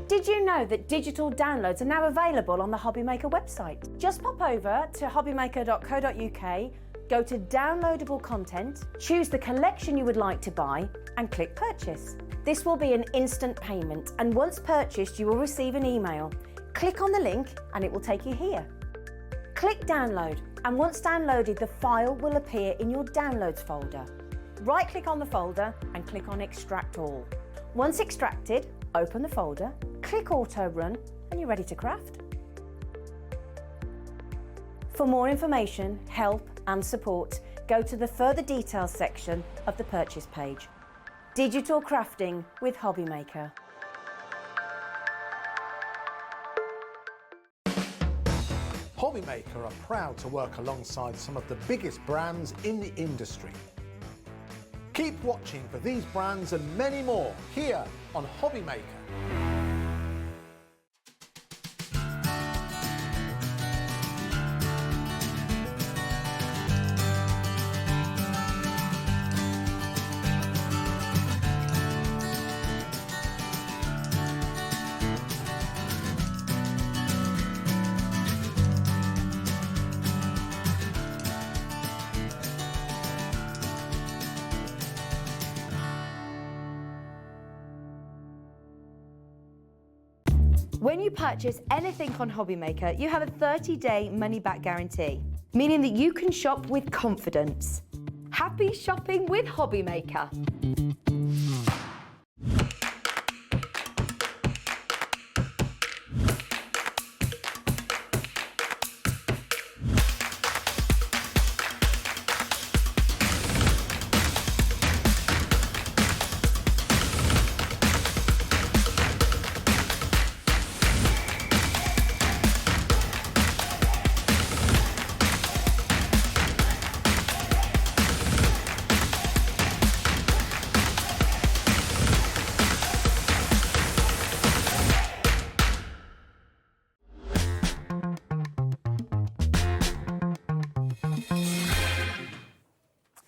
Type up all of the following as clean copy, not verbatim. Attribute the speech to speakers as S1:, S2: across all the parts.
S1: Did you know that digital downloads are now available on the Hobbymaker website? Just pop over to hobbymaker.co.uk, go to downloadable content, choose the collection you would like to buy and click purchase. This will be an instant payment, and once purchased you will receive an email. Click on the link and it will take you here. Click download, and once downloaded the file will appear in your downloads folder. Right click on the folder and click on extract all. Once extracted, open the folder, click auto run and you're ready to craft. For more information, help and support, go to the further details section of the purchase page. Digital crafting with Hobbymaker.
S2: Hobbymaker are proud to work alongside some of the biggest brands in the industry. Keep watching for these brands and many more here on Hobbymaker.
S1: When you purchase anything on Hobbymaker, you have a 30-day money-back guarantee, meaning that you can shop with confidence. Happy shopping with Hobbymaker.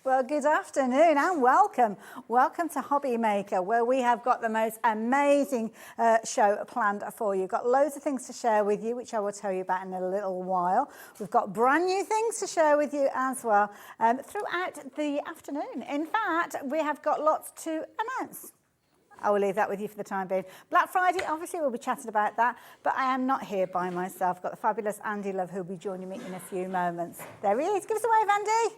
S3: Well, good afternoon and welcome. Welcome to Hobbymaker, where we have got the most amazing show planned for you. Got loads of things to share with you, which I will tell you about in a little while. We've got brand new things to share with you as well throughout the afternoon. In fact, we have got lots to announce. I will leave that with you for the time being. Black Friday, obviously, we'll be chatting about that, but I am not here by myself. I've got the fabulous Andy Love, who'll be joining me in a few moments. There he is. Give us a wave, Andy.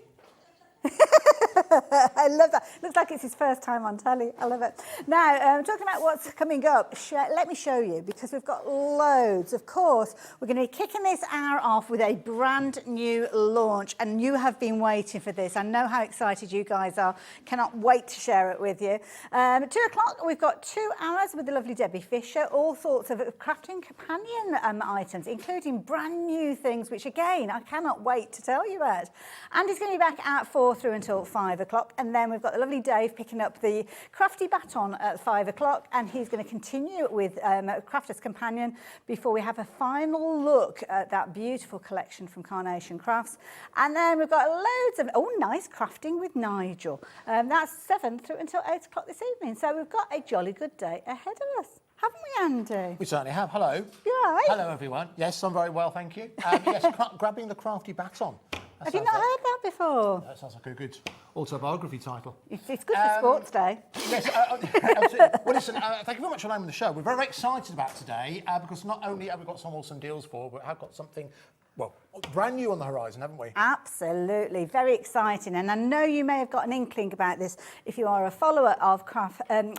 S3: I love that. Looks like it's his first time on telly. I love it. Now, talking about what's coming up, let me show you, because we've got loads. Of course, we're going to be kicking this hour off with a brand new launch, and you have been waiting for this. I know how excited you guys are. Cannot wait to share it with you. 2 o'clock, we've got 2 hours with the lovely Debbie Fisher, all sorts of crafting companion items, including brand new things, which again, I cannot wait to tell you about. Andy's going to be back at 4 through until 5 o'clock, and then we've got the lovely Dave picking up the crafty baton at 5 o'clock, and he's going to continue with Crafter's Companion before we have a final look at that beautiful collection from Carnation Crafts. And then we've got loads of nice crafting with Nigel. That's 7 through until 8 o'clock this evening, so we've got a jolly good day ahead of us. Haven't we, Andy?
S2: We certainly have. Hello.
S3: You all right?
S2: Hello, everyone. Yes, I'm very well, thank you. Yes, grabbing the crafty baton.
S3: Have you not heard that before?
S2: That sounds like a good autobiography title.
S3: It's good for Sports Day.
S2: Yes, absolutely. Well, listen, thank you very much for naming the show. We're very excited about today because not only have we got some awesome deals for, but have got something, well, brand new on the horizon, haven't we?
S3: Absolutely, very exciting. And I know you may have got an inkling about this if you are a follower of Carnation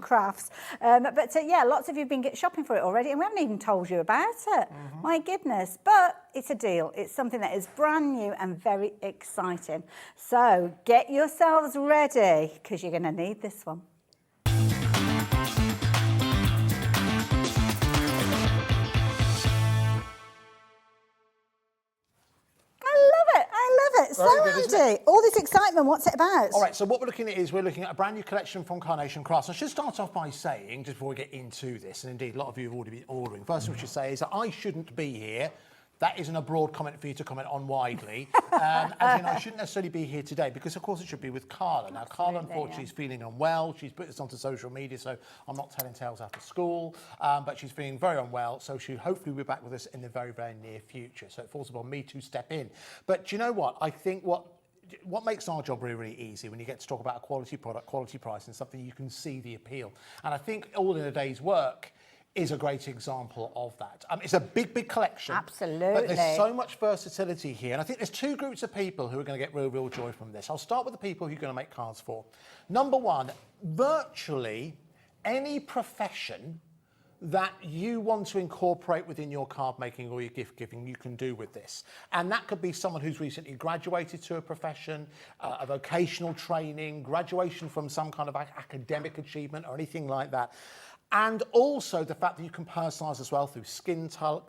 S3: Crafts. Yeah, lots of you have been shopping for it already, and we haven't even told you about it. My goodness. But it's a deal. It's something that is brand new and very exciting. So get yourselves ready, because you're going to need this one. So, Andy, all this excitement, what's it about?
S2: All right, so what we're looking at is we're looking at a brand new collection from Carnation Crafts. I should start off by saying, just before we get into this, and indeed a lot of you have already been ordering, first thing we should say is that I shouldn't be here That isn't a broad comment for you to comment on widely. As in, I shouldn't necessarily be here today because, of course, it should be with Carla. Now, Carla, unfortunately, is feeling unwell. She's put this onto social media, so I'm not telling tales after school. But she's feeling very unwell, so she'll hopefully be back with us in the very, very near future. So it falls upon me to step in. But do you know what? I think what makes our job really, really easy when you get to talk about a quality product, quality price, and something you can see the appeal. And I think All in a Day's Work is a great example of that. It's a big, big collection.
S3: Absolutely.
S2: But there's so much versatility here. And I think there's two groups of people who are going to get real, real joy from this. I'll start with the people who you're going to make cards for. Number one, virtually any profession that you want to incorporate within your card making or your gift giving, you can do with this. And that could be someone who's recently graduated to a profession, a vocational training, graduation from some kind of academic achievement or anything like that. And also the fact that you can personalise as well through skin colour,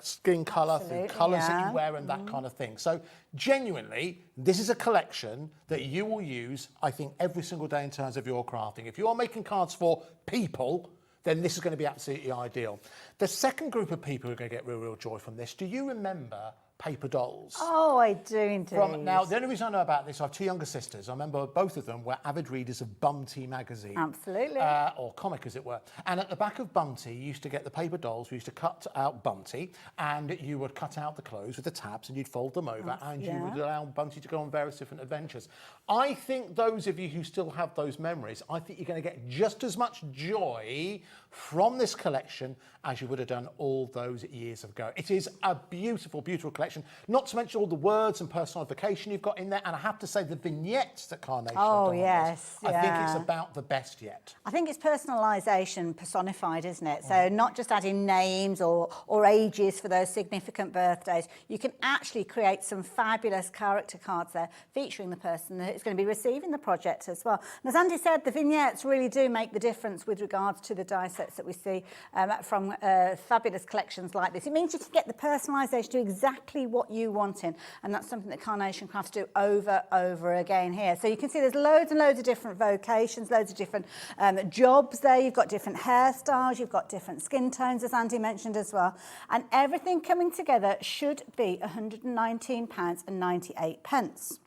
S2: through colours that you wear and that kind of thing. So genuinely, this is a collection that you will use, I think, every single day in terms of your crafting. If you are making cards for people, then this is going to be absolutely ideal. The second group of people who are going to get real, real joy from this, do you remember paper dolls?
S3: Oh, I do indeed.
S2: Now, the only reason I know about this, I have two younger sisters. I remember both of them were avid readers of Bunty magazine.
S3: Absolutely.
S2: Or comic, as it were. And at the back of Bunty, you used to get the paper dolls. We used to cut out Bunty, and you would cut out the clothes with the tabs, and you'd fold them over, and you would allow Bunty to go on various different adventures. I think those of you who still have those memories, I think you're going to get just as much joy from this collection as you would have done all those years ago. It is a beautiful, beautiful collection, not to mention all the words and personification you've got in there. And I have to say the vignettes that Carnation have done on this, I think it's about the best yet.
S3: I think it's personalisation personified, isn't it? So not just adding names or ages for those significant birthdays. You can actually create some fabulous character cards there featuring the person that is going to be receiving the project as well. And as Andy said, the vignettes really do make the difference with regards to the die sets that we see from fabulous collections like this. It means you can get the personalisation to exactly what you want in, and that's something that Carnation Crafts do over again here. So you can see there's loads and loads of different vocations, loads of different jobs there. You've got different hairstyles, you've got different skin tones, as Andy mentioned as well, and everything coming together should be £119.98.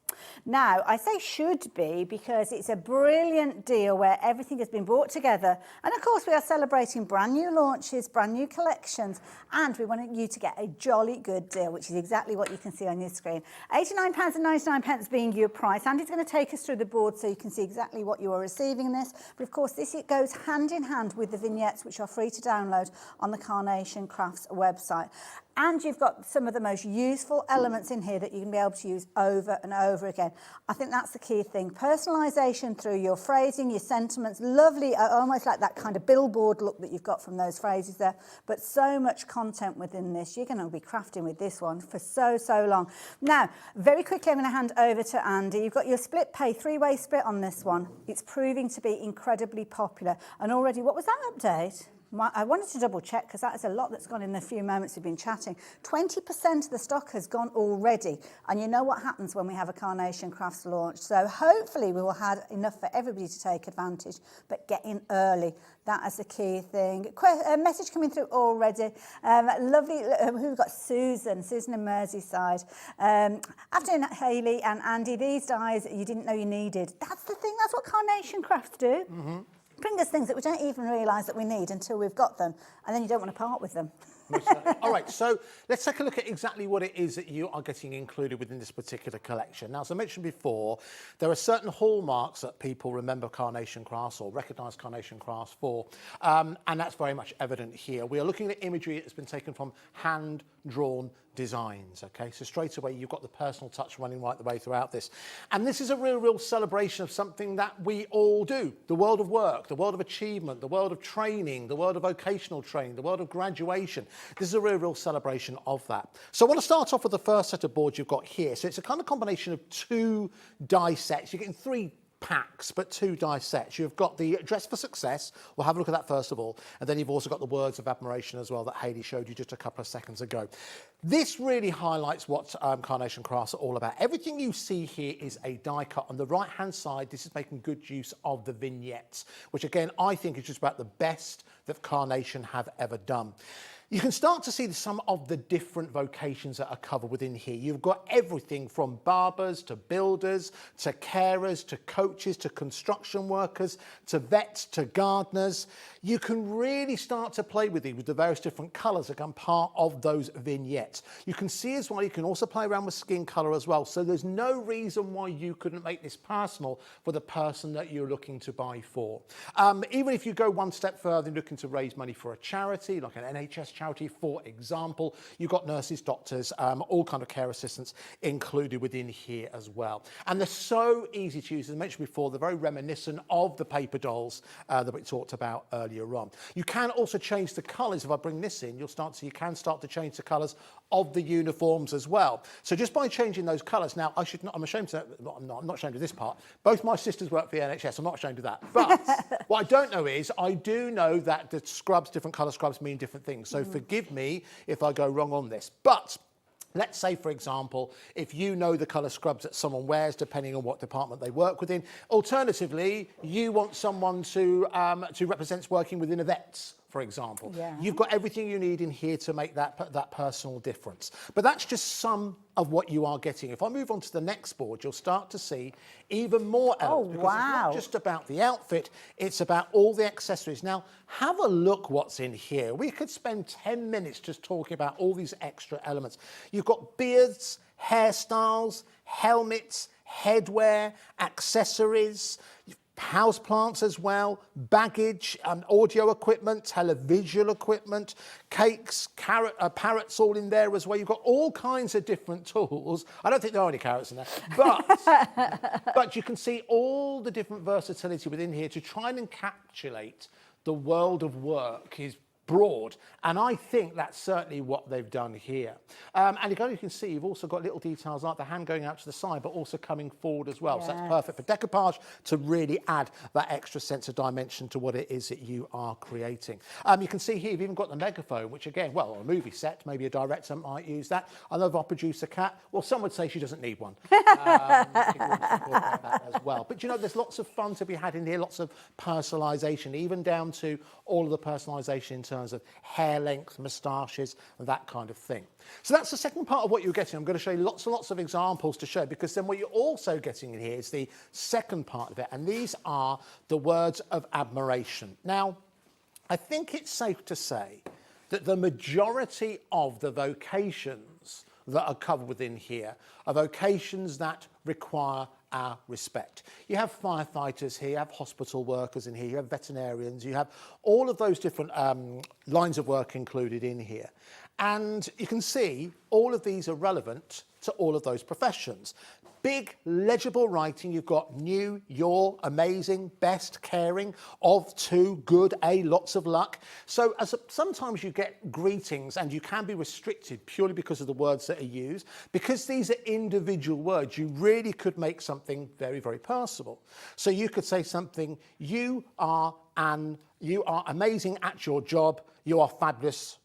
S3: Now, I say should be because it's a brilliant deal where everything has been brought together. And of course, we are celebrating brand new launches, brand new collections, and we want you to get a jolly good deal, which is exactly what you can see on your screen. £89.99 being your price. Andy's going to take us through the board so you can see exactly what you are receiving in this. But of course, this it goes hand in hand with the vignettes, which are free to download on the Carnation Crafts website. And you've got some of the most useful elements in here that you can be able to use over and over again. I think that's the key thing. Personalisation through your phrasing, your sentiments, lovely, almost like that kind of billboard look that you've got from those phrases there. But so much content within this. You're going to be crafting with this one for so long. Now, very quickly, I'm going to hand over to Andy. You've got your split pay, three-way split on this one. It's proving to be incredibly popular. And already, what was that update? I wanted to double check because that is a lot that's gone in the few moments we've been chatting. 20% of the stock has gone already. And you know what happens when we have a Carnation Crafts launch. So hopefully we will have enough for everybody to take advantage, but get in early. That is the key thing. A message coming through already. Lovely, we've got Susan in Merseyside. Afternoon, Hayley and Andy, these dies you didn't know you needed. That's the thing, that's what Carnation Crafts do. Bring us things that we don't even realise that we need until we've got them, and then you don't want to part with them.
S2: All right, so let's take a look at exactly what it is that you are getting included within this particular collection. Now, as I mentioned before, there are certain hallmarks that people remember Carnation Crafts or recognise Carnation Crafts for, and that's very much evident here. We are looking at imagery that's been taken from hand-drawn designs, okay? So straight away, you've got the personal touch running right the way throughout this. And this is a real celebration of something that we all do. The world of work, the world of achievement, the world of training, the world of vocational training, the world of graduation. This is a real celebration of that. So I want to start off with the first set of boards you've got here. So it's a kind of combination of two die sets. You're getting three packs, but two die sets. You've got the Dress for Success. We'll have a look at that first of all. And then you've also got the Words of Admiration as well that Hayley showed you just a couple of seconds ago. This really highlights what Carnation Crafts are all about. Everything you see here is a die cut. On the right-hand side, this is making good use of the vignettes, which again, I think is just about the best that Carnation have ever done. You can start to see some of the different vocations that are covered within here. You've got everything from barbers to builders to carers to coaches to construction workers to vets to gardeners. You can really start to play with the various different colours that become part of those vignettes. You can see as well, you can also play around with skin colour as well. So there's no reason why you couldn't make this personal for the person that you're looking to buy for. Even if you go one step further and looking to raise money for a charity, like an NHS charity, for example, you've got nurses, doctors, all kind of care assistants included within here as well. And they're so easy to use. As I mentioned before, they're very reminiscent of the paper dolls that we talked about earlier on. You can also change the colours. If I bring this in, you can start to change the colours of the uniforms as well. So just by changing those colours, now I'm ashamed to, I'm not ashamed of this part. Both my sisters work for the NHS. I'm not ashamed of that. But what I don't know is, I do know that the scrubs, different colour scrubs mean different things. So forgive me if I go wrong on this. But let's say, for example, if you know the colour scrubs that someone wears, depending on what department they work within. Alternatively, you want someone to represent working within a vet's, for example.
S3: Yeah.
S2: You've got everything you need in here to make that personal difference. But that's just some of what you are getting. If I move on to the next board, you'll start to see even more elements. Because it's not just about the outfit, it's about all the accessories. Now, have a look what's in here. We could spend 10 minutes just talking about all these extra elements. You've got beards, hairstyles, helmets, headwear, accessories, house plants as well, baggage, audio equipment, televisual equipment, cakes, parrots all in there as well. You've got all kinds of different tools. I don't think there are any carrots in there, but you can see all the different versatility within here to try and encapsulate the world of work is broad, and I think that's certainly what they've done here. And again, you can see you've also got little details like the hand going out to the side, but also coming forward as well. Yes. So that's perfect for decoupage to really add that extra sense of dimension to what it is that you are creating. You can see here you've even got the megaphone, which again, well, a movie set, maybe a director might use that. I love our producer Kat. Well, some would say she doesn't need one. That as well. But you know, there's lots of fun to be had in here, lots of personalisation, even down to all of the personalisation in terms of hair length, moustaches, and that kind of thing. So that's the second part of what you're getting. I'm going to show you lots and lots of examples to show, because then what you're also getting in here is the second part of it, and these are the words of admiration. Now, I think it's safe to say that the majority of the vocations that are covered within here are vocations that require our respect. You have firefighters here, you have hospital workers in here, you have veterinarians, you have all of those different lines of work included in here. And you can see all of these are relevant to all of those professions. Big, legible writing, you've got new, your, amazing, best, caring, of, to, good, a, lots of luck. So sometimes you get greetings and you can be restricted purely because of the words that are used. Because these are individual words, you really could make something very, very personal. So you could say something, you are amazing at your job, you are fabulous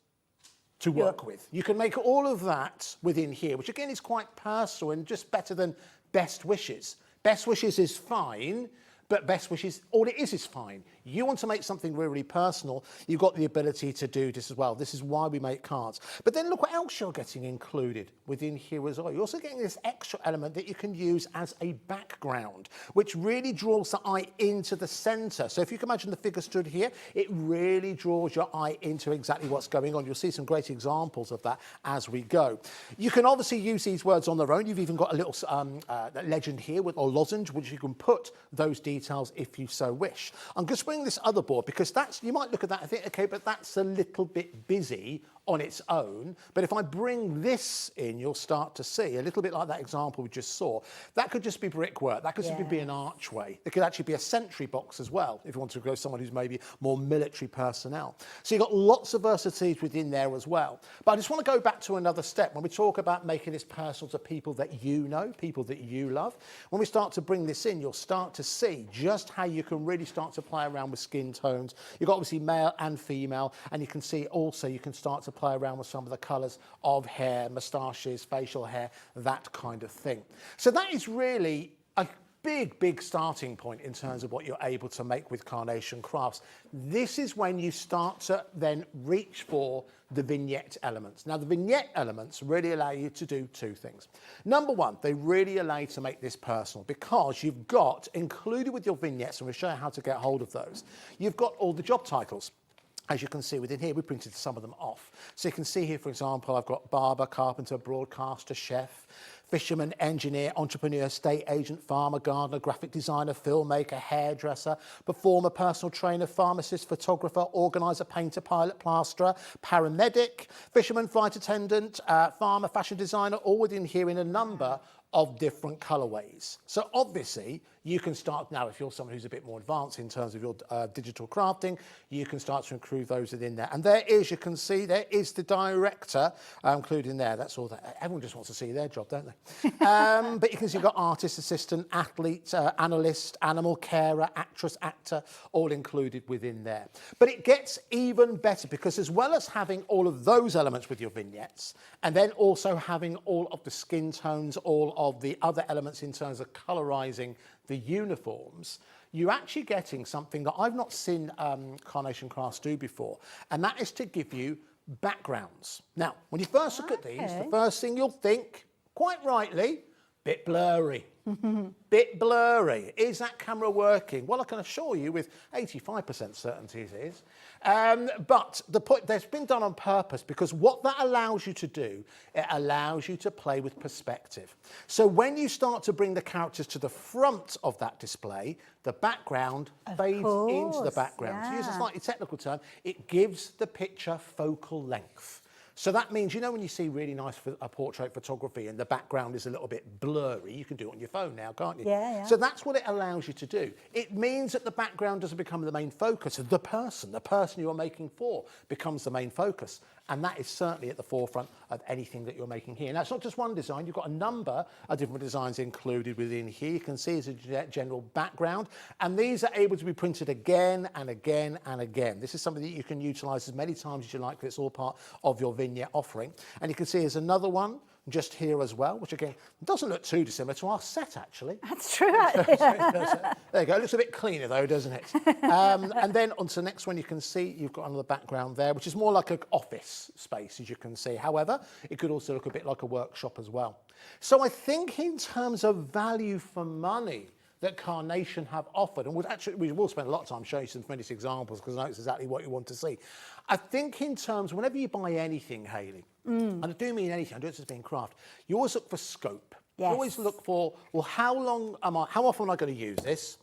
S2: to work with. You can make all of that within here, which again is quite personal and just better than best wishes. Best wishes is fine, but best wishes, all it is fine. You want to make something really personal, you've got the ability to do this as well. This is why we make cards. But then look what else you're getting included within here as well. You're also getting this extra element that you can use as a background, which really draws the eye into the center. So if you can imagine the figure stood here, it really draws your eye into exactly what's going on. You'll see some great examples of that as we go. You can obviously use these words on their own. You've even got a little legend here or lozenge, which you can put those details if you so wish. I'm just bringing this other board because you might look at that and think, okay, but that's a little bit busy on its own. But if I bring this in, you'll start to see a little bit like that example we just saw. That could just be brickwork. That could simply be an archway. It could actually be a sentry box as well, if you want to go someone who's maybe more military personnel. So you've got lots of versatility within there as well. But I just want to go back to another step. When we talk about making this personal to people that you know, people that you love, when we start to bring this in, you'll start to see just how you can really start to play around with skin tones. You've got obviously male and female, and you can see also you can start to play around with some of the colours of hair, moustaches, facial hair, that kind of thing. So that is really a big starting point in terms of what you're able to make with Carnation Crafts. This is when you start to then reach for the vignette elements. Now, the vignette elements really allow you to do two things. Number one, they really allow you to make this personal because you've got, included with your vignettes, and we'll show you how to get hold of those, you've got all the job titles. As you can see within here, we printed some of them off. So you can see here, for example, I've got barber, carpenter, broadcaster, chef, fisherman, engineer, entrepreneur, estate agent, farmer, gardener, graphic designer, filmmaker, hairdresser, performer, personal trainer, pharmacist, photographer, organiser, painter, pilot, plasterer, paramedic, fisherman, flight attendant, farmer, fashion designer, all within here in a number of different colourways. So obviously you can start now, if you're someone who's a bit more advanced in terms of your digital crafting, you can start to include those within there. And there is, you can see, there is the director included in there. That's all that, everyone just wants to see their job, don't they? But you can see you've got artist, assistant, athlete, analyst, animal carer, actress, actor, all included within there. But it gets even better because as well as having all of those elements with your vignettes, and then also having all of the skin tones, all of the other elements in terms of colorizing the uniforms, you're actually getting something that I've not seen Carnation Crafts do before, and that is to give you backgrounds. Now, when you first look at these, the first thing you'll think, quite rightly, bit blurry. Bit blurry. Is that camera working? Well, I can assure you with 85% certainty it is. But the point that's been done on purpose because what that allows you to do, it allows you to play with perspective. So when you start to bring the characters to the front of that display, the background fades into the background. To use a slightly technical term, it gives the picture focal length. So that means, you know, when you see really nice portrait photography and the background is a little bit blurry, you can do it on your phone now, can't you?
S3: Yeah.
S2: So that's what it allows you to do. It means that the background doesn't become the main focus. The person you are making for becomes the main focus. And that is certainly at the forefront of anything that you're making here. Now, it's not just one design. You've got a number of different designs included within here. You can see it's a general background. And these are able to be printed again and again and again. This is something that you can utilise as many times as you like, because it's all part of your vignette offering. And you can see there's another one just here as well, which again doesn't look too dissimilar to our set actually.
S3: That's true.
S2: There you go. It looks a bit cleaner though, doesn't it? And then onto the next one, you can see you've got another background there, which is more like an office space, as you can see. However, it could also look a bit like a workshop as well. So I think in terms of value for money that Carnation have offered, and we will spend a lot of time showing you some tremendous examples because I know it's exactly what you want to see. I think in terms, whenever you buy anything, Hayley, and I do mean anything, I don't just mean craft, you always look for scope.
S3: Yes.
S2: You always look for, well, how often am I going to use this?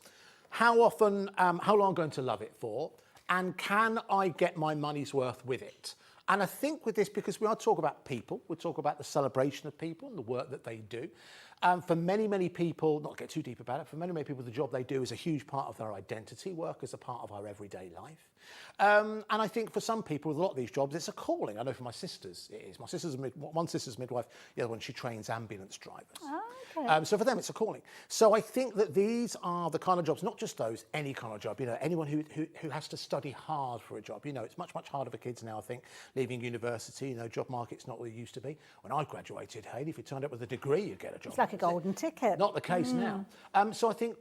S2: How long am I going to love it for? And can I get my money's worth with it? And I think with this, because we are talking about people, we talk about the celebration of people and the work that they do. For many, many people, not to get too deep about it, for many, many people, the job they do is a huge part of their identity. Work is a part of our everyday life. And I think for some people with a lot of these jobs, it's a calling. I know for my sisters, it is. My sister's one sister's midwife, the other one, she trains ambulance drivers.
S3: Oh, okay.
S2: So for them, it's a calling. So I think that these are the kind of jobs, not just those, any kind of job, you know, anyone who has to study hard for a job. You know, it's much, much harder for kids now, I think, leaving university. You know, job market's not what it used to be. When I graduated, Hayley, if you turned up with a degree, you get a job.
S3: It's like a golden ticket.
S2: Not the case now. So I think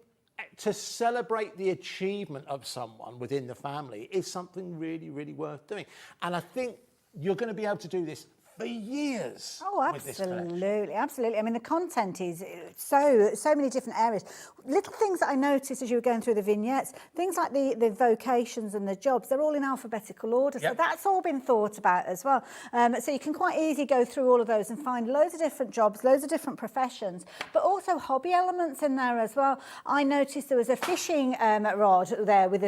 S2: to celebrate the achievement of someone within the family is something really, really worth doing. And I think you're going to be able to do this for years.
S3: Oh, absolutely, absolutely. I mean, the content is so many different areas. Little things that I noticed as you were going through the vignettes, things like the vocations and the jobs, they're all in alphabetical order.
S2: Yep.
S3: So that's all been thought about as well. So you can quite easily go through all of those and find loads of different jobs, loads of different professions, but also hobby elements in there as well. I noticed there was a fishing rod there with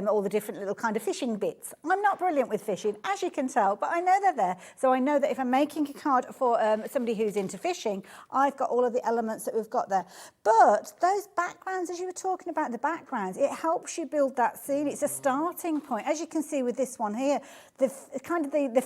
S3: all the different little kind of fishing bits. I'm not brilliant with fishing, as you can tell, but I know they're there. So I know that if I'm making a card for somebody who's into fishing, I've got all of the elements that we've got there. But those backgrounds, as you were talking about the backgrounds, it helps you build that scene. It's a starting point. As you can see with this one here, the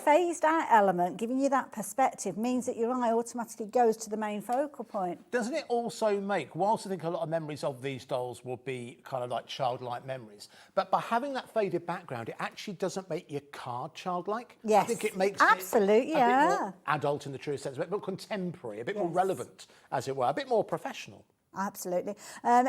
S3: phased out element, giving you that perspective, means that your eye automatically goes to the main focal point.
S2: Doesn't it also make, whilst I think a lot of memories of these dolls will be kind of like childlike memories, but by having that faded background, it actually doesn't make your card childlike.
S3: Yes,
S2: I think it makes
S3: absolutely,
S2: it a bit more adult in the true sense, a bit more contemporary, a bit more relevant, as it were, a bit more professional.
S3: Absolutely.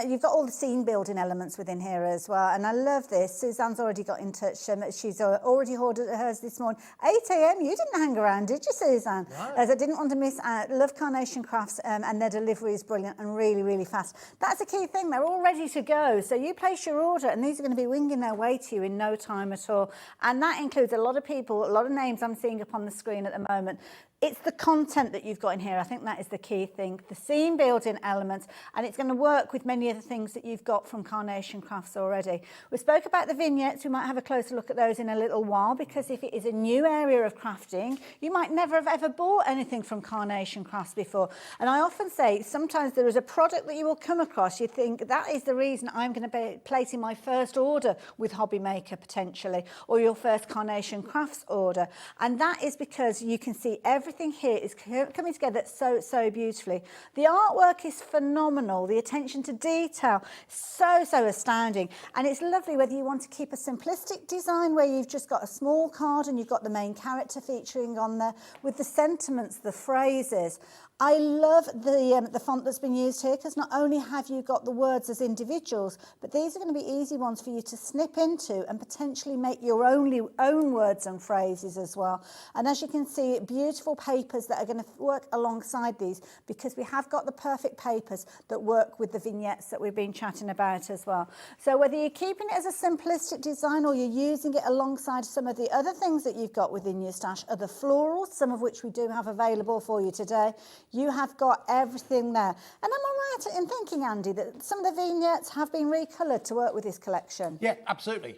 S3: You've got all the scene building elements within here as well. And I love this. Suzanne's already got in touch. She's already ordered hers this morning. 8 a.m. You didn't hang around, did you, Suzanne?
S2: No.
S3: As I didn't want to miss out. Love Carnation Crafts and their delivery is brilliant and really, really fast. That's a key thing. They're all ready to go. So you place your order and these are going to be winging their way to you in no time at all. And that includes a lot of people, a lot of names I'm seeing up on the screen at the moment. It's the content that you've got in here. I think that is the key thing. The scene building elements, and it's going to work with many of the things that you've got from Carnation Crafts already. We spoke about the vignettes. We might have a closer look at those in a little while, because if it is a new area of crafting, you might never have ever bought anything from Carnation Crafts before. And I often say, sometimes there is a product that you will come across. You think that is the reason I'm going to be placing my first order with Hobby Maker potentially, or your first Carnation Crafts order. And that is because you can see everything here is coming together so beautifully. The artwork is phenomenal. The attention to detail, so astounding. And it's lovely whether you want to keep a simplistic design where you've just got a small card and you've got the main character featuring on there with the sentiments, the phrases. I love the font that's been used here, because not only have you got the words as individuals, but these are going to be easy ones for you to snip into and potentially make your own words and phrases as well. And as you can see, beautiful papers that are going to work alongside these, because we have got the perfect papers that work with the vignettes that we've been chatting about as well. So whether you're keeping it as a simplistic design or you're using it alongside some of the other things that you've got within your stash, are the florals, some of which we do have available for you today. You have got everything there. And am I right in thinking, Andy, that some of the vignettes have been recoloured to work with this collection?
S2: Yeah, absolutely.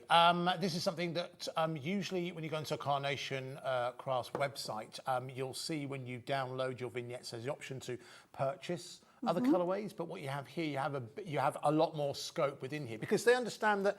S2: This is something that usually when you go into a Carnation Crafts website, you'll see when you download your vignettes, there's the option to purchase other colourways. But what you have here, you have a lot more scope within here, because they understand that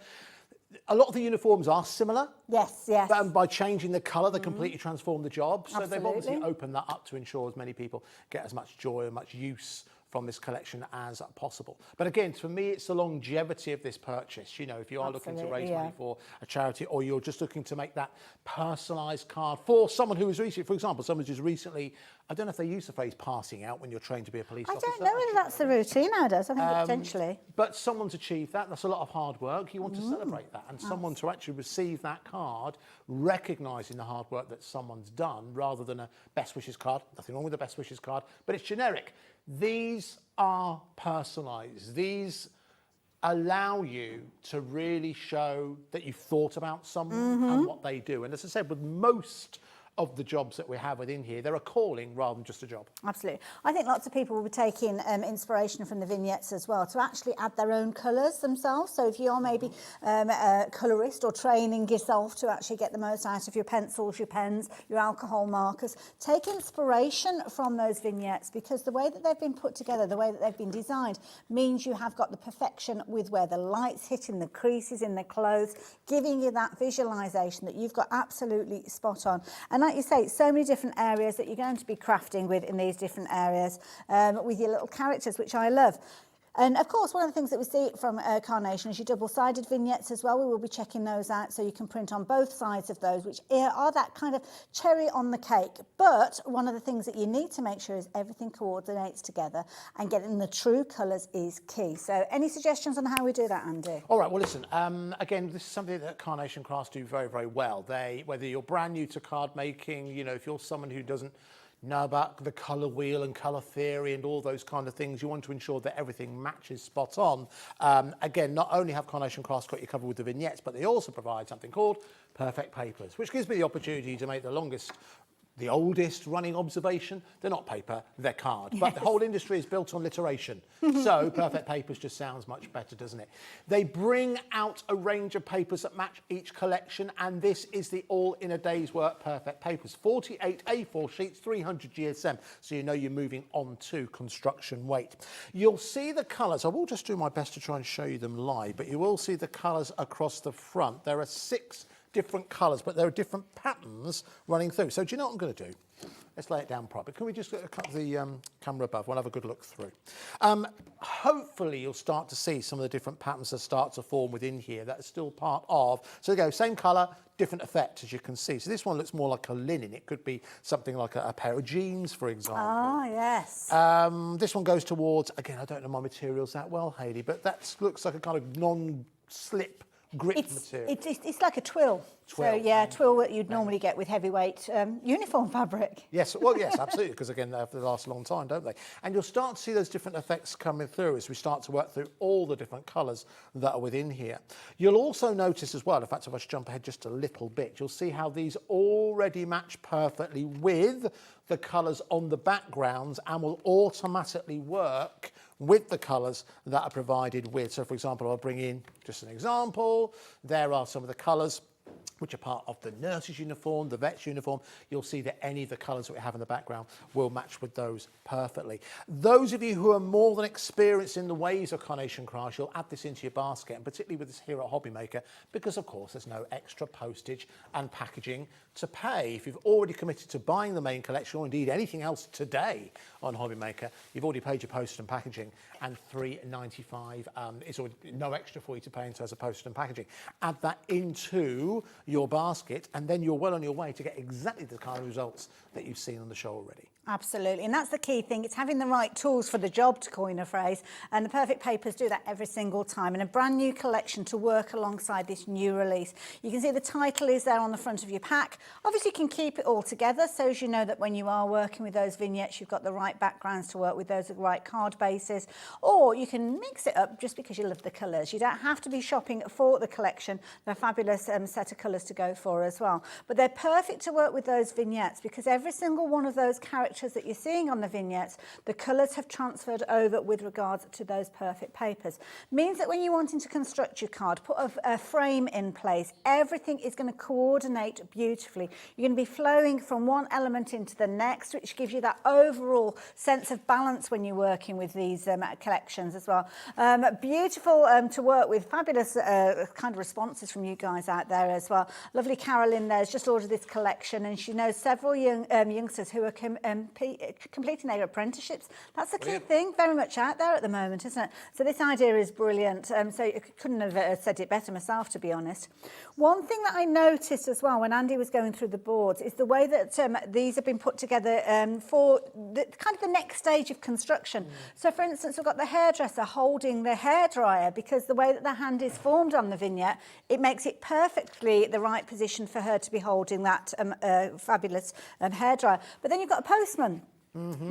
S2: a lot of the uniforms are similar.
S3: Yes.
S2: But by changing the colour, they completely transform the job. So they've obviously
S3: Absolutely.
S2: opened that up to ensure as many people get as much joy and much use from this collection as possible. But again, for me, it's the longevity of this purchase. You know, if you are looking to raise money for a charity, or you're just looking to make that personalised card for someone who is recently, for example, someone who's recently, I don't know if they use the phrase passing out when you're trained to be a police officer.
S3: I don't know whether that's the routine nowadays. I think potentially.
S2: But someone's achieved that. That's a lot of hard work. You want to celebrate that. And someone to actually receive that card, recognising the hard work that someone's done, rather than a best wishes card. Nothing wrong with a best wishes card, but it's generic. These are personalised. These allow you to really show that you've thought about someone and what they do. And as I said, with most of the jobs that we have within here, they're a calling rather than just a job.
S3: Absolutely. I think lots of people will be taking inspiration from the vignettes as well to actually add their own colours themselves. So if you're maybe a colourist or training yourself to actually get the most out of your pencils, your pens, your alcohol markers, take inspiration from those vignettes, because the way that they've been put together, the way that they've been designed, means you have got the perfection with where the light's hitting the creases in the clothes, giving you that visualisation that you've got absolutely spot on. And like you say, so many different areas that you're going to be crafting with in these different areas with your little characters, which I love. And of course, one of the things that we see from Carnation is your double-sided vignettes as well. We will be checking those out so you can print on both sides of those, which are that kind of cherry on the cake. But one of the things that you need to make sure is everything coordinates together, and getting the true colours is key. So any suggestions on how we do that, Andy?
S2: All right, well, listen, again, this is something that Carnation Crafts do very well. Whether you're brand new to card making, you know, if you're someone who doesn't know about the colour wheel and colour theory and all those kind of things, you want to ensure that everything matches spot on. Again, not only have Carnation Crafts got you covered with the vignettes, but they also provide something called Perfect Papers, which gives me the opportunity to make the oldest running observation. They're not paper, they're card. But the whole industry is built on literation. So Perfect Papers just sounds much better, doesn't it? They bring out a range of papers that match each collection, and this is the all in a day's work Perfect Papers. 48 A4 sheets, 300 GSM, so you know you're moving on to construction weight. You'll see the colours. I will just do my best to try and show you them live, but you will see the colours across the front. There are 6 different colours, but there are different patterns running through. So do you know what I'm going to do? let's lay it down properly. Can we just cut the camera above? We'll have a good look through. Hopefully you'll start to see some of the different patterns that start to form within here that are still part of. So there you go, same colour, different effect, as you can see. So this one looks more like a linen. It could be something like a pair of jeans, for example.
S3: Ah, yes.
S2: This one goes towards, again, I don't know my materials that well, Hayley, but that looks like a kind of non-slip grip material.
S3: It's like a twill. So yeah, twill that you'd normally get with heavyweight uniform fabric.
S2: Yes, well, yes, absolutely, because again, they last a long time, don't they? And you'll start to see those different effects coming through as we start to work through all the different colours that are within here. You'll also notice as well, in fact, if I just jump ahead just a little bit, you'll see how these already match perfectly with the colours on the backgrounds and will automatically work with the colours that are provided with. So, for example, I'll bring in just an example. There are some of the colours which are part of the nurse's uniform, the vet's uniform. You'll see that any of the colours that we have in the background will match with those perfectly. Those of you who are more than experienced in the ways of Carnation Crafts, you'll add this into your basket, and particularly with this here at Hobby Maker, because of course there's no extra postage and packaging to pay. If you've already committed to buying the main collection, or indeed anything else today on Hobby Maker, you've already paid your postage and packaging, and $3.95 is no extra for you to pay in terms of postage and packaging. Add that into your basket, and then you're well on your way to get exactly the kind of results that you've seen on the show already.
S3: Absolutely, and that's the key thing. It's having the right tools for the job, to coin a phrase, and the Perfect Papers do that every single time, and a brand new collection to work alongside this new release. You can see the title is there on the front of your pack. Obviously you can keep it all together, so as you know that when you are working with those vignettes, you've got the right backgrounds to work with, those right card bases, or you can mix it up just because you love the colours. You don't have to be shopping for the collection. They're a fabulous set of colours to go for as well, but they're perfect to work with those vignettes because every single one of those characters that you're seeing on the vignettes, the colours have transferred over with regards to those Perfect Papers. Means that when you're wanting to construct your card, put a frame in place, everything is going to coordinate beautifully. You're going to be flowing from one element into the next, which gives you that overall sense of balance when you're working with these collections as well. Beautiful to work with, fabulous kind of responses from you guys out there as well. Lovely Carolyn there's just ordered this collection, and she knows several youngsters who are completing their apprenticeships. That's the key thing, very much out there at the moment, isn't it? So this idea is brilliant. So I couldn't have said it better myself, to be honest. One thing that I noticed as well when Andy was going through the boards is the way that these have been put together for kind of the next stage of construction. So for instance, we've got the hairdresser holding the hairdryer, because the way that the hand is formed on the vignette, it makes it perfectly the right position for her to be holding that fabulous hairdryer. But then you've got a postman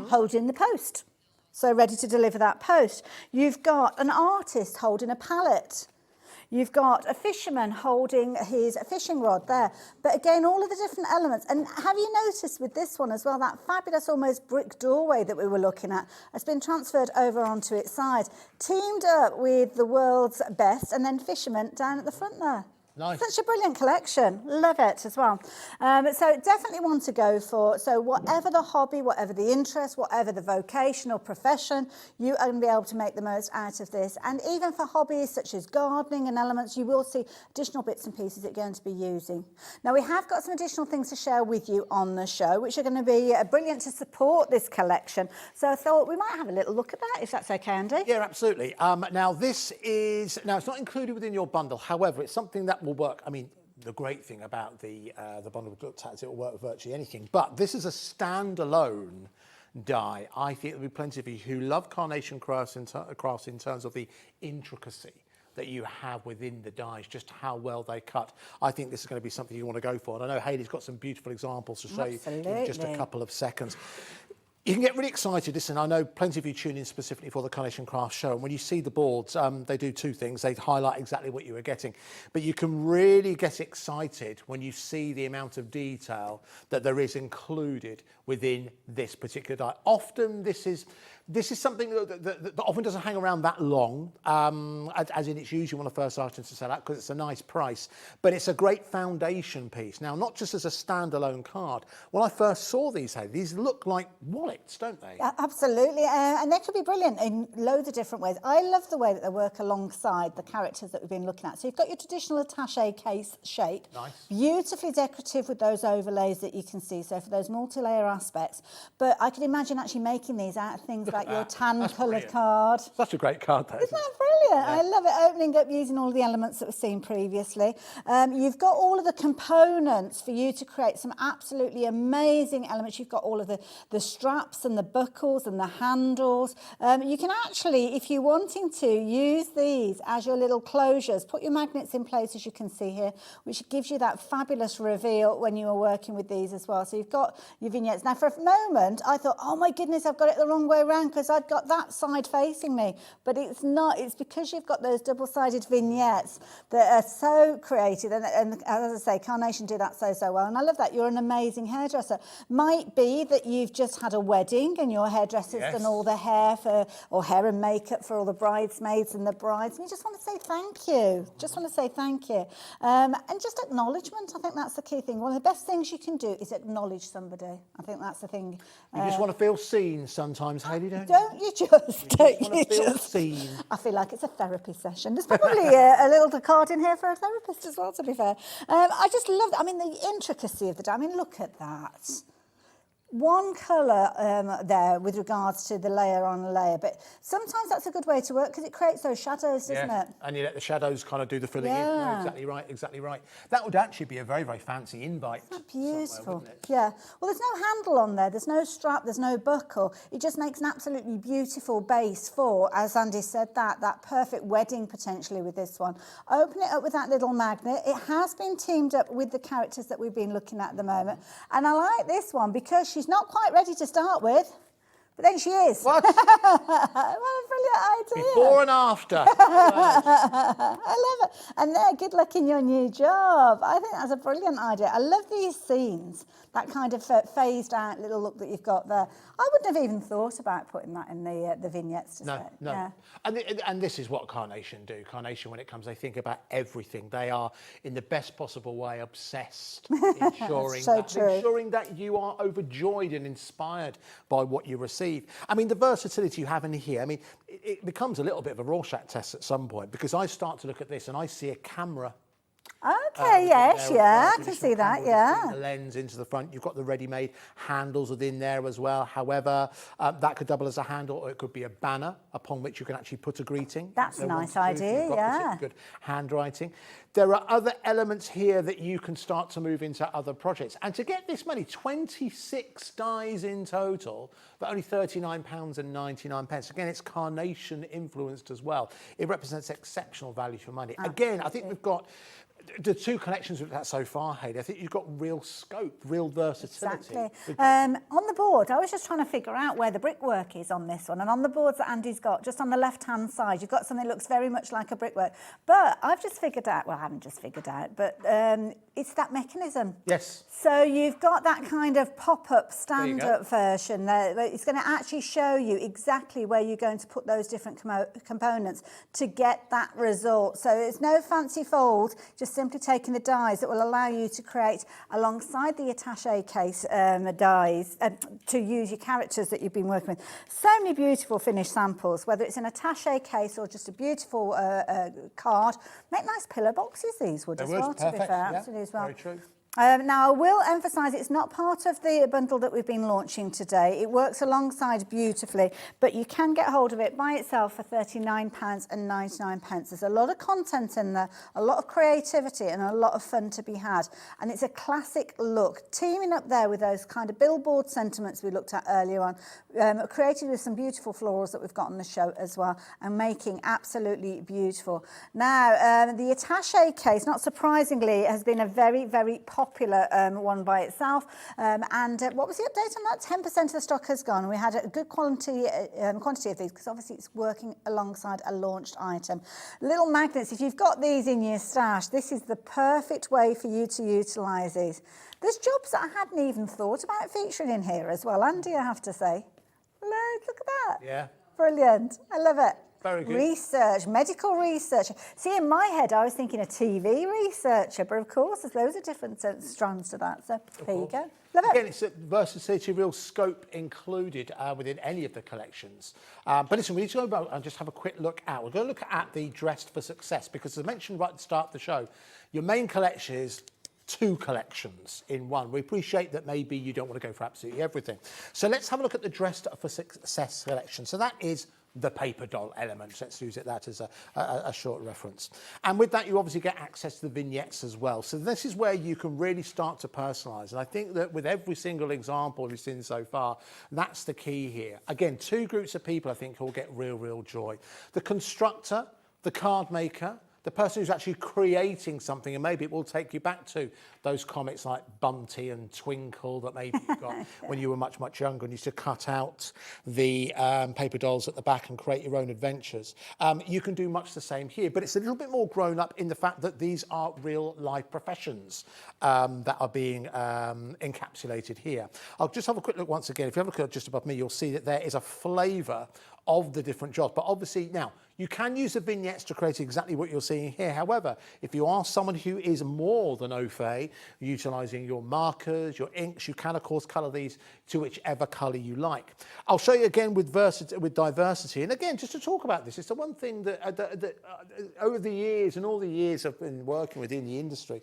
S3: holding the post, so ready to deliver that post. You've got an artist holding a palette. You've got a fisherman holding his fishing rod there. But again, all of the different elements. And have you noticed with this one as well, that fabulous almost brick doorway that we were looking at has been transferred over onto its side, teamed up with the world's best, and then fishermen down at the front there.
S2: Nice.
S3: Such a brilliant collection. Love it as well. So definitely one to go for. So whatever the hobby, whatever the interest, whatever the vocation or profession, you are going to be able to make the most out of this. And even for hobbies such as gardening and elements, you will see additional bits and pieces that you're going to be using. Now, we have got some additional things to share with you on the show, which are going to be brilliant to support this collection. So I thought we might have a little look at that, if that's okay, Andy.
S2: Yeah, absolutely. Now, this is, it's not included within your bundle. However, it's something that will work. I mean, the great thing about the bundle we've looked at is it will work with virtually anything. But this is a standalone die. I think there'll be plenty of you who love Carnation Crafts in terms of the intricacy that you have within the dies, just how well they cut. I think this is going to be something you want to go for. And I know Hayley's got some beautiful examples to show you in just a couple of seconds. You can get really excited. Listen, I know plenty of you tune in specifically for the Carnation Crafts show, and when you see the boards, they do two things. They highlight exactly what you are getting, but you can really get excited when you see the amount of detail that there is included within this particular die. Often this is This is something that often doesn't hang around that long, as in it's usually one of the first items to sell out because it's a nice price, but it's a great foundation piece. Now, not just as a standalone card. When I first saw these, hey, these look like wallets, don't they?
S3: Absolutely, and they could be brilliant in loads of different ways. I love the way that they work alongside the characters that we've been looking at. So you've got your traditional attaché case shape,
S2: Nice.
S3: Beautifully decorative with those overlays that you can see, so for those multi-layer aspects. But I could imagine actually making these out of things like your tan-coloured card.
S2: Such a great card, though.
S3: Isn't that brilliant? I love it, opening up using all the elements that we've seen previously. You've got all of the components for you to create some absolutely amazing elements. You've got all of the straps and the buckles and the handles. You can actually, if you're wanting to, use these as your little closures. Put your magnets in place, as you can see here, which gives you that fabulous reveal when you are working with these as well. So you've got your vignettes. Now, for a moment, I thought, oh my goodness, I've got it the wrong way around because I've got that side facing me. But it's not. It's because you've got those double-sided vignettes that are so creative. And as I say, Carnation do that so well. And I love that. You're an amazing hairdresser. Might be that you've just had a wedding and your hairdresser's done all the hair or hair and makeup for all the bridesmaids and the brides. And you just want to say thank you. Just want to say thank you. And just acknowledgement. I think that's the key thing. One of the best things you can do is acknowledge somebody. I think that's the thing.
S2: You just want to feel seen sometimes, Hayley, don't you?
S3: Don't you just? Don't you just?
S2: Seen.
S3: I feel like it's a therapy session. There's probably a little card in here for a therapist as well, to be fair. I just love that. I mean, the intricacy of the I mean, look at that. One colour there with regards to the layer on layer, but sometimes that's a good way to work because it creates those shadows, doesn't it?
S2: And you let the shadows kind of do the filling in. No, exactly right, exactly right. That would actually be a very, very fancy invite.
S3: Isn't that beautiful? Yeah. Well, there's no handle on there, there's no strap, there's no buckle. It just makes an absolutely beautiful base for, as Andy said, that perfect wedding potentially with this one. Open it up with that little magnet. It has been teamed up with the characters that we've been looking at the moment. And I like this one because she's not quite ready to start with, but then she is.
S2: What?
S3: What a brilliant idea.
S2: Before and after.
S3: I love it. And there, good luck in your new job. I think that's a brilliant idea. I love these scenes, that kind of phased out little look that you've got there. I wouldn't have even thought about putting that in the vignettes to say.
S2: No.
S3: Yeah.
S2: And this is what Carnation do. Carnation, when it comes, they think about everything. They are, in the best possible way, obsessed, ensuring that you are overjoyed and inspired by what you receive. I mean, the versatility you have in here, I mean, it becomes a little bit of a Rorschach test at some point because I start to look at this and I see a camera.
S3: Okay, yes, I can see that, yeah.
S2: The lens into the front. You've got the ready-made handles within there as well. However, that could double as a handle, or it could be a banner upon which you can actually put a greeting.
S3: That's a nice idea, yeah.
S2: Good handwriting. There are other elements here that you can start to move into other projects. And to get this many, 26 dies in total, but only £39.99. Again, it's Carnation influenced as well. It represents exceptional value for money. Again, I think we've got the two collections we've had so far, Hayley. I think you've got real scope, real versatility.
S3: Exactly. On the board, I was just trying to figure out where the brickwork is on this one. And on the boards that Andy's got, just on the left-hand side, you've got something that looks very much like a brickwork. But I've just figured out, well, I haven't just figured out, but it's that mechanism.
S2: Yes.
S3: So you've got that kind of pop-up, stand-up version there. It's going to actually show you exactly where you're going to put those different components to get that result. So it's no fancy fold, just simply taking the dies that will allow you to create, alongside the attaché case dies, to use your characters that you've been working with. So many beautiful finished samples, whether it's an attaché case or just a beautiful card. Make nice pillow boxes, these would as well, to be fair. Absolutely as well.
S2: Very true.
S3: Now, I will emphasise it's not part of the bundle that we've been launching today. It works alongside beautifully, but you can get hold of it by itself for £39.99. There's a lot of content in there, a lot of creativity and a lot of fun to be had. And it's a classic look, teaming up there with those kind of billboard sentiments we looked at earlier on, created with some beautiful florals that we've got on the show as well, and making absolutely beautiful. Now, the attaché case, not surprisingly, has been a very, very popular one by itself. And what was the update on that? 10% of the stock has gone. We had a good quantity of these because obviously it's working alongside a launched item. Little magnets, if you've got these in your stash, this is the perfect way for you to utilise these. There's jobs that I hadn't even thought about featuring in here as well, Andy, I have to say. Look look at that.
S2: Yeah.
S3: Brilliant. I love it.
S2: Very good.
S3: Research, medical research. See, in my head, I was thinking a TV researcher, but of course, there's loads of different strands to that. So there you go. Love it.
S2: Again, it's a versatility, real scope included within any of the collections. But listen, we need to go about and just have a quick look at. We're going to look at the Dressed for Success because, as I mentioned right at the start of the show, your main collection is 2 collections in one. We appreciate that maybe you don't want to go for absolutely everything. So let's have a look at the Dressed for Success collection. So that is the paper doll element. Let's use that as a short reference. And with that, you obviously get access to the vignettes as well. So this is where you can really start to personalise. And I think that with every single example we've seen so far, that's the key here. Again, 2 groups of people I think will get real joy. The constructor, the card maker, the person who's actually creating something, and maybe it will take you back to those comics like Bunty and Twinkle that maybe you got when you were much younger and used to cut out the paper dolls at the back and create your own adventures. You can do much the same here, but it's a little bit more grown up in the fact that these are real life professions that are being encapsulated here. I'll just have a quick look once again. If you have a look at just above me, you'll see that there is a flavour of the different jobs, but obviously now you can use the vignettes to create exactly what you're seeing here. However, if you are someone who is more than au fait, utilising your markers, your inks, you can of course colour these to whichever colour you like. I'll show you again with diversity, and again just to talk about this, it's the one thing that over the years and all the years I've been working within the industry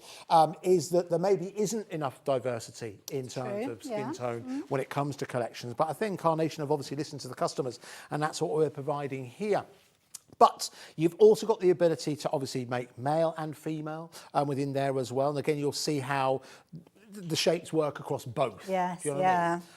S2: is that there maybe isn't enough diversity in terms of skin tone when it comes to collections. But I think Carnation have obviously listened to the customers, and that's what we're providing here. But you've also got the ability to obviously make male and female within there as well. And again, you'll see how the shapes work across both.
S3: Yes,
S2: you know what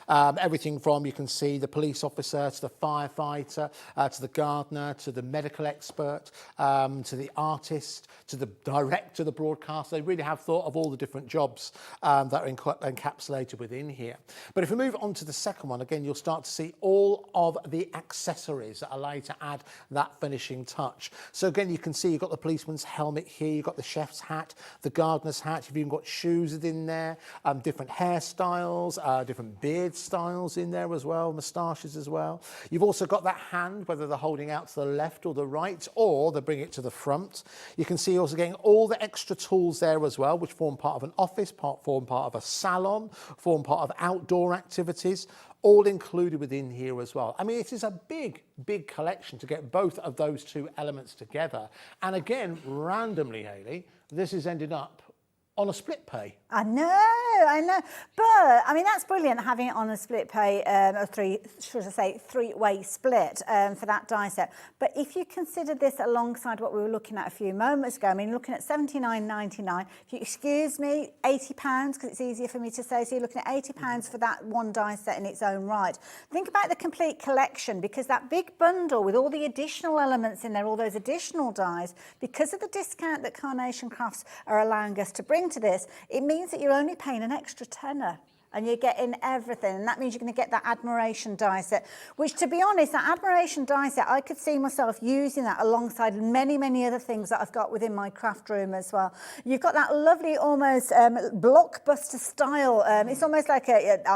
S2: I mean? Everything from, you can see the police officer to the firefighter, to the gardener, to the medical expert, to the artist, to the director, the broadcaster. They really have thought of all the different jobs that are encapsulated within here. But if we move on to the second one, again, you'll start to see all of the accessories that allow you to add that finishing touch. So again, you can see you've got the policeman's helmet here, you've got the chef's hat, the gardener's hat, you've even got shoes within there. Different hairstyles, different beard styles in there as well, moustaches as well. You've also got that hand, whether they're holding out to the left or the right, or they bring it to the front. You can see also getting all the extra tools there as well, which form part of an office, form part of a salon, form part of outdoor activities, all included within here as well. I mean, it is a big collection to get both of those 2 elements together. And again, randomly, Hayley, this is ended up on a split pay.
S3: I know. But, I mean, that's brilliant having it on a split pay, or three-way split for that die set. But if you consider this alongside what we were looking at a few moments ago, I mean, looking at $79.99, if you excuse me, £80, because it's easier for me to say, so you're looking at £80 for that one die set in its own right. Think about the complete collection, because that big bundle with all the additional elements in there, all those additional dies, because of the discount that Carnation Crafts are allowing us to bring to this, it means that you're only paying an extra tenner and you're getting everything, and that means you're going to get that admiration die set, which, to be honest, that admiration die set, I could see myself using that alongside many other things that I've got within my craft room as well. You've got that lovely almost blockbuster style, it's almost like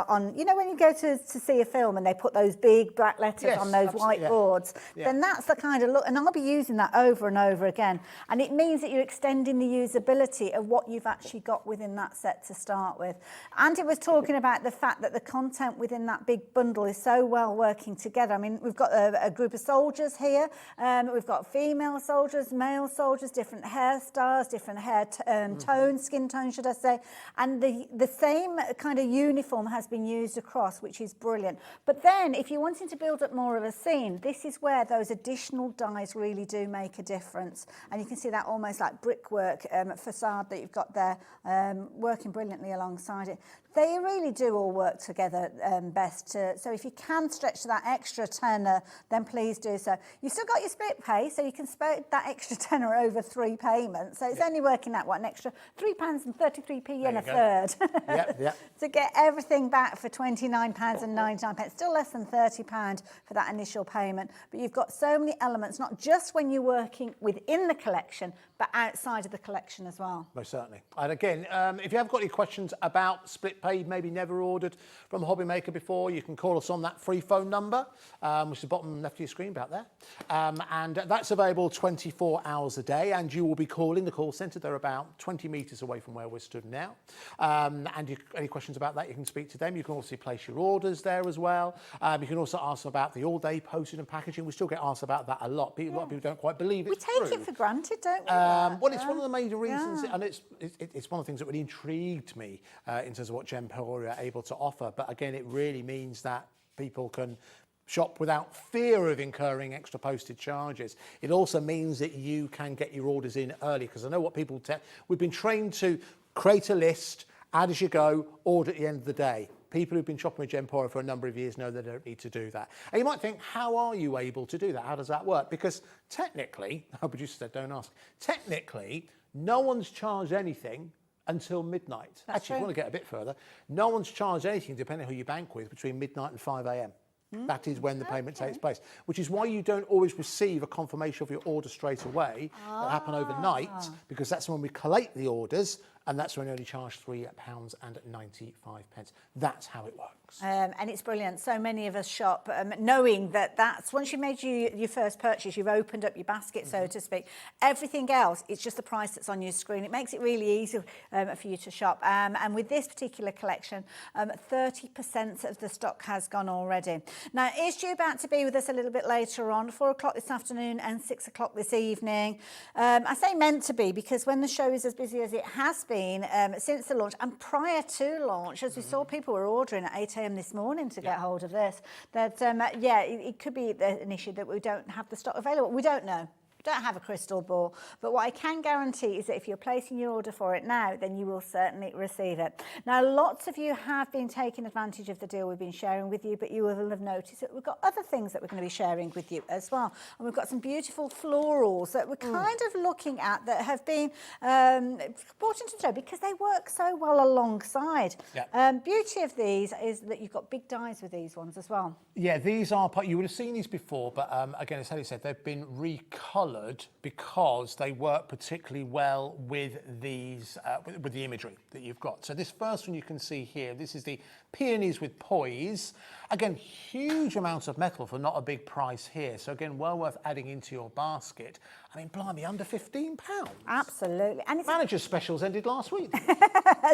S3: on, you know, when you go to see a film and they put those big black letters on those white boards, then that's the kind of look, and I'll be using that over and over again, and it means that you're extending the usability of what you've actually got within that set to start with. And it was talking about the fact that the content within that big bundle is so well working together. I mean, we've got a group of soldiers here. We've got female soldiers, male soldiers, different hairstyles, different hair tone, skin tone, should I say. And the same kind of uniform has been used across, which is brilliant. But then, if you're wanting to build up more of a scene, this is where those additional dies really do make a difference. And you can see that almost like brickwork facade that you've got there, working brilliantly alongside it. They really do all work together best. So if you can stretch to that extra tenner, then please do so. You've still got your split pay, so you can split that extra tenner over 3 payments. So it's only working out, what, an extra £3.33 and a third. To get everything back for £29.99. Still less than £30 for that initial payment. But you've got so many elements, not just when you're working within the collection, but outside of the collection as well.
S2: Most certainly. And again, if you have got any questions about split pay, maybe maybe never ordered from a hobby maker before, you can call us on that free phone number, which is the bottom left of your screen about there. And that's available 24 hours a day, and you will be calling the call centre. They're about 20 metres away from where we're stood now. Any questions about that, you can speak to them. You can also place your orders there as well. You can also ask about the all-day postage and packaging. We still get asked about that a lot. A lot of people don't quite believe it's
S3: We take it for granted, don't we?
S2: Well, it's one of the major reasons, and it's one of the things that really intrigued me in terms of what Gemporia are able to offer. But again, it really means that people can shop without fear of incurring extra postage charges. It also means that you can get your orders in early, because I know what people we've been trained to create a list, add as you go, order at the end of the day. People who've been shopping with Gemporia for a number of years know they don't need to do that. And you might think, how are you able to do that? How does that work? Because technically, our producer said, don't ask, technically, no one's charged anything until midnight.
S3: That's
S2: Actually,
S3: true.
S2: if you want to get a bit further, no one's charged anything, depending on who you bank with, between midnight and 5 a.m. That is when the payment takes place, which is why you don't always receive a confirmation of your order straight away. That happen overnight, because that's when we collate the orders, and that's when we only charge £3.95. That's how it works.
S3: And it's brilliant. So many of us shop knowing that that's, once you've made your first purchase, you've opened up your basket, so to speak. Everything else, it's just the price that's on your screen. It makes it really easy for you to shop. And with this particular collection, 30% of the stock has gone already. Now, is due about to be with us a little bit later on, 4 o'clock this afternoon and 6 o'clock this evening. I say meant to be, because when the show is as busy as it has been since the launch and prior to launch, as we saw people were ordering at 8 a.m. this morning to get hold of this, that it could be an issue that we don't have the stock available. We don't know. Don't have a crystal ball, but what I can guarantee is that if you're placing your order for it now, then you will certainly receive it. Now, lots of you have been taking advantage of the deal we've been sharing with you, but you will have noticed that we've got other things that we're going to be sharing with you as well. And we've got some beautiful florals that we're kind of looking at that have been brought into the show because they work so well alongside. Beauty of these is that you've got big dies with these ones as well.
S2: Yeah, these are, you would have seen these before, but again, as Ellie said, they've been recoloured because they work particularly well with these, with the imagery that you've got. So this first one you can see here, this is the Peonies with Poise. Again, huge amounts of metal for not a big price here. So again, well worth adding into your basket. I mean, blimey, under £15.
S3: Absolutely. And it's
S2: Manager's specials ended last week.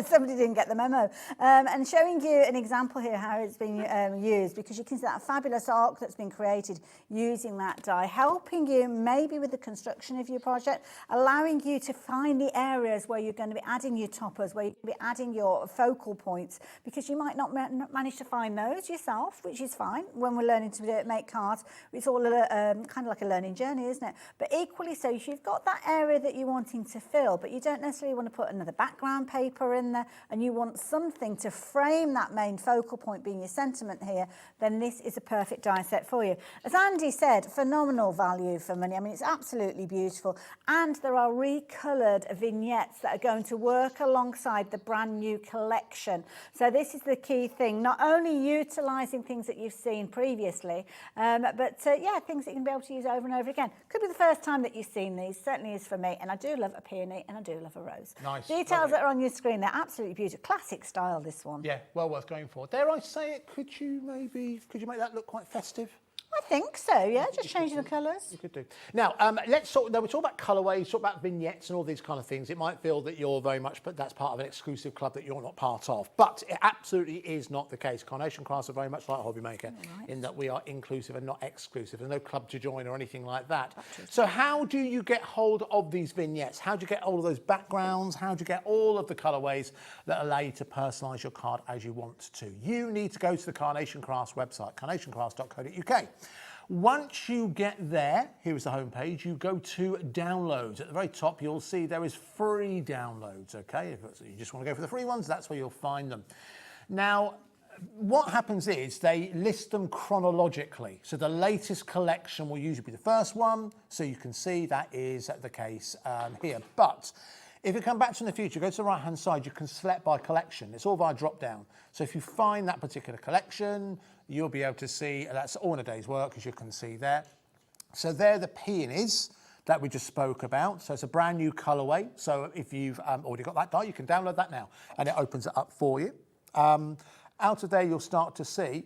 S3: Somebody didn't get the memo. And showing you an example here how it's been used, because you can see that fabulous arc that's been created using that die, helping you maybe with the construction of your project, allowing you to find the areas where you're going to be adding your toppers, where you're going to be adding your focal points, because you might not manage to find those yourself, which is fine. When we're learning to make cards, it's all kind of like a learning journey, isn't it? But equally so, if you've got that area that you're wanting to fill, but you don't necessarily want to put another background paper in there, and you want something to frame that main focal point being your sentiment here, then this is a perfect die set for you. As Andy said, phenomenal value for money. I mean, it's absolutely beautiful. And there are recoloured vignettes that are going to work alongside the brand new collection. So this is the key thing, not only utilising things that you've seen previously, but things that you can be able to use over and over again. Could be the first time that you've seen these, certainly is for me, and I do love a peony and I do love a rose.
S2: Nice.
S3: Details that are on your screen, they're absolutely beautiful. Classic style, this one.
S2: Yeah, well worth going for. Dare I say it, could you make that look quite festive?
S3: I think so, yeah, just changing the colours.
S2: You could do. Now, let's talk, we talk about colourways, talk about vignettes and all these kind of things. It might feel that you're very much, but that's part of an exclusive club that you're not part of. But it absolutely is not the case. Carnation Crafts are very much like Hobby Maker in that we are inclusive and not exclusive. There's no club to join or anything like that. So how do you get hold of these vignettes? How do you get hold of those backgrounds? How do you get all of the colourways that allow you to personalise your card as you want to? You need to go to the Carnation Crafts website, carnationcrafts.co.uk. Once you get there, here is the homepage, you go to downloads. At the very top, you'll see there is free downloads, okay? If you just want to go for the free ones, that's where you'll find them. Now, what happens is they list them chronologically. So the latest collection will usually be the first one. So you can see that is the case here. But if you come back to in the future, go to the right-hand side, you can select by collection. It's all via drop-down. So if you find that particular collection, you'll be able to see, that's all in a day's work, as you can see there. So they're the Peonies that we just spoke about. So it's a brand new colourway. So if you've already got that die, you can download that now, and it opens it up for you. Out of there, you'll start to see,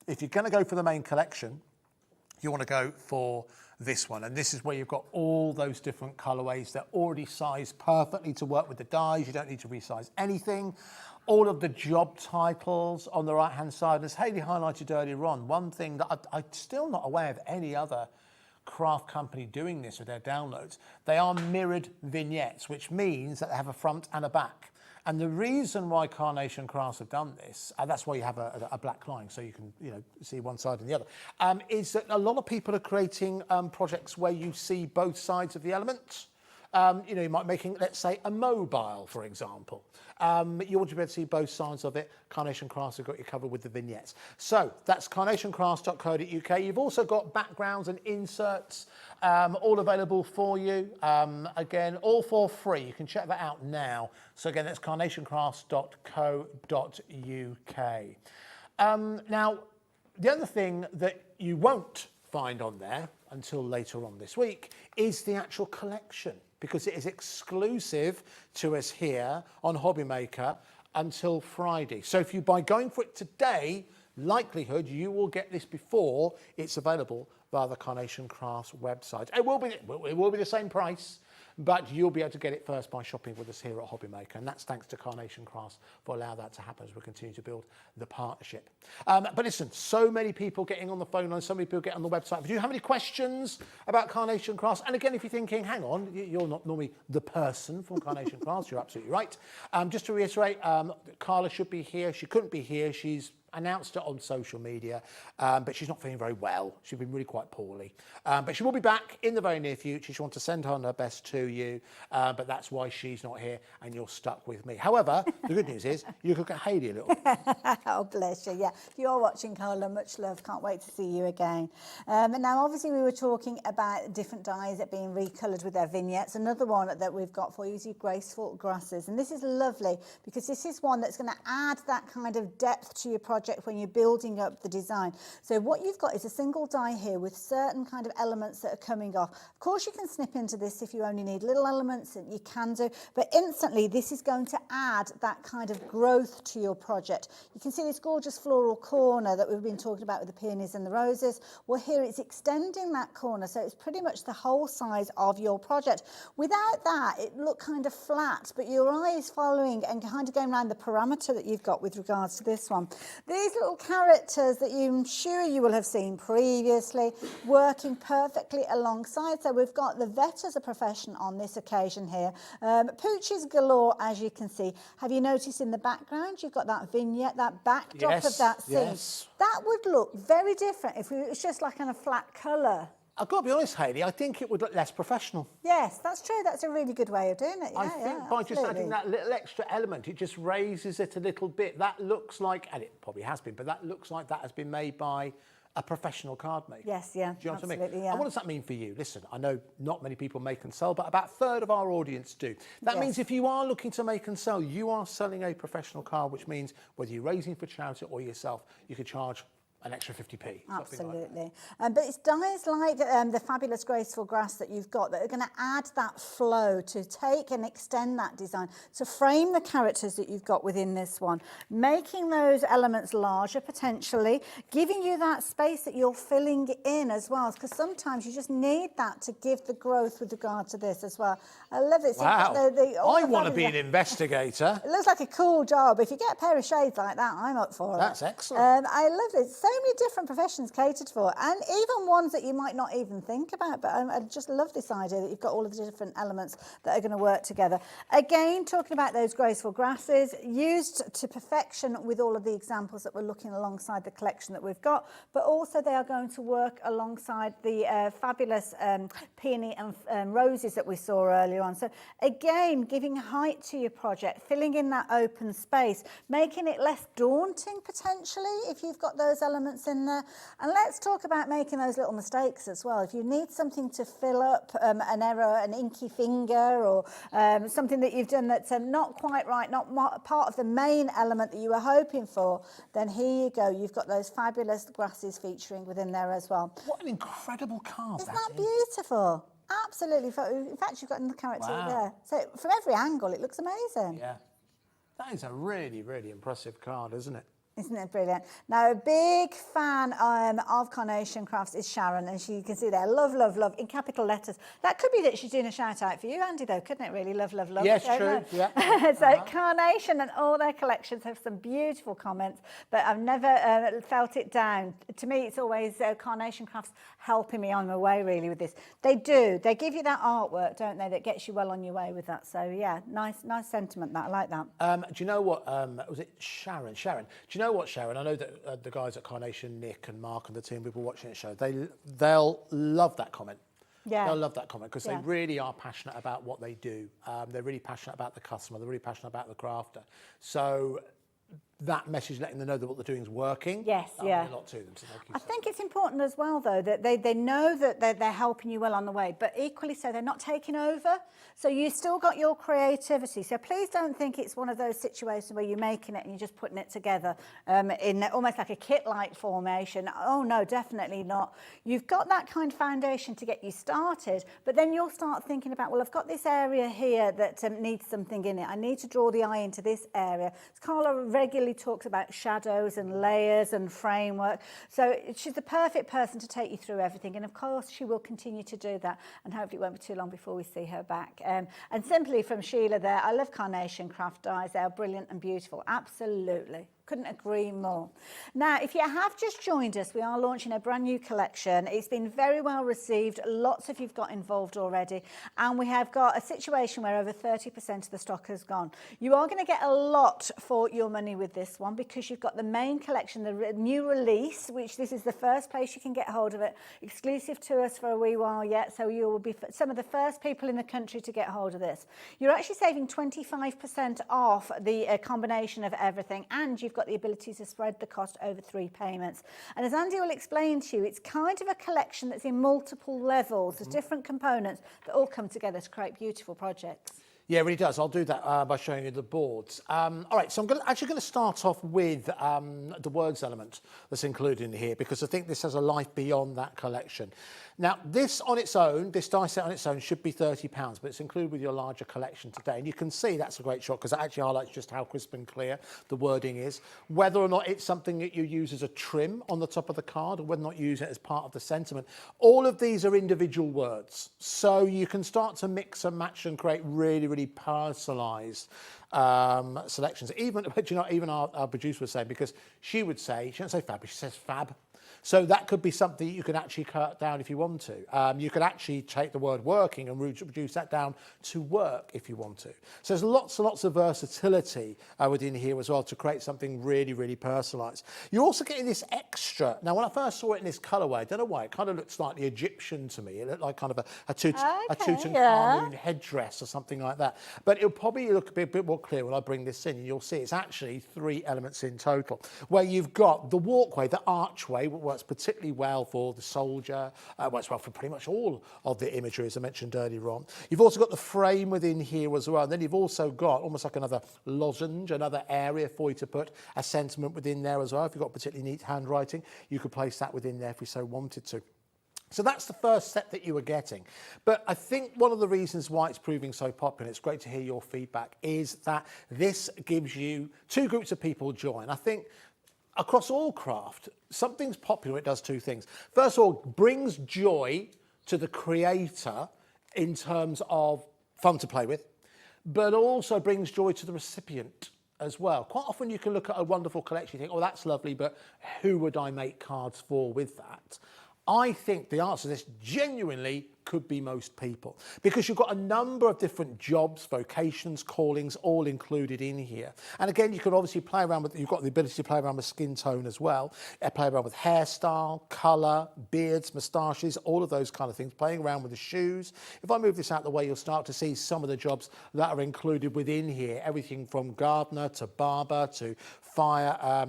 S2: if you're going to go for the main collection, you want to go for this one. And this is where you've got all those different colorways. They're already sized perfectly to work with the dies. You don't need to resize anything. All of the job titles on the right-hand side. As Hayley highlighted earlier on, one thing that I'm still not aware of any other craft company doing this with their downloads, they are mirrored vignettes, which means that they have a front and a back. And the reason why Carnation Crafts have done this, and that's why you have a black line, so you can see one side and the other, is that a lot of people are creating projects where you see both sides of the element. You might be making, let's say, a mobile, for example. You want to be able to see both sides of it. Carnation Crafts have got you covered with the vignettes. So that's carnationcrafts.co.uk. You've also got backgrounds and inserts all available for you. Again, all for free. You can check that out now. So again, that's carnationcrafts.co.uk. Now, the other thing that you won't find on there until later on this week is the actual collection, because it is exclusive to us here on Hobbymaker until Friday. So if you by going for it today, likelihood you will get this before it's available via the Carnation Crafts website. It will be the same price, but you'll be able to get it first by shopping with us here at Hobbymaker, and that's thanks to Carnation Crafts for allowing that to happen as we continue to build the partnership. But listen, so many people getting on the phone line, so many people getting on the website. If you have any questions about Carnation Crafts, and again, if you're thinking, hang on, you're not normally the person from Carnation Crafts, you're absolutely right. Just to reiterate, Carla should be here. She couldn't be here. She's announced it on social media, but she's not feeling very well. She's been really quite poorly. But she will be back in the very near future. She wants to send her best to you, but that's why she's not here and you're stuck with me. However, the good news is you could get Hayley a little bit.
S3: Oh, bless you. Yeah, if you're watching, Carla, much love. Can't wait to see you again. Now, obviously, we were talking about different dies that are being recoloured with their vignettes. Another one that we've got for you is your graceful grasses. And this is lovely because this is one that's going to add that kind of depth to your project when you're building up the design. So what you've got is a single die here with certain kind of elements that are coming off. Of course, you can snip into this if you only need little elements, and you can do, but instantly this is going to add that kind of growth to your project. You can see this gorgeous floral corner that we've been talking about with the peonies and the roses. Well, here it's extending that corner, so it's pretty much the whole size of your project. Without that, it looked kind of flat, but your eye is following and kind of going around the parameter that you've got with regards to this one. These little characters that I'm sure you will have seen previously working perfectly alongside. So we've got the vet as a profession on this occasion here. Pooches galore, as you can see. Have you noticed in the background you've got that vignette, that backdrop of that scene?
S2: Yes.
S3: That would look very different if it was just like in a flat colour.
S2: I've got to be honest, Hayley, I think it would look less professional.
S3: Yes, that's true. That's a really good way of doing it. Yeah,
S2: I think by just adding that little extra element, it just raises it a little bit. That looks like, and it probably has been, but that looks like that has been made by a professional card maker.
S3: Yes, yeah,
S2: Do you know what I mean?
S3: absolutely, yeah.
S2: And what does that mean for you? Listen, I know not many people make and sell, but about a third of our audience do. That
S3: Yes.
S2: means if you are looking to make and sell, you are selling a professional card, which means whether you're raising for charity or yourself, you could charge an extra 50p.
S3: Absolutely. But it's dies like the fabulous graceful grass that you've got that are going to add that flow to take and extend that design, to frame the characters that you've got within this one, making those elements larger potentially, giving you that space that you're filling in as well, because sometimes you just need that to give the growth with regard to this as well. I love it. So
S2: Wow. I want to be an
S3: fabulous-
S2: investigator.
S3: It looks like a cool job. If you get a pair of shades like that, I'm up for it.
S2: That's excellent.
S3: I love it. So many different professions catered for, and even ones that you might not even think about. But I just love this idea that you've got all of the different elements that are going to work together. Again, talking about those graceful grasses, used to perfection with all of the examples that we're looking alongside the collection that we've got, but also they are going to work alongside the fabulous peony and roses that we saw earlier on. So again, giving height to your project, filling in that open space, making it less daunting potentially if you've got those elements in there. And let's talk about making those little mistakes as well. If you need something to fill up an error, an inky finger, or something that you've done that's not quite right, not part of the main element that you were hoping for, then here you go. You've got those fabulous grasses featuring within there as well.
S2: What an incredible card
S3: Isn't
S2: that
S3: that
S2: is.
S3: beautiful? Absolutely. In fact, you've got another character
S2: Wow.
S3: there. So from every angle, it looks amazing.
S2: Yeah. That is a really, really impressive card, isn't it?
S3: Isn't it brilliant? Now, a big fan of Carnation Crafts is Sharon, and you can see there, love, love, love, in capital letters. That could be that she's doing a shout out for you, Andy, though, couldn't it, really? Love, love, love.
S2: Yes,
S3: Don't
S2: true,
S3: know.
S2: yeah.
S3: So Carnation and all their collections have some beautiful comments, but I've never felt it down. To me, it's always Carnation Crafts helping me on my way, really, with this. They do. They give you that artwork, don't they, that gets you well on your way with that. So, yeah, nice sentiment, that. I like that.
S2: Do you know what, was it Sharon? Sharon, do you know what, Sharon? I know that the guys at Carnation, Nick and Mark and the team, people watching the show, they'll love that comment.
S3: Yeah.
S2: They'll love that comment because
S3: Yeah.
S2: they really are passionate about what they do. They're really passionate about the customer. They're really passionate about the crafter. So that message letting them know that what they're doing is working.
S3: Yes,
S2: that'll
S3: yeah.
S2: mean a lot to them. So thank you
S3: I
S2: so
S3: think it's important as well, though, that they know that they're helping you well on the way, but equally so they're not taking over. So you still got your creativity. So please don't think it's one of those situations where you're making it and you're just putting it together in almost like a kit-like formation. Oh, no, definitely not. You've got that kind of foundation to get you started, but then you'll start thinking about, well, I've got this area here that needs something in it. I need to draw the eye into this area. Carla regularly talks about shadows and layers and framework. So she's the perfect person to take you through everything. And of course, she will continue to do that. And hopefully it won't be too long before we see her back. And simply from Sheila there, I love Carnation Craft dies. They are brilliant and beautiful. Absolutely. Couldn't agree more. Now, if you have just joined us, we are launching a brand new collection. It's been very well received. Lots of you've got involved already. And we have got a situation where over 30% of the stock has gone. You are going to get a lot for your money with this one because you've got the main collection, the new release, which this is the first place you can get hold of it, exclusive to us for a wee while yet. So you will be some of the first people in the country to get hold of this. You're actually saving 25% off the combination of everything, and you've got the ability to spread the cost over 3 payments. And as Andy will explain to you, it's kind of a collection that's in multiple levels. There's different components that all come together to create beautiful projects.
S2: Yeah, it really does. I'll do that by showing you the boards. All right, so I'm actually going to start off with the words element that's included in here because I think this has a life beyond that collection. Now, this on its own, this die set on its own should be £30, but it's included with your larger collection today. And you can see that's a great shot because it actually highlights just how crisp and clear the wording is. Whether or not it's something that you use as a trim on the top of the card or whether or not you use it as part of the sentiment, all of these are individual words. So you can start to mix and match and create really, really personalised selections. Even, but you know, even our producer was saying, because she would say, she doesn't say fab, but she says fab. So that could be something you can actually cut down if you want to. You could actually take the word working and reduce that down to work if you want to. So there's lots and lots of versatility within here as well to create something really, really personalised. You're also getting this extra. Now, when I first saw it in this colourway, I don't know why, it kind of looked slightly Egyptian to me. It looked like kind of a Tutankhamun headdress or something like that. But it'll probably look a bit more clear when I bring this in, and you'll see it's actually 3 elements in total, where you've got the walkway, the archway, works particularly well for the soldier, works well for pretty much all of the imagery, as I mentioned earlier on. You've also got the frame within here as well, and then you've also got almost like another lozenge, another area for you to put a sentiment within there as well. If you've got particularly neat handwriting, you could place that within there if you so wanted to. So that's the first set that you were getting. But I think one of the reasons why it's proving so popular, it's great to hear your feedback, is that this gives you 2 groups of people joy. And I think across all craft, something's popular, it does 2 things. First of all, brings joy to the creator in terms of fun to play with, but also brings joy to the recipient as well. Quite often you can look at a wonderful collection, you think, oh, that's lovely, but who would I make cards for with that? I think the answer to this genuinely could be most people, because you've got a number of different jobs, vocations, callings, all included in here. And again, you can obviously play around with, you've got the ability to play around with skin tone as well, play around with hairstyle, colour, beards, moustaches, all of those kind of things, playing around with the shoes. If I move this out of the way, you'll start to see some of the jobs that are included within here, everything from gardener to barber to fire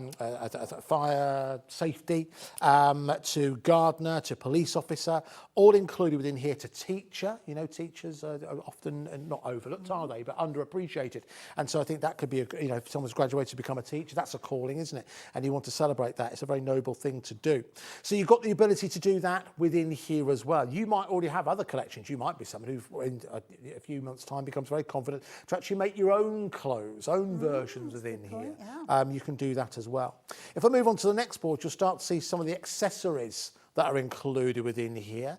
S2: safety, to gardener, to police officer, all included within here. here to teacher. You know, teachers are often not overlooked, are they, but underappreciated. And so I think that could be, if someone's graduated to become a teacher, that's a calling, isn't it? And you want to celebrate that. It's a very noble thing to do. So you've got the ability to do that within here as well. You might already have other collections. You might be someone who in a few months' time becomes very confident to actually make your own clothes, own versions within here. Yeah. You can do that as well. If I move on to the next board, you'll start to see some of the accessories that are included within here.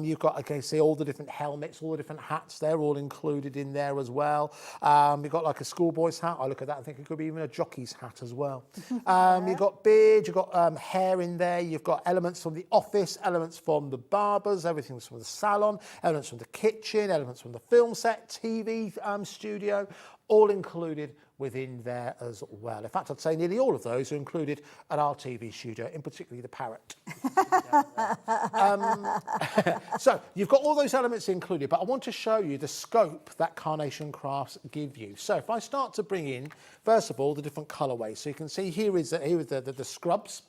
S2: You've got, okay, see all the different helmets, all the different hats, they're all included in there as well. You've got like a schoolboy's hat. I look at that and think it could be even a jockey's hat as well. You've got beard, you've got hair in there, you've got elements from the office, elements from the barbers, everything's from the salon, elements from the kitchen, elements from the film set, TV studio, all included within there as well. In fact, I'd say nearly all of those are included at our TV studio, in particularly the parrot. So you've got all those elements included, but I want to show you the scope that Carnation Crafts give you. So if I start to bring in, first of all, the different colourways. So you can see here is the scrubs.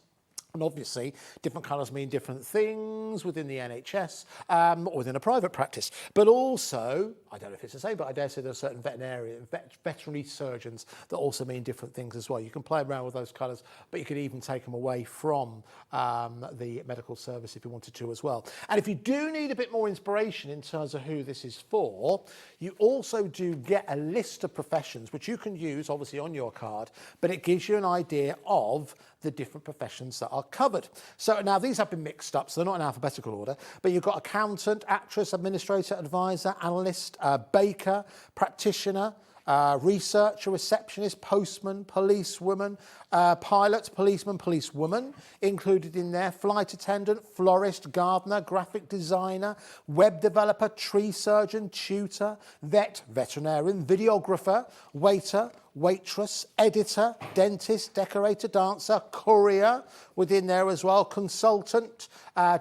S2: And obviously, different colours mean different things within the NHS or within a private practice. But also, I don't know if it's the same, but I dare say there are certain veterinary surgeons that also mean different things as well. You can play around with those colours, but you could even take them away from the medical service if you wanted to as well. And if you do need a bit more inspiration in terms of who this is for, you also do get a list of professions, which you can use obviously on your card, but it gives you an idea of the different professions that are covered. So now these have been mixed up, so they're not in alphabetical order, but you've got accountant, actress, administrator, advisor, analyst, baker, practitioner, researcher, receptionist, postman, policewoman, pilot, policeman, policewoman, included in there, flight attendant, florist, gardener, graphic designer, web developer, tree surgeon, tutor, vet, veterinarian, videographer, waiter, waitress, editor, dentist, decorator, dancer, courier within there as well, consultant,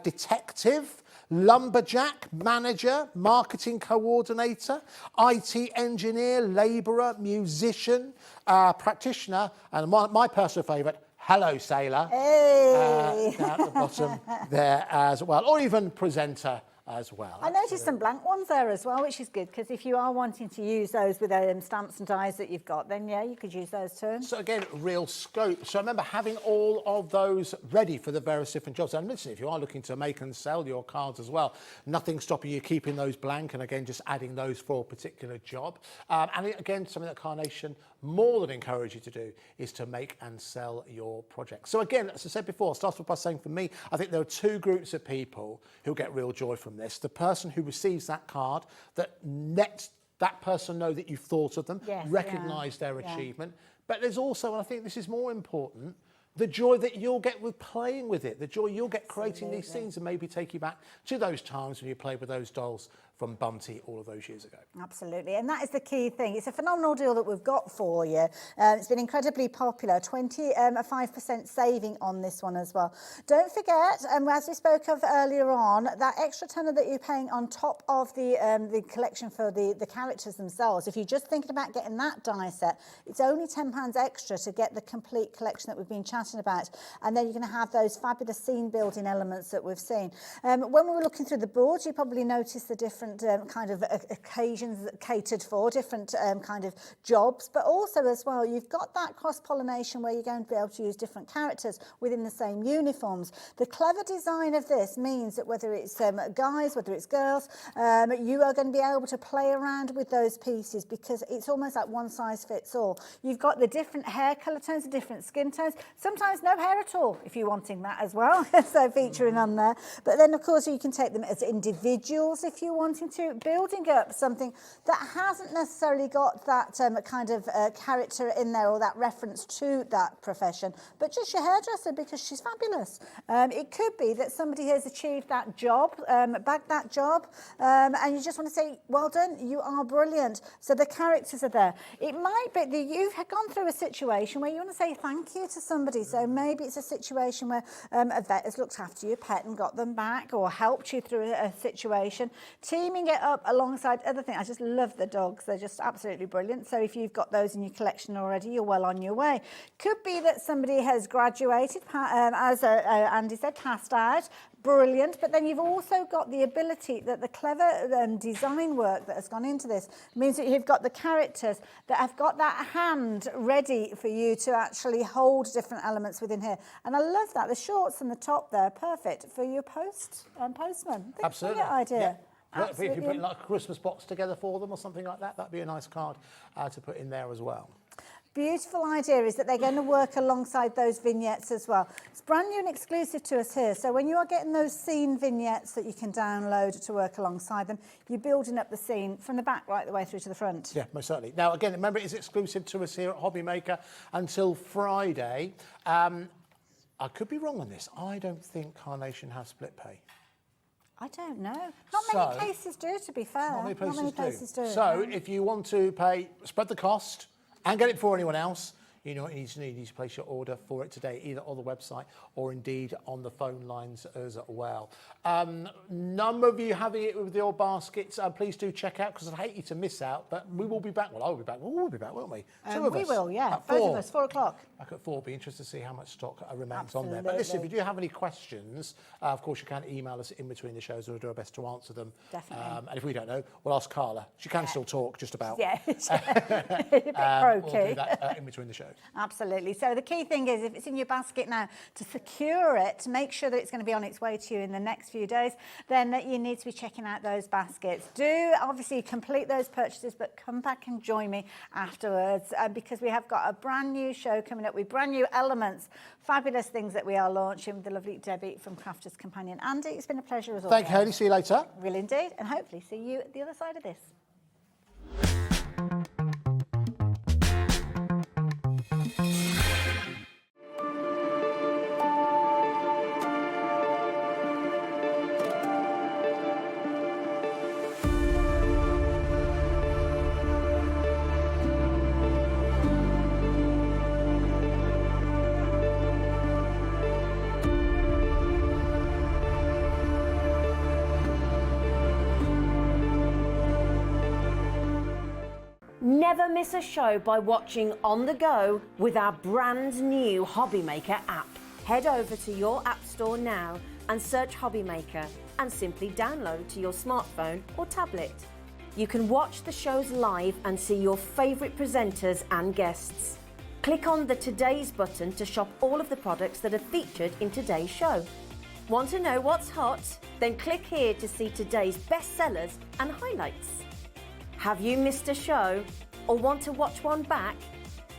S2: detective, lumberjack, manager, marketing coordinator, IT engineer, labourer, musician, practitioner, and my personal favourite, hello sailor,
S3: hey.
S2: Down at the bottom there as well, or even presenter as well.
S3: I noticed some blank ones there as well, which is good, because if you are wanting to use those with stamps and dies that you've got, then yeah, you could use those too.
S2: So again, real scope. So I remember having all of those ready for the various different jobs. And listen, if you are looking to make and sell your cards as well, nothing stopping you keeping those blank and again, just adding those for a particular job. And again, something that Carnation more than encourage you to do is to make and sell your projects. So again, as I said before, I'll start off by saying for me, I think there are two groups of people who get real joy from this. The person who receives that card, that lets that person know that you've thought of them,
S3: yes,
S2: recognise their achievement. But there's also, and I think this is more important, the joy that you'll get with playing with it, the joy you'll get creating these things and maybe take you back to those times when you played with those dolls from Bunty all of those years ago.
S3: Absolutely, and that is the key thing. It's a phenomenal deal that we've got for you. It's been incredibly popular, 5% saving on this one as well. Don't forget, as we spoke of earlier on, that extra tenner that you're paying on top of the collection for the characters themselves. If you're just thinking about getting that die set, it's only £10 extra to get the complete collection that we've been chatting about, and then you're going to have those fabulous scene building elements that we've seen. When we were looking through the boards, you probably noticed the different kind of occasions that catered for, different kind of jobs, but also as well, you've got that cross-pollination where you're going to be able to use different characters within the same uniforms. The clever design of this means that whether it's guys, whether it's girls, you are going to be able to play around with those pieces because it's almost like one size fits all. You've got the different hair colour tones, the different skin tones, sometimes no hair at all if you're wanting that as well, so featuring on there. But then of course you can take them as individuals if you want to, building up something that hasn't necessarily got that kind of character in there or that reference to that profession, but just your hairdresser because she's fabulous. It could be that somebody has achieved that job, bagged that job, and you just want to say, well done, you are brilliant. So the characters are there. It might be that you've gone through a situation where you want to say thank you to somebody. So maybe it's a situation where a vet has looked after your pet and got them back or helped you through a situation. Teaming it up alongside other things. I just love the dogs. They're just absolutely brilliant. So if you've got those in your collection already, you're well on your way. Could be that somebody has graduated, as Andy said, passed out, brilliant. But then you've also got the ability that the clever design work that has gone into this means that you've got the characters that have got that hand ready for you to actually hold different elements within here. And I love that. The shorts and the top there, perfect for your postman.
S2: Absolutely.
S3: Brilliant idea.
S2: Yeah. If you
S3: Absolutely.
S2: put like a Christmas box together for them or something like that, that'd be a nice card to put in there as well.
S3: Beautiful idea is that they're going to work alongside those vignettes as well. It's brand new and exclusive to us here. So when you are getting those scene vignettes that you can download to work alongside them, you're building up the scene from the back right the way through to the front.
S2: Yeah, most certainly. Now, again, remember, it's exclusive to us here at Hobby Maker until Friday. I could be wrong on this. I don't think Carnation have split pay.
S3: I don't know. Not many places do, to be fair.
S2: Not many places do.
S3: do.
S2: So if you want to pay, spread the cost and get it before anyone else, you know what you need to place your order for it today, either on the website or indeed on the phone lines as well. Number of you having it with your baskets, please do check out, because I'd hate you to miss out, but we will be back. Well, I will be back. We'll be back, won't we? Two of us.
S3: We will, yeah.
S2: At
S3: Both
S2: 4.
S3: of us, 4 o'clock.
S2: Back at 4. Be interested to see how much stock remains on there. But listen, if you do have any questions, of course, you can email us in between the shows. We'll do our best to answer them.
S3: Definitely.
S2: And if we don't know, we'll ask Carla. She can still talk, just about.
S3: Yeah, a bit croaky.
S2: We'll do that in between the shows.
S3: Absolutely. So the key thing is, if it's in your basket now, to secure it, to make sure that it's going to be on its way to you in the next few days, then you need to be checking out those baskets. Do obviously complete those purchases, but come back and join me afterwards, because we have got a brand new show coming up with brand new elements, fabulous things that we are launching with the lovely Debbie from CRAFTER'S Companion. Andy, it's been a pleasure as always.
S2: Thank you, Hayley. See you later.
S3: Will indeed, and hopefully see you at the other side of this.
S1: Never miss a show by watching on the go with our brand new Hobby Maker app. Head over to your app store now and search Hobby Maker and simply download to your smartphone or tablet. You can watch the shows live and see your favourite presenters and guests. Click on the Today's button to shop all of the products that are featured in today's show. Want to know what's hot? Then click here to see today's bestsellers and highlights. Have you missed a show or want to watch one back?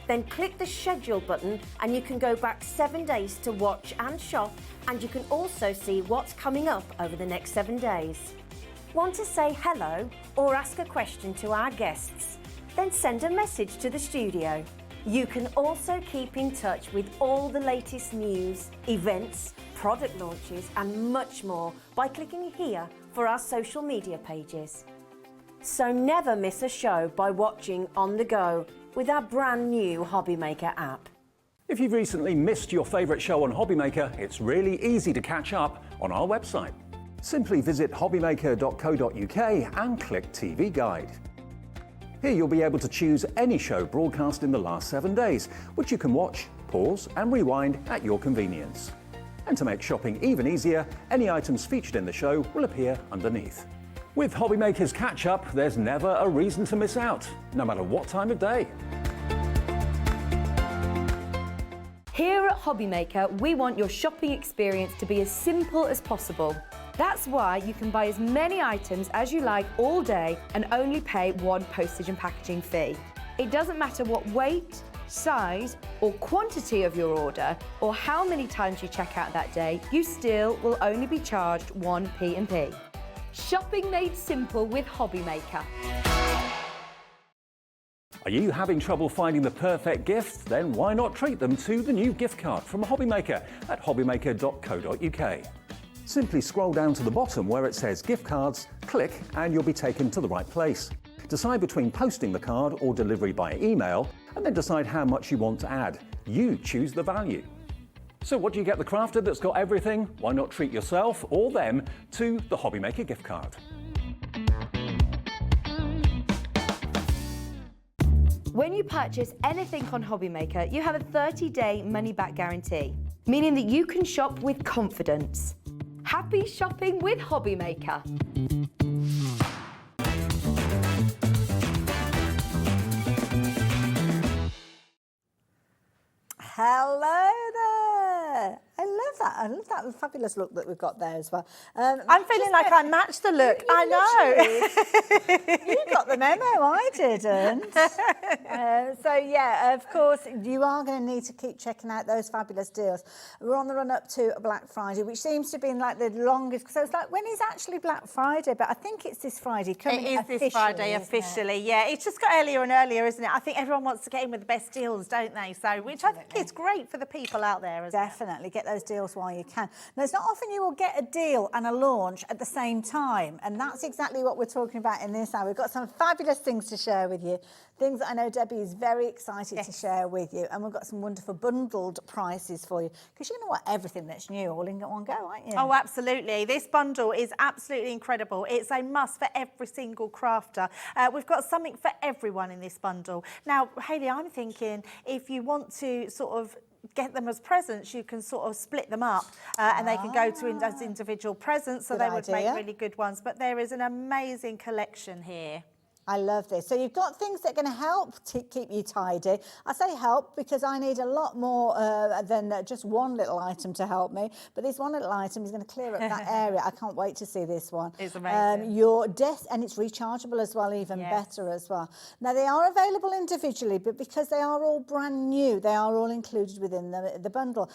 S1: Then click the schedule button and you can go back 7 days to watch and shop, and you can also see what's coming up over the next 7 days. Want to say hello or ask a question to our guests? Then send a message to the studio. You can also keep in touch with all the latest news, events, product launches and much more by clicking here for our social media pages. So never miss a show by watching on the go with our brand new Hobby Maker app.
S4: If you've recently missed your favourite show on Hobby Maker, it's really easy to catch up on our website. Simply visit hobbymaker.co.uk and click TV Guide. Here you'll be able to choose any show broadcast in the last 7 days, which you can watch, pause and rewind at your convenience. And to make shopping even easier, any items featured in the show will appear underneath. With Hobby Maker's catch-up, there's never a reason to miss out, no matter what time of day.
S5: Here at Hobby Maker, we want your shopping experience to be as simple as possible. That's why you can buy as many items as you like all day and only pay one postage and packaging fee. It doesn't matter what weight, size or quantity of your order or how many times you check out that day, you still will only be charged one P&P. Shopping made simple with Hobby Maker.
S4: Are you having trouble finding the perfect gift? Then why not treat them to the new gift card from Hobby Maker at hobbymaker.co.uk. Simply scroll down to the bottom where it says gift cards, click and you'll be taken to the right place. Decide between posting the card or delivery by email, and then decide how much you want to add. You choose the value. So what do you get the crafter that's got everything? Why not treat yourself or them to the Hobby Maker gift card?
S5: When you purchase anything on Hobby Maker, you have a 30-day money-back guarantee, meaning that you can shop with confidence. Happy shopping with Hobbymaker.
S3: Hello there. I love that. I love that fabulous look that we've got there as well.
S6: I'm feeling like I matched the look. I know.
S3: You got the memo, I didn't. So yeah, of course, you are going to need to keep checking out those fabulous deals. We're on the run up to Black Friday, which seems to be like the longest. So it's like, when is actually Black Friday? But I think it's this Friday coming.
S6: It is this Friday officially, yeah. It's just got earlier and earlier, isn't it? I think everyone wants to get in with the best deals, don't they? So, which I think is great for the people out there as well.
S3: Definitely get those deals while you can. Now, it's not often you will get a deal and a launch at the same time, and that's exactly what we're talking about in this hour. We've got some fabulous things to share with you, things that I know Debbie is very excited to share with you, and we've got some wonderful bundled prices for you, because you're going to want everything that's new all in one go, aren't you?
S6: Oh, absolutely. This bundle is absolutely incredible. It's a must for every single crafter. We've got something for everyone in this bundle. Now, Hayley, I'm thinking if you want to sort of get them as presents, you can sort of split them up and they can go to as individual presents, so they would make really good ones. But there is an amazing collection here.
S3: I love this. So you've got things that are going to help to keep you tidy. I say help because I need a lot more than just one little item to help me. But this one little item is going to clear up that area. I can't wait to see this one.
S6: It's amazing.
S3: Your desk, and it's rechargeable as well, even better as well. Now, they are available individually, but because they are all brand new, they are all included within the bundle.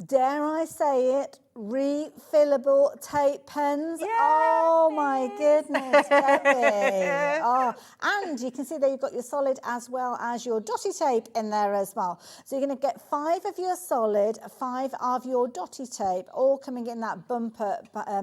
S3: Dare I say it, refillable tape pens.
S6: Yes,
S3: oh my goodness, Debbie. Oh, and you can see there you've got your solid as well as your dotty tape in there as well. So you're going to get 5 of your solid, 5 of your dotty tape, all coming in that bumper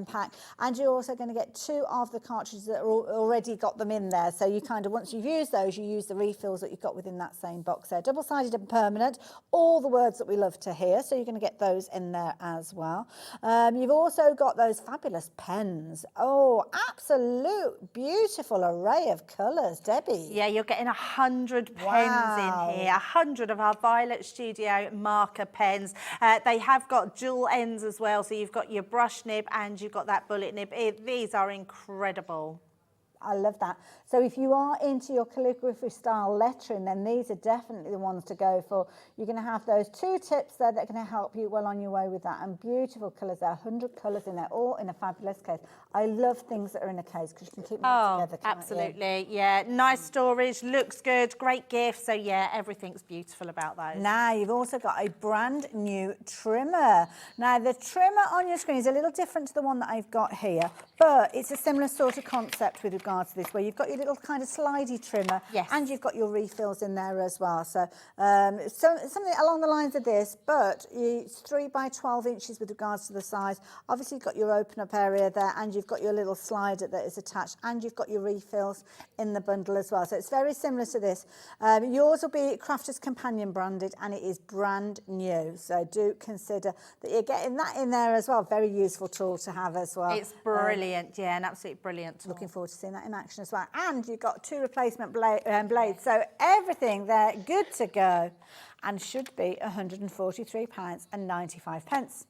S3: pack. And you're also going to get 2 of the cartridges that are already got them in there. So you kind of, once you've used those, you use the refills that you've got within that same box there. Double-sided and permanent, all the words that we love to hear. So you're going to get those in there as well. You've also got those fabulous pens. Oh, absolute beautiful array of colours, Debbie.
S6: Yeah, you're getting 100 pens in here, 100 of our Violet Studio marker pens. They have got dual ends as well, so you've got your brush nib and you've got that bullet nib. These are incredible.
S3: I love that. So if you are into your calligraphy style lettering, then these are definitely the ones to go for. You're going to have those 2 tips there that are going to help you well on your way with that. And beautiful colours there, 100 colours in there, all in a fabulous case. I love things that are in a case because you can keep them all together.
S6: Absolutely, yeah. Nice storage, looks good, great gift. So yeah, everything's beautiful about those.
S3: Now you've also got a brand new trimmer. Now the trimmer on your screen is a little different to the one that I've got here, but it's a similar sort of concept with regards to this, where you've got your little kind of slidey trimmer, and you've got your refills in there as well. So, something along the lines of this, but it's 3 by 12 inches with regards to the size. Obviously, you've got your open up area there, and you've got your little slider that is attached, and you've got your refills in the bundle as well. So it's very similar to this. Yours will be Crafter's Companion branded, and it is brand new. So do consider that you're getting that in there as well. Very useful tool to have as well.
S6: It's brilliant, yeah, an absolutely brilliant tool.
S3: Looking forward to seeing that in action as well. And you've got 2 replacement blades. So everything there, good to go, and should be £143.95.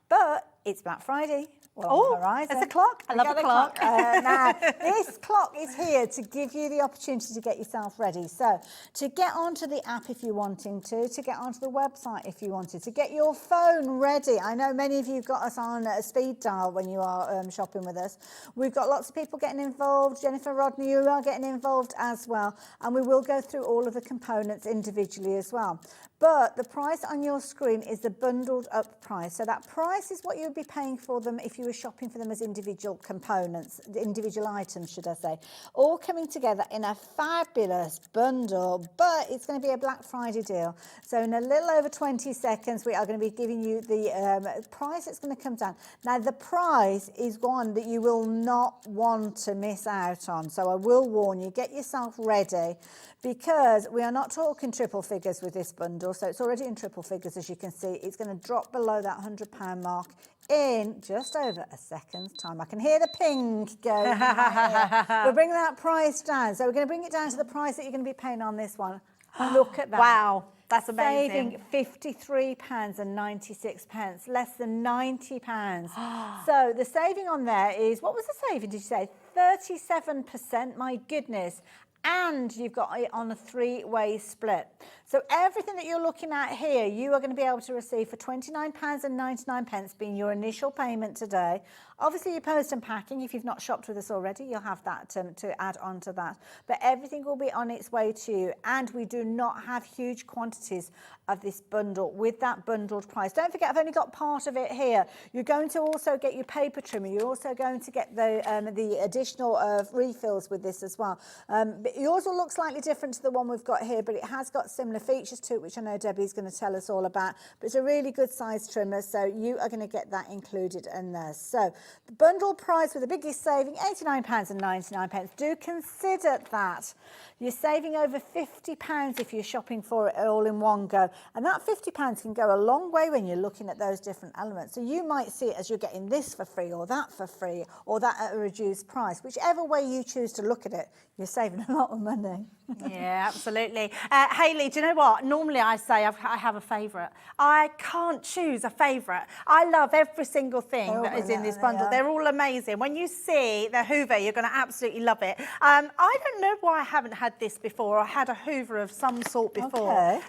S3: But it's Black Friday.
S6: Oh, there's a clock. I love a clock.
S3: Now, this clock is here to give you the opportunity to get yourself ready. So, to get onto the app if you're wanting to get onto the website if you wanted, to get your phone ready. I know many of you got us on a speed dial when you are shopping with us. We've got lots of people getting involved. Jennifer Rodney, you are getting involved as well. And we will go through all of the components individually as well. But the price on your screen is the bundled up price. So that price is what you would be paying for them if you were shopping for them as individual components, individual items, should I say, all coming together in a fabulous bundle. But it's going to be a Black Friday deal. So in a little over 20 seconds, we are going to be giving you the price that's going to come down. Now, the price is one that you will not want to miss out on. So I will warn you, get yourself ready, because we are not talking triple figures with this bundle. So it's already in triple figures, as you can see. It's going to drop below that £100 mark in just over a second's time. I can hear the ping going in my ear. We're bringing that price down. So we're going to bring it down to the price that you're going to be paying on this one. Look at that.
S6: Wow, that's amazing.
S3: Saving £53.96, less than £90. So the saving on there is, what was the saving, did you say? 37%, my goodness. And you've got it on a 3-way split. So everything that you're looking at here, you are going to be able to receive for £29.99 being your initial payment today. Obviously, your post and packing, if you've not shopped with us already, you'll have that to add on to that. But everything will be on its way to you. And we do not have huge quantities of this bundle with that bundled price. Don't forget, I've only got part of it here. You're going to also get your paper trimmer. You're also going to get the additional refills with this as well. But yours will look slightly different to the one we've got here, but it has got similar features to it, which I know Debbie's going to tell us all about. But it's a really good size trimmer, so you are going to get that included in there. So the bundle price with the biggest saving, £89.99. Do consider that. You're saving over £50 if you're shopping for it all in one go. And that £50 can go a long way when you're looking at those different elements. So you might see it as you're getting this for free or that for free or that at a reduced price. Whichever way you choose to look at it, you're saving a lot of money.
S6: Yeah, absolutely. Hayley, do you know what? Normally I say I have a favourite. I can't choose a favourite. I love every single thing that is in this bundle.
S3: Yeah.
S6: They're all amazing. When you see the Hoover, you're going to absolutely love it. I don't know why I haven't had this before. I had a Hoover of some sort before.
S3: Okay.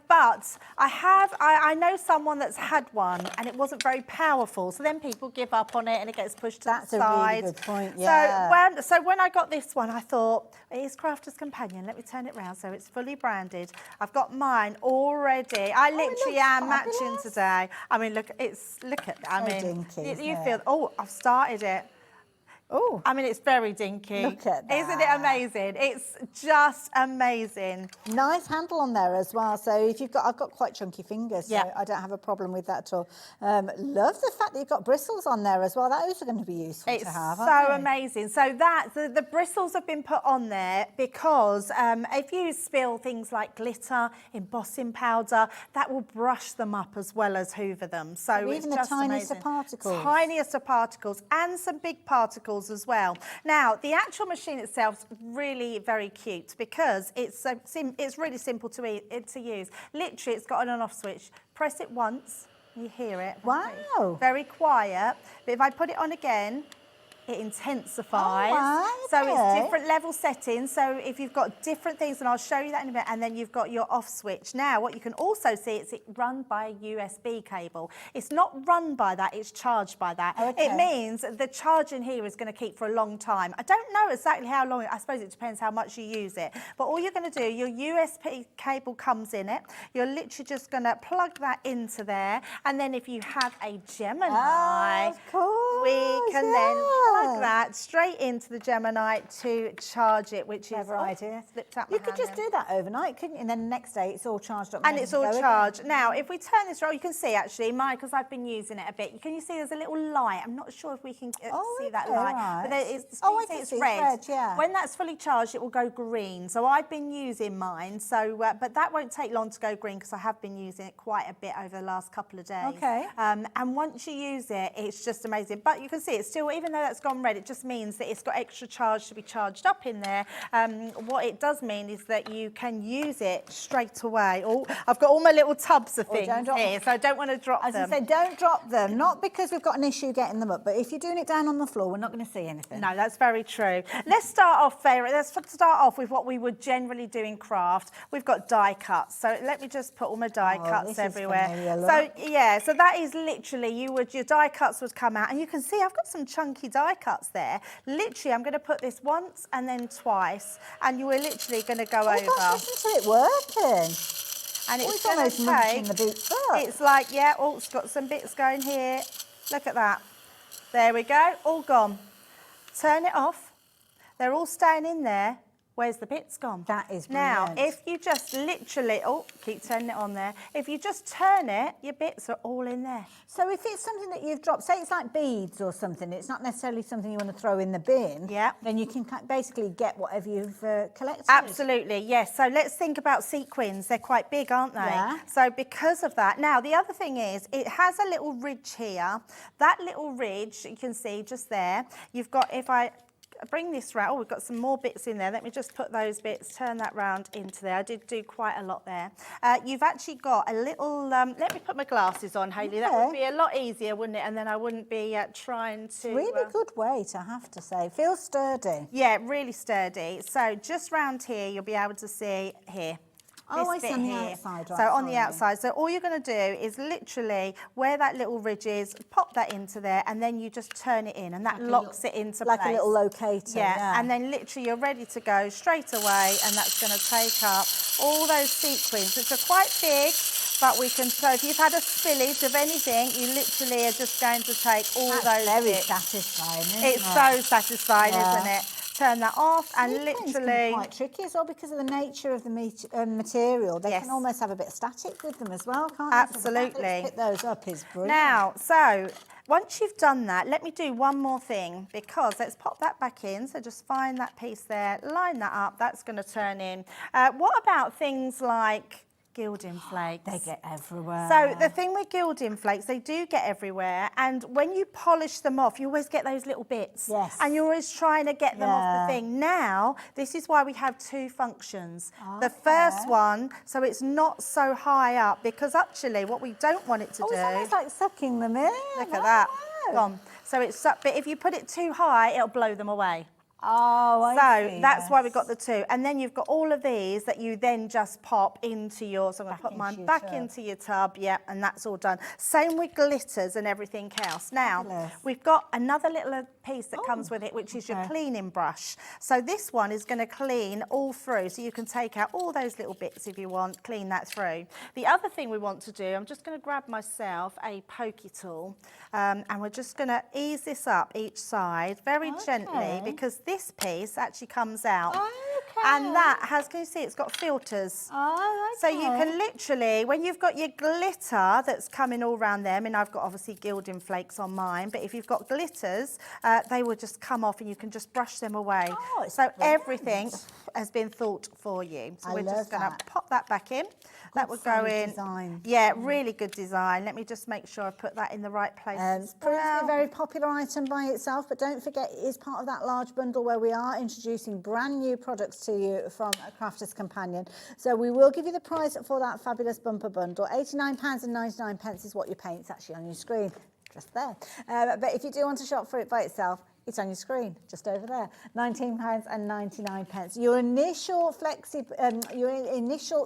S6: But I know someone that's had one and it wasn't very powerful. So then people give up on it and it gets pushed to the side.
S3: That's a really good point, yeah.
S6: So when I got this one, I thought, it is Crafter's Companion. Let me turn it round so it's fully branded. I've got mine already. I literally am matching today. I mean, look at that. I mean,
S3: dinky,
S6: you feel, oh, I've started it.
S3: Oh,
S6: I mean, it's very dinky.
S3: Look at that.
S6: Isn't it amazing? It's just amazing.
S3: nice handle on there as well. So if you've got, I've got quite chunky fingers, so
S6: Yeah.
S3: I don't have a problem with that at all. Love the fact that you've got bristles on there as well. Those are going to be useful
S6: It's
S3: to have.
S6: so
S3: aren't they?
S6: amazing. So that the bristles have been put on there because if you spill things like glitter, embossing powder, that will brush them up as well as hoover them. So
S3: even
S6: it's
S3: the
S6: just
S3: tiniest
S6: amazing.
S3: of particles.
S6: Tiniest of particles and some big particles as well. Now the actual machine itself is really very cute because it's really simple to use. Literally, it's got an on-off switch. Press it once. You hear it.
S3: Wow.
S6: Very quiet. But if I put it on again, it intensifies.
S3: Oh,
S6: So
S3: okay.
S6: it's different level settings. So if you've got different things, and I'll show you that in a minute, and then you've got your off switch. Now, what you can also see is it's run by a USB cable. It's not run by that, it's charged by that.
S3: Okay.
S6: It means the charging here is going to keep for a long time. I don't know exactly how long, I suppose it depends how much you use it. But all you're going to do, your USB cable comes in it. You're literally just going to plug that into there. And then if you have a Gemini,
S3: of course,
S6: we can then plug that straight into the Gemini to charge it, which
S3: Clever idea.
S6: Slipped out my
S3: You could
S6: hand
S3: just
S6: then.
S3: do that overnight, couldn't you? And then the next day it's all charged up.
S6: And
S3: ready
S6: it's
S3: to
S6: all
S3: go again.
S6: charged. Now, if we turn this around, you can see actually, mine, because I've been using it a bit, can you see there's a little light? I'm not sure if we can see that
S3: okay,
S6: light.
S3: right.
S6: But there is,
S3: I
S6: see
S3: can
S6: it's
S3: see it's
S6: red.
S3: red, yeah.
S6: When that's fully charged, it will go green. So I've been using mine, so but that won't take long to go green because I have been using it quite a bit over the last couple of days.
S3: Okay.
S6: And once you use it, it's just amazing. But you can see it's still, even though that's gone red, it just means that it's got extra charge to be charged up in there. What it does mean is that you can use it straight away. Oh, I've got all my little tubs of things here, so I don't want to drop them.
S3: As I say, don't drop them. Not because we've got an issue getting them up, but if you're doing it down on the floor, we're not going to see anything.
S6: No, that's very true. Let's start off with what we would generally do in craft. We've got die cuts. So let me just put all my die cuts everywhere. So that is literally, your die cuts would come out, and you can see I've got some chunky die cuts there. Literally, I'm going to put this once and then twice, and you are literally going to go over.
S3: Gosh, listen to it working.
S6: And it's
S3: It's
S6: going
S3: almost
S6: to
S3: munching
S6: take,
S3: the boots up.
S6: it's like, it's got some bits going here. Look at that. There we go, all gone. Turn it off. They're all staying in there. Where's the bits gone?
S3: That is
S6: Now,
S3: brilliant.
S6: if you just literally, keep turning it on there. If you just turn it, your bits are all in there.
S3: So if it's something that you've dropped, say it's like beads or something, it's not necessarily something you want to throw in the bin,
S6: Yeah.
S3: then you can basically get whatever you've collected.
S6: Absolutely, yes. So let's think about sequins. They're quite big, aren't they?
S3: Yeah.
S6: So because of that, now the other thing is it has a little ridge here. That little ridge, you can see just there, you've got, if I bring this round. Oh, we've got some more bits in there. Let me just put those bits, turn that round into there. I did do quite a lot there. You've actually got a little, let me put my glasses on, Hayley. That would be a lot easier, wouldn't it? And then I wouldn't be trying to...
S3: Really good weight, I have to say. Feels sturdy.
S6: Yeah, really sturdy. So just round here, you'll be able to see here.
S3: Oh, it's on the outside, right?
S6: So on the outside. So all you're going to do is literally where that little ridge is, pop that into there, and then you just turn it in, and that locks it into place.
S3: Like a little locator.
S6: Yeah, and then literally you're ready to go straight away, and that's going to take up all those sequins, which are quite big, but we can, so if you've had a spillage of anything, you literally are just going to take all those
S3: very
S6: bits.
S3: satisfying, isn't
S6: It's so satisfying, isn't it? Turn that off and literally...
S3: quite tricky as well because of the nature of the material. They can almost have a bit of static with them as well, can't they?
S6: Absolutely.
S3: So pick those up is brilliant.
S6: Now, so once you've done that, let me do one more thing because let's pop that back in. So just find that piece there, line that up. That's going to turn in. What about things like gilding flakes?
S3: They get everywhere.
S6: So the thing with gilding flakes, they do get everywhere, and when you polish them off, you always get those little bits.
S3: Yes.
S6: And you're always trying to get them off the thing. Now, this is why we have two functions. The first one, so it's not so high up, because actually what we don't want it to do...
S3: It's almost like sucking them in.
S6: Look at that. Gone. So it's up, but if you put it too high, it'll blow them away.
S3: Oh, I see,
S6: So that's why we've got the two. And then you've got all of these that you then just pop into your, so I'm going to put mine back into your tub, and that's all done. Same with glitters and everything else. Now, we've got another little piece that comes with it, which is your cleaning brush. So this one is going to clean all through, so you can take out all those little bits if you want, clean that through. The other thing we want to do, I'm just going to grab myself a pokey tool, and we're just going to ease this up each side very gently, because this piece actually comes out. And that has, can you see, it's got filters. So you can literally, when you've got your glitter that's coming all around them, and I've got obviously gilding flakes on mine, but if you've got glitters, they will just come off and you can just brush them away. So everything has been thought for you. So we're just going to pop that back in. That would go in.
S3: Design.
S6: Yeah, really good design. Let me just make sure I put that in the right place.
S3: It's proven to be a very popular item by itself, but don't forget it is part of that large bundle where we are introducing brand new products to you from a Crafter's Companion. So we will give you the price for that fabulous bumper bundle. £89.99 is what you're paying. It's actually on your screen, just there. But if you do want to shop for it by itself, it's on your screen, just over there. £19.99. Your initial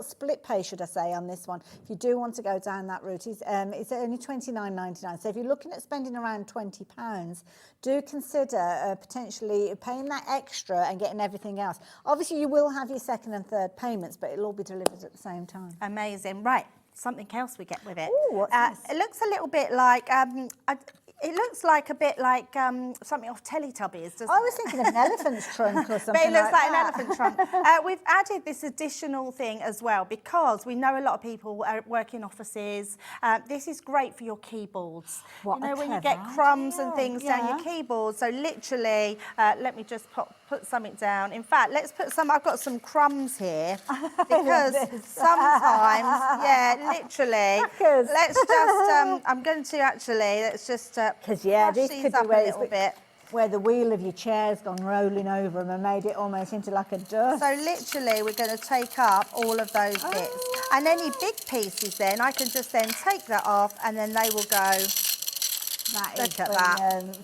S3: split pay, should I say, on this one, if you do want to go down that route, is it's only £29.99. So if you're looking at spending around £20, do consider potentially paying that extra and getting everything else. Obviously, you will have your second and third payments, but it'll all be delivered at the same time.
S6: Amazing. Right, something else we get with it.
S3: Ooh, what's this?
S6: It looks a little bit like... it looks like a bit like something off Teletubbies, doesn't it?
S3: I was thinking of an elephant's trunk or something.
S6: But it looks like an
S3: that.
S6: elephant trunk. We've added this additional thing as well because we know a lot of people work in offices. This is great for your keyboards.
S3: What
S6: you know,
S3: a
S6: when you
S3: clever
S6: get crumbs and
S3: idea.
S6: things down your keyboard. So literally, let me just put something down. In fact, let's put some, I've got some crumbs here because sometimes, literally, let's just, I'm going to actually, let's just
S3: Because this could be
S6: up a little bit.
S3: Where the wheel of your chair's gone rolling over them and made it almost into like a dust.
S6: So literally we're going to take up all of those bits. And any big pieces then, I can just then take that off and then they will go. Look at that.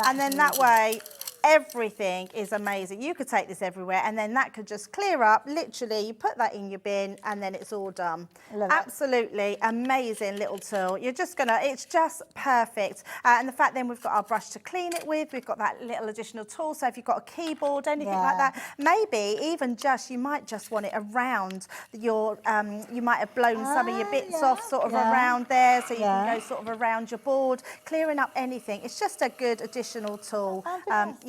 S6: And then that way, everything is amazing. You could take this everywhere and then that could just clear up. Literally, you put that in your bin and then it's all done. Absolutely amazing little tool. You're just gonna, it's just perfect. And the fact then we've got our brush to clean it with, we've got that little additional tool. So if you've got a keyboard, anything like that, maybe even just, you might just want it around your, you might have blown some of your bits off sort of around there. So you can go sort of around your board, clearing up anything. It's just a good additional tool.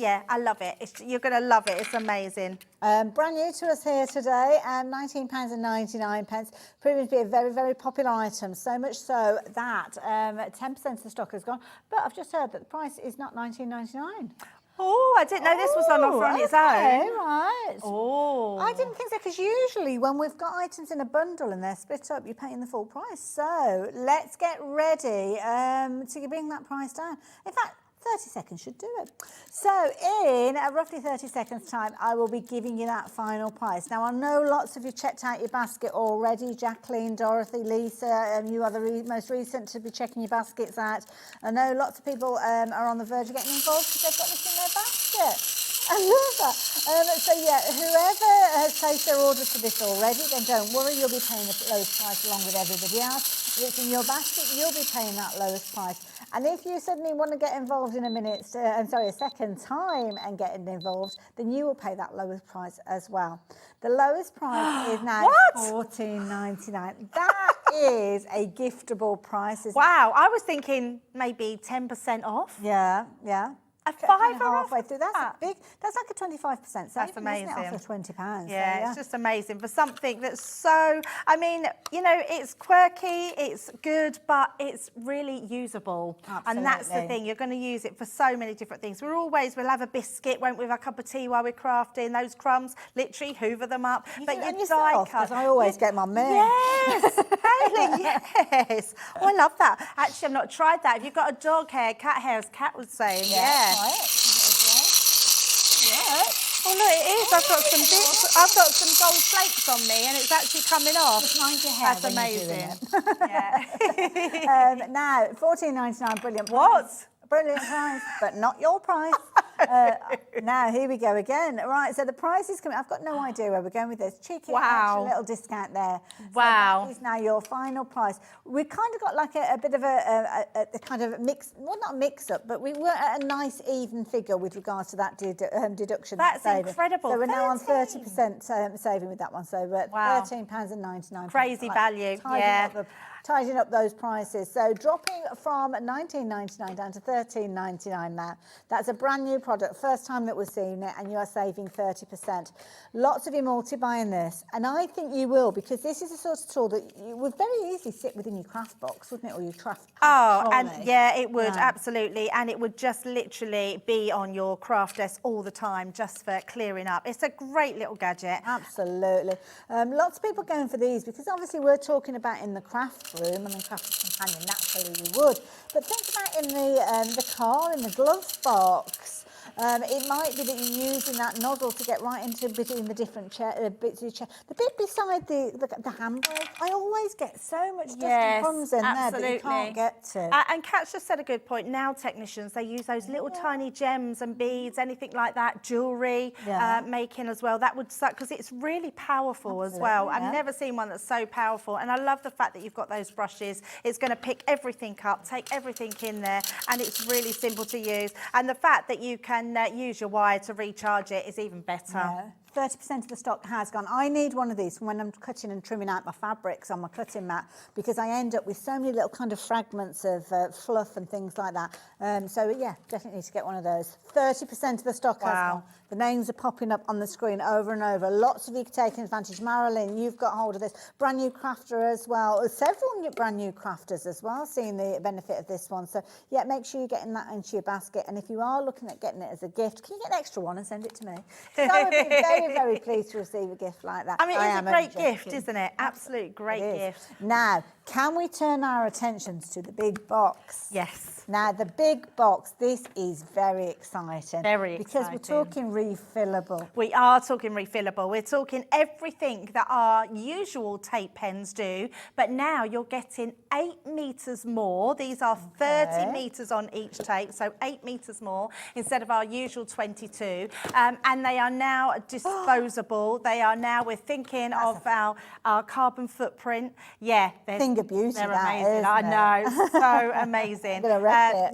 S6: Yeah, I love it. You're going to love it. It's amazing.
S3: Brand new to us here today, £19.99, proving to be a very, very popular item. So much so that 10% of the stock has gone. But I've just heard that the price is not £19.99.
S6: Oh, I didn't know this was on offer on its own.
S3: Right.
S6: Oh.
S3: I didn't think so, because usually when we've got items in a bundle and they're split up, you're paying the full price. So let's get ready to bring that price down. In fact, 30 seconds should do it. So in roughly 30 seconds time, I will be giving you that final price. Now I know lots of you checked out your basket already, Jacqueline, Dorothy, Lisa, and you are the most recent to be checking your baskets out. I know lots of people are on the verge of getting involved because they've got this in their basket. I love that. So yeah, whoever has placed their order for this already, then don't worry, you'll be paying the lowest price along with everybody else. If it's in your basket, you'll be paying that lowest price. And if you suddenly want to get involved in a second time and get involved, then you will pay that lowest price as well. The lowest price is now $14.99. That is a giftable price, isn't it?
S6: Wow, I was thinking maybe 10% off.
S3: Yeah, yeah.
S6: A fiver
S3: halfway
S6: off
S3: through. That's
S6: that.
S3: big. That's like a 25% saving.
S6: That's amazing.
S3: Isn't it, off of £20.
S6: Yeah,
S3: so,
S6: it's just amazing for something that's so, I mean, you know, it's quirky, it's good, but it's really usable.
S3: Absolutely.
S6: And that's the thing, you're going to use it for so many different things. We'll have a biscuit, won't we, with a cup of tea while we're crafting. Those crumbs, literally hoover them up.
S3: You
S6: but
S3: do it on
S6: you die
S3: yourself,
S6: cut.
S3: 'cause I always get my men.
S6: Yes, Hayley, yes. Oh, I love that. Actually, I've not tried that. If you've got a dog hair, cat hair, as Kat was saying, yeah.
S3: Try it.
S6: Oh no, it is. I've got some bits. I've got some gold flakes on me, and it's actually coming off.
S3: Just mind your hair.
S6: That's
S3: when
S6: amazing.
S3: You're doing it.
S6: Yeah.
S3: Now, £14.99, brilliant.
S6: What?
S3: Price. Brilliant price, but not your price. Now, here we go again. Right, so the price is coming. I've got no idea where we're going with this. Cheeky extra little discount there.
S6: Wow.
S3: So that is now your final price. We kind of got like a bit of a kind of mix, well, not mix up, but we were at a nice even figure with regards to that deduction.
S6: That's
S3: saving.
S6: incredible.
S3: So we're now on
S6: 13.
S3: 30% saving with that one. So we're at
S6: Wow.
S3: £13.99.
S6: Crazy value,
S3: Tidying up those prices. So dropping from $19.99 down to $13.99 now. That's a brand new product, first time that we're seeing it, and you are saving 30%. Lots of you multi-buying this, and I think you will, because this is a sort of tool that you would very easily sit within your craft box, wouldn't it, or your craft
S6: and
S3: trolley.
S6: yeah, it would, absolutely. And it would just literally be on your craft desk all the time, just for clearing up. It's a great little gadget.
S3: Absolutely. Lots of people going for these, because obviously we're talking about in the craft room, and the Crafter's Companion, naturally you would. But think about in the car, in the glove box. It might be that you're using that nozzle to get right into between the different bits of your chair. The bit beside the handbrake, I always get so much dust and crumbs in there that you can't get to.
S6: And Kat's just said a good point. Now technicians, they use those little tiny gems and beads, anything like that, jewellery making as well. That would suck, because it's really powerful as well. I've never seen one that's so powerful. And I love the fact that you've got those brushes. It's going to pick everything up, take everything in there, and it's really simple to use. And the fact that you can use your wire to recharge it is even better.
S3: Yeah. 30% of the stock has gone. I need one of these when I'm cutting and trimming out my fabrics on my cutting mat, because I end up with so many little kind of fragments of fluff and things like that. So yeah, definitely need to get one of those. 30% of the stock has gone. The names are popping up on the screen over and over. Lots of you taking advantage. Marilyn, you've got hold of this. Brand new crafter as well. Several brand new crafters as well, seeing the benefit of this one. So yeah, make sure you're getting that into your basket. And if you are looking at getting it as a gift, can you get an extra one and send it to me? So I would be very, very pleased to receive a gift like that.
S6: I mean, it's a great gift, isn't it? Absolute great gift.
S3: Now, can we turn our attentions to the big box?
S6: Yes.
S3: Now, the big box, this is very exciting.
S6: Very
S3: because we're talking refillable.
S6: We are talking refillable. We're talking everything that our usual tape pens do, but now you're getting 8 metres more. These are 30 metres on each tape, so 8 metres more instead of our usual 22. And they are now disposable. They are now, we're thinking of our carbon footprint. Yeah.
S3: Finger beauty,
S6: they're
S3: that,
S6: amazing.
S3: isn't
S6: I know, so amazing.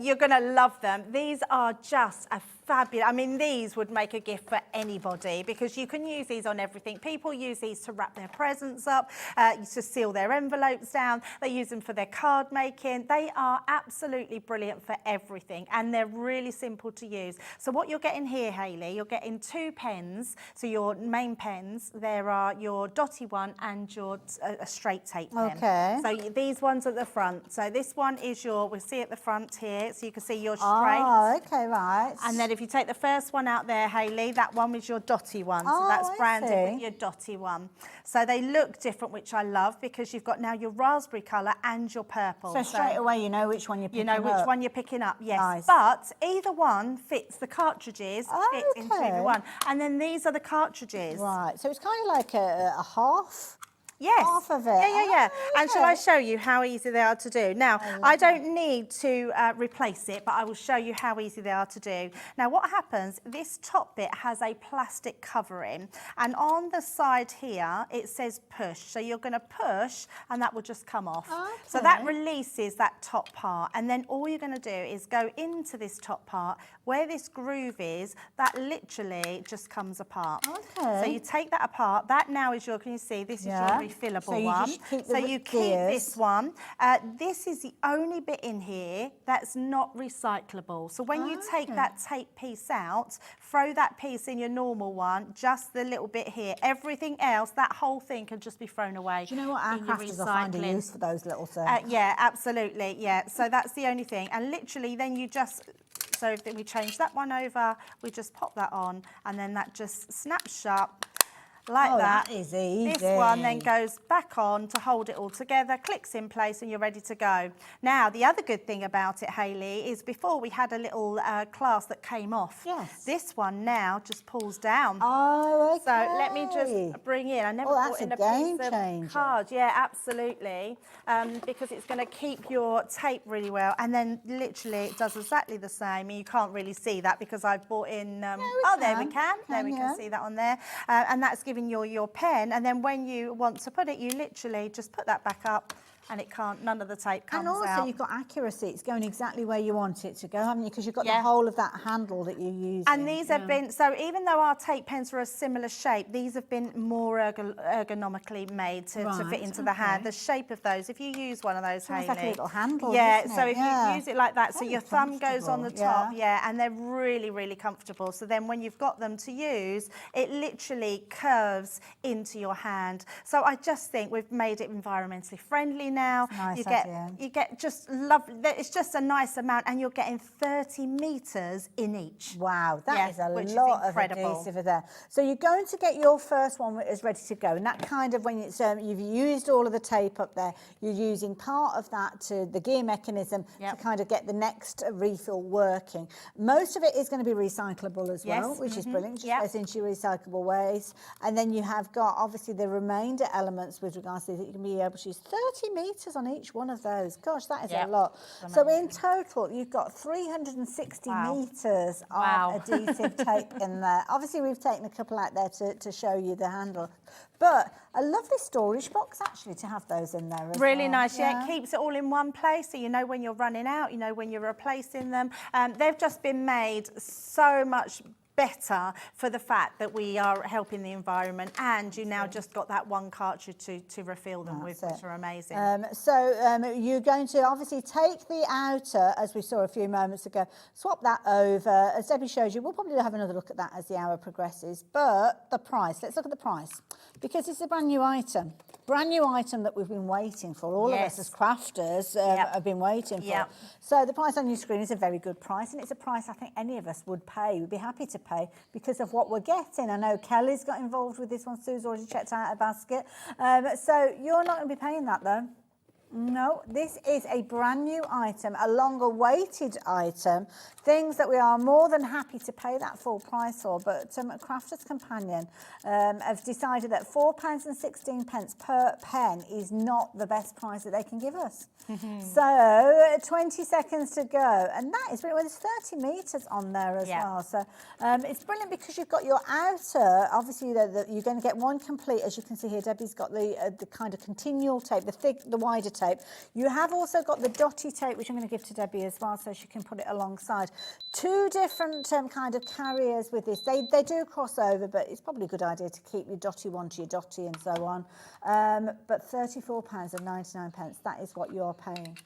S6: You're going to love them. These are just a fabulous. I mean, these would make a gift for anybody, because you can use these on everything. People use these to wrap their presents up, to seal their envelopes down. They use them for their card making. They are absolutely brilliant for everything, and they're really simple to use. So what you're getting here, Hayley, you're getting 2 pens. So your main pens, there are your dotty one and your a straight tape pen.
S3: Okay.
S6: So these ones at the front. So this one is your, we'll see at the front here, so you can see your straight.
S3: Oh, okay, right.
S6: And then if you take the first one out there, Hayley, that one was your dotty one. So
S3: Oh,
S6: that's
S3: I
S6: branded
S3: see.
S6: with your dotty one. So they look different, which I love, because you've got now your raspberry colour and your purple.
S3: So straight away you know which one you're picking
S6: You know which
S3: up.
S6: one you're picking up, yes.
S3: Nice.
S6: But either one fits, the cartridges fit into
S3: Okay.
S6: either one. And then these are the cartridges.
S3: Right, so it's kind of like a half.
S6: Yes.
S3: Half of it.
S6: Yeah.
S3: Oh,
S6: And shall I
S3: okay.
S6: show you how easy they are to do? Now, I don't need to replace it, but I will show you how easy they are to do. Now, what happens, this top bit has a plastic covering, and on the side here, it says push. So you're going to push, and that will just come off. So that
S3: Okay.
S6: releases that top part, and then all you're going to do is go into this top part, where this groove is, that literally just comes apart.
S3: Okay.
S6: So you take that apart. That now is your, can you see, this is
S3: Yeah.
S6: your refillable
S3: So you
S6: one.
S3: just keep
S6: So
S3: the
S6: you keep
S3: gears.
S6: this one. This is the only bit in here that's not recyclable. So when you take that tape piece out, throw that piece in your normal one, just the little bit here. Everything else, that whole thing can just be thrown away.
S3: Do you know what, our
S6: in your
S3: crafters will find a
S6: recycling.
S3: use for those little things.
S6: Yeah, absolutely, yeah. So that's the only thing. And literally then you just, so if we change that one over, we just pop that on, and then that just snaps shut. Like
S3: Oh,
S6: that.
S3: that is
S6: This one then
S3: easy.
S6: goes back on to hold it all together, clicks in place, and you're ready to go. Now, the other good thing about it, Hayley, is before we had a little clasp that came off.
S3: Yes.
S6: This one now just pulls down.
S3: Oh, okay.
S6: So let me just bring in. I never
S3: Oh,
S6: brought
S3: that's
S6: in
S3: a
S6: a
S3: game
S6: piece
S3: changer.
S6: of card. Yeah, absolutely. Because it's going to keep your tape really well, and then literally it does exactly the same. And you can't really see that because I've brought in. There we can. There we
S3: yeah.
S6: can see that on there, and that's giving you your pen. And then when you want to put it, you literally just put that back up. And it can't, none of the tape comes
S3: And also
S6: out.
S3: you've got accuracy. It's going exactly where you want it to go, haven't you? Because you've got the
S6: Yeah.
S3: whole of that handle that you use.
S6: And these have been, so even though our tape pens are a similar shape, these have been more ergonomically made to fit
S3: Right,
S6: into the hand.
S3: okay.
S6: The shape of those, if you use one of those,
S3: Almost
S6: Hayley.
S3: like a little handle,
S6: Yeah,
S3: isn't
S6: so
S3: it?
S6: if
S3: Yeah.
S6: you use it like that, so
S3: Very
S6: your thumb goes on the
S3: comfortable,
S6: top, yeah, and they're really, really comfortable. So then when you've got them to use, it literally curves into your hand. So I just think we've made it environmentally friendly now.
S3: Nice idea.
S6: You get just lovely, it's just a nice amount, and you're getting 30 metres in each.
S3: Wow, that
S6: Yeah,
S3: is a
S6: which is
S3: lot of
S6: incredible.
S3: adhesive there. So you're going to get your first one that is ready to go, and that kind of when it's you've used all of the tape up there, you're using part of that to the gear mechanism
S6: Yep.
S3: to kind of get the next refill working. Most of it is going to be recyclable as well,
S6: Yes,
S3: which is brilliant. Just
S6: yep.
S3: goes into your recyclable waste, and then you have got obviously the remainder elements with regards to that you can be able to use 30 metres on each one of those. Gosh, that is
S6: Yep.
S3: a lot. So in total, you've got 360
S6: Wow.
S3: metres
S6: Wow.
S3: of adhesive tape in there. Obviously, we've taken a couple out there to show you the handle, but a lovely storage box actually to have those in there as
S6: Really
S3: well.
S6: nice, yeah. It keeps it all in one place, so you know when you're running out, you know when you're replacing them. They've just been made so much better for the fact that we are helping the environment, and you now just got that one cartridge to refill them with,
S3: That's
S6: which
S3: it.
S6: are amazing.
S3: You're going to obviously take the outer, as we saw a few moments ago, swap that over. As Debbie showed you, we'll probably have another look at that as the hour progresses. But the price, let's look at the price, because it's a brand new item. Brand new item that we've been waiting for. All
S6: Yes.
S3: of us as crafters
S6: Yep.
S3: have been waiting for.
S6: Yep.
S3: So the price on your screen is a very good price, and it's a price I think any of us would pay. We'd be happy to pay because of what we're getting. I know Kelly's got involved with this one. Sue's already checked out her basket. So you're not going to be paying that though. No, this is a brand new item, a long-awaited item, things that we are more than happy to pay that full price for. But Crafter's Companion have decided that £4.16 per pen is not the best price that they can give us. So 20 seconds to go, and that is brilliant. Well, there's 30 metres on there as
S6: Yeah.
S3: well. So it's brilliant because you've got your outer, obviously you're going to get one complete, as you can see here. Debbie's got the kind of continual tape, the wider tape. You have also got the dotty tape, which I'm going to give to Debbie as well, so she can put it alongside. Two different kind of carriers with this. They do cross over, but it's probably a good idea to keep your dotty one to your dotty and so on. But £34.99, that is what you're paying.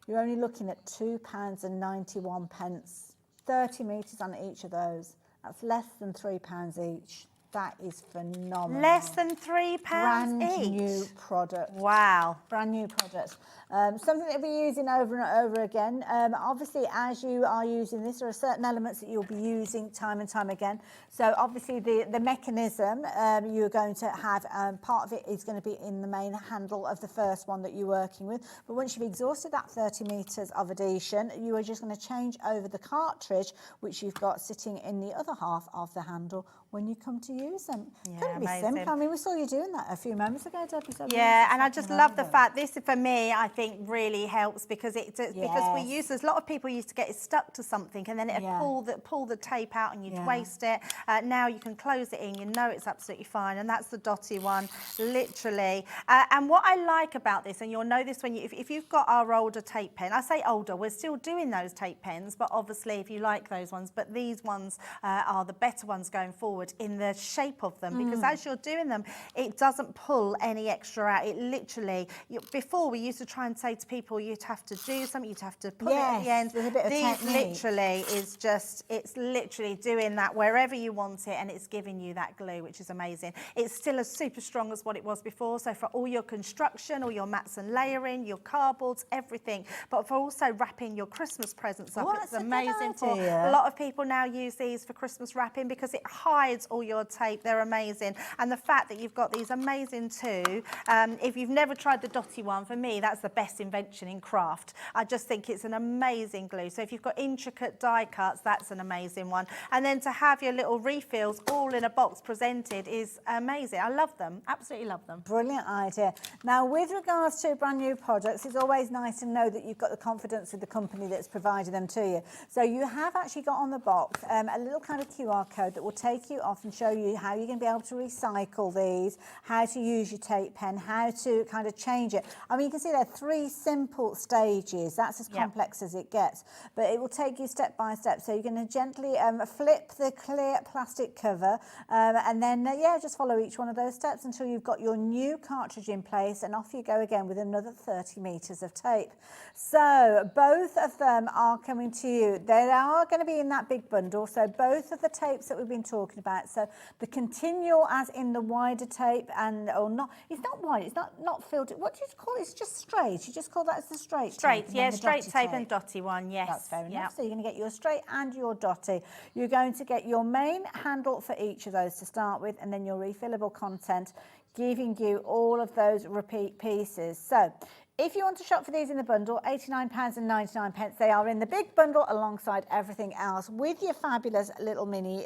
S3: You're only looking at £2.91. 30 metres on each of those. That's less than £3 each. That is phenomenal.
S6: Less than £3
S3: Brand
S6: each.
S3: new product.
S6: Wow.
S3: Brand new products. Something that we're using over and over again. Obviously, as you are using this, there are certain elements that you'll be using time and time again. So obviously the mechanism you're going to have, part of it is going to be in the main handle of the first one that you're working with. But once you've exhausted that 30 metres of adhesion, you are just going to change over the cartridge, which you've got sitting in the other half of the handle when you come to use them.
S6: Yeah,
S3: Couldn't be
S6: amazing.
S3: simple. I mean, we saw you doing that a few moments ago, Debbie. So
S6: Yeah, and I just love the fact this, for me, I think really helps because because we use, there's a lot of people used to get it stuck to something and then it'd pull the tape out and you'd waste it. Now you can close it in, you know it's absolutely fine, and that's the dotty one, literally. And what I like about this, and you'll know this when if you've got our older tape pen, I say older, we're still doing those tape pens, but obviously if you like those ones, but these ones are the better ones going forward in the shape of them, because as you're doing them, it doesn't pull any extra out. It literally, before we used to try and say to people, you'd have to do something, you'd have to put it at the end.
S3: There's a bit of
S6: These
S3: technique.
S6: literally is just, it's literally doing that wherever you want it, and it's giving you that glue, which is amazing. It's still as super strong as what it was before, so for all your construction, all your mats and layering, your cardboards, everything, but for also wrapping your Christmas presents up, it's amazing. For a lot of people now use these for Christmas wrapping because it hides all your tape. They're amazing, and the fact that you've got these amazing too, if you've never tried the dotty one, for me that's the best invention in craft. I just think it's an amazing glue. So if you've got intricate die cuts, that's an amazing one, and then to have your little refills all in a box presented is amazing. I love them, absolutely love them.
S3: Brilliant idea. Now, with regards to brand new products, it's always nice to know that you've got the confidence with the company that's provided them to you. So you have actually got on the box a little kind of QR code that will take you off and show you how you're going to be able to recycle these, how to use your tape pen, how to kind of change it. I mean, you can see there are 3 simple stages. That's as complex as it gets, but it will take you step by step. So you're going to gently flip the clear plastic cover and then, just follow each one of those steps until you've got your new cartridge in place, and off you go again with another 30 metres of tape. So both of them are coming to you. They are going to be in that big bundle. So both of the tapes that we've been talking about, so the continual as in the wider tape, and or not, it's not wide, it's not filled. What do you call it? It's just straight. You just call that as the straight tape.
S6: Yeah, straight tape and dotty one, yes.
S3: That's fair enough. So you're going to get your straight and your dotty. You're going to get your main handle for each of those to start with, and then your refillable content, giving you all of those repeat pieces. So if you want to shop for these in the bundle, £89.99, they are in the big bundle alongside everything else with your fabulous little mini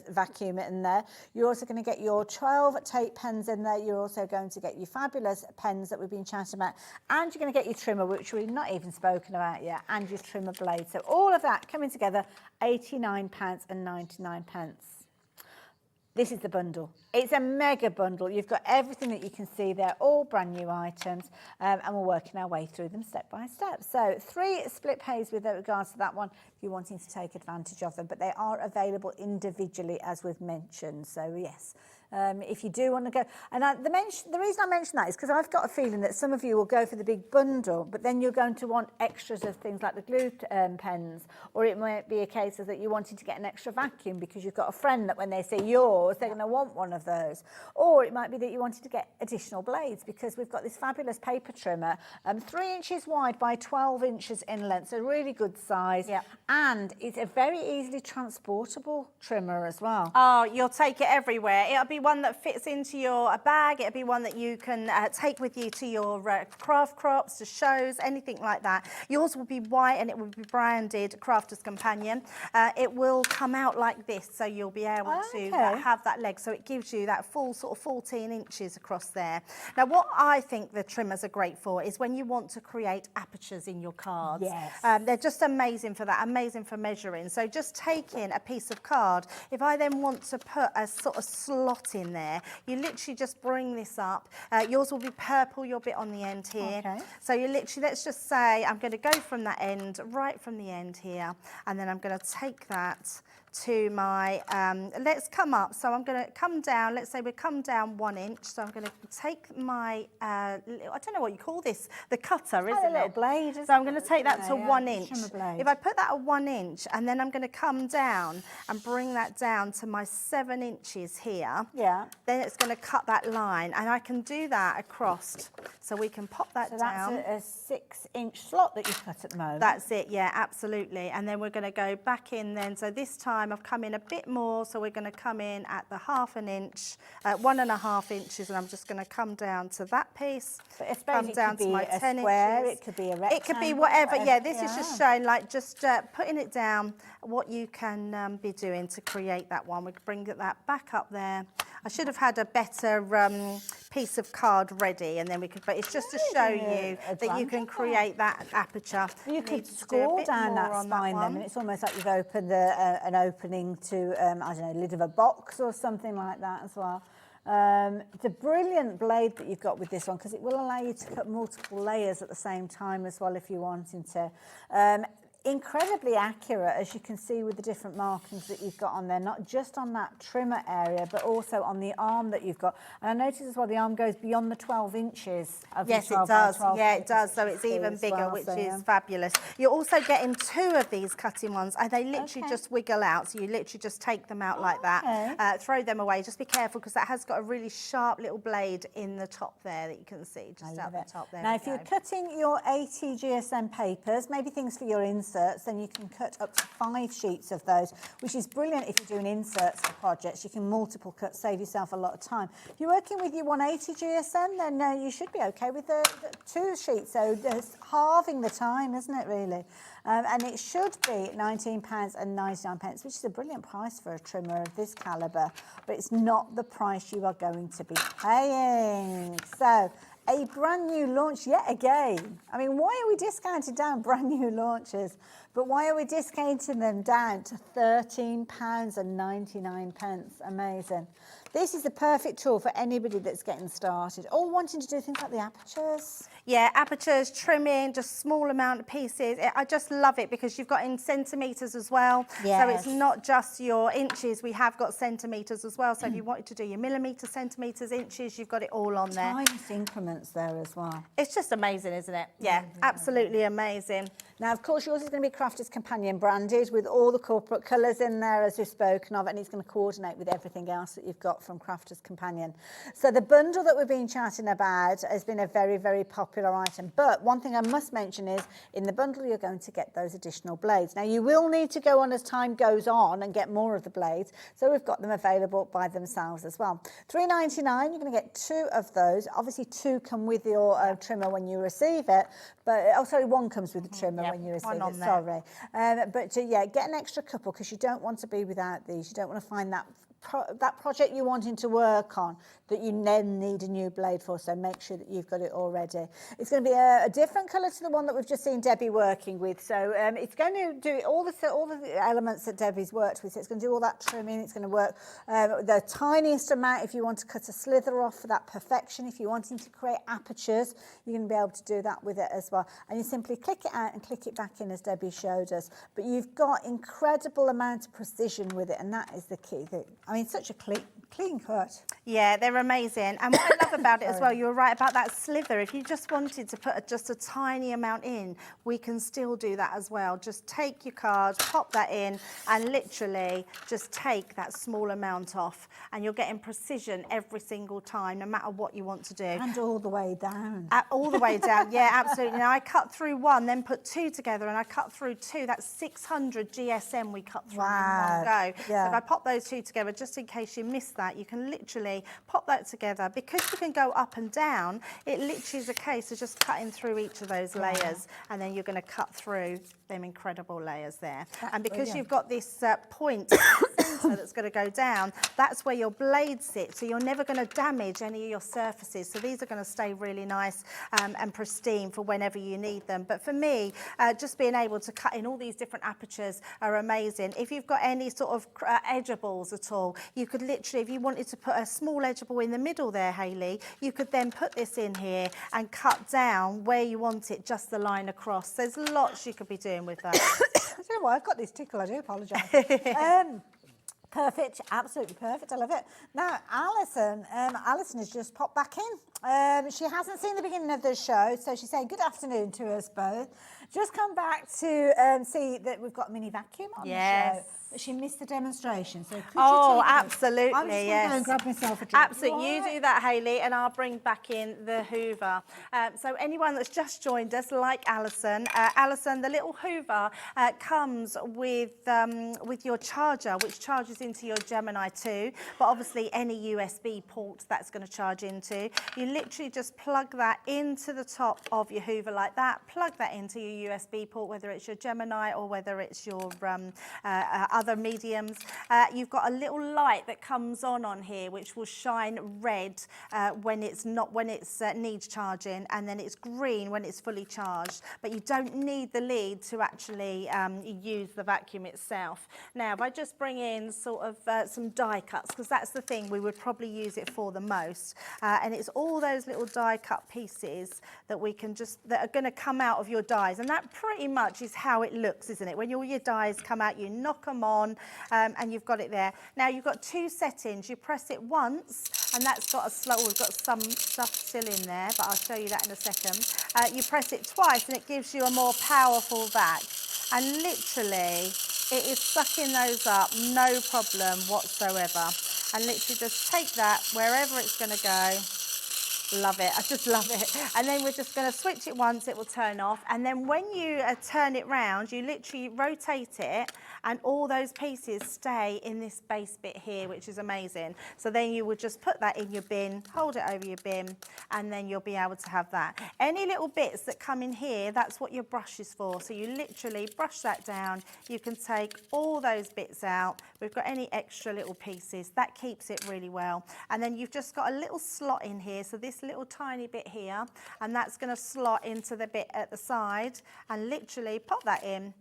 S3: vacuum in there. You're also going to get your 12 tape pens in there. You're also going to get your fabulous pens that we've been chatting about, and you're going to get your trimmer, which we've not even spoken about yet, and your trimmer blade. So all of that coming together, £89.99. This is the bundle. It's a mega bundle. You've got everything that you can see there, all brand new items, and we're working our way through them step by step. So 3 split pays with regards to that one if you're wanting to take advantage of them, but they are available individually as we've mentioned. So yes, if you do want to go, and the reason I mention that is because I've got a feeling that some of you will go for the big bundle, but then you're going to want extras of things like the glue pens, or it might be a case of that you're wanting to get an extra vacuum because you've got a friend that when they see yours, they're going to want one of those. Or it might be that you wanted to get additional blades because we've got this fabulous paper trimmer, 3 inches wide by 12 inches in length, so really good size. And it's a very easily transportable trimmer as well.
S6: Oh, you'll take it everywhere. It'll be one that fits into your bag. It'll be one that you can take with you to your craft crops, to shows, anything like that. Yours will be white and it will be branded Crafter's Companion. It will come out like this, so you'll be able to have that leg, so it gives you that full sort of 14 inches across there. Now, what I think the trimmers are great for is when you want to create apertures in your cards. They're just amazing for that, amazing for measuring. So just taking a piece of card, if I then want to put a sort of slot in there, you literally just bring this up. Yours will be purple, your bit on the end here. So you literally, let's just say I'm going to go from that end, right from the end here, and then I'm going to take that to my, let's come up. So I'm going to come down, let's say we come down 1 inch. So I'm going to take my, I don't know what you call this, the cutter, isn't it?
S3: A little blade.
S6: So I'm going to take that to 1 inch.
S3: Trimmer blade.
S6: If I put that at 1 inch, and then I'm going to come down and bring that down to my 7 inches here.
S3: Yeah.
S6: Then it's going to cut that line, and I can do that across. So we can pop that down.
S3: That's a 6-inch slot that you've cut at the moment.
S6: That's it, yeah, absolutely. And then we're going to go back in then. So this time I've come in a bit more. So we're going to come in at the 1/2 inch, 1.5 inches, and I'm just going to come down to that piece.
S3: But I suppose
S6: Come
S3: it
S6: down
S3: could
S6: to
S3: be
S6: my
S3: a
S6: 10
S3: square,
S6: inches.
S3: it could be a rectangle.
S6: It could be whatever. Yeah, this is just showing like just putting it down what you can be doing to create that one. We can bring that back up there. I should have had a better piece of card ready, and then we could, but it's just to show you that you can create that aperture.
S3: You could score down that spine then, and it's almost like you've opened an opening to, I don't know, lid of a box or something like that as well. It's a brilliant blade that you've got with this one, because it will allow you to cut multiple layers at the same time as well if you're wanting to. Incredibly accurate, as you can see with the different markings that you've got on there, not just on that trimmer area, but also on the arm that you've got. And I notice as well the arm goes beyond the 12 inches. Of
S6: Yes,
S3: the
S6: it does.
S3: 12
S6: Yeah, it
S3: inches,
S6: does. So
S3: which
S6: it's
S3: is
S6: even
S3: as
S6: bigger,
S3: well,
S6: which
S3: so,
S6: is fabulous. You're also getting 2 of these cutting ones, and they literally just wiggle out. So you literally just take them out like that, throw them away. Just be careful, because that has got a really sharp little blade in the top there that you can see just out the top there.
S3: Now, if you're cutting your 80 GSM papers, maybe things for your inserts, then you can cut up to 5 sheets of those, which is brilliant if you're doing inserts for projects. You can multiple cut, save yourself a lot of time. If you're working with your 180 GSM, then you should be okay with the 2 sheets. So just halving the time, isn't it, really? And it should be £19.99, which is a brilliant price for a trimmer of this calibre, but it's not the price you are going to be paying. So, a brand new launch yet again. I mean, why are we discounting down brand new launches? But why are we discounting them down to £13.99? Amazing. This is the perfect tool for anybody that's getting started or wanting to do things like the apertures.
S6: Yeah, apertures, trimming, just small amount of pieces. I just love it because you've got in centimetres as well.
S3: Yes.
S6: So it's not just your inches, we have got centimetres as well. So if you wanted to do your millimetres, centimetres, inches, you've got it all on there.
S3: Tiniest increments there as well.
S6: It's just amazing, isn't it? Yeah, absolutely amazing.
S3: Now, of course, yours is going to be Crafter's Companion branded with all the corporate colours in there, as we've spoken of, and it's going to coordinate with everything else that you've got from Crafter's Companion. So the bundle that we've been chatting about has been a very, very popular item. But one thing I must mention is in the bundle, you're going to get those additional blades. Now, you will need to go on as time goes on and get more of the blades. So we've got them available by themselves as well. $3.99, you're going to get 2 of those. Obviously, 2 come with your trimmer when you receive it. But, oh, sorry, 1 comes with the trimmer when you receive it, sorry. Yeah, get an extra couple because you don't want to be without these. You don't want to find that project you're wanting to work on that you then need a new blade for, so make sure that you've got it already. It's going to be a different colour to the one that we've just seen Debbie working with, so it's going to do all the elements that Debbie's worked with. So it's going to do all that trimming, it's going to work the tiniest amount if you want to cut a slither off for that perfection. If you're wanting to create apertures, you're going to be able to do that with it as well, and you simply click it out and click it back in as Debbie showed us. But you've got incredible amount of precision with it, and that is the key thing. I mean, such a clean cut.
S6: Yeah, they're amazing. And what I love about it as well, you were right about that slither. If you just wanted to put just a tiny amount in, we can still do that as well. Just take your card, pop that in, and literally just take that small amount off. And you're getting precision every single time, no matter what you want to do.
S3: And all the way down.
S6: All the way down, yeah, absolutely. Now, I cut through 1, then put 2 together, and I cut through 2. That's 600 GSM we cut through in one go.
S3: Yeah.
S6: So if I pop those 2 together, just in case you missed that, you can literally pop that together. Because you can go up and down, it literally is a case of just cutting through each of those layers, and then you're going to cut through them incredible layers there. And because you've got this point in the centre that's going to go down, that's where your blades sit, so you're never going to damage any of your surfaces. So these are going to stay really nice and pristine for whenever you need them. But for me, just being able to cut in all these different apertures are amazing. If you've got any sort of edgeables at all, you could literally, if you wanted to put a small edgeable in the middle there, Hayley, you could then put this in here and cut down where you want it, just the line across. There's lots you could be doing with that.
S3: don't know why I've got this tickle, I do apologise. Perfect, absolutely perfect. I love it. Now, Alison has just popped back in. She hasn't seen the beginning of the show, so she's saying good afternoon to us both. Just come back to see that we've got a mini vacuum on the show. But she missed the demonstration, so could you take it?
S6: Absolutely,
S3: I'm just going to go and grab myself a drink.
S6: Absolutely, you do that, Hayley, and I'll bring back in the Hoover. So anyone that's just joined us, like Alison, the little Hoover comes with your charger, which charges into your Gemini 2, but obviously any USB port that's going to charge into. You literally just plug that into the top of your Hoover like that, plug that into your USB port, whether it's your Gemini or whether it's your other mediums. You've got a little light that comes on here which will shine red when it's needs charging, and then it's green when it's fully charged, but you don't need the lead to actually use the vacuum itself. Now if I just bring in sort of some die cuts, because that's the thing we would probably use it for the most, and it's all those little die cut pieces that that are going to come out of your dies, and that pretty much is how it looks, isn't it? When all your dies come out, you knock them on, and you've got it there. Now you've got two settings. You press it once, and that's got we've got some stuff still in there, but I'll show you that in a second. You press it twice, and it gives you a more powerful vac, and literally it is sucking those up, no problem whatsoever. And literally just take that wherever it's going to go. Love it, I just love it. And then we're just going to switch it once, it will turn off. And then when you turn it round, you literally rotate it, and all those pieces stay in this base bit here, which is amazing. So then you would just put that in your bin, hold it over your bin, and then you'll be able to have that. Any little bits that come in here, that's what your brush is for. So you literally brush that down. You can take all those bits out. We've got any extra little pieces. That keeps it really well. And then you've just got a little slot in here. So this little tiny bit here, and that's going to slot into the bit at the side, and literally pop that in.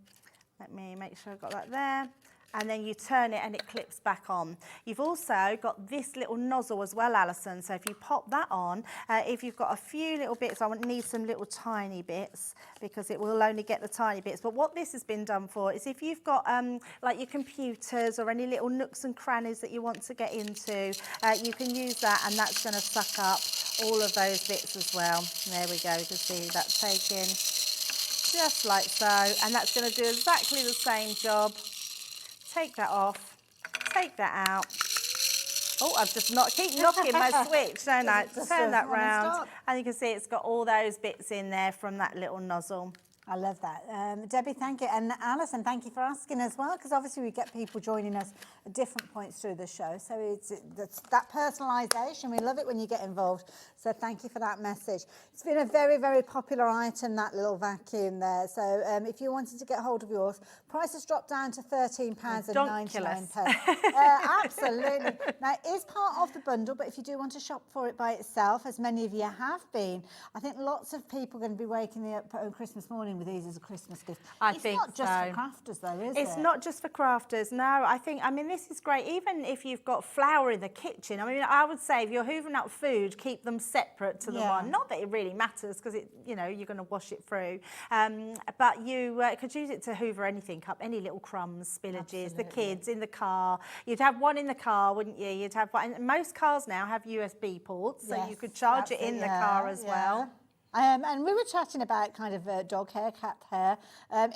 S6: Let me make sure I've got that there. And then you turn it and it clips back on. You've also got this little nozzle as well, Alison. So if you pop that on, if you've got a few little bits, I would need some little tiny bits because it will only get the tiny bits. But what this has been done for is if you've got like your computers or any little nooks and crannies that you want to get into, you can use that, and that's going to suck up all of those bits as well. There we go, you can see that's taken just like so, and that's going to do exactly the same job. Take that off, take that out. Oh, I've just keep knocking my switch, don't I? Turn that round, and you can see it's got all those bits in there from that little nozzle.
S3: I love that. Debbie, thank you. And Alison, thank you for asking as well, because obviously we get people joining us at different points through the show. So that's that personalisation. We love it when you get involved. So thank you for that message. It's been a very, very popular item, that little vacuum there. So if you wanted to get hold of yours, price has dropped down to £13.99. Absolutely. Now, it is part of the bundle, but if you do want to shop for it by itself, as many of you have been, I think lots of people are going to be waking up on Christmas morning with these as a Christmas gift.
S6: It's
S3: not just for crafters though, is it?
S6: It's not just for crafters, no. I mean, this is great. Even if you've got flour in the kitchen, I mean, I would say if you're hoovering up food, keep them separate to the one. Not that it really matters because you're going to wash it through. But you could use it to hoover anything up, any little crumbs, spillages, the kids in the car. You'd have one in the car, wouldn't you? You'd have one. And most cars now have USB ports, so you could charge it in the car as well.
S3: And we were chatting about kind of dog hair, cat hair,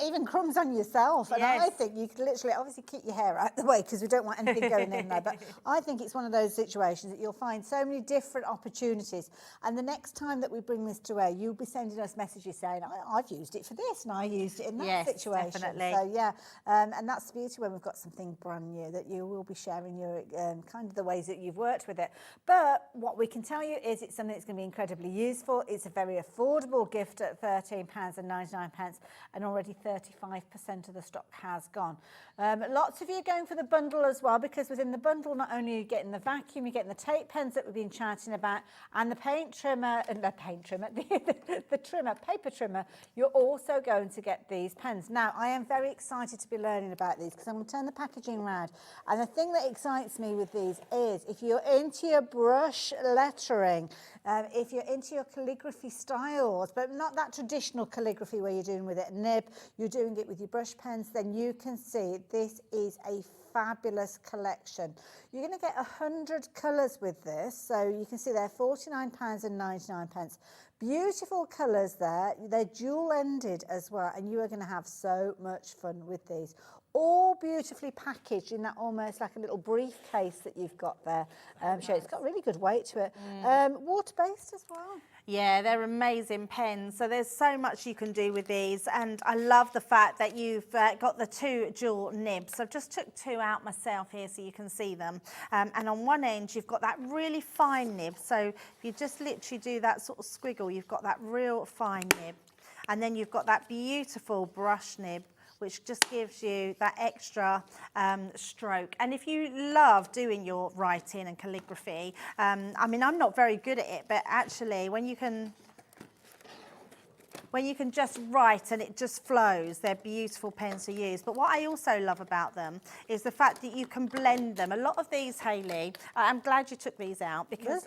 S3: even crumbs on yourself. And I think you could literally, obviously, keep your hair out the way because we don't want anything going in there. But I think it's one of those situations that you'll find so many different opportunities. And the next time that we bring this to air, you'll be sending us messages saying, I've used it for this and I used it in that situation.
S6: Definitely.
S3: So, yeah, and that's the beauty when we've got something brand new, that you will be sharing your kind of the ways that you've worked with it. But what we can tell you is it's something that's going to be incredibly useful. It's a very affordable gift at £13.99, and already 35% of the stock has gone. Lots of you are going for the bundle as well, because within the bundle, not only are you getting the vacuum, you're getting the tape pens that we've been chatting about, and the paint trimmer, the trimmer, paper trimmer. You're also going to get these pens. Now, I am very excited to be learning about these because I'm going to turn the packaging around. And the thing that excites me with these is if you're into your brush lettering, if you're into your calligraphy style, styles, but not that traditional calligraphy where you're doing with it a nib, you're doing it with your brush pens, then you can see this is a fabulous collection. You're going to get 100 colours with this, so you can see they're £49.99. Beautiful colours there, they're dual-ended as well, and you are going to have so much fun with these. All beautifully packaged in that almost like a little briefcase that you've got there. So it's got really good weight to it. Water-based as well.
S6: Yeah, they're amazing pens. So there's so much you can do with these, and I love the fact that you've got the 2 dual nibs. I've just took 2 out myself here so you can see them. And on one end, you've got that really fine nib. So if you just literally do that sort of squiggle, you've got that real fine nib. And then you've got that beautiful brush nib, which just gives you that extra stroke. And if you love doing your writing and calligraphy, I mean, I'm not very good at it, but actually when you can just write and it just flows, they're beautiful pens to use. But what I also love about them is the fact that you can blend them. A lot of these, Hayley, I'm glad you took these out because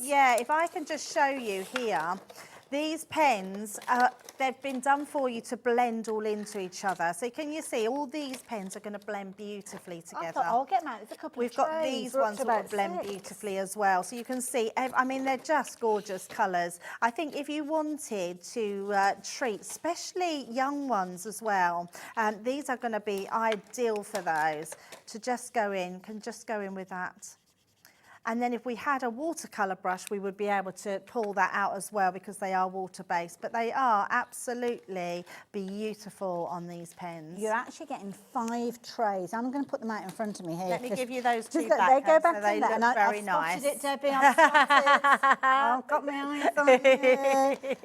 S6: yeah, if I can just show you here, these pens, they've been done for you to blend all into each other. So can you see all these pens are going to blend beautifully together?
S3: I'll get them out. There's a couple
S6: We've got these ones that blend beautifully as well. So you can see, I mean, they're just gorgeous colours. I think if you wanted to treat, especially young ones as well, these are going to be ideal for those to just go in, can just go in with that. And then if we had a watercolour brush, we would be able to pull that out as well because they are water-based. But they are absolutely beautiful on these pens.
S3: You're actually getting 5 trays. I'm going to put them out in front of me here.
S6: Let me give you those 2
S3: back. They go back
S6: so they
S3: in there.
S6: look
S3: And
S6: very
S3: I've
S6: nice.
S3: spotted it, Debbie. I've got my eyes on you.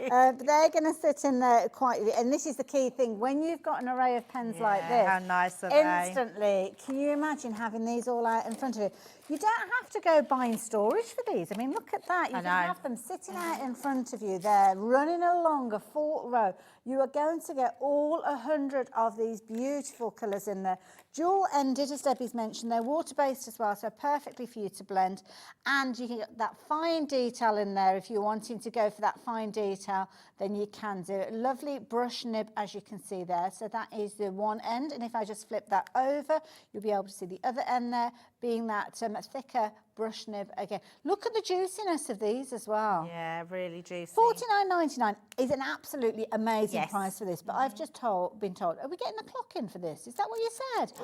S3: But they're going to sit in there quietly. And this is the key thing. When you've got an array of pens like this,
S6: how nice are they?
S3: Instantly, can you imagine having these all out in front of you? You don't have to go buying storage for these. I mean, look at that. You can have them sitting out in front of you there, running along a 4th row. You are going to get all 100 of these beautiful colours in there. Dual-ended, as Debbie's mentioned, they're water-based as well, so perfectly for you to blend. And you can get that fine detail in there. If you're wanting to go for that fine detail, then you can do it. Lovely brush nib, as you can see there. So that is the one end. And if I just flip that over, you'll be able to see the other end there, being that thicker brush nib again. Look at the juiciness of these as well.
S6: Yeah, really juicy.
S3: $49.99 is an absolutely amazing price for this, but I've just been told, are we getting a clock in for this? Is that what you said?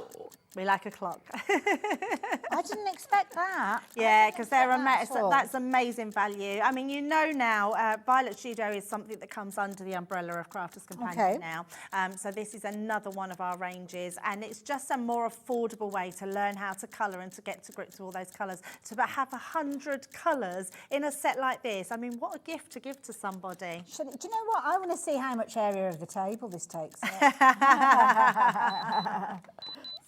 S6: We like a clock.
S3: I didn't expect that.
S6: Yeah, because that's amazing value. I mean, you know now, Violet Studio is something that comes under the umbrella of Crafters Companion now. So this is another one of our ranges, and it's just a more affordable way to learn how to colour and to get to grips with all those colours. To have 100 colours in a set like this, I mean, what a gift to give to somebody.
S3: Do you know what? I want to see how much area of the table this takes.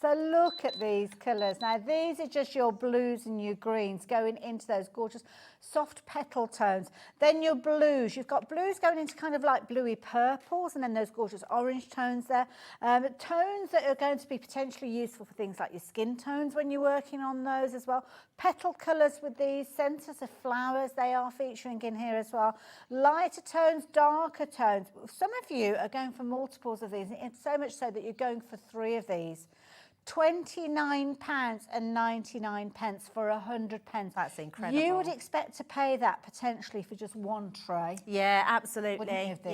S3: So look at these colours. Now, these are just your blues and your greens going into those gorgeous soft petal tones. Then your blues. You've got blues going into kind of like bluey purples, and then those gorgeous orange tones there. Tones that are going to be potentially useful for things like your skin tones when you're working on those as well. Petal colours with these, centres of flowers, they are featuring in here as well. Lighter tones, darker tones. Some of you are going for multiples of these, and so much so that you're going for 3 of these. £29.99 for 100 pens.
S6: That's incredible.
S3: You would expect to pay that potentially for just 1 tray.
S6: Yeah, absolutely.
S3: Wouldn't you, of these?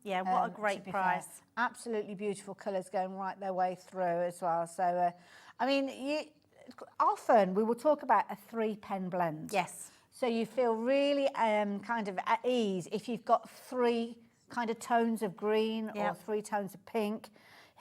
S6: Yeah, what a great price.
S3: Fair. Absolutely beautiful colours going right their way through as well. So, I mean, often we will talk about a 3-pen blend.
S6: Yes.
S3: So you feel really kind of at ease if you've got 3 kind of tones of green or 3 tones of pink.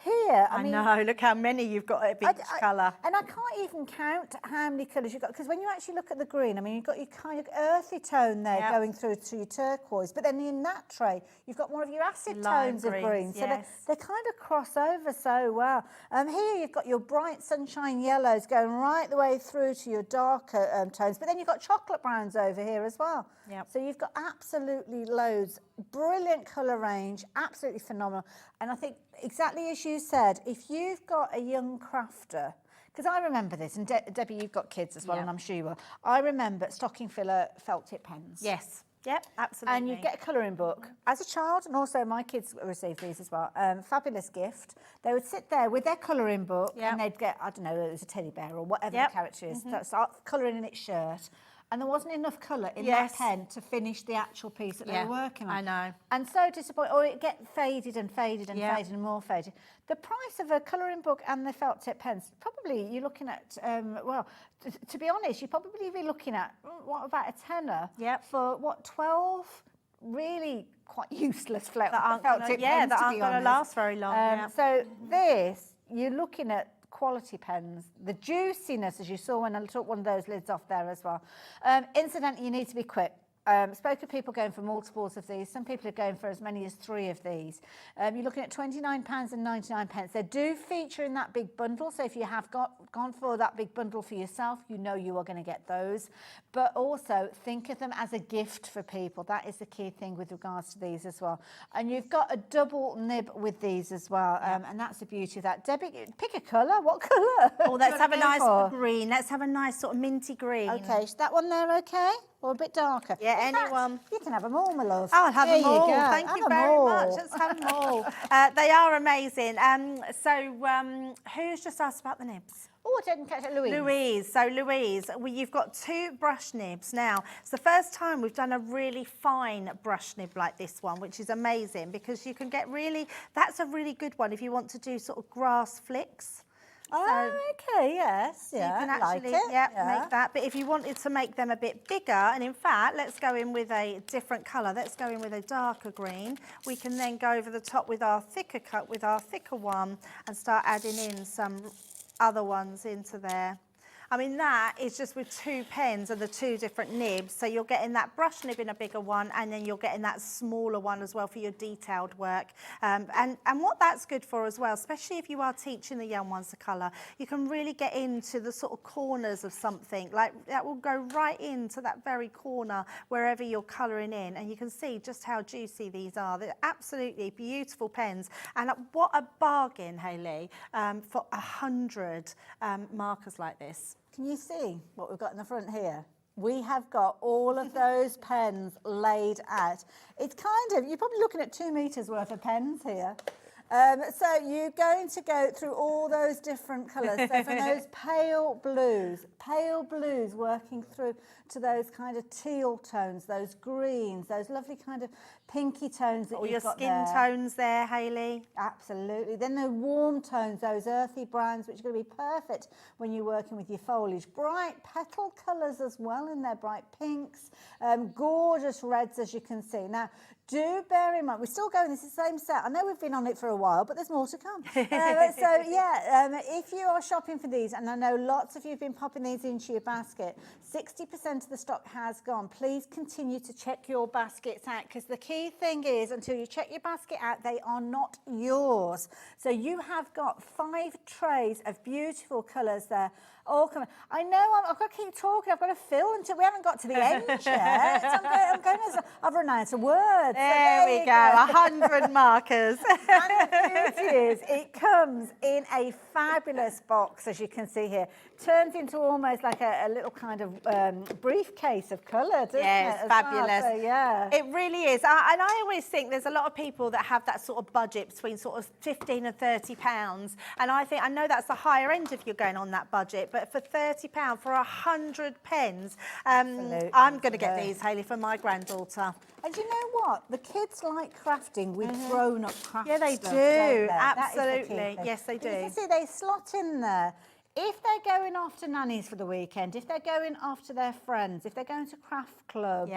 S3: Here, I mean,
S6: know, look how many you've got of each colour.
S3: And I can't even count how many colours you've got, because when you actually look at the green, I mean, you've got your kind of earthy tone there going through to your turquoise, but then in that tray, you've got more of your acid tones of green. So they kind of cross over so well. Here you've got your bright sunshine yellows going right the way through to your darker tones, but then you've got chocolate browns over here as well.
S6: Yep.
S3: So you've got absolutely loads, brilliant colour range, absolutely phenomenal. And I think exactly as you said, if you've got a young crafter, because I remember this, and Debbie, you've got kids as well, and I'm sure you will. I remember stocking filler felt tip pens.
S6: Yes. Yep, absolutely.
S3: And you get a colouring book. As a child, and also my kids received these as well, fabulous gift. They would sit there with their colouring book and they'd get, I don't know, it was a teddy bear or whatever the character is, start colouring in its shirt. And there wasn't enough colour in that pen to finish the actual piece that they were working on.
S6: I know.
S3: And so disappointed, or it get faded and faded and faded and more faded. The price of a colouring book and the felt tip pens, probably you're looking at, well, to be honest, you'd probably be looking at, what, about a tenner for, what, 12 really quite useless felt tip pens,
S6: that aren't going to last very long.
S3: So this, you're looking at quality pens, the juiciness, as you saw when I took one of those lids off there as well. Incidentally, you need to be quick. Spoke of people going for multiples of these. Some people are going for as many as 3 of these. You're looking at £29.99. They do feature in that big bundle, so if you have gone for that big bundle for yourself, you know you are going to get those. But also think of them as a gift for people. That is the key thing with regards to these as well. And you've got a double nib with these as well, and that's the beauty of that. Debbie, pick a colour. What colour?
S6: Oh, let's have a nice green. Let's have a nice sort of minty green.
S3: Okay, is that one there okay? Or a bit darker?
S6: Yeah, anyone.
S3: You can have them all, my love.
S6: I'll have them all. Thank you very much.
S3: All.
S6: Let's have them all. They are amazing. Who's just asked about the nibs?
S3: Oh, I didn't catch it, Louise.
S6: Louise. So, Louise, you've got 2 brush nibs. Now, it's the first time we've done a really fine brush nib like this one, which is amazing because you can get that's a really good one if you want to do sort of grass flicks.
S3: Oh, okay, yes,
S6: so you can actually make that. But if you wanted to make them a bit bigger, and in fact, let's go in with a different colour. Let's go in with a darker green. We can then go over the top with our thicker cut, with our thicker one, and start adding in some other ones into there. I mean, that is just with 2 pens and the 2 different nibs. So you're getting that brush nib in a bigger one, and then you're getting that smaller one as well for your detailed work. And what that's good for as well, especially if you are teaching the young ones to colour, you can really get into the sort of corners of something. Like that will go right into that very corner wherever you're colouring in. And you can see just how juicy these are. They're absolutely beautiful pens. And what a bargain, Hayley, for 100 markers like this.
S3: Can you see what we've got in the front here? We have got all of those pens laid out. It's kind of, you're probably looking at 2 metres worth of pens here. So you're going to go through all those different colours. So from those pale blues working through to those kind of teal tones, those greens, those lovely kind of pinky tones that you've got there.
S6: All your skin tones there, Hayley.
S3: Absolutely. Then the warm tones, those earthy browns, which are going to be perfect when you're working with your foliage. Bright petal colours as well in there, bright pinks, gorgeous reds, as you can see. Now, do bear in mind, we're still going, this is the same set. I know we've been on it for a while, but there's more to come. If you are shopping for these, and I know lots of you have been popping these into your basket, 60% of the stock has gone. Please continue to check your baskets out, because the key thing is, until you check your basket out, they are not yours. So you have got 5 trays of beautiful colours there. All coming. I know I've got to keep talking. I've got to fill until we haven't got to the end yet. I've run out of words.
S6: There we go. 100 markers.
S3: And the beauty is, it comes in a fabulous box, as you can see here. Turns into almost like a little kind of briefcase of colour, doesn't it?
S6: It's fabulous.
S3: Well? So, yeah.
S6: It really is. And I always think there's a lot of people that have that sort of budget between sort of £15 and £30. And I know that's the higher end if you're going on that budget. But for £30, for 100 pens, I'm going to get these, Hayley, for my granddaughter.
S3: And you know what? The kids like crafting with grown-up craft
S6: Yeah, they
S3: stuff,
S6: do.
S3: don't they?
S6: Absolutely. Yes, they do.
S3: You can see they slot in there. If they're going off to nannies for the weekend, if they're going off to their friends, if they're going to craft clubs,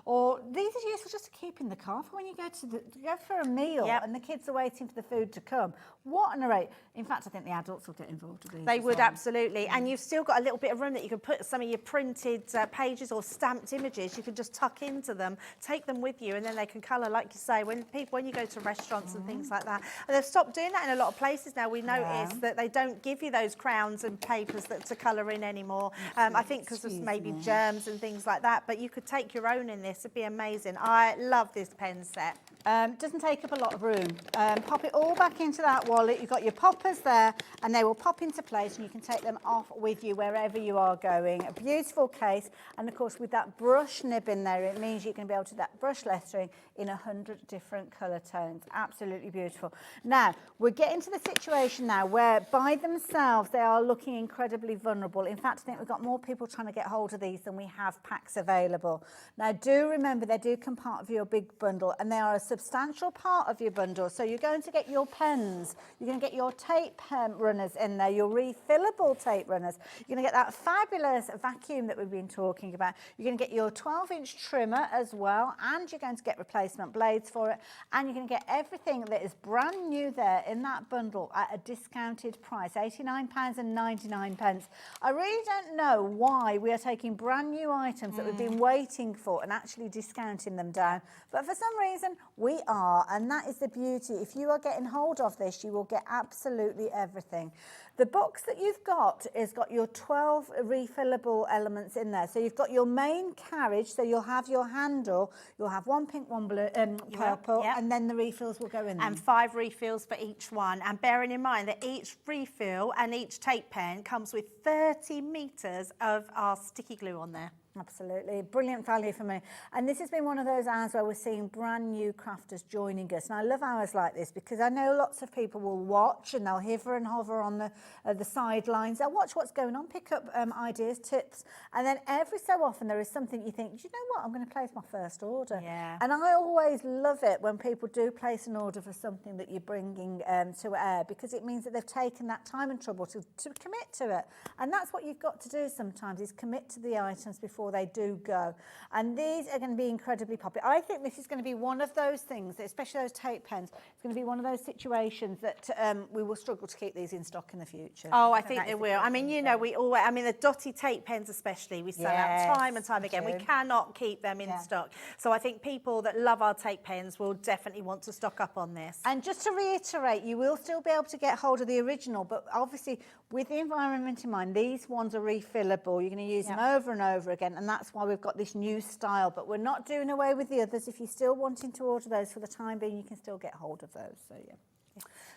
S3: or these are useful just to keep in the car for when you go go for a meal and the kids are waiting for the food to come. What an array. In fact, I think the adults will get involved with these.
S6: They would, absolutely. And you've still got a little bit of room that you can put some of your printed pages or stamped images. You can just tuck into them, take them with you, and then they can colour, like you say, when you go to restaurants and things like that. And they've stopped doing that in a lot of places now. We notice that they don't give you those crowns crayons and papers to colour in anymore. I think because of maybe germs and things like that, but you could take your own in this. It'd be amazing. I love this pen set.
S3: Doesn't take up a lot of room. Pop it all back into that wallet. You've got your poppers there, and they will pop into place, and you can take them off with you wherever you are going. A beautiful case, and of course with that brush nib in there, it means you can be able to do that brush lettering in 100 different colour tones. Absolutely beautiful. Now, we're getting to the situation now where by themselves they are looking incredibly vulnerable. In fact, I think we've got more people trying to get hold of these than we have packs available. Now, do remember they do come part of your big bundle, and they are a substantial part of your bundle. So you're going to get your pens, you're going to get your tape runners in there, your refillable tape runners, you're going to get that fabulous vacuum that we've been talking about, you're going to get your 12-inch trimmer as well, and you're going to get replacement blades for it, and you're going to get everything that is brand new there in that bundle at a discounted price, £89.99. I really don't know why we are taking brand new items that we've been waiting for and actually discounting them down, but for some reason we are, and that is the beauty. If you are getting hold of this, you will get absolutely everything. The box that you've got has got your 12 refillable elements in there. So you've got your main carriage, so you'll have your handle, you'll have one pink, one blue, purple, and then the refills will go in there.
S6: And 5 refills for each one. And bearing in mind that each refill and each tape pen comes with 30 metres of our sticky glue on there.
S3: Absolutely, brilliant value for me. And this has been one of those hours where we're seeing brand new crafters joining us. And I love hours like this because I know lots of people will watch and they'll hiver and hover on the sidelines. They'll watch what's going on, pick up ideas, tips, and then every so often there is something you think, do you know what, I'm going to place my first order.
S6: Yeah.
S3: And I always love it when people do place an order for something that you're bringing to air, because it means that they've taken that time and trouble to commit to it. And that's what you've got to do sometimes, is commit to the items before they do go. And these are going to be incredibly popular. I think this is going to be one of those things, especially those tape pens, it's going to be one of those situations that we will struggle to keep these in stock in the future.
S6: Oh, I think they will. I mean, you know, we always, I mean, the dotty tape pens especially, we sell out time and time again. We cannot keep them in stock. So I think people that love our tape pens will definitely want to stock up on this.
S3: And just to reiterate, you will still be able to get hold of the original, but obviously with the environment in mind, these ones are refillable. You're going to use them over and over again, and that's why we've got this new style. But we're not doing away with the others. If you're still wanting to order those for the time being, you can still get hold of those. So yeah.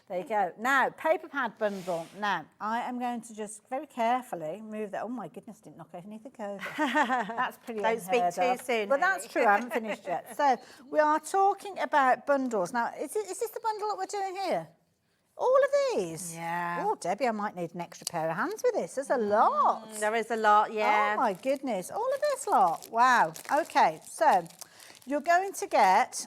S3: There you go. Now, paper pad bundle. Now, I am going to just very carefully move that. Oh my goodness, didn't knock anything over. That's pretty
S6: Don't speak too soon.
S3: But that's true, I haven't finished yet. So, we are talking about bundles. Now, is this the bundle that we're doing here? All of these?
S6: Yeah.
S3: Oh, Debbie, I might need an extra pair of hands with this. There's a lot.
S6: There is a lot, yeah.
S3: Oh my goodness, all of this lot. Wow. Okay, so you're going to get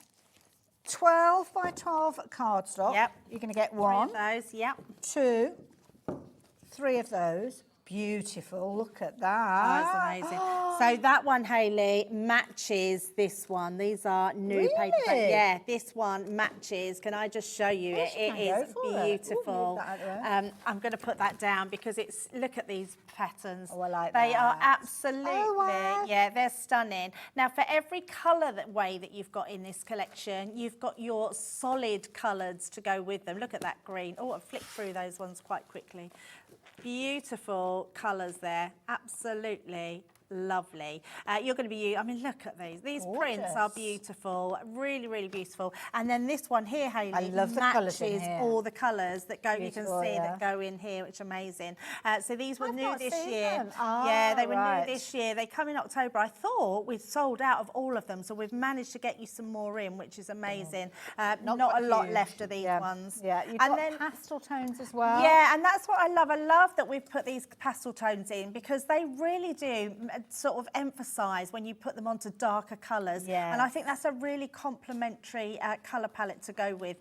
S3: 12 by 12 cardstock.
S6: Yep.
S3: You're going to get
S6: 3
S3: one,
S6: of those, yep.
S3: 2, 3 of those. Beautiful, look at that.
S6: That's amazing. So that one, Hayley, matches this one. These are new paper.
S3: Really?
S6: Yeah, this one matches. Can I just show you it? It is beautiful. I'm going to put that down because it's, look at these patterns.
S3: Oh, I like
S6: they
S3: that.
S6: are absolutely,
S3: wow.
S6: yeah, they're stunning. Now, for every colour way that you've got in this collection, you've got your solid colours to go with them. Look at that green. Oh, I'll flick through those ones quite quickly. Beautiful colours there, absolutely lovely. You're going to be, I mean, look at these prints are beautiful, really, really beautiful. And then this one here, Hayley,
S3: I love the colours in here.
S6: all the colours that go,
S3: Beautiful,
S6: you can see that go in here, which is amazing. So these were new this year. Yeah, they were new this year. They come in October. I thought we'd sold out of all of them, so we've managed to get you some more in, which is amazing. Not a lot left of these ones.
S3: Yeah, you've got pastel tones as well.
S6: Yeah, and that's what I love. I love that we've put these pastel tones in because they really do sort of emphasise when you put them onto darker colours.
S3: Yeah.
S6: And I think that's a really complementary colour palette to go with.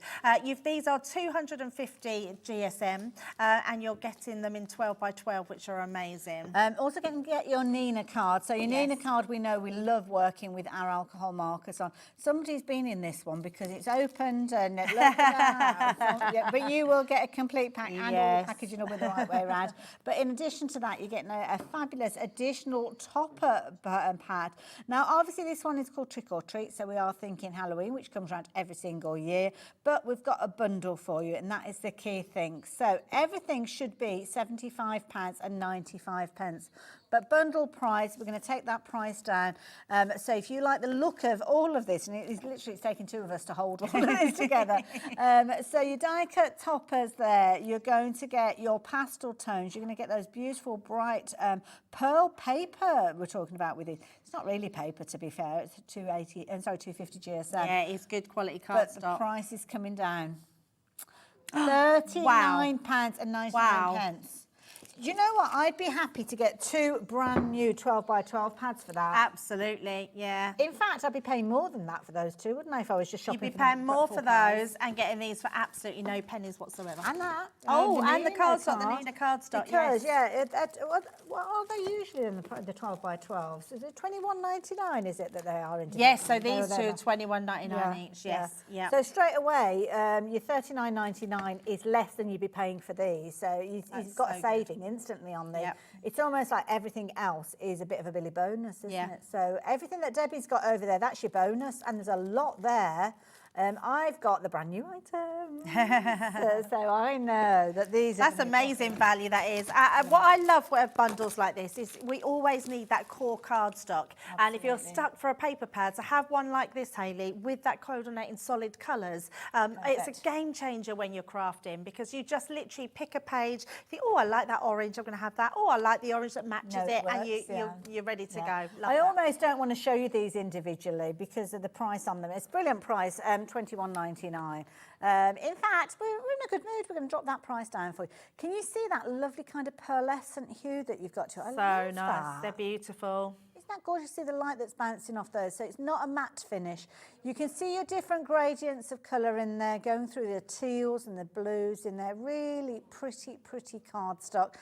S6: These are 250 GSM and you're getting them in 12 by 12, which are amazing.
S3: Also going to get your Nina card. So your Nina card, we know we love working with our alcohol markers on. Somebody's been in this one because it's opened and it looks but you will get a complete pack and all the packaging will be the right way around. But in addition to that, you're getting a fabulous additional topper pad. Now, obviously, this one is called Trick or Treat, so we are thinking Halloween, which comes around every single year. But we've got a bundle for you, and that is the key thing. So everything should be £75.95. But bundle price, we're going to take that price down. So if you like the look of all of this, and it's taken two of us to hold all of this together. So your die cut toppers there, you're going to get your pastel tones. You're going to get those beautiful bright pearl paper we're talking about with it. It's not really paper, to be fair. It's 250 GSM.
S6: Yeah, it's good quality
S3: But
S6: cardstock.
S3: the price is coming down. £39.99.
S6: Wow.
S3: Do you know what? I'd be happy to get two brand new 12 by 12 pads for that.
S6: Absolutely, yeah.
S3: In fact, I'd be paying more than that for those two, wouldn't I, if I was just shopping
S6: You'd be
S3: for them
S6: paying more
S3: full
S6: for
S3: price?
S6: those and getting these for absolutely no pennies whatsoever.
S3: And that.
S6: Oh, and the
S3: Nina
S6: cardstock, the
S3: card.
S6: Nina cardstock,
S3: Because,
S6: yes.
S3: what are they usually in the 12 by 12s? Is it £21.99, is it, that they are in?
S6: Yes, so
S3: There or
S6: these two are
S3: thereabouts.
S6: £21.99 each, yes. Yeah.
S3: So straight away, your £39.99 is less than you'd be paying for these. So you've got a
S6: so good.
S3: saving instantly on these.
S6: Yep.
S3: It's almost like everything else is a bit of a Billy bonus, isn't
S6: Yeah.
S3: it? So everything that Debbie's got over there, that's your bonus, and there's a lot there. I've got the brand new items, so I know that these.
S6: That's amazing value, that is. What I love with bundles like this is we always need that core cardstock. And if you're stuck for a paper pad, to have one like this, Hayley, with that coordinating solid colours, it's a game changer when you're crafting, because you just literally pick a page, think, oh, I like that orange, I'm going to have that. Oh, I like the orange that matches it, and you're ready to go. Love
S3: I
S6: that.
S3: almost don't want to show you these individually because of the price on them. It's a brilliant price, £21.99. In fact, we're in a good mood. We're going to drop that price down for you. Can you see that lovely kind of pearlescent hue that you've got to? I
S6: So
S3: love
S6: nice.
S3: that.
S6: They're beautiful.
S3: Isn't that gorgeous? See the light that's bouncing off those. So it's not a matte finish. You can see your different gradients of colour in there, going through the teals and the blues in there. Really pretty cardstock.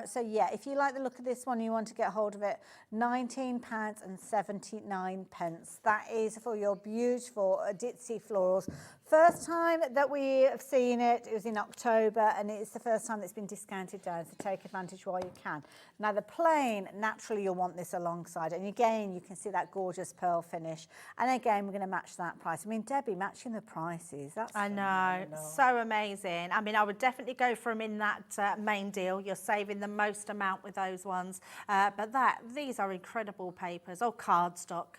S3: So yeah, if you like the look of this one, you want to get hold of it, £19.79. That is for your beautiful ditzy florals. First time that we have seen it, it was in October, and it's the first time that's been discounted down, so take advantage while you can. Now the plain, naturally you'll want this alongside, and again you can see that gorgeous pearl finish, and again we're going to match that price. I mean, Debbie, matching the prices, that's
S6: I know, so amazing. I mean, I would definitely go for them in that main deal. You're saving the most amount with those ones, but these are incredible papers, cardstock.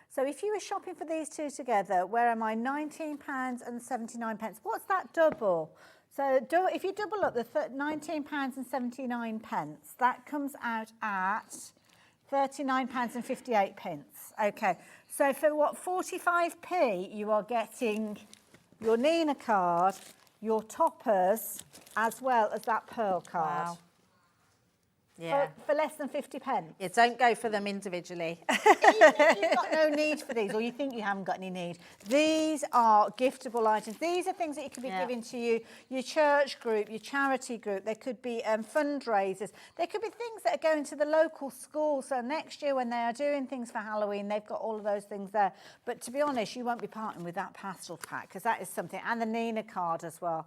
S3: So if you were shopping for these two together, where am I? £19.79. What's that double? So if you double up the £19.79, that comes out at £39.58. Okay, so for what, 45p, you are getting your Nina card, your toppers, as well as that pearl card.
S6: Wow. Yeah.
S3: For less than 50p.
S6: Yeah, don't go for them individually.
S3: You've got no need for these, or you think you haven't got any need. These are giftable items. These are things that you could be giving to your church group, your charity group. There could be fundraisers. There could be things that are going to the local school. So next year when they are doing things for Halloween, they've got all of those things there. But to be honest, you won't be parting with that pastel pack, because that is something, and the Nina card as well.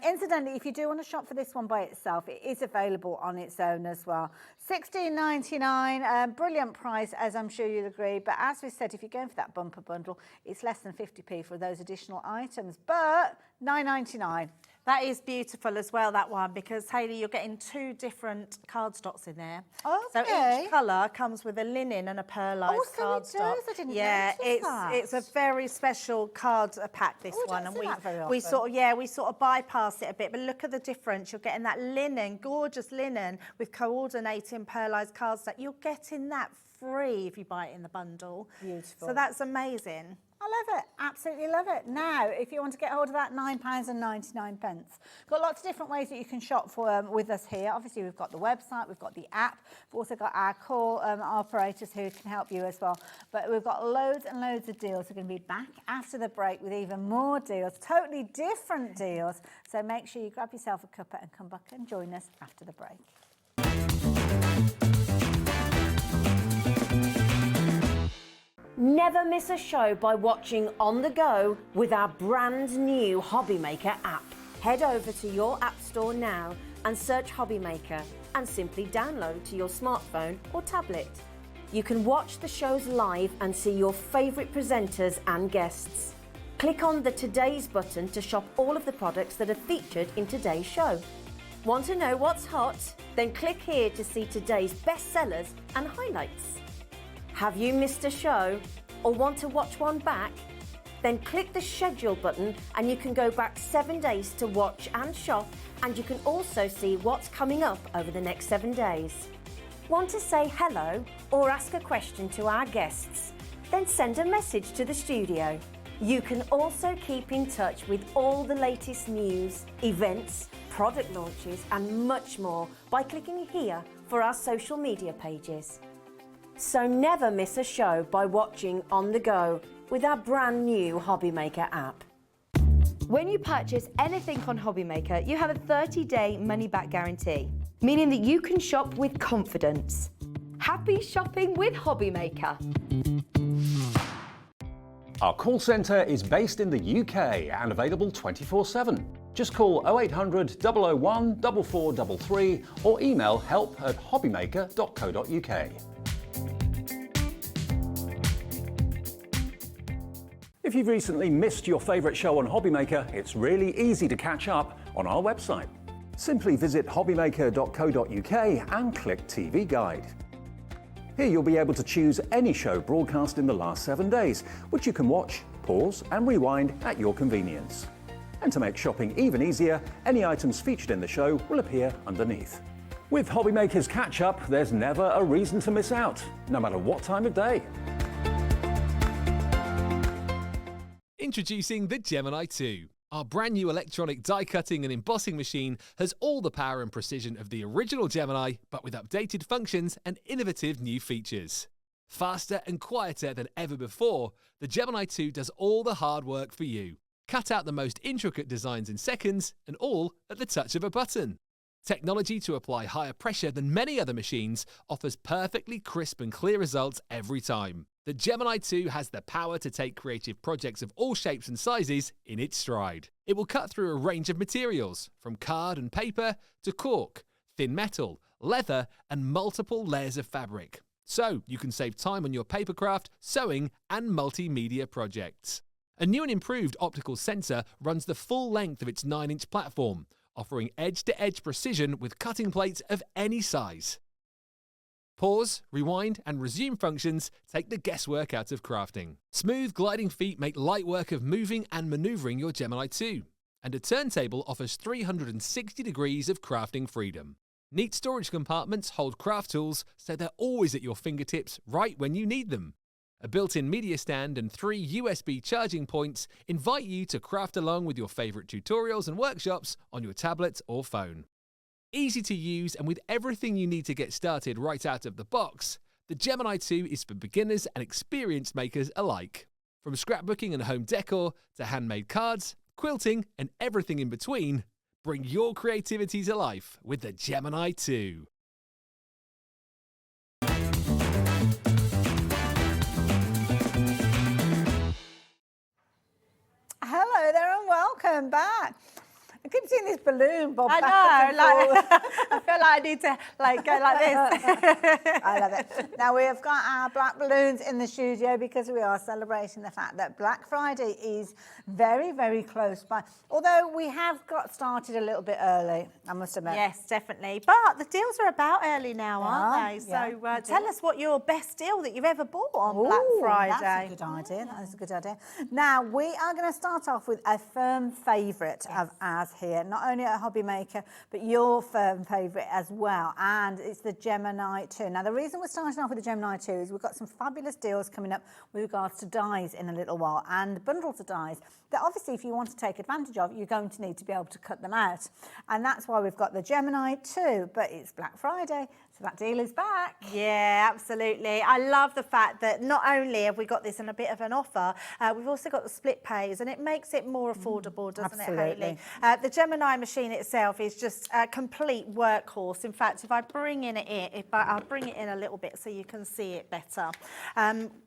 S3: Incidentally, if you do want to shop for this one by itself, it is available on its own as well. £16.99, brilliant price, as I'm sure you'll agree. But as we said, if you're going for that bumper bundle, it's less than 50p for those additional items. But £9.99.
S6: That is beautiful as well, that one, because, Hayley, you're getting two different cardstocks in there. So
S3: Okay.
S6: each colour comes with a linen and a pearlised cardstock.
S3: So it does? I didn't
S6: yeah,
S3: notice that.
S6: it's a very special card pack, this
S3: Oh, we
S6: one.
S3: don't
S6: And
S3: see that very
S6: we
S3: often.
S6: we sort of bypass it a bit, but look at the difference. You're getting that linen, gorgeous linen with coordinating pearlised cardstock. You're getting that free if you buy it in the bundle.
S3: Beautiful.
S6: So that's amazing.
S3: I love it, absolutely love it. Now, if you want to get hold of that, £9.99. Got lots of different ways that you can shop for with us here. Obviously, we've got the website, we've got the app, we've also got our call operators who can help you as well. But we've got loads and loads of deals. We're going to be back after the break with even more deals, totally different deals. So make sure you grab yourself a cuppa and come back and join us after the break.
S1: Never miss a show by watching on the go with our brand new Hobby Maker app. Head over to your app store now and search Hobby Maker. and simply download to your smartphone or tablet. You can watch the shows live and see your favourite presenters and guests. Click on the Today's button to shop all of the products that are featured in today's show. Want to know what's hot? Then click here to see today's bestsellers and highlights. Have you missed a show or want to watch one back? Then click the schedule button and you can go back 7 days to watch and shop, and you can also see what's coming up over the next 7 days. Want to say hello or ask a question to our guests? Then send a message to the studio. You can also keep in touch with all the latest news, events, product launches and much more by clicking here for our social media pages. So never miss a show by watching on the go with our brand new Hobby Maker app.
S5: When you purchase anything on Hobby Maker, you have a 30-day money-back guarantee, meaning that you can shop with confidence. Happy shopping with Hobby Maker.
S4: Our call centre is based in the UK and available 24/7. Just call 0800 001 4433 or email help@hobbymaker.co.uk. If you've recently missed your favourite show on Hobby Maker, it's really easy to catch up on our website. Simply visit hobbymaker.co.uk and click TV Guide. Here you'll be able to choose any show broadcast in the last 7 days, which you can watch, pause and rewind at your convenience. And to make shopping even easier, any items featured in the show will appear underneath. With Hobby Maker's Catch Up, there's never a reason to miss out, no matter what time of day.
S7: Introducing the Gemini 2. Our brand new electronic die cutting and embossing machine has all the power and precision of the original Gemini, but with updated functions and innovative new features. Faster and quieter than ever before, the Gemini 2 does all the hard work for you. Cut out the most intricate designs in seconds, and all at the touch of a button. Technology to apply higher pressure than many other machines offers perfectly crisp and clear results every time. The Gemini 2 has the power to take creative projects of all shapes and sizes in its stride. It will cut through a range of materials, from card and paper to cork, thin metal, leather, and multiple layers of fabric. So you can save time on your papercraft, sewing, and multimedia projects. A new and improved optical sensor runs the full length of its 9-inch platform, offering edge-to-edge precision with cutting plates of any size. Pause, rewind, and resume functions take the guesswork out of crafting. Smooth gliding feet make light work of moving and maneuvering your Gemini 2. And a turntable offers 360 degrees of crafting freedom. Neat storage compartments hold craft tools so they're always at your fingertips right when you need them. A built-in media stand and 3 USB charging points invite you to craft along with your favourite tutorials and workshops on your tablet or phone. Easy to use and with everything you need to get started right out of the box, the Gemini 2 is for beginners and experienced makers alike. From scrapbooking and home decor to handmade cards, quilting and everything in between, bring your creativity to life with the Gemini 2.
S3: Hello there and welcome back. I keep seeing this balloon bob
S6: I
S3: back
S6: know,
S3: and forth.
S6: I feel like I need to go like this.
S3: I love it. Now we have got our black balloons in the studio because we are celebrating the fact that Black Friday is very, very close by. Although we have got started a little bit early, I must admit.
S6: Yes, definitely. But the deals are about early now, aren't they?
S3: Yeah,
S6: So tell us what your best deal that you've ever bought on Black Friday.
S3: That's a good idea. That is a good idea. Now, we are going to start off with a firm favourite of ours here, not only at Hobby Maker, but your firm favourite as well, and it's the Gemini 2. Now, the reason we're starting off with the Gemini 2 is we've got some fabulous deals coming up with regards to dies in a little while, and bundles of dies that obviously if you want to take advantage of, you're going to need to be able to cut them out. And that's why we've got the Gemini 2, but it's Black Friday, So that deal is back.
S6: Yeah, absolutely. I love the fact that not only have we got this in a bit of an offer, we've also got the split pays, and it makes it more affordable, doesn't it, Hayley? The Gemini machine itself is just a complete workhorse. In fact, if I bring in I'll bring it in a little bit so you can see it better.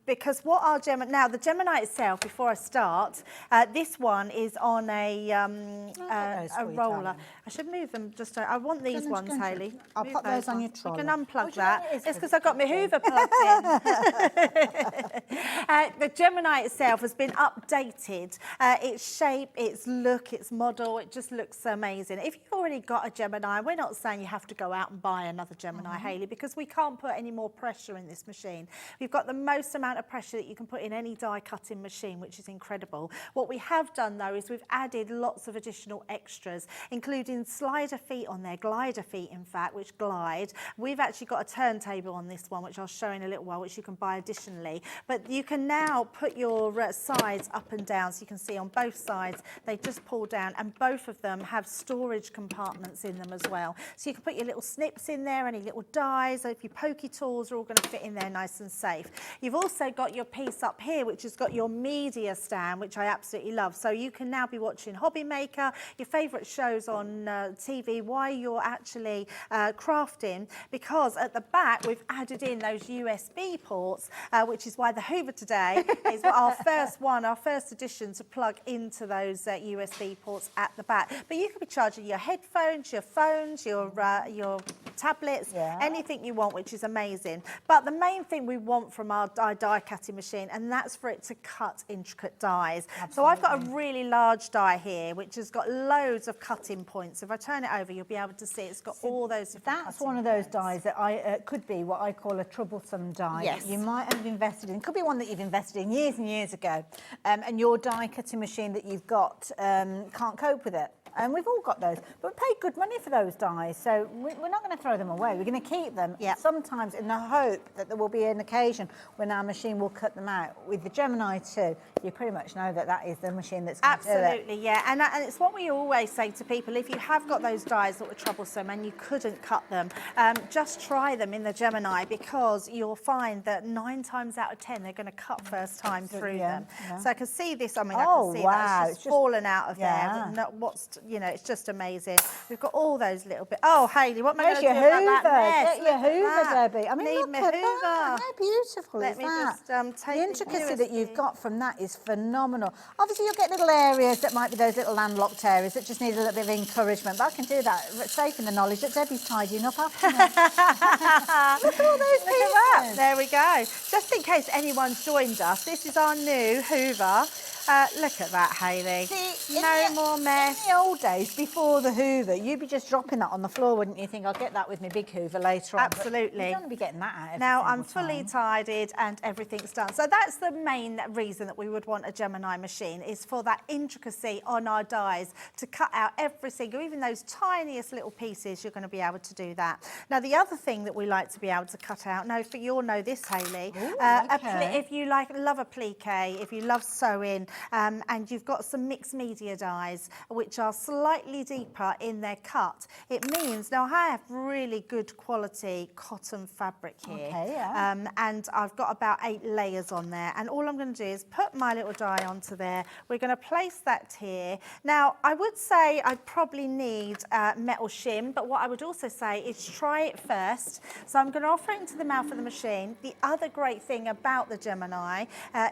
S6: Because what our Gemini, the Gemini itself, before I start, this one is on a roller. I should move them just, I want these ones, Hayley.
S3: I'll put those on your trolley.
S6: You can unplug that. It's because I've got my Hoover plugged in. The Gemini itself has been updated. Its shape, its look, its model, it just looks amazing. If you've already got a Gemini, we're not saying you have to go out and buy another Gemini, Hayley, because we can't put any more pressure in this machine. We've got the most amount of pressure that you can put in any die cutting machine, which is incredible. What we have done though is we've added lots of additional extras, including slider feet on there, glider feet in fact, which glide. We've actually got a turntable on this one, which I'll show in a little while, which you can buy additionally. But you can now put your sides up and down, so you can see on both sides they just pull down, and both of them have storage compartments in them as well. So you can put your little snips in there, any little dies, so if your pokey tools are all going to fit in there nice and safe. You've also got your piece up here, which has got your media stand, which I absolutely love. So you can now be watching Hobby Maker, your favourite shows on TV while you're actually crafting, because at the back we've added in those USB ports, which is why the Hoover today is our first edition to plug into those USB ports at the back. But you could be charging your headphones, your phones, your tablets, anything you want, which is amazing. But the main thing we want from our die cutting machine, and that's for it to cut intricate dies. Absolutely. So I've got a really large die here, which has got loads of cutting points. If I turn it over, you'll be able to see it's got all those different
S3: That's one of those dies that could be what I call a troublesome die. Yes. That you might have invested in. Could be one that you've invested in years and years ago, and your die cutting machine that you've got can't cope with it. And we've all got those, but we paid good money for those dies, so we're not going to throw them away. We're going to keep them, sometimes in the hope that there will be an occasion when our machine will cut them out. With the Gemini 2, you pretty much know that that is the machine that's going to do it.
S6: Absolutely, yeah, and it's what we always say to people: if you have got those dies that were troublesome and you couldn't cut them, just try them in the Gemini, because you'll find that 9 times out of 10 they're going to cut first time through them. Yeah. So I can see this. I mean, I can see that's just fallen out of there. You know, it's just amazing. We've got all those little bits. Oh, Hayley, what am I going to do about that mess?
S3: Get your Hoover, Debbie. I mean,
S6: Need
S3: look
S6: my
S3: at
S6: Hoover.
S3: that. How beautiful
S6: Let
S3: is
S6: me
S3: that?
S6: just take
S3: the intricacy that you've got from that is phenomenal. Obviously, you'll get little areas that might be those little landlocked areas that just need a little bit of encouragement. But I can do that, safe in the knowledge that Debbie's tidying up after me. Look at all those pieces.
S6: Look at that. There we go. Just in case anyone's joined us, this is our new Hoover. Look at that, Hayley.
S3: See,
S6: no more mess.
S3: In the old days, before the Hoover, you'd be just dropping that on the floor, wouldn't you? Think, I'll get that with my big Hoover later on.
S6: Absolutely.
S3: You don't want to be getting that out every
S6: Now I'm
S3: single
S6: fully
S3: time.
S6: tidied and everything's done. So that's the main reason that we would want a Gemini machine, is for that intricacy on our dies, to cut out every single, even those tiniest little pieces, you're going to be able to do that. Now the other thing that we like to be able to cut out, you'll know this, Hayley,
S3: Ooh, okay.
S6: if you love applique, if you love sewing, and you've got some mixed media dies which are slightly deeper in their cut, it means, now I have really good quality cotton fabric here, and I've got about 8 layers on there, and all I'm going to do is put my little die onto there. We're going to place that here. Now I would say I'd probably need metal shim, but what I would also say is try it first. So I'm going to offer it into the mouth of the machine. The other great thing about the Gemini,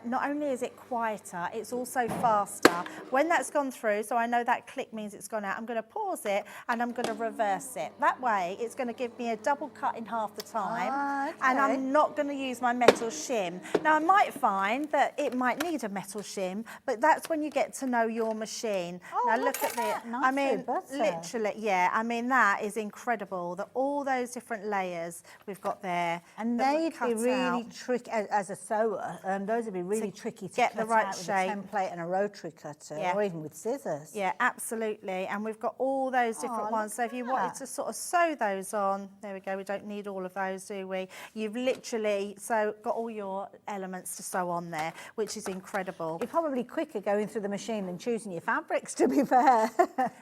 S6: not only is it quieter, it's also faster. When that's gone through, so I know that click means it's gone out, I'm going to pause it and I'm going to reverse it. That way it's going to give me a double cut in half the time, and I'm not going to use my metal shim. Now I might find that it might need a metal shim, but that's when you get to know your machine. Now look at this.
S3: Nice,
S6: I mean, literally, I mean, that is incredible, that all those different layers we've got there.
S3: And they'd be really tricky, as a sewer, those would be really tricky to
S6: get
S3: cut
S6: the right
S3: out with
S6: shape.
S3: a template and a rotary cutter, or even with scissors.
S6: Yeah, absolutely. And we've got all those different ones. So if you wanted to sort of sew those on, there we go, we don't need all of those, do we? You've literally got all your elements to sew on there, which is incredible.
S3: You're probably quicker going through the machine than choosing your fabrics, to be fair.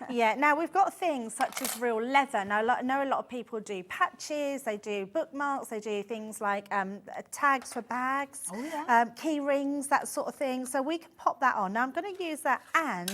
S6: Yeah, now we've got things such as real leather. Now, I know a lot of people do patches, they do bookmarks, they do things like tags for bags, key rings, that sort of thing. So we can pop that on. Now I'm going to use that and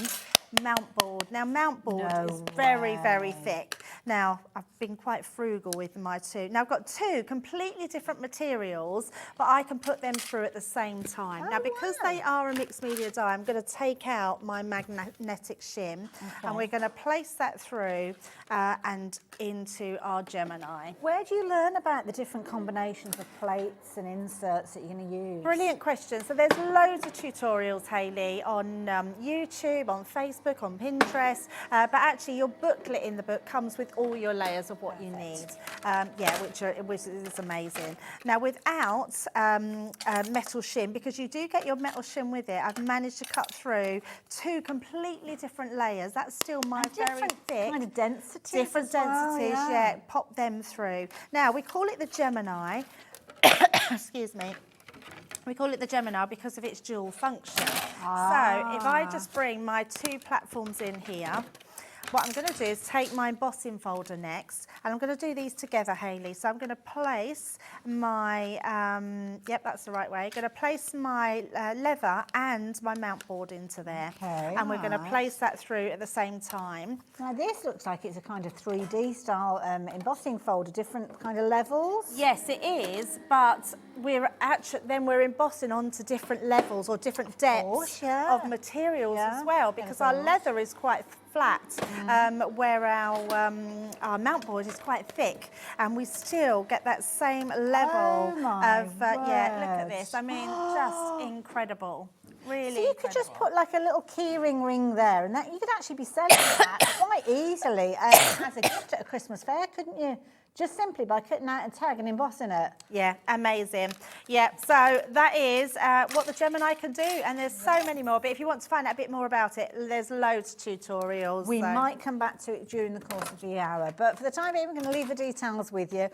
S6: mount board. Now mount board is very, very thick. Now I've been quite frugal with my two. Now I've got two completely different materials, but I can put them through at the same time. Now because they are a mixed media die, I'm going to take out my magnetic shim and we're going to place that through and into our Gemini.
S3: Where do you learn about the different combinations of plates and inserts that you're going to use?
S6: Brilliant question. So there's loads of tutorials, Hayley, on YouTube, on Facebook, on Pinterest, but actually your booklet in the book comes with all your layers of what you need. Which is amazing. Now without metal shim, because you do get your metal shim with it, I've managed to cut through two completely different layers. That's still my very thick.
S3: Kind of densities.
S6: Different densities, yeah. Pop them through. Now we call it the Gemini. Excuse me. We call it the Gemini because of its dual function. So if I just bring my two platforms in here, what I'm going to do is take my embossing folder next, and I'm going to do these together, Hayley. So I'm going to place my, yep, that's the right way. I'm going to place my leather and my mount board into there.
S3: Okay,
S6: and we're going to place that through at the same time.
S3: Now this looks like it's a kind of 3D style embossing folder, different kind of levels.
S6: Yes, it is, but we're embossing onto different levels or different depths of materials as well, because our leather is quite flat, where our mount board is quite thick, and we still get that same level of, yeah, look at this. I mean, just incredible. Really
S3: So you could just put like a little keyring ring there, and that you could actually be selling that quite easily as a gift at a Christmas fair, couldn't you? Just simply by cutting out a tag and embossing it.
S6: Yeah, amazing. Yeah, so that is what the Gemini can do, and there's so many more, but if you want to find out a bit more about it, there's loads of tutorials.
S3: We might come back to it during the course of the hour, but for the time being, we're going to leave the details with you.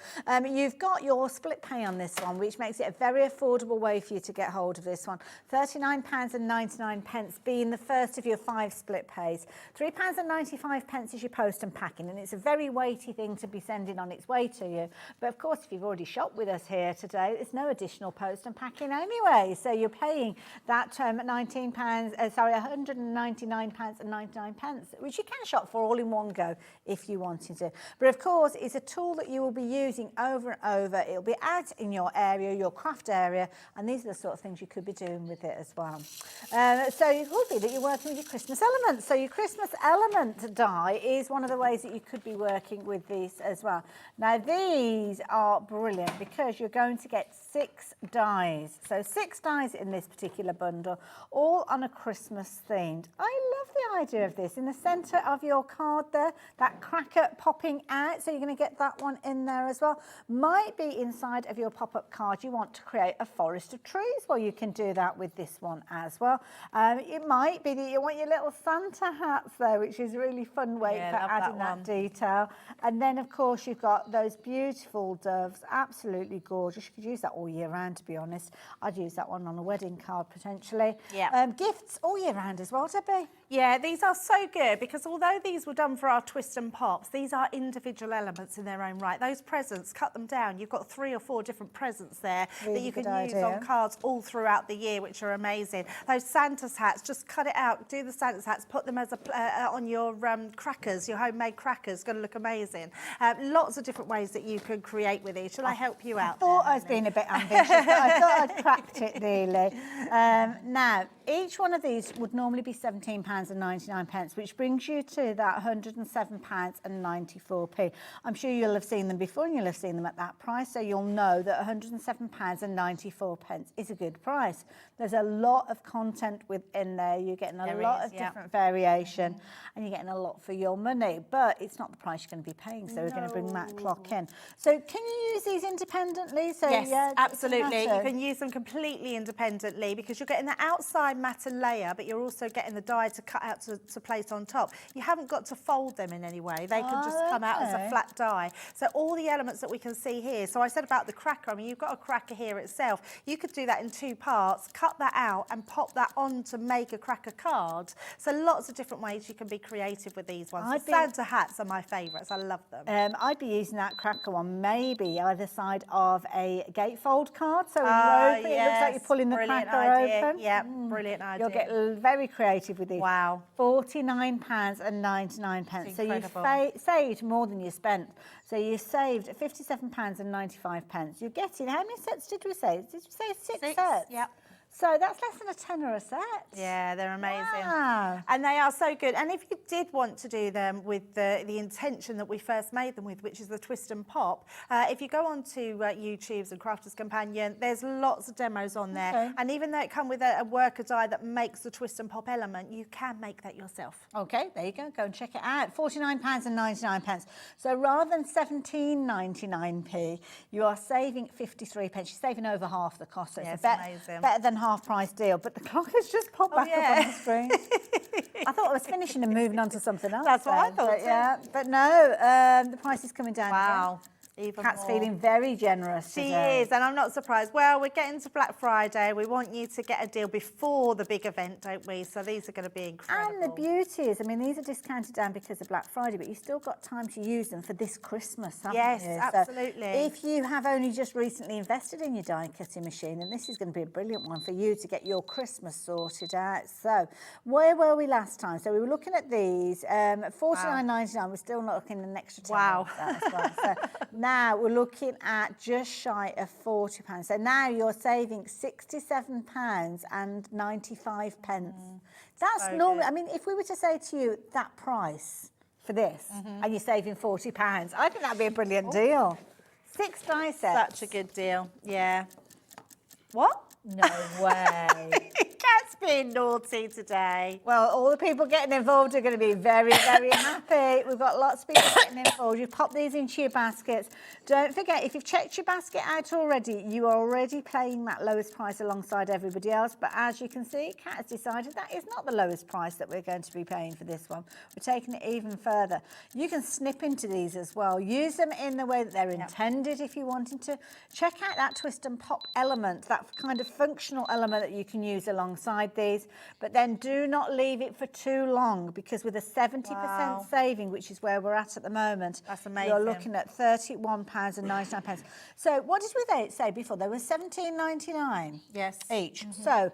S3: You've got your split pay on this one, which makes it a very affordable way for you to get hold of this one. £39.99 being the first of your 5 split pays. £3.95 is your post and packing, and it's a very weighty thing to be sending on its way to you. But of course, if you've already shopped with us here today, there's no additional post and packing anyway. So you're paying that £199.99, which you can shop for all in one go if you wanted to. But of course, it's a tool that you will be using over and over. It'll be out in your area, your craft area, and these are the sort of things you could be doing with it as well. So it could be that you're working with your Christmas elements. So your Christmas element die is one of the ways that you could be working with these as well. Now these are brilliant because you're going to get 6 dies. So 6 dies in this particular bundle, all on a Christmas themed. I love the idea of this. In the centre of your card there, that cracker popping out, so you're going to get that one in there as well. Might be inside of your pop-up card you want to create a forest of trees. Well, you can do that with this one as well. It might be that you want your little Santa hats there, which is a really fun way for adding that detail. And then of course you've got those beautiful doves, absolutely gorgeous. You could use that all year round, to be honest. I'd use that one on a wedding card potentially. Yeah. Gifts all year round as well, Debbie.
S6: Yeah, these are so good because although these were done for our twist and pops, these are individual elements in their own right. Those presents, cut them down. You've got 3 or 4 different presents there that you can use on cards all throughout the year, which are amazing. Those Santa's hats, just cut it out, do the Santa's hats, put them as on your crackers, your homemade crackers, going to look amazing. Lots of different ways that you can create with these. Shall I help you out?
S3: I thought I was being a bit ambitious, but I thought I'd cracked it nearly. Now, each one of these would normally be £17.99, which brings you to that £107.94. I'm sure you'll have seen them before and you'll have seen them at that price, so you'll know that £107.94 is a good price. There's a lot of content within there. You're getting a lot of different variation and you're getting a lot for your money, but it's not the price you're going to be paying, so we're going to bring that clock in. So can you use these independently? So
S6: yes, absolutely. You can use them completely independently because you're getting the outside matte layer, but you're also getting the die to cut out to place on top. You haven't got to fold them in any way. They can just come out as a flat die. So all the elements that we can see here. So I said about the cracker, I mean, you've got a cracker here itself. You could do that in 2 parts, cut that out and pop that on to make a cracker card. So lots of different ways you can be creative with these ones. The Santa hats are my favourites. I love them.
S3: I'd be using that cracker one maybe either side of a gatefold card. So when you open it looks like you're pulling the cracker open.
S6: Yeah, brilliant idea.
S3: You'll get very creative with these.
S6: Wow.
S3: £49.99. So you've saved more than you spent. So you saved £57.95. You're getting, how many sets did we say? Did we say 6 sets?
S6: Yep.
S3: So that's less than a tenner a set.
S6: Yeah, they're amazing.
S3: Wow.
S6: And they are so good. And if you did want to do them with the intention that we first made them with, which is the twist and pop, if you go onto YouTube's and Crafters Companion, there's lots of demos on there.
S3: Okay.
S6: And even though it comes with a worker die that makes the twist and pop element, you can make that yourself.
S3: Okay, there you go. Go and check it out. £49.99. So rather than 17.99p, you are saving 53p. You're saving over half the cost. So it's
S6: amazing.
S3: Better than half price deal. But the clock has just popped back up on the screen. I thought I was finishing and moving on to something else.
S6: That's what I thought.
S3: But, yeah, but no, the price is coming down.
S6: Wow.
S3: Again.
S6: Even
S3: Kat's
S6: more.
S3: feeling very generous
S6: She
S3: today.
S6: is, and I'm not surprised. Well, we're getting to Black Friday. We want you to get a deal before the big event, don't we? So these are going to be incredible.
S3: And the beauty is, I mean, these are discounted down because of Black Friday, but you've still got time to use them for this Christmas, haven't
S6: Yes,
S3: you?
S6: absolutely.
S3: So if you have only just recently invested in your die cutting machine, then this is going to be a brilliant one for you to get your Christmas sorted out. So where were we last time? So we were looking at these, $49.99. We're still not looking at an extra 10
S6: Wow.
S3: as well. So now we're looking at just shy of £40. So now you're saving £67.95. That's
S6: So
S3: normal.
S6: good.
S3: I mean, if we were to say to you that price for this and you're saving £40, I think that'd be a brilliant deal. 6 die sets.
S6: Such a good deal. Yeah. What?
S3: No way.
S6: Cat's being naughty today.
S3: Well, all the people getting involved are going to be very, very happy. We've got lots of people getting involved. You pop these into your baskets. Don't forget, if you've checked your basket out already, you are already paying that lowest price alongside everybody else. But as you can see, Kat has decided that is not the lowest price that we're going to be paying for this one. We're taking it even further. You can snip into these as well. Use them in the way that they're intended if you're wanting to. Check out that twist and pop element, that kind of functional element that you can use alongside these, but then do not leave it for too long, because with a 70% saving, which is where we're at the moment,
S6: That's amazing.
S3: you're looking at £31.99. So what did we say before? They were $17.99
S6: Yes.
S3: each. So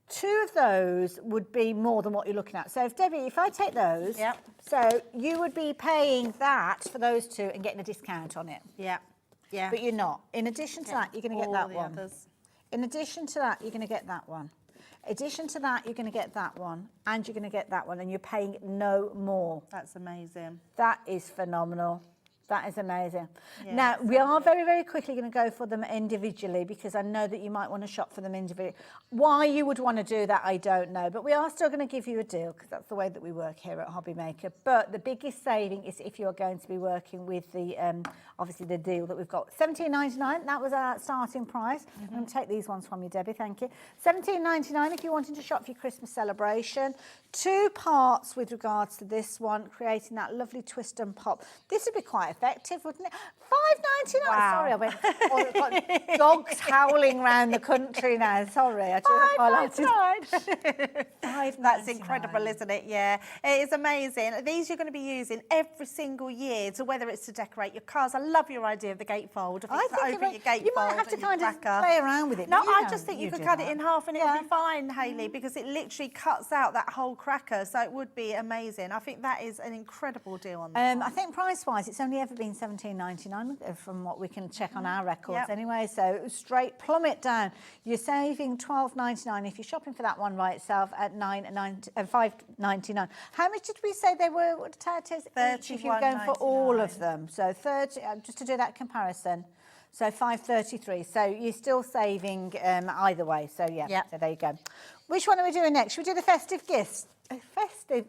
S3: 2 of those would be more than what you're looking at. So if Debbie, if I take those, so you would be paying that for those 2 and getting a discount on it.
S6: Yeah. Yeah.
S3: But you're not. In addition to that, you're going to get that
S6: the
S3: one.
S6: others.
S3: In addition to that, you're going to get that one. In addition to that, you're going to get that one, and you're going to get that one, and you're paying no more.
S6: That's amazing.
S3: That is phenomenal. That is amazing.
S6: Yeah,
S3: now, we are very, very quickly going to go for them individually, because I know that you might want to shop for them individually. Why you would want to do that, I don't know. But we are still going to give you a deal, because that's the way that we work here at Hobby Maker. But the biggest saving is if you're going to be working with the, obviously, the deal that we've got. $17.99, that was our starting price. I'm going to take these ones from you, Debbie, thank you. $17.99 if you're wanting to shop for your Christmas celebration. 2 parts with regards to this one, creating that lovely twist and pop. This would be quite effective, wouldn't it? $5.99.
S6: Wow.
S3: Sorry, I went. Oh, I've got dogs howling around the country now. Sorry, I just
S6: $5.99. That's incredible, isn't it? Yeah, it is amazing. These you're going to be using every single year, so whether it's to decorate your cars. I love your idea of the gatefold.
S3: I think
S6: open your gatefold.
S3: you might have to kind of play around with it.
S6: No,
S3: You
S6: I
S3: know
S6: just think you could
S3: do
S6: cut
S3: that.
S6: it in half and it'll be fine, Hayley, because it literally cuts out that whole cracker. So it would be amazing. I think that is an incredible deal on that.
S3: I think price-wise, it's only ever been $17.99 from what we can check on our records anyway. So straight plummet down. You're saving $12.99 if you're shopping for that one by itself at $5.99. How much did we say they were? What each if you're going for all of them? So 30. Just to do that comparison. So $5.33. So you're still saving either way. So yeah. So there you go. Which one are we doing next? Should we do the festive gifts? Festive.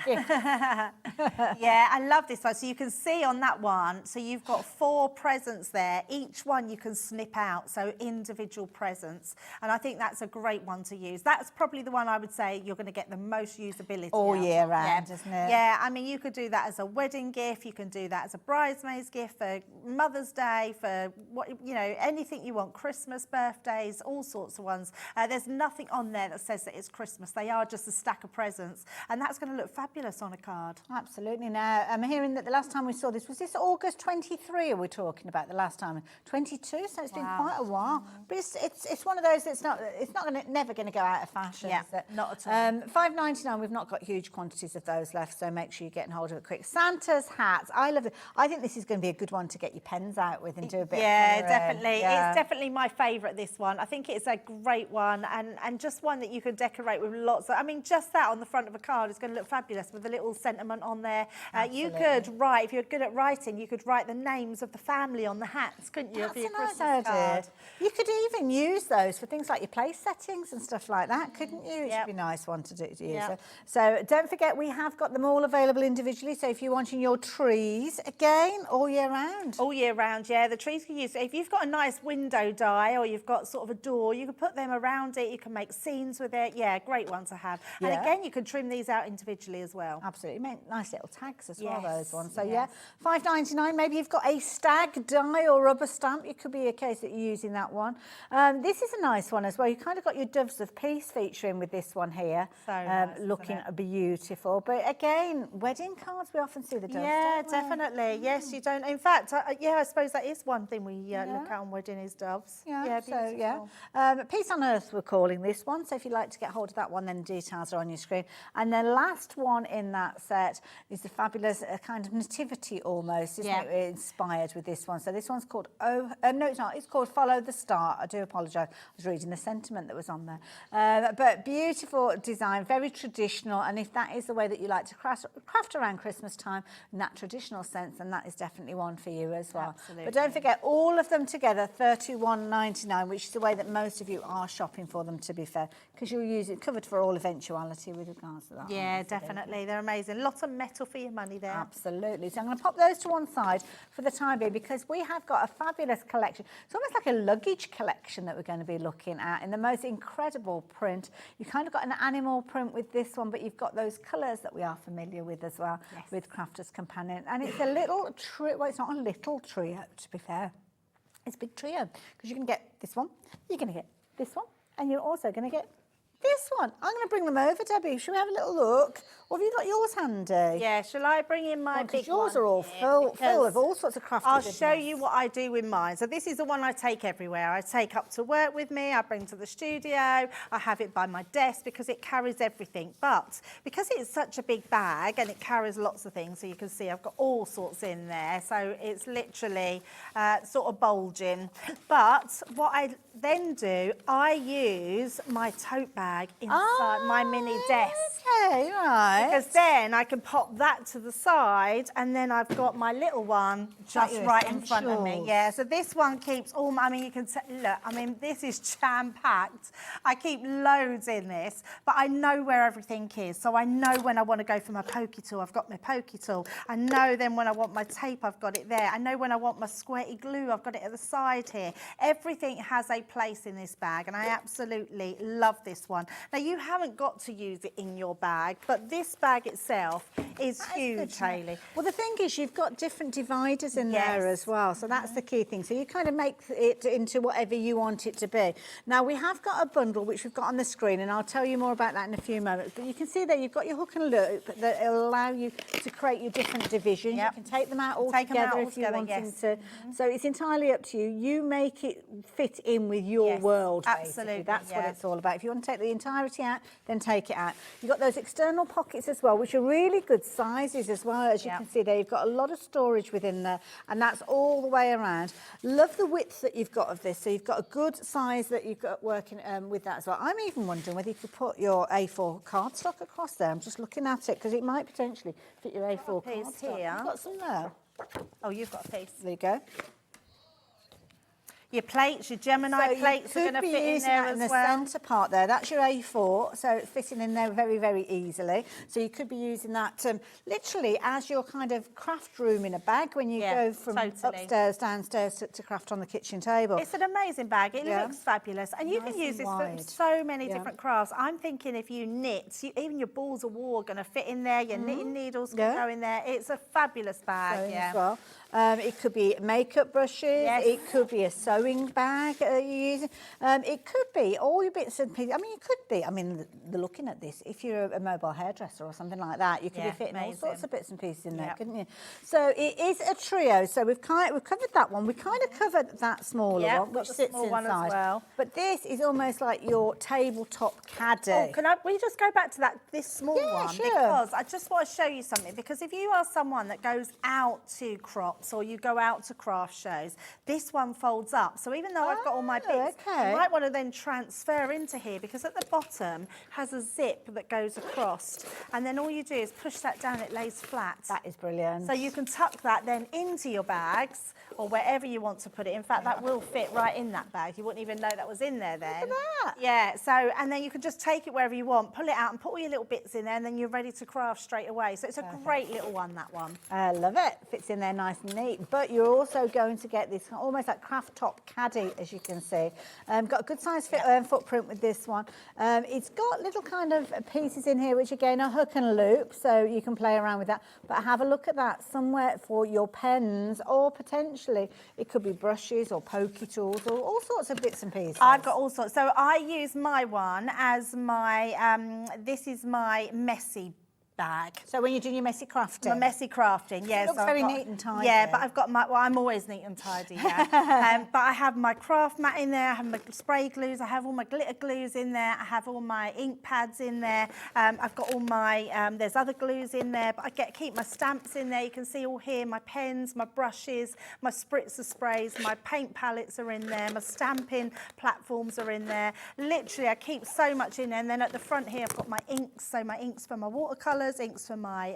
S6: Yeah, I love this one. So you can see on that one, so you've got 4 presents there. Each one you can snip out, so individual presents. And I think that's a great one to use. That's probably the one I would say you're going to get the most usability
S3: All
S6: out
S3: year
S6: of.
S3: round,
S6: Yeah.
S3: isn't it?
S6: Yeah, I mean, you could do that as a wedding gift. You can do that as a bridesmaid's gift for Mother's Day, for what, you know, anything you want, Christmas, birthdays, all sorts of ones. There's nothing on there that says that it's Christmas. They are just a stack of presents, and that's going to look fabulous on a card.
S3: Absolutely. Now, I'm hearing that the last time we saw this, was this August 23 are we talking about the last time? 22, so it's been quite a while. But it's one of those that's never going to go out of fashion,
S6: Yeah,
S3: is it?
S6: not at all.
S3: $5.99, we've not got huge quantities of those left, so make sure you're getting hold of it quick. Santa's hats, I love it. I think this is going to be a good one to get your pens out with and do a bit of colouring.
S6: Definitely.
S3: Yeah.
S6: It's definitely my favourite, this one. I think it's a great one, and just one that you can decorate with lots of, I mean, just that on the front of a card is going to look fabulous with a little sentiment on there. You could write, if you're good at writing, you could write the names of the family on the hats, couldn't you, for your Christmas card?
S3: You could even use those for things like your place settings and stuff like that, couldn't you? It
S6: Yep.
S3: should be a nice one to use.
S6: Yep.
S3: So don't forget, we have got them all available individually. So if you're wanting your trees, again, all year round.
S6: All year round, yeah. The trees can use, if you've got a nice window die or you've got sort of a door, you can put them around it. You can make scenes with it. Yeah, great one to have. And
S3: Yeah.
S6: again, you can trim these out individually as well.
S3: Absolutely, make nice little tags as well,
S6: Yes,
S3: those ones. So
S6: yes.
S3: yeah, $5.99. Maybe you've got a stag die or rubber stamp. It could be a case that you're using that one. This is a nice one as well. You kind of got your doves of peace featuring with this one here.
S6: So nice, isn't
S3: looking
S6: it?
S3: beautiful. But again, wedding cards, we often see the doves.
S6: Yeah,
S3: don't we?
S6: definitely. Yes, you don't. In fact, I suppose that is one thing we look at on wedding is doves.
S3: Yeah, so
S6: beautiful.
S3: yeah. Peace on Earth, we're calling this one. So if you'd like to get hold of that one, then details are on your screen. And the last one in that set is the fabulous kind of nativity almost, isn't
S6: Yeah.
S3: it? Inspired with this one. So this one's called, no, it's not. It's called Follow the Star. I do apologise. I was reading the sentiment that was on there. But beautiful design, very traditional. And if that is the way that you like to craft around Christmas time in that traditional sense, then that is definitely one for you as well.
S6: Absolutely.
S3: But don't forget, all of them together, $31.99, which is the way that most of you are shopping for them, to be fair, because you'll use it covered for all eventuality with regards to that.
S6: Yeah, definitely. They're amazing. Lots of metal for your money there.
S3: Absolutely. So I'm going to pop those to one side for the time being, because we have got a fabulous collection. It's almost like a luggage collection that we're going to be looking at in the most incredible print. You've kind of got an animal print with this one, but you've got those colours that we are familiar with as well, with Crafter's Companion. And it's a little trio. Well, it's not a little trio, to be fair. It's a big trio, because you're going to get this one, you're going to get this one, and you're also going to get this one. I'm going to bring them over, Debbie. Shall we have a little look? Or have you got yours handy?
S6: Yeah, shall I bring in my big
S3: yours
S6: one
S3: are all
S6: here?
S3: full
S6: Because
S3: of all sorts of crafty
S6: I'll
S3: goodness.
S6: show you what I do with mine. So this is the one I take everywhere. I take up to work with me, I bring to the studio, I have it by my desk because it carries everything. But because it's such a big bag and it carries lots of things, so you can see I've got all sorts in there. So it's literally sort of bulging. But what I then do, I use my tote bag inside my mini desk.
S3: Okay, right.
S6: Because then I can pop that to the side, and then I've got my little one just
S3: your
S6: right in front of me.
S3: essentials.
S6: Yeah, so this one keeps all my, I mean, you can look, I mean, this is jam-packed. I keep loads in this, but I know where everything is. So I know when I want to go for my pokey tool, I've got my pokey tool. I know then when I want my tape, I've got it there. I know when I want my squirty glue, I've got it at the side here. Everything has a place in this bag, and I absolutely love this one. Now, you haven't got to use it in your bag, but this bag itself is huge, Hayley.
S3: Well, the thing is, you've got different dividers in there
S6: Yes.
S3: as well, so that's the key thing. So you kind of make it into whatever you want it to be. Now, we have got a bundle, which we've got on the screen, and I'll tell you more about that in a few moments. But you can see there, you've got your hook and loop that will allow you to create your different divisions.
S6: Yep.
S3: You can take them out all
S6: Take them out
S3: together
S6: all
S3: if you
S6: together,
S3: want them
S6: yes.
S3: to. So it's entirely up to you. You make it fit in with your
S6: Yes,
S3: world, basically.
S6: absolutely,
S3: That's what
S6: yeah.
S3: it's all about. If you want to take the entirety out, then take it out. You've got those external pockets as well, which are really good sizes as well. As you
S6: Yep.
S3: can see there, you've got a lot of storage within there, and that's all the way around. Love the width that you've got of this. So you've got a good size that you've got working with that as well. I'm even wondering whether you could put your A4 cardstock across there. I'm just looking at it because it might potentially fit your A4
S6: piece
S3: cardstock.
S6: here.
S3: You've got some there.
S6: Oh, you've got a piece.
S3: There you go.
S6: Your plates, your Gemini plates are going to fit in there as well.
S3: The centre part there, that's your A4, so it's fitting in there very, very easily. So you could be using that literally as your kind of craft room in a bag when you go from upstairs, downstairs to craft on the kitchen table.
S6: It's an amazing bag. It looks fabulous. And you can use this for so many different crafts. I'm thinking if you knit, even your balls of wool are going to fit in there, your knitting needles can go in there. It's a fabulous bag.
S3: As well. It could be makeup brushes, it could be a sewing bag that you're using, it could be all your bits and pieces. I mean, it could be, I mean, looking at this, if you're a mobile hairdresser or something like that, you could be fitting all sorts of bits and pieces in there, couldn't you? So it is a trio, so we've covered that one, we kind of covered that smaller one, which sits inside.
S6: One as well.
S3: But this is almost like your tabletop caddy.
S6: Oh, can we just go back to this small one?
S3: Sure.
S6: Because I just want to show you something, because if you are someone that goes out to crops or you go out to craft shows, this one folds up. So even though I've got all my bits, you might want to then transfer into here, because at the bottom has a zip that goes across, and then all you do is push that down, it lays flat.
S3: That is brilliant.
S6: So you can tuck that then into your bags or wherever you want to put it. In fact, that will fit right in that bag. You wouldn't even know that was in there then.
S3: Look at that.
S6: Yeah, so, and then you can just take it wherever you want, pull it out and put all your little bits in there, and then you're ready to craft straight away. So it's a great little one, that one.
S3: I love it. Fits in there nice and neat. But you're also going to get this almost like craft top caddy, as you can see. Got a good size footprint with this one. It's got little kind of pieces in here, which again are hook and loop, so you can play around with that. But have a look at that, somewhere for your pens, or potentially it could be brushes or pokey tools or all sorts of bits and pieces.
S6: I've got all sorts. So I use my one as my, this is my messy bag.
S3: So when you're doing your messy crafting?
S6: My messy crafting, yes.
S3: It looks very neat and tidy.
S6: Yeah, but I've got my, well, I'm always neat and tidy, yeah. But I have my craft mat in there, I have my spray glues, I have all my glitter glues in there, I have all my ink pads in there, I've got all my, there's other glues in there, but I keep my stamps in there. You can see all here, my pens, my brushes, my spritzer sprays, my paint palettes are in there, my stamping platforms are in there. Literally, I keep so much in there. And then at the front here, I've got my inks, so my inks for my watercolours, inks for my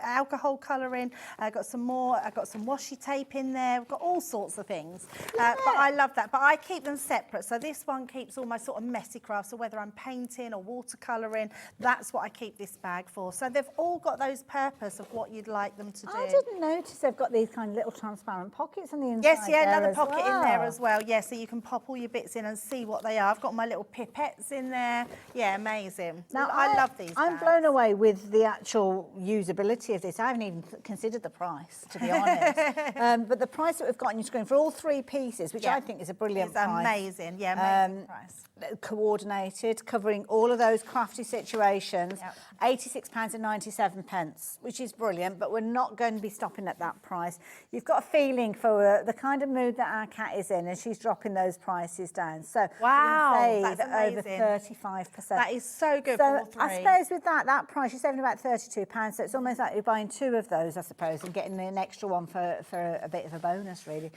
S6: alcohol colouring. I've got some more, I've got some washi tape in there. I've got all sorts of things. But I love that. But I keep them separate. So this one keeps all my sort of messy crafts. So whether I'm painting or watercolouring, that's what I keep this bag for. So they've all got those purpose of what you'd like them to do.
S3: I didn't notice they've got these kind of little transparent pockets on the inside.
S6: Yes, yeah, another pocket in there as well. Yeah, so you can pop all your bits in and see what they are. I've got my little pipettes in there. Yeah, amazing.
S3: Now,
S6: I love these
S3: I'm
S6: bags.
S3: blown away with the actual usability of this. I haven't even considered the price, to be honest. But the price that we've got on your screen for all three pieces, which I think is a brilliant price.
S6: Amazing, yeah, amazing price.
S3: Coordinated, covering all of those crafty situations. £86.97, which is brilliant, but we're not going to be stopping at that price. You've got a feeling for the kind of mood that our cat is in, and she's dropping those prices down. So
S6: wow,
S3: save over 35%.
S6: That is so good for all three.
S3: I suppose with that price, you're saving about £32. So it's almost like you're buying two of those, I suppose, and getting an extra one for a bit of a bonus, really.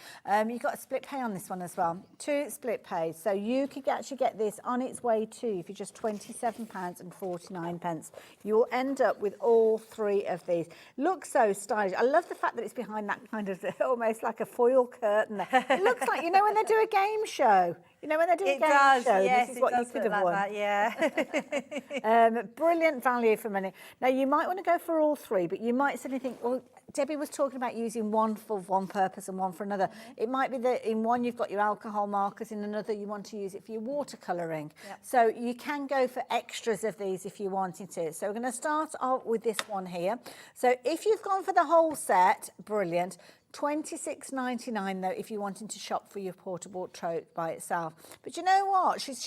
S3: You've got a split pay on this one as well. 2 split pays. So you could actually get this on its way to for just £27.49. You'll end up with all three of these. Looks so stylish. I love the fact that it's behind that kind of almost like a foil curtain there. It looks like, you know, when they do a game show. You know, when they do a game show,
S6: yes,
S3: this is what you could have won.
S6: That, yeah.
S3: Brilliant value for money. Now, you might want to go for all three, but you might suddenly think, well, Debbie was talking about using one for one purpose and one for another. It might be that in one you've got your alcohol markers, in another you want to use it for your watercolouring. So you can go for extras of these if you wanted to. So we're going to start off with this one here. So if you've gone for the whole set, brilliant. £26.99 though if you're wanting to shop for your portable tote by itself. But you know what? She's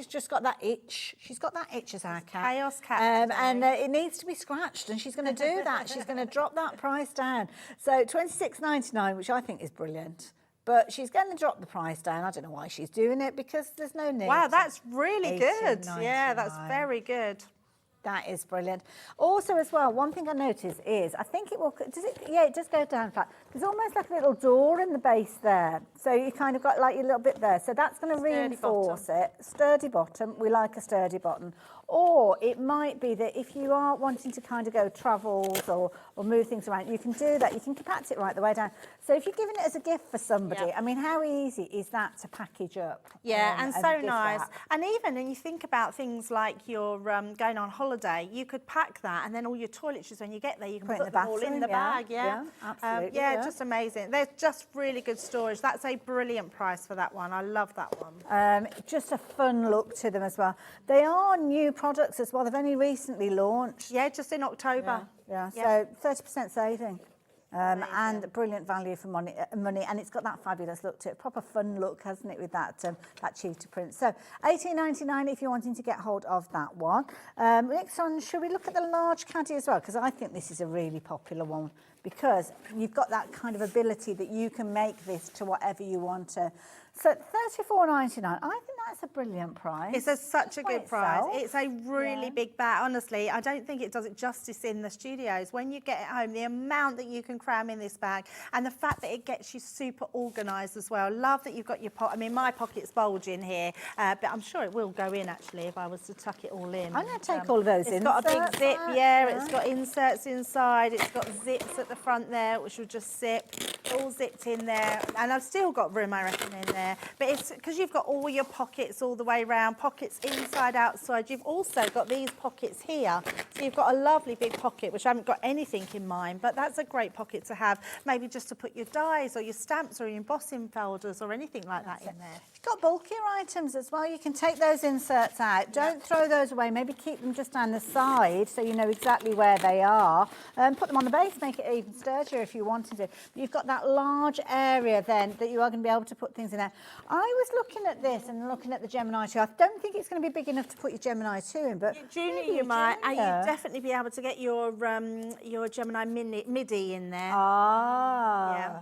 S3: just got that itch. She's got that itch as our cat.
S6: Chaos cat.
S3: And it needs to be scratched, and she's going to do that. She's going to drop that price down. So £26.99, which I think is brilliant. But she's going to drop the price down. I don't know why she's doing it, because there's no need.
S6: Wow, that's really good. Yeah, that's very good.
S3: That is brilliant. Also, as well, one thing I noticed is, I think it will, does it? Yeah, it does go down flat. There's almost like a little door in the base there. So you kind of got like your little bit there. So that's going to reinforce it. Sturdy bottom. We like a sturdy bottom. Or it might be that if you are wanting to kind of go travels or move things around, you can do that. You can compact it right the way down. So if you're giving it as a gift for somebody, I mean, how easy is that to package up?
S6: Yeah, and so
S3: give
S6: nice.
S3: that?
S6: And even when you think about things like you're going on holiday, you could pack that, and then all your toiletries when you get there, you can put them all in the bag. Yeah,
S3: absolutely.
S6: Just amazing. They're just really good storage. That's a brilliant price for that one. I love that one.
S3: Just a fun look to them as well. They are new products as well. They've only recently launched.
S6: Yeah, just in October.
S3: Yeah. So 30% saving. And brilliant value for money, and it's got that fabulous look to it. Proper fun look, hasn't it, with that that cheetah print. So £18.99 if you're wanting to get hold of that one. Next one, should we look at the large caddy as well? Because I think this is a really popular one, because you've got that kind of ability that you can make this to whatever you want to. So £34.99, I think that's a brilliant price.
S6: It's such a good price.
S3: itself.
S6: It's a really big bag. Honestly, I don't think it does it justice in the studios. When you get it home, the amount that you can cram in this bag, and the fact that it gets you super organised as well. Love that you've got your I mean, my pocket's bulging here, but I'm sure it will go in, actually, if I was to tuck it all in.
S3: I'm going to take all of those in.
S6: It's got a big zip, it's got inserts inside, it's got zips at the front there, which will just zip, all zipped in there, and I've still got room, I reckon, in there. But it's because you've got all your pockets all the way around, pockets inside, outside. You've also got these pockets here. So you've got a lovely big pocket, which I haven't got anything in mine, but that's a great pocket to have, maybe just to put your dies or your stamps or your embossing folders or anything like that in there.
S3: You've got bulkier items as well. You can take those inserts out. Don't throw those away. Maybe keep them just down the side so you know exactly where they are. Put them on the base, make it even sturdier if you wanted to. But you've got that large area then that you are going to be able to put things in there. I was looking at this and looking at the Gemini 2. I don't think it's going to be big enough to put your Gemini 2 in, but
S6: Junior, you might, and you'd definitely be able to get your Gemini MIDI in there.
S3: Ah.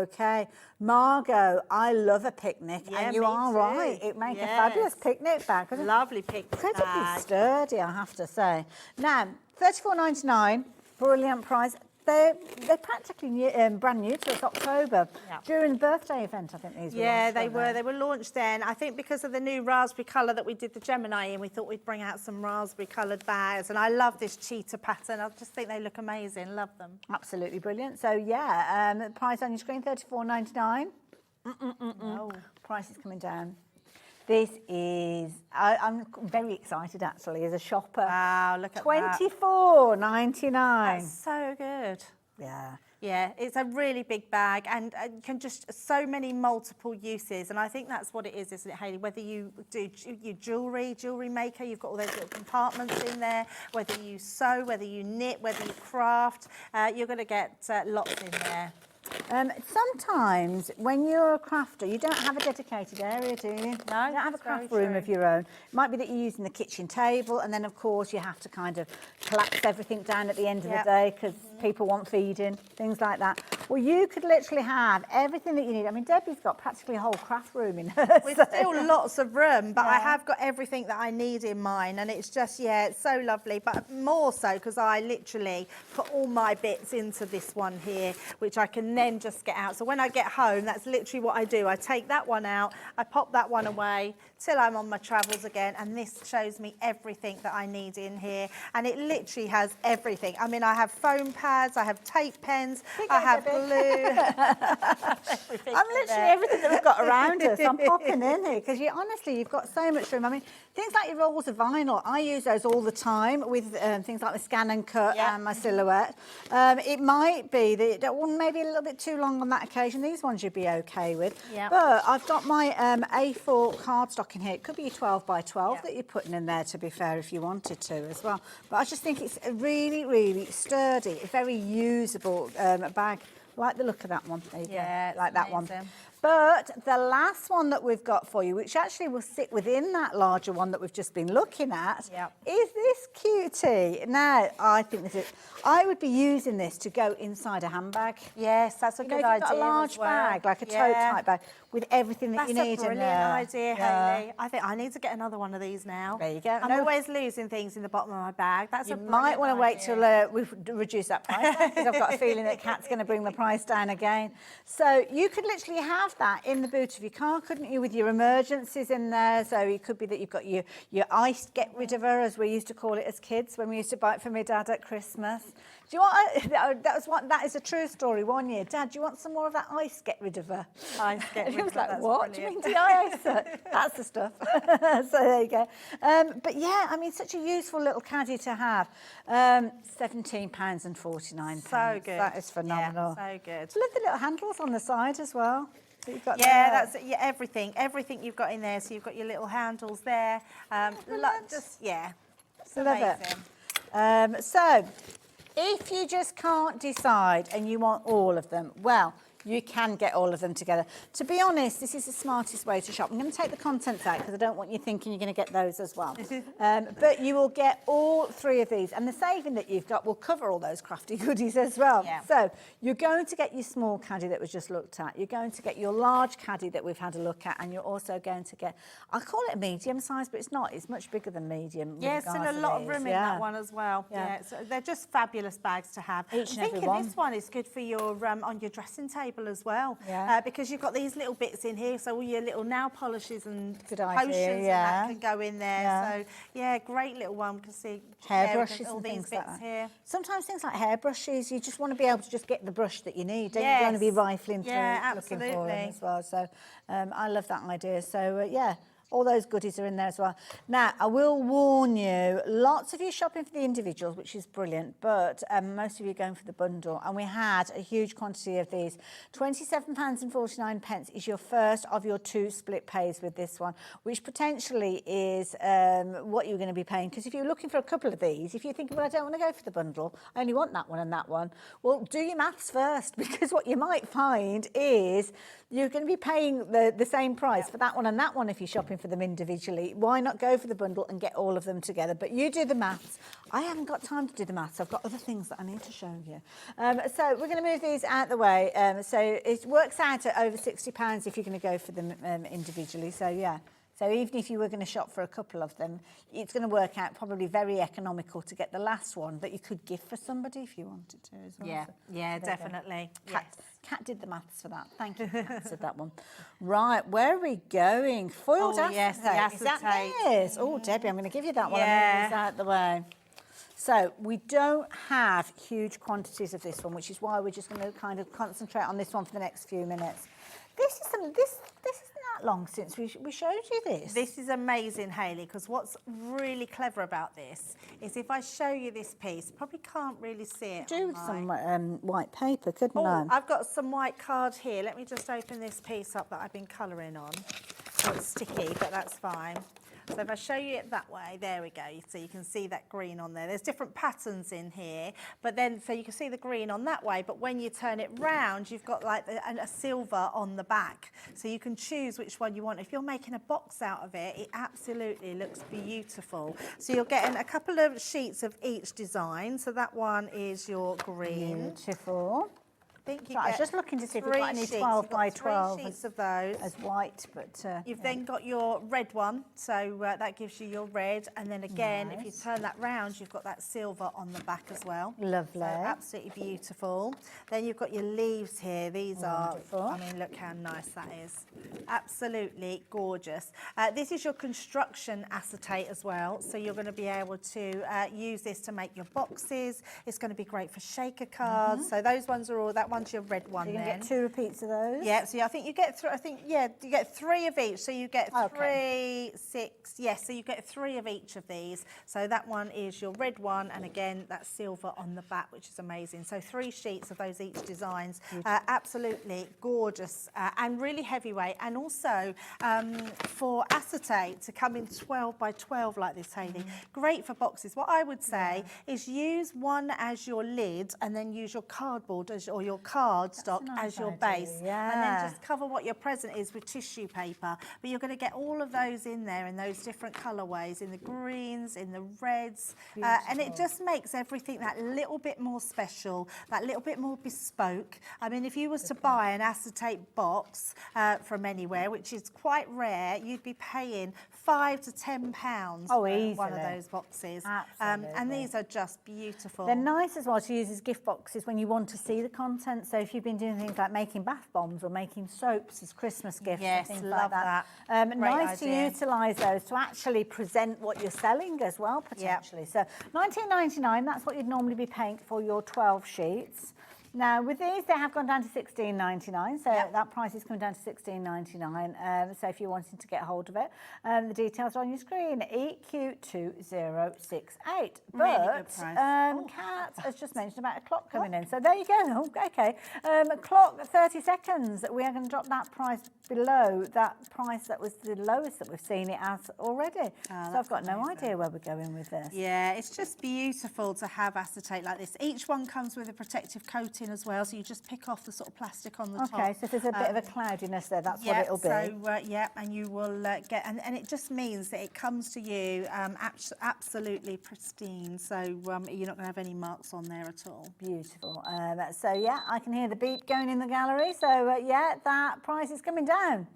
S3: Okay. Margot, I love a picnic, and you are right. It makes a fabulous picnic bag.
S6: Lovely picnic
S3: Incredibly
S6: bag.
S3: sturdy, I have to say. Now, £34.99, brilliant price. They're practically new, brand new to us, October. During the birthday event, I think these were launched,
S6: they were. They were launched then. I think because of the new raspberry colour that we did the Gemini in, we thought we'd bring out some raspberry coloured bags. And I love this cheetah pattern. I just think they look amazing. Love them.
S3: Absolutely brilliant. So, yeah, price on your screen, £34.99. Price is coming down. This is, I'm very excited actually as a shopper.
S6: Wow, look at that.
S3: £24.99.
S6: That's so good.
S3: Yeah.
S6: Yeah, it's a really big bag and can just so many multiple uses, and I think that's what it is, isn't it, Hayley? Whether you do your jewellery maker, you've got all those little compartments in there. Whether you sew, whether you knit, whether you craft, you're going to get lots in there.
S3: Sometimes when you're a crafter, you don't have a dedicated area, do you? No, you don't have a craft room of your own. It might be that you're using the kitchen table, and then of course you have to kind of collapse everything down at the end of the day because people want feeding, things like that. Well, you could literally have everything that you need. I mean, Debbie's got practically a whole craft room in hers.
S6: With still lots of room, but I have got everything that I need in mine, and it's just, it's so lovely. But more so because I literally put all my bits into this one here, which I can then just get out. So when I get home, that's literally what I do. I take that one out, I pop that one away till I'm on my travels again, and this shows me everything that I need in here, and it literally has everything. I mean, I have foam pads, I have tape pens, I have glue.
S3: I'm literally everything that we've got around us. I'm popping in here because honestly, you've got so much room. I mean, things like your rolls of vinyl, I use those all the time with things like the Scan and Cut and my Silhouette. It might be that maybe a little bit too long on that occasion. These ones you'd be okay with. But I've got my A4 cardstock in here. It could be 12 by 12 that you're putting in there, to be fair, if you wanted to as well. But I just think it's a really, really sturdy, very usable bag. Like the look of that one. There you go. Like that one. But the last one that we've got for you, which actually will sit within that larger one that we've just been looking at, is this cutie. Now, I think this is, I would be using this to go inside a handbag.
S6: Yes, that's a good idea.
S3: You've got a large bag, like a tote type bag, with everything that you need in there.
S6: That's a brilliant idea, Hayley. I think I need to get another one of these now.
S3: There you go.
S6: I'm always losing things in the bottom of my bag. That's
S3: You might want to wait till we've reduced that price, because I've got a feeling that Kat's going to bring the price down again. So you could literally have have that in the boot of your car, couldn't you, with your emergencies in there? So it could be that you've got your ice get rid of her, as we used to call it as kids when we used to buy it for my dad at Christmas. Do you want? That is a true story. One year, Dad, do you want some more of that ice get rid of her?
S6: Ice get rid
S3: He was
S6: of her,
S3: like,
S6: that's
S3: what?
S6: brilliant.
S3: Do you mean de-ice? That's the stuff. So there you go. But yeah, I mean, such a useful little caddy to have. £17.49.
S6: So good.
S3: That is phenomenal.
S6: Yeah, so good.
S3: Look at the little handles on the side as well. that you've got
S6: Yeah,
S3: there.
S6: that's everything you've got in there. So you've got your little handles there. It's
S3: Love
S6: amazing.
S3: it. So, if you just can't decide and you want all of them, well, you can get all of them together. To be honest, this is the smartest way to shop. I'm going to take the contents out because I don't want you thinking you're going to get those as well. But you will get all three of these, and the saving that you've got will cover all those crafty goodies as well.
S6: Yeah.
S3: So you're going to get your small caddy that was just looked at. You're going to get your large caddy that we've had a look at, and you're also going to get, I call it a medium size, but it's not. It's much bigger than medium.
S6: Yeah, still a lot of room in that one as well.
S3: Yeah.
S6: Yeah, so they're just fabulous bags to have.
S3: Each and
S6: I'm
S3: every
S6: thinking
S3: one.
S6: this one is good for your on your dressing table as well.
S3: Yeah.
S6: Because you've got these little bits in here, so all your little nail polishes and
S3: Good
S6: potions
S3: idea,
S6: and
S3: yeah.
S6: that can go in there.
S3: Yeah.
S6: So yeah, great little one. We can see
S3: Hairbrushes
S6: all
S3: and
S6: these
S3: things
S6: bits
S3: like that.
S6: here.
S3: Sometimes things like hairbrushes, you just want to be able to just get the brush that you need. Don't you? You
S6: Yes.
S3: want to be rifling through
S6: Yeah,
S3: looking for them
S6: absolutely.
S3: as well. So I love that idea. So yeah, all those goodies are in there as well. Now, I will warn you, lots of you shopping for the individuals, which is brilliant, but most of you are going for the bundle. And we had a huge quantity of these. £27.49 is your first of your 2 split pays with this one, which potentially is what you're going to be paying. Because if you're looking for a couple of these, if you're thinking, well, I don't want to go for the bundle, I only want that one and that one, well, do your maths first, because what you might find is you're going to be paying the same price for that one and that one if you're shopping for them individually. Why not go for the bundle and get all of them together? But you do the maths. I haven't got time to do the maths. I've got other things that I need to show you. So we're going to move these out the way. So it works out at over £60 if you're going to go for them individually. So yeah. So even if you were going to shop for a couple of them, it's going to work out probably very economical to get the last one that you could gift for somebody if you wanted to as well.
S6: Yeah,
S3: So
S6: yeah,
S3: there you go.
S6: definitely.
S3: Kat did the maths for that. Thank you, Kat, said that one. Right, where are we going? Foiled
S6: Oh, yes, the
S3: acetate. Is that
S6: acetate.
S3: this? Oh, Debbie, I'm going to give you that one. I'm
S6: Yeah.
S3: going to move out the way. So we don't have huge quantities of this one, which is why we're just going to kind of concentrate on this one for the next few minutes. This isn't that long since we showed you this.
S6: This is amazing, Hayley, because what's really clever about this is if I show you this piece, probably can't really see it.
S3: do with
S6: on
S3: some white paper, couldn't I?
S6: Oh, I've got some white card here. Let me just open this piece up that I've been colouring on. So it's sticky, but that's fine. So if I show you it that way, there we go. So you can see that green on there. There's different patterns in here, but then so you can see the green on that way, but when you turn it round, you've got like a silver on the back. So you can choose which one you want. If you're making a box out of it, it absolutely looks beautiful. So you're getting a couple of sheets of each design. So that one is your green.
S3: Beautiful.
S6: I think you
S3: So I was
S6: get
S3: just looking to see if we've got
S6: 3
S3: any
S6: sheets.
S3: 12
S6: You've got
S3: by
S6: 3
S3: 12
S6: sheets of those.
S3: as white, but
S6: You've
S3: yeah.
S6: then got your red one, so that gives you your red, and then again, if you
S3: Nice.
S6: turn that round, you've got that silver on the back as well.
S3: Lovely.
S6: So absolutely beautiful. Then you've got your leaves here. These
S3: Wonderful.
S6: are, I mean, look how nice that is. Absolutely gorgeous. This is your construction acetate as well, so you're going to be able to use this to make your boxes. It's going to be great for shaker cards. So those ones are all, that one's your red one.
S3: You can
S6: then.
S3: get 2 repeats of those.
S6: Yeah, so I think you get you get 3 of each. So you get
S3: Okay.
S6: 3, 6, yes, so you get 3 of each of these. So that one is your red one, and again, that's silver on the back, which is amazing. So 3 sheets of those each designs. Absolutely gorgeous and really heavyweight. And also for acetate to come in 12 by 12 like this, Hayley, great for boxes. What I would say is use one as your lid and then use your cardboard or your cardstock
S3: nice
S6: as your
S3: idea,
S6: base, and
S3: yeah.
S6: then just cover what your present is with tissue paper. But you're going to get all of those in there in those different colourways, in the greens, in the reds, and it just makes everything that little bit more special, that little bit more bespoke. I mean, if you was to buy an acetate box from anywhere, which is quite rare, you'd be paying £5 to £10
S3: Oh,
S6: for one of
S3: easily.
S6: those boxes.
S3: Absolutely.
S6: And these are just beautiful.
S3: They're nice as well to use as gift boxes when you want to see the content sense. So if you've been doing things like making bath bombs or making soaps as Christmas gifts
S6: Yes,
S3: and things
S6: love
S3: like that.
S6: that.
S3: Nice to
S6: idea.
S3: utilise those to actually present what you're selling as well, potentially. So £19.99, that's what you'd normally be paying for your 12 sheets. Now, with these, they have gone down to £16.99, so that price is coming down to £16.99. So if you're wanting to get hold of it, the details are on your screen, EQ2068.
S6: Really
S3: But
S6: good price.
S3: Kat has just mentioned about a clock coming in. So there you go. Oh, okay. A clock, 30 seconds. We are going to drop that price below that price that was the lowest that we've seen it as already. So I've got no idea where we're going with this.
S6: Yeah, it's just beautiful to have acetate like this. Each one comes with a protective coating as well, so you just pick off the sort of plastic on the top.
S3: Okay, so if there's a bit of a cloudiness there, that's what it'll be.
S6: So, and you will get, and it just means that it comes to you absolutely pristine, so you're not going to have any marks on there at all.
S3: Beautiful. So yeah, I can hear the beep going in the gallery, so yeah, that price is coming down.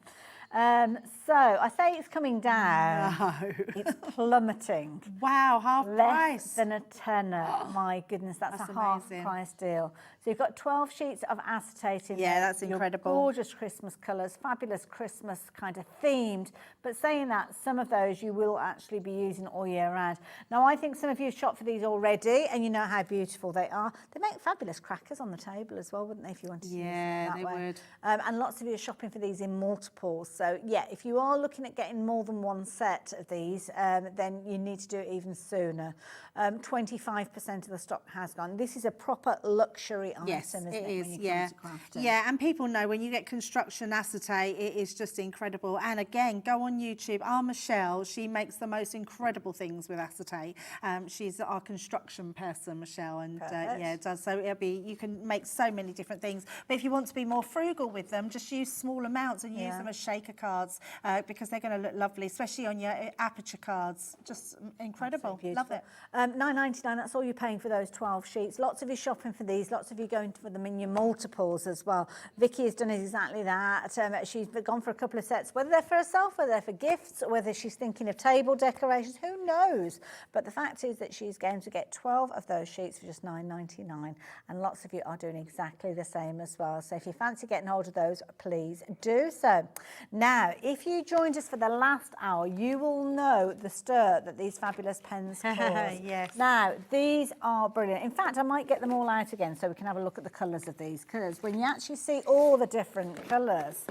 S3: So I say it's coming down.
S6: No.
S3: It's plummeting.
S6: Wow, half
S3: Less
S6: price.
S3: than a tenner. My goodness, that's a half
S6: amazing.
S3: price deal. So you've got 12 sheets of acetate in there.
S6: Yeah, that's
S3: Your
S6: incredible.
S3: gorgeous Christmas colours, fabulous Christmas kind of themed. But saying that, some of those you will actually be using all year round. Now, I think some of you have shopped for these already and you know how beautiful they are. They make fabulous crackers on the table as well, wouldn't they, if you wanted to use them that
S6: they
S3: way.
S6: would.
S3: And lots of you are shopping for these in multiples. So yeah, if you are looking at getting more than one set of these, then you need to do it even sooner. 25% of the stock has gone. This is a proper luxury item, isn't it?
S6: It is,
S3: when you
S6: yeah.
S3: come to crafting?
S6: Yeah, and people know when you get construction acetate, it is just incredible. And again, go on YouTube. Our Michelle, she makes the most incredible things with acetate. She's our construction person, Michelle, and yeah, it does. So it'll be, you can make so many different things. But if you want to be more frugal with them, just use small amounts and use them as shaker cards because they're going to look lovely, especially on your aperture cards. Just incredible. Love it.
S3: £9.99, that's all you're paying for those 12 sheets. Lots of you shopping for these, lots of you going for them in your multiples as well. Vicky has done exactly that. She's gone for a couple of sets, whether they're for herself, whether they're for gifts, or whether she's thinking of table decorations, who knows? But the fact is that she's going to get 12 of those sheets for just £9.99, and lots of you are doing exactly the same as well. So if you fancy getting hold of those, please do so. Now, if you joined us for the last hour, you will know the stir that these fabulous pens cause.
S6: Yes.
S3: Now, these are brilliant. In fact, I might get them all out again so we can have a look at the colours of these, because when you actually see all the different colours.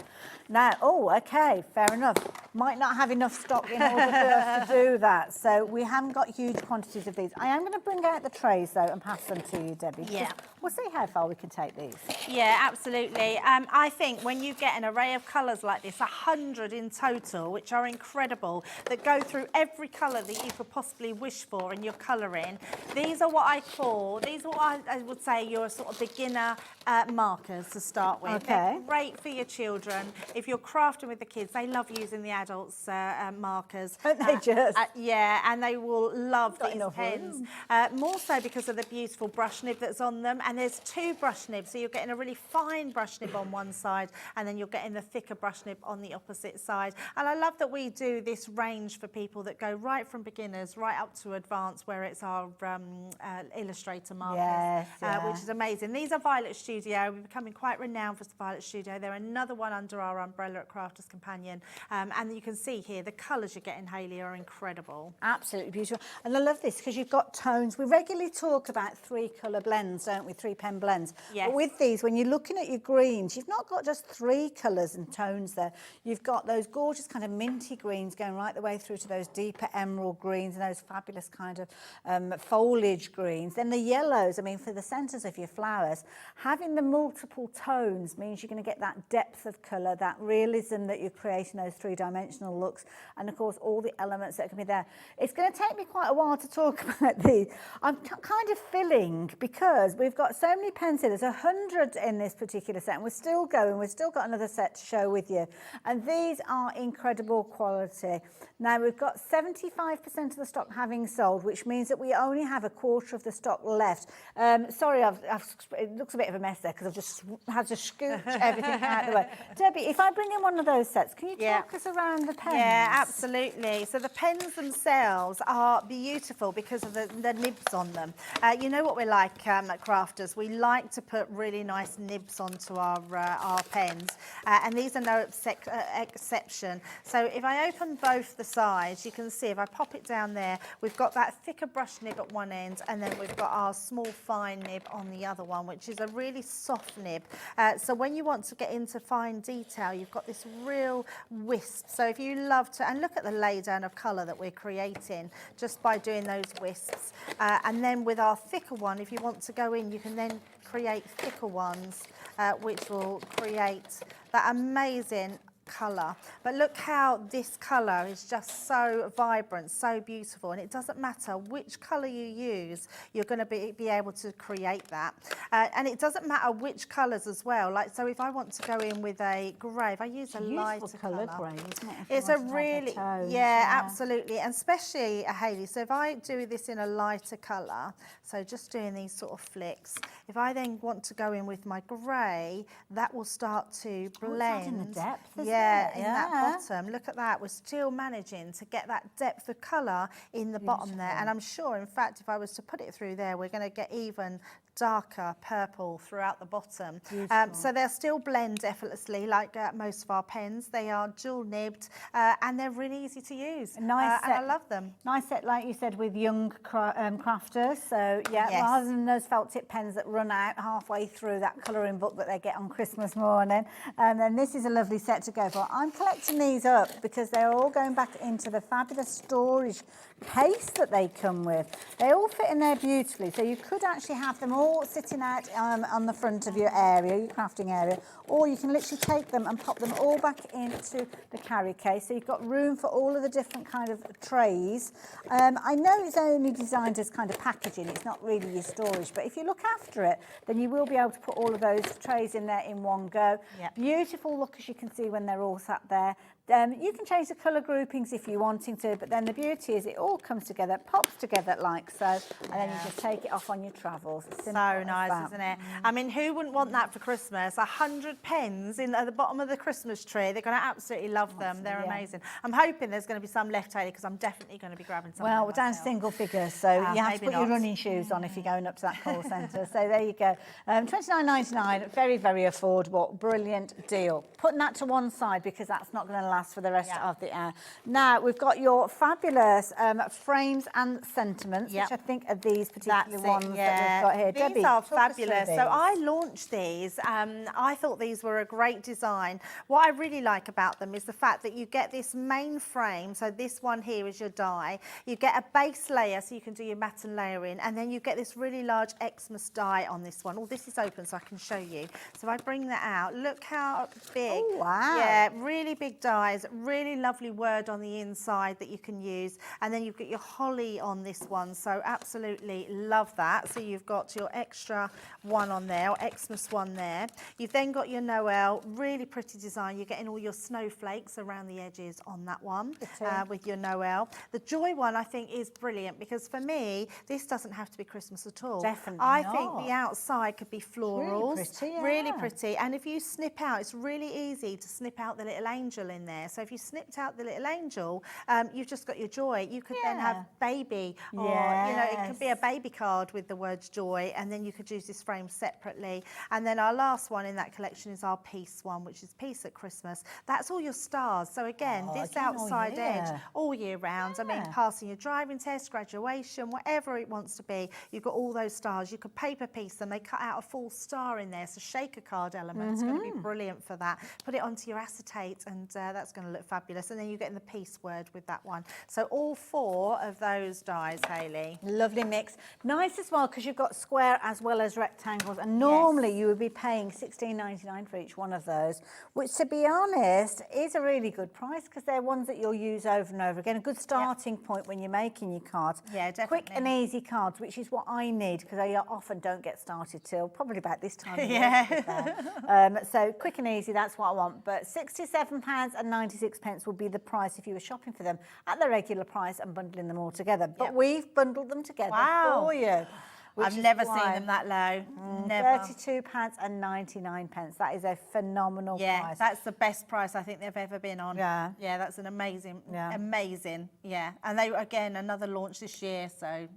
S3: Now, okay, fair enough. Might not have enough stock in order for us to do that, so we haven't got huge quantities of these. I am going to bring out the trays, though, and pass them to you, Debbie.
S6: Yeah.
S3: We'll see how far we can take these.
S6: Yeah, absolutely. I think when you get an array of colours like this, 100 in total, which are incredible, that go through every colour that you could possibly wish for in your colouring, these are what I would say your sort of beginner markers to start with.
S3: Okay.
S6: They're great for your children. If you're crafting with the kids, they love using the adults' markers.
S3: Don't they just?
S6: Yeah, and they will love these
S3: enough
S6: pens. More so because of the beautiful brush nib that's on them. And there's two brush nibs, so you're getting a really fine brush nib on one side, and then you're getting the thicker brush nib on the opposite side. And I love that we do this range for people that go right from beginners right up to advanced, where it's our illustrator markers, which is amazing. These are Violet Studio. We're becoming quite renowned for Violet Studio. They're another one under our umbrella at Crafters Companion. And you can see here, the colours you're getting, Hayley, are incredible.
S3: Absolutely beautiful. And I love this because you've got tones. We regularly talk about 3 colour blends, don't we? 3 pen blends.
S6: Yes.
S3: But with these, when you're looking at your greens, you've not got just 3 colours and tones there. You've got those gorgeous kind of minty greens going right the way through to those deeper emerald greens and those fabulous kind of foliage greens. Then the yellows, I mean, for the centres of your flowers, having the multiple tones means you're going to get that depth of colour, that realism that you're creating, those 3-dimensional looks, and of course all the elements that can be there. It's going to take me quite a while to talk about these. I'm kind of filling because we've got so many pens here. There's 100 in this particular set, and we're still going. We've still got another set to show with you. And these are incredible quality. Now we've got 75% of the stock having sold, which means that we only have a quarter of the stock left. Sorry, it looks a bit of a mess there because I've just had to scooch everything out of the way. Debbie, if I bring in one of those sets, can you talk us around the pens?
S6: Yeah, absolutely. So the pens themselves are beautiful because of the nibs on them. You know what we're like at Crafters, we like to put really nice nibs onto our pens, and these are no exception. So if I open both the sides, you can see if I pop it down there, we've got that thicker brush nib at one end, and then we've got our small fine nib on the other one, which is a really soft nib. So when you want to get into fine detail, you've got this real wisp. So if you love to, and look at the lay down of colour that we're creating just by doing those wisps. And then with our thicker one, if you want to go in, you can then create thicker ones, which will create that amazing colour. But look how this colour is just so vibrant, so beautiful, and it doesn't matter which colour you use, you're going to be able to create that. And it doesn't matter which colours as well. Like, so if I want to go in with a grey, if I use a lighter colour,
S3: grey, isn't it?
S6: it's a really, absolutely, and especially Hayley. So if I do this in a lighter colour, so just doing these sort of flicks, if I then want to go in with my grey, that will start to blend.
S3: In the depth, isn't
S6: it? In that bottom. Look at that. We're still managing to get that depth of colour in the bottom there. And I'm sure, in fact, if I was to put it through there, we're going to get even darker purple throughout the bottom. So they'll still blend effortlessly like most of our pens. They are dual nibbed and they're really easy to use. And I love them.
S3: Nice set, like you said, with young crafters. So rather than those felt tip pens that run out halfway through that colouring book that they get on Christmas morning. And then this is a lovely set to go for. I'm collecting these up because they're all going back into the fabulous storage case that they come with. They all fit in there beautifully, so you could actually have them all sitting out on the front of your area, your crafting area, or you can literally take them and pop them all back into the carry case, so you've got room for all of the different kind of trays. I know it's only designed as kind of packaging, it's not really your storage, but if you look after it, then you will be able to put all of those trays in there in one go. Beautiful look, as you can see, when they're all sat there. You can change the colour groupings if you're wanting to, but then the beauty is it all comes together, pops together like so, and then you just take it off on your travels. So
S6: nice, isn't it? I mean, who wouldn't want that for Christmas? 100 pens at the bottom of the Christmas tree. They're going to absolutely love them. They're amazing. I'm hoping there's going to be some left, Hayley, because I'm definitely going to be grabbing some.
S3: Well, we're down to single figures, so you have to put your running shoes on if you're going up to that call centre. So there you go. $29.99, very, very affordable, brilliant deal. Putting that to one side because that's not going to last for the rest of the hour. Now, we've got your fabulous frames and sentiments, which I think are these particular ones that we've got here.
S6: These
S3: Debbie,
S6: are fabulous. So I launched these. I thought these were a great design. What I really like about them is the fact that you get this main frame. So this one here is your die. You get a base layer so you can do your matte and layering, and then you get this really large Xmas die on this one. Oh, this is open so I can show you. So if I bring that out, look how big.
S3: Oh, wow.
S6: Yeah, really big dies. Really lovely word on the inside that you can use, and then you've got your holly on this one, so absolutely love that. So you've got your extra one on there, or Xmas one there. You've then got your Noel, really pretty design. You're getting all your snowflakes around the edges on that one with your Noel. The Joy one I think is brilliant because for me this doesn't have to be Christmas at all.
S3: Definitely
S6: I think the outside could be florals,
S3: really pretty,
S6: and if you snip out, it's really easy to snip out the little angel in there. So if you snipped out the little angel, you've just got your Joy. You could then have baby, or you know, it could be a baby card with the words Joy, and then you could use this frame separately. And then our last one in that collection is our Peace one, which is Peace at Christmas. That's all your stars. So again, this outside edge all year round. I mean, passing your driving test, graduation, whatever it wants to be, you've got all those stars. You could paper piece them. They cut out a full star in there, so shaker card element is going to be brilliant for that. Put it onto your acetate, and that's going to look fabulous. And then you're getting the peace word with that one. So all 4 of those dies, Hayley.
S3: Lovely mix. Nice as well, because you've got square as well as rectangles. And normally you would be paying $16.99 for each one of those, which, to be honest, is a really good price, because they're ones that you'll use over and over again. A good starting point when you're making your cards.
S6: Yeah, definitely.
S3: Quick and easy cards, which is what I need, because I often don't get started till probably about this time of year.
S6: Yeah.
S3: So quick and easy, that's what I want. But £67.96 will be the price if you were shopping for them at the regular price and bundling them all together. But we've bundled them together for you.
S6: I've never seen them that low. Never.
S3: £32.99. That is a phenomenal price.
S6: Yeah, that's the best price I think they've ever been on.
S3: Yeah.
S6: Yeah, that's an amazing, amazing. Yeah. And they, again, another launch this year, so...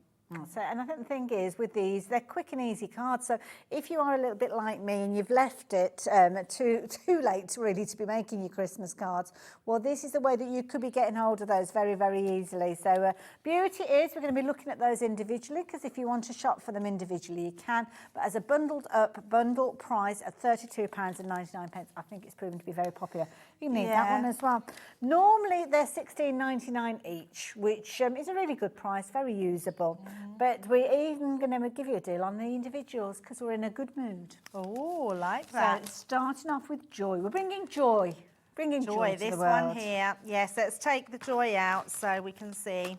S3: So, and I think the thing is with these, they're quick and easy cards. So if you are a little bit like me and you've left it too late really to be making your Christmas cards, well, this is the way that you could be getting hold of those very, very easily. So beauty is we're going to be looking at those individually, because if you want to shop for them individually, you can. But as a bundled up bundle price at £32.99, I think it's proven to be very popular. You need that one as well. Normally they're $16.99 each, which is a really good price, very usable. But we're even going to give you a deal on the individuals, because we're in a good mood.
S6: Oh, like that.
S3: So starting off with joy. We're bringing joy. Bringing joy to
S6: this
S3: the world.
S6: one here. Yes, let's take the joy out so we can see.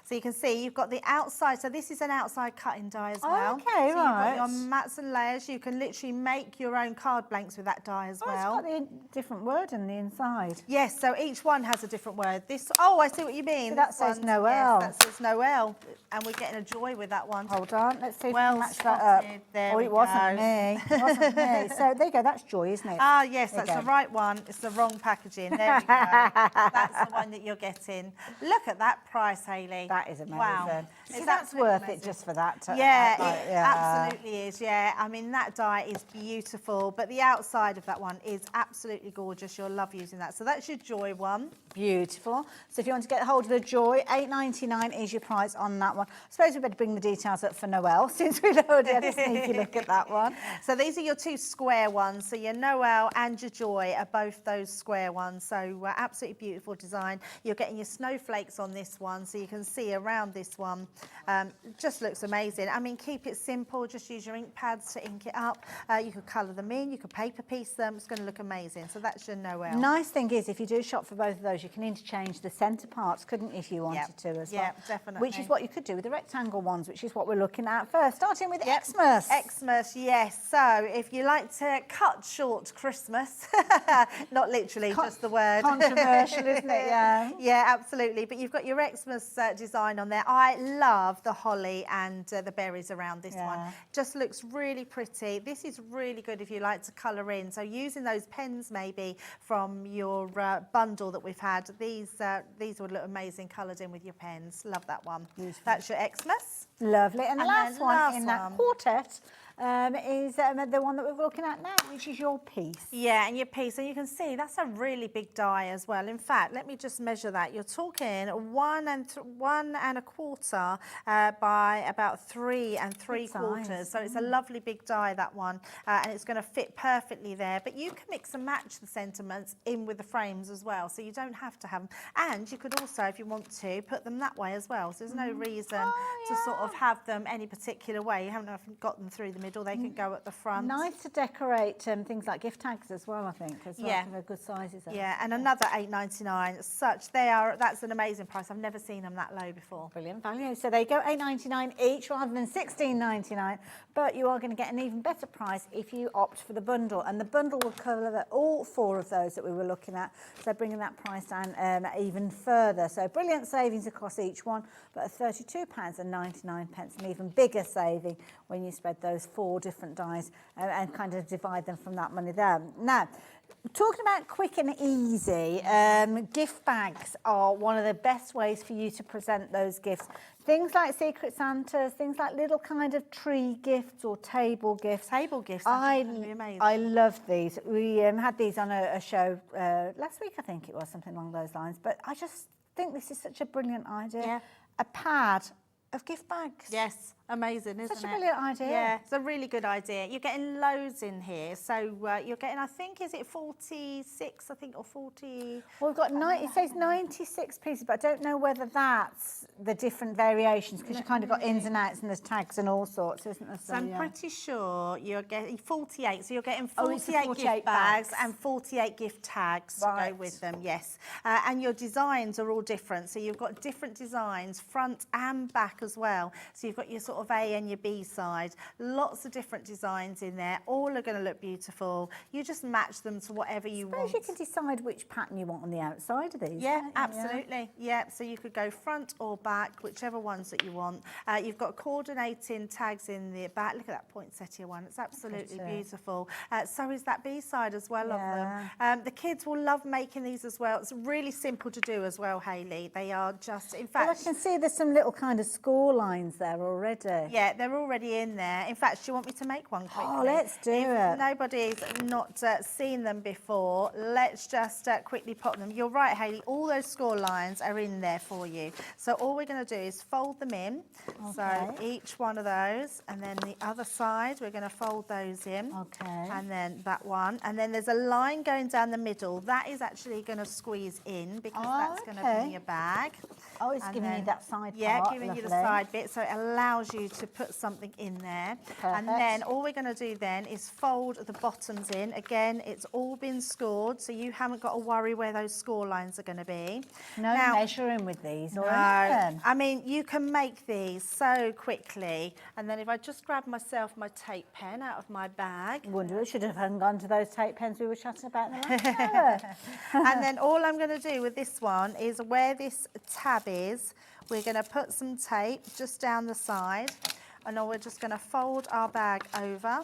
S6: So you can see you've got the outside. So this is an outside cutting die as well.
S3: Okay,
S6: so you've
S3: right.
S6: got your mats and layers. You can literally make your own card blanks with that die as well.
S3: It's got the different word on the inside.
S6: Yes, so each one has a different word. This, oh, I see what you mean.
S3: So that says Noel.
S6: Yes, that says Noel. And we're getting a joy with that one.
S3: Hold on, let's see if we
S6: Well
S3: can match that up.
S6: spotted. There
S3: Oh,
S6: we
S3: it wasn't
S6: go.
S3: me. It wasn't me. So there you go, that's joy, isn't it?
S6: Ah, yes,
S3: There you
S6: that's
S3: go.
S6: the right one. It's the wrong packaging. There we go. That's the one that you're getting. Look at that price, Hayley.
S3: That is amazing.
S6: Wow.
S3: See,
S6: It's
S3: that's
S6: absolutely
S3: worth
S6: amazing.
S3: it just for that.
S6: Yeah, it absolutely is. Yeah, I mean, that die is beautiful, but the outside of that one is absolutely gorgeous. You'll love using that. So that's your joy one.
S3: Beautiful. So if you want to get hold of the joy, $8.99 is your price on that one. I suppose we better bring the details up for Noel, since we've already had a sneaky look at that one.
S6: So these are your 2 square ones. So your Noel and your Joy are both those square ones. So absolutely beautiful design. You're getting your snowflakes on this one, so you can see around this one. Just looks amazing. I mean, keep it simple. Just use your ink pads to ink it up. You could colour them in. You could paper piece them. It's going to look amazing. So that's your Noel.
S3: Nice thing is, if you do shop for both of those, you can interchange the centre parts, couldn't you, if you wanted to as well?
S6: Yeah, definitely.
S3: Which is what you could do with the rectangle ones, which is what we're looking at first, starting with Xmas.
S6: Xmas, yes. So if you like to cut short Christmas, not literally, just the word.
S3: Controversial, isn't it? Yeah.
S6: Yeah, absolutely. But you've got your Xmas design on there. I love the holly and the berries around this one. Just looks really pretty. This is really good if you like to colour in. So using those pens maybe from your bundle that we've had, these would look amazing coloured in with your pens. Love that one.
S3: Beautiful.
S6: That's your Xmas.
S3: Lovely. And the
S6: And
S3: last
S6: then
S3: one
S6: last
S3: in that
S6: one.
S3: quartet is the one that we're looking at now, which is your piece.
S6: Yeah, and your piece, and you can see that's a really big die as well. In fact, let me just measure that. You're talking 1 1¼ by about 3 3/4.
S3: size.
S6: So it's a lovely big die, that one, and it's going to fit perfectly there. But you can mix and match the sentiments in with the frames as well, so you don't have to have them. And you could also, if you want to, put them that way as well. So there's no reason to sort of have them any particular way. You haven't got them through the middle. They can go at the front.
S3: Nice to decorate things like gift tags as well, I think, as well.
S6: Yeah.
S3: They're good sizes.
S6: Yeah, and another $8.99. That's an amazing price. I've never seen them that low before.
S3: Brilliant value. So they go $8.99 each rather than $16.99, but you are going to get an even better price if you opt for the bundle. And the bundle will cover all 4 of those that we were looking at, so bringing that price down even further. So brilliant savings across each one, but at £32.99, an even bigger saving when you spread those 4 different dies and kind of divide them from that money there. Now, talking about quick and easy, gift bags are one of the best ways for you to present those gifts. Things like Secret Santas, things like little kind of tree gifts or table gifts.
S6: Table gifts, I think, would be amazing.
S3: I love these. We had these on a show last week, I think it was, something along those lines. But I just think this is such a brilliant idea.
S6: Yeah.
S3: A pad of gift bags.
S6: Yes, Amazing, isn't it?
S3: Such a brilliant idea.
S6: Yeah, it's a really good idea. You're getting loads in here. So you're getting, I think, is it 46, I think, or 40?
S3: Well, we've got, it says 96 pieces, but I don't know whether that's the different variations, because you've kind of got ins and outs and there's tags and all sorts, isn't there?
S6: So I'm pretty sure you're getting 48. So you're getting
S3: it's
S6: 48,
S3: 48
S6: gift bags
S3: bags.
S6: and 48 gift tags
S3: Right.
S6: to go with them, yes. And your designs are all different. So you've got different designs, front and back as well. So you've got your sort of A and your B side. Lots of different designs in there. All are going to look beautiful. You just match them to whatever you want.
S3: I suppose you can decide which pattern you want on the outside of these.
S6: Yeah,
S3: can't you?
S6: absolutely. Yeah, so you could go front or back, whichever ones that you want. You've got coordinating tags in the back. Look at that poinsettia one. It's absolutely beautiful. So is that B-side as well of them. The kids will love making these as well. It's really simple to do as well, Hayley. They are just, in fact...
S3: Well, I can see there's some little kind of score lines there already.
S6: Yeah, they're already in there. In fact, do you want me to make one quickly?
S3: Oh, let's do it.
S6: Nobody's not seen them before. Let's just quickly pop them. You're right, Hayley. All those score lines are in there for you. So all we're going to do is fold them in.
S3: Okay.
S6: So each one of those, and then the other side, we're going to fold those in.
S3: Okay.
S6: And then that one. And then there's a line going down the middle. That is actually going to squeeze in because that's going to be in your bag.
S3: Oh, it's
S6: And
S3: giving
S6: then-
S3: you that side
S6: Yeah,
S3: part.
S6: giving you the
S3: Lovely.
S6: side bit, so it allows you to put something in there. And then all we're going to do then is fold the bottoms in. Again, it's all been scored, so you haven't got to worry where those score lines are going to be.
S3: No
S6: Now-
S3: measuring with these or
S6: No,
S3: anything.
S6: I mean, you can make these so quickly. And then if I just grab myself my tape pen out of my bag,
S3: Wonder, should have hung on to those tape pens we were chatting about in the last hour.
S6: and then all I'm going to do with this one is where this tab is, we're going to put some tape just down the side, and then we're just going to fold our bag over.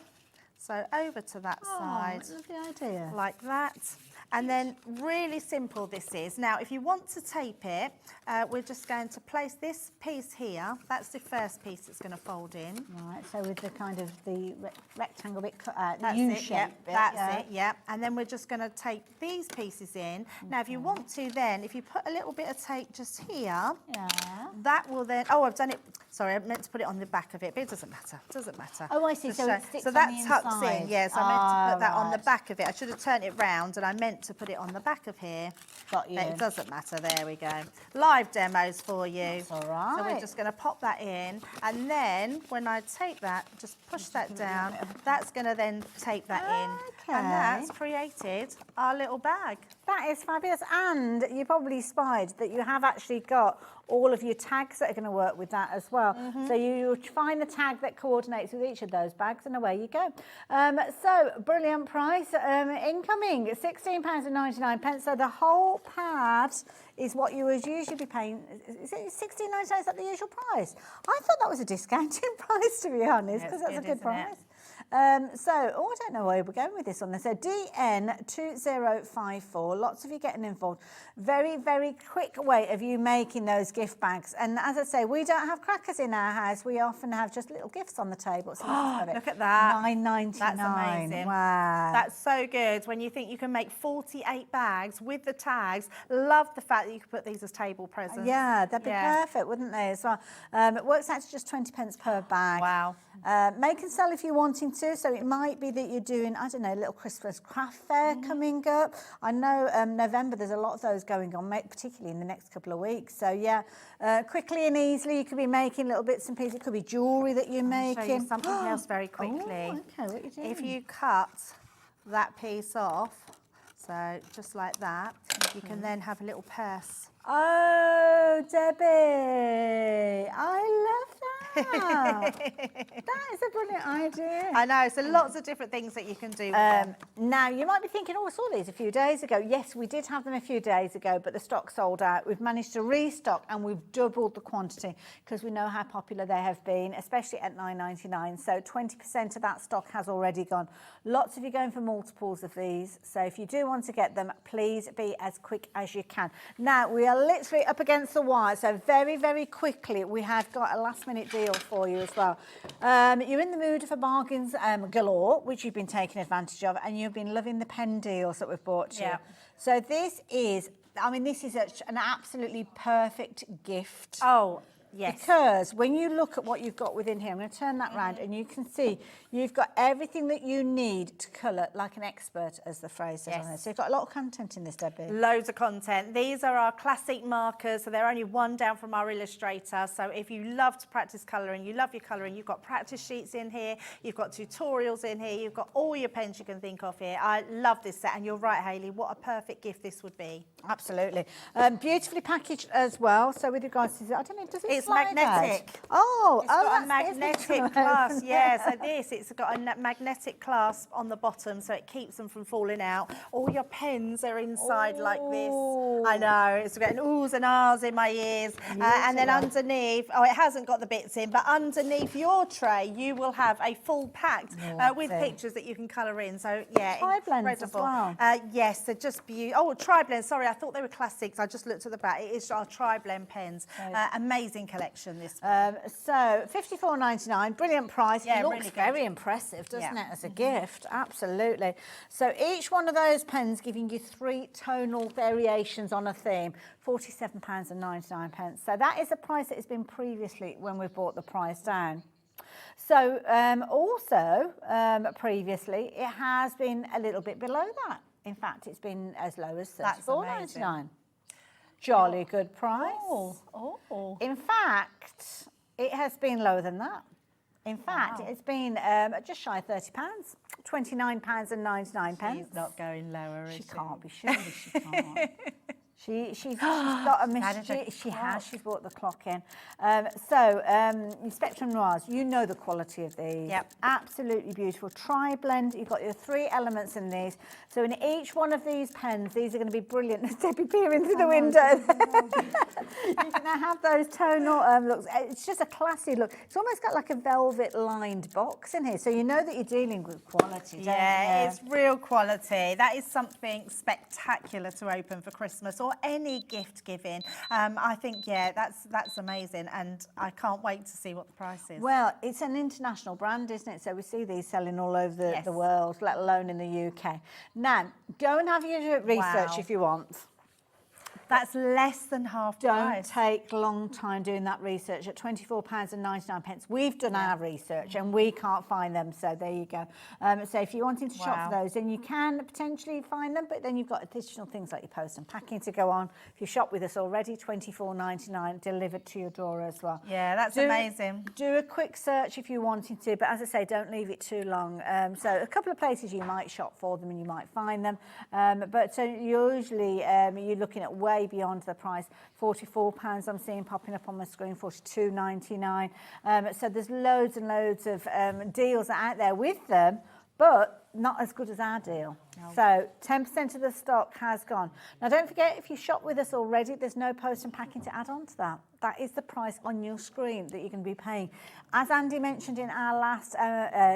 S6: So over to that side,
S3: Lovely idea.
S6: like that. And then really simple this is. Now, if you want to tape it, we're just going to place this piece here. That's the first piece that's going to fold in.
S3: Right, so with the kind of the rectangle bit cut out, the
S6: That's
S3: U-shape
S6: it, yeah,
S3: bit.
S6: that's it, yeah. And then we're just going to tape these pieces in. Now, if you want to then, if you put a little bit of tape just here,
S3: Yeah.
S6: that will then, oh, I've done it, sorry, I meant to put it on the back of it, but it doesn't matter, doesn't matter.
S3: Oh, I see,
S6: Just
S3: so
S6: show-
S3: it sticks
S6: So
S3: on
S6: that
S3: the
S6: tucks
S3: inside.
S6: in, yes, I meant to put that on the
S3: right.
S6: back of it. I should have turned it round and I meant to put it on the back of here.
S3: Got you.
S6: But it doesn't matter, there we go. Live demos for you.
S3: That's all
S6: So we're
S3: right.
S6: just going to pop that in, and then when I take that, just push that down, that's going to then take that in. And
S3: Okay.
S6: that's created our little bag.
S3: That is fabulous. And you probably spied that you have actually got all of your tags that are going to work with that as well. So you find the tag that coordinates with each of those bags and away you go. So brilliant price. Incoming £16.99. So the whole pad is what you would usually be paying. Is it £16.99? Is that the usual price? I thought that was a discounted price, to be honest, because
S6: It's
S3: that's a
S6: good,
S3: good
S6: isn't it?
S3: price. I don't know where we're going with this one. So DN2054, lots of you getting involved. Very, very quick way of you making those gift bags. And as I say, we don't have crackers in our house. We often have just little gifts on the table. So
S6: Look at that.
S3: £9.99.
S6: That's amazing.
S3: Wow.
S6: That's so good when you think you can make 48 bags with the tags. Love the fact that you could put these as table presents.
S3: Yeah, that'd be
S6: Yeah.
S3: perfect, wouldn't they, as well? It works out to just 20 pence per bag.
S6: Wow.
S3: Make and sell if you're wanting to. So it might be that you're doing, I don't know, a little Christmas craft fair coming up. I know November, there's a lot of those going on, particularly in the next couple of weeks. So yeah, quickly and easily, you could be making little bits and pieces. It could be jewellery that you're
S6: Show
S3: making.
S6: you something else very quickly.
S3: Oh, okay, what are you doing?
S6: If you cut that piece off, so just like that, you can then have a little purse.
S3: Oh, Debbie, I love that. That is a brilliant idea.
S6: I know, so lots of different things that you can do with them.
S3: Now, you might be thinking, oh, I saw these a few days ago. Yes, we did have them a few days ago, but the stock sold out. We've managed to restock and we've doubled the quantity because we know how popular they have been, especially at £9.99. So 20% of that stock has already gone. Lots of you going for multiples of these. So if you do want to get them, please be as quick as you can. Now, we are literally up against the wire. So very, very quickly, we have got a last minute deal for you as well. You're in the mood for bargains galore, which you've been taking advantage of, and you've been loving the pen deals that we've bought you.
S6: Yeah.
S3: So this is, I mean, this is an absolutely perfect gift.
S6: Oh, Yes.
S3: Because when you look at what you've got within here, I'm going to turn that round and you can see you've got everything that you need to colour like an expert, as the phrase says on there. So you've got a lot of content in this, Debbie.
S6: Loads of content. These are our classic markers, so they're only one down from our illustrator. So if you love to practice colouring, you love your colouring, you've got practice sheets in here, you've got tutorials in here, you've got all your pens you can think of here. I love this set, and you're right, Hayley, what a perfect gift this would be.
S3: Absolutely. Beautifully packaged as well. So with regards to, I don't know, does it
S6: It's
S3: slide
S6: magnetic.
S3: out? Oh,
S6: It's got a
S3: that's
S6: magnetic clasp, yeah. So it's got a magnetic clasp on the bottom, so it keeps them from falling out. All your pens are inside like this. I know, it's getting oohs and ahs in my ears. And then underneath, oh, it hasn't got the bits in, but underneath your tray, you will have a full packed with pictures that you can colour in. So yeah,
S3: Tri-blends as
S6: incredible.
S3: well.
S6: Yes, they're just beautiful. Oh, tri-blends, sorry, I thought they were classics. I just looked at the back. It is our tri-blend pens. Amazing collection, this one.
S3: So £54.99, brilliant price.
S6: Yeah,
S3: Looks
S6: really good.
S3: very impressive, doesn't
S6: Yeah.
S3: it, as a gift? Absolutely. So each one of those pens giving you 3 tonal variations on a theme, £47.99. So that is a price that has been previously when we brought the price down. So also previously it has been a little bit below that. In fact, it's been as low as £34.99. Jolly good price.
S6: Oh.
S3: In fact, it has been lower than that. In fact, it's been just shy of £30, £29.99.
S6: She's not going lower, is she?
S3: She can't be, surely she can't. She's got a mystery. She's brought the clock in. Spectrum Noirs, you know the quality of these.
S6: Yep.
S3: Absolutely beautiful. Tri-blend, you've got your 3 elements in these. So in each one of these pens, these are going to be brilliant. There's Debbie peering through the window. You're going to have those tonal looks. It's just a classy look. It's almost got like a velvet lined box in here. So you know that you're dealing with quality, don't you?
S6: It's real quality. That is something spectacular to open for Christmas or any gift giving. I think, that's amazing, and I can't wait to see what the price is.
S3: Well, it's an international brand, isn't it? So we see these selling all over the world, let alone in the UK. Now, go and have your research if you want.
S6: That's less than half price.
S3: Don't take a long time doing that research at £24.99. We've done our research and we can't find them, so there you go. So if you're wanting to shop for those, then you can potentially find them, but then you've got additional things like your post and packing to go on. If you shop with us already, £24.99 delivered to your door as well.
S6: Yeah, that's amazing.
S3: Do a quick search if you're wanting to, but as I say, don't leave it too long. So a couple of places you might shop for them and you might find them, but so usually you're looking at way beyond the price. £44 I'm seeing popping up on my screen, $42.99. So there's loads and loads of deals out there with them, but not as good as our deal. No. So 10% of the stock has gone. Now don't forget, if you shop with us already, there's no post and packing to add on to that. That is the price on your screen that you can be paying. As Andy mentioned in our last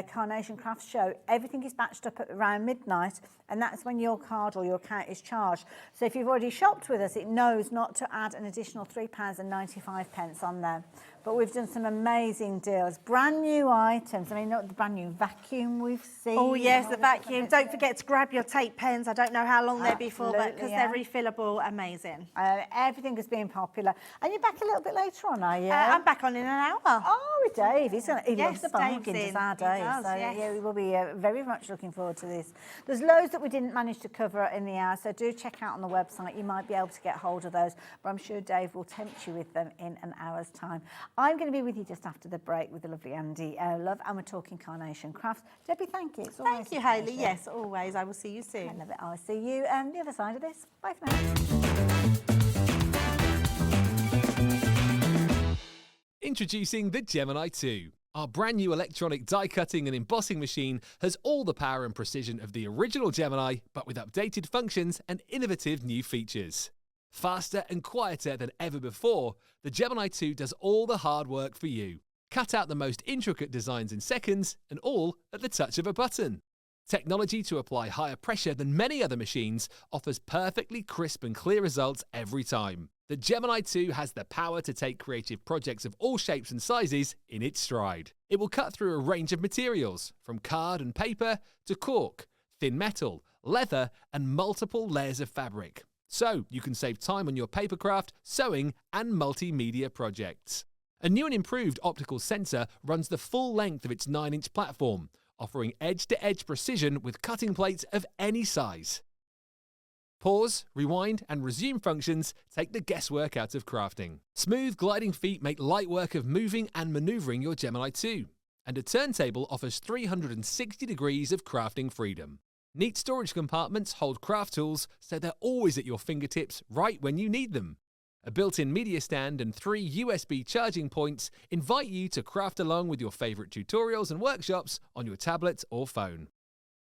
S3: Carnation Crafts show, everything is batched up at around midnight, and that's when your card or your account is charged. So if you've already shopped with us, it knows not to add an additional £3.95 on there. But we've done some amazing deals. Brand new items. I mean, not the brand new vacuum we've seen.
S6: Oh, yes, the vacuum. Don't forget to grab your tape pens. I don't know how long they'll be for, but because they're refillable, amazing.
S3: Everything has been popular. And you're back a little bit later on, are you?
S6: I'm back on in an hour.
S3: Oh, with Dave. He loves the bargains,
S6: Dave's
S3: our
S6: in.
S3: Dave.
S6: He does,
S3: So
S6: yes.
S3: yeah, we will be very much looking forward to this. There's loads that we didn't manage to cover in the hour, so do check out on the website. You might be able to get hold of those, but I'm sure Dave will tempt you with them in an hour's time. I'm going to be with you just after the break with the lovely Andy Love, and we're talking Carnation Crafts. Debbie, thank you. It's always
S6: Thank you,
S3: a
S6: Hayley.
S3: pleasure.
S6: Yes, always. I will see you soon.
S3: I love it. I'll see you the other side of this. Bye for now.
S7: Introducing the Gemini 2. Our brand new electronic die cutting and embossing machine has all the power and precision of the original Gemini, but with updated functions and innovative new features. Faster and quieter than ever before, the Gemini 2 does all the hard work for you. Cut out the most intricate designs in seconds, and all at the touch of a button. Technology to apply higher pressure than many other machines offers perfectly crisp and clear results every time. The Gemini 2 has the power to take creative projects of all shapes and sizes in its stride. It will cut through a range of materials, from card and paper to cork, thin metal, leather, and multiple layers of fabric. So you can save time on your papercraft, sewing, and multimedia projects. A new and improved optical sensor runs the full length of its 9-inch platform, offering edge-to-edge precision with cutting plates of any size. Pause, rewind, and resume functions take the guesswork out of crafting. Smooth gliding feet make light work of moving and maneuvering your Gemini 2. And a turntable offers 360 degrees of crafting freedom. Neat storage compartments hold craft tools so they're always at your fingertips right when you need them. A built-in media stand and 3 USB charging points invite you to craft along with your favourite tutorials and workshops on your tablet or phone.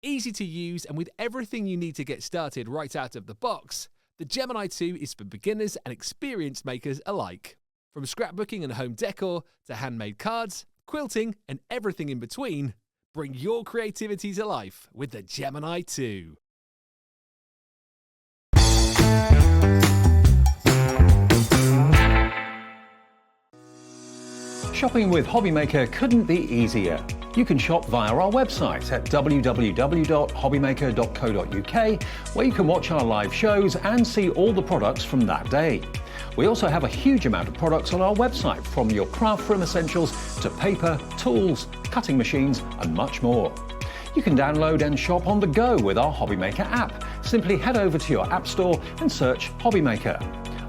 S7: Easy to use and with everything you need to get started right out of the box, the Gemini 2 is for beginners and experienced makers alike. From scrapbooking and home decor to handmade cards, quilting and everything in between, bring your creativity to life with the Gemini 2.
S4: Shopping with Hobbymaker couldn't be easier. You can shop via our website at www.hobbymaker.co.uk, where you can watch our live shows and see all the products from that day. We also have a huge amount of products on our website, from your craft room essentials to paper, tools, cutting machines and much more. You can download and shop on the go with our Hobbymaker app. Simply head over to your app store and search Hobbymaker.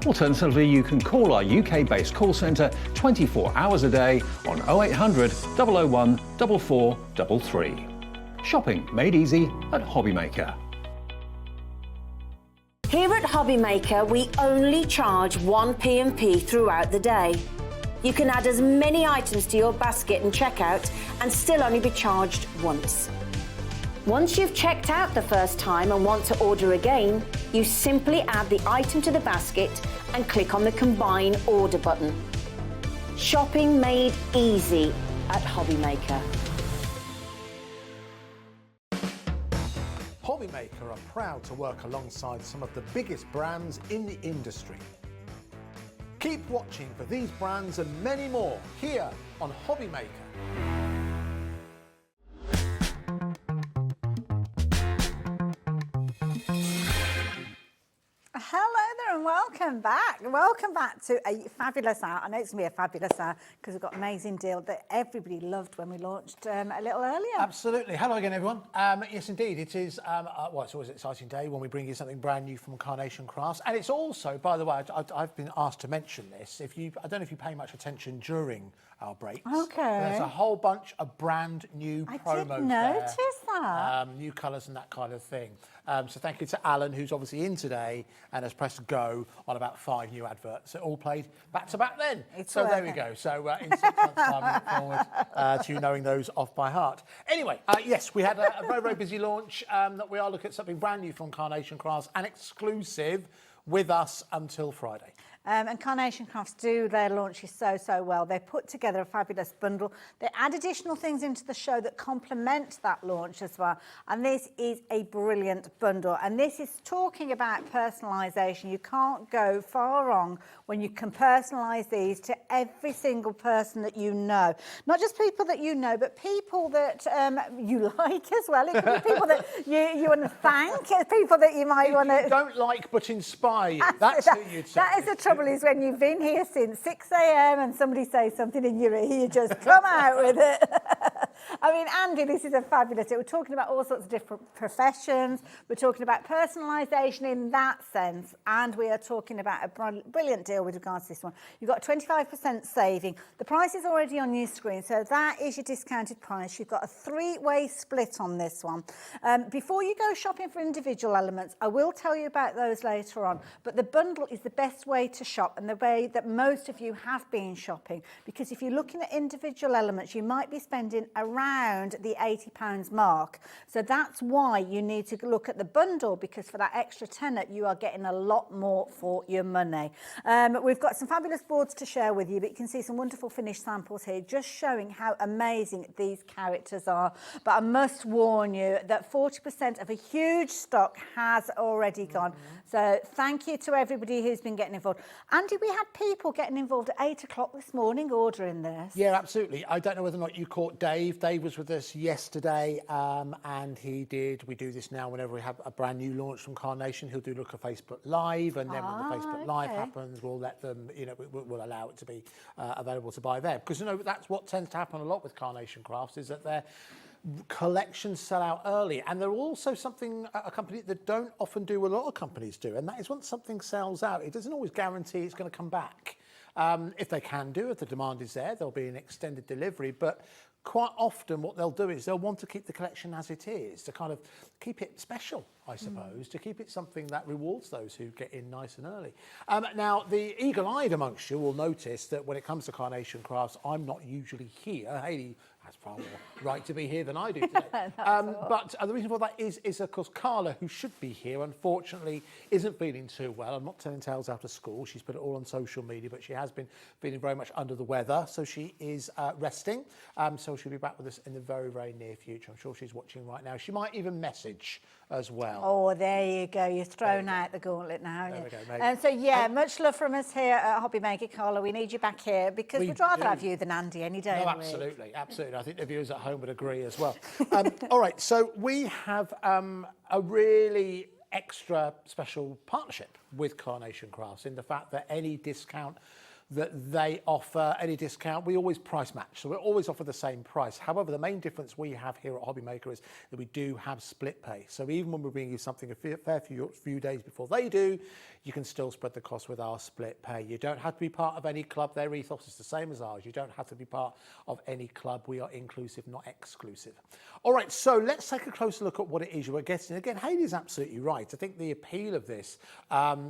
S4: Alternatively, you can call our UK-based call centre 24 hours a day on 0800 001 4433. Shopping made easy at Hobbymaker.
S1: Here at Hobbymaker, we only charge 1 P&P throughout the day. You can add as many items to your basket and checkout and still only be charged once. Once you've checked out the first time and want to order again, you simply add the item to the basket and click on the Combine Order button. Shopping made easy at Hobbymaker.
S2: Hobbymaker are proud to work alongside some of the biggest brands in the industry. Keep watching for these brands and many more here on Hobbymaker.
S3: Hello there and welcome back. Welcome back to a fabulous hour. I know it's going to be a fabulous hour because we've got an amazing deal that everybody loved when we launched a little earlier.
S2: Absolutely. Hello again, everyone. Yes, indeed, it is, well, it's always an exciting day when we bring you something brand new from Carnation Crafts. And it's also, by the way, I've been asked to mention this. I don't know if you pay much attention during our breaks.
S3: Okay.
S2: There's a whole bunch of brand new promos
S3: I didn't notice that.
S2: New colours and that kind of thing. So thank you to Alan, who's obviously in today and has pressed go on about 5 new adverts. It all played back to back then. So there we go. So in 6 months' time, we look forward to you knowing those off by heart. Anyway, yes, we had a very, very busy launch that we are looking at something brand new from Carnation Crafts and exclusive with us until Friday.
S3: And Carnation Crafts do their launches so well. They put together a fabulous bundle. They add additional things into the show that complement that launch as well. And this is a brilliant bundle. And this is talking about personalisation. You can't go far wrong when you can personalise these to every single person that you know. Not just people that you know, but people that you like as well. It could be people that you want to thank, people that you might want to...
S2: You don't like but inspire you. That's who you'd say.
S3: That is the trouble, is when you've been here since 6 a.m. and somebody says something in your ear, you just come out with it. I mean, Andy, this is a fabulous deal. We're talking about all sorts of different professions. We're talking about personalisation in that sense. And we are talking about a brilliant deal with regards to this one. You've got 25% saving. The price is already on your screen, so that is your discounted price. You've got a 3-way split on this one. Before you go shopping for individual elements, I will tell you about those later on. But the bundle is the best way to shop and the way that most of you have been shopping. Because if you're looking at individual elements, you might be spending around the £80 mark. So that's why you need to look at the bundle, because for that extra tenner, you are getting a lot more for your money. We've got some fabulous boards to share with you, but you can see some wonderful finished samples here, just showing how amazing these characters are. But I must warn you that 40% of a huge stock has already gone. So thank you to everybody who's been getting involved. Andy, we had people getting involved at 8 o'clock this morning ordering this.
S2: Yeah, absolutely. I don't know whether or not you caught Dave. Dave was with us yesterday, and we do this now whenever we have a brand new launch from Carnation. He'll do look at Facebook Live, and then when the Facebook Live happens, we'll let them, we'll allow it to be available to buy there. Because, that's what tends to happen a lot with Carnation Crafts, is that their collections sell out early, and they're also a company that don't often do what a lot of companies do, and that is once something sells out, it doesn't always guarantee it's going to come back. If they can do, if the demand is there, there'll be an extended delivery, but quite often what they'll do is they'll want to keep the collection as it is, to kind of keep it special, I suppose, to keep it something that rewards those who get in nice and early. Now, the eagle-eyed amongst you will notice that when it comes to Carnation Crafts, I'm not usually here. Hayley has far more right to be here than I do today. But the reason for that is, of course, Carla, who should be here, unfortunately, isn't feeling too well. I'm not telling tales out of school. She's put it all on social media, but she has been feeling very much under the weather, so she is resting. So she'll be back with us in the very, very near future. I'm sure she's watching right now. She might even message as well.
S3: Oh, there you go. You're thrown out the gauntlet now.
S2: There we go, maybe.
S3: So, yeah, much love from us here at Hobby Maker, Carla. We need you back here because we'd rather have you than Andy any day.
S2: No, absolutely, absolutely. I think the viewers at home would agree as well. All right, so we have a really extra special partnership with Carnation Crafts in the fact that any discount that they offer, any discount, we always price match. So we always offer the same price. However, the main difference we have here at Hobby Maker is that we do have split pay. So even when we're bringing you something a fair few days before they do, you can still spread the cost with our split pay. You don't have to be part of any club. Their ethos is the same as ours. You don't have to be part of any club. We are inclusive, not exclusive. All right, so let's take a closer look at what it is you are getting. Again, Hayley's absolutely right. I think the appeal of this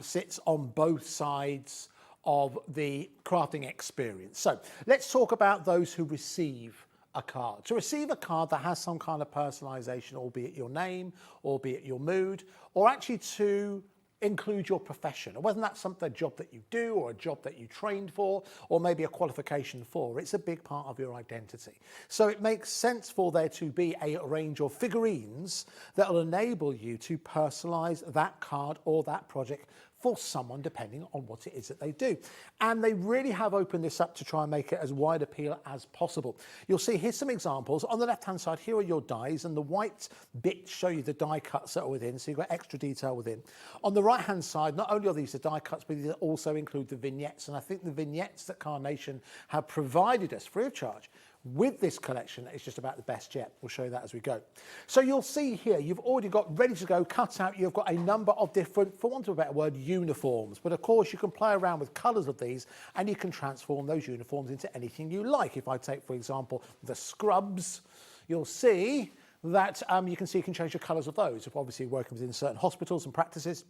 S2: sits on both sides of the crafting experience. So let's talk about those who receive a card. To receive a card that has some kind of personalisation, albeit your name, albeit your mood, or actually to include your profession, or whether that's a job that you do or a job that you trained for, or maybe a qualification for, it's a big part of your identity. So it makes sense for there to be a range of figurines that will enable you to personalise that card or that project for someone depending on what it is that they do. And they really have opened this up to try and make it as wide appeal as possible. You'll see here's some examples. On the left hand side, here are your dies, and the white bits show you the die cuts that are within, so you've got extra detail within. On the right hand side, not only are these the die cuts, but these also include the vignettes, and I think the vignettes that Carnation have provided us free of charge with this collection is just about the best yet. We'll show you that as we go. So you'll see here, you've already got ready to go, cut out, you've got a number of different, for want of a better word, uniforms. But of course you can play around with colours of these and you can transform those uniforms into anything you like. If I take, for example, the scrubs, you'll see that you can change the colours of those. If obviously working within certain hospitals and practices,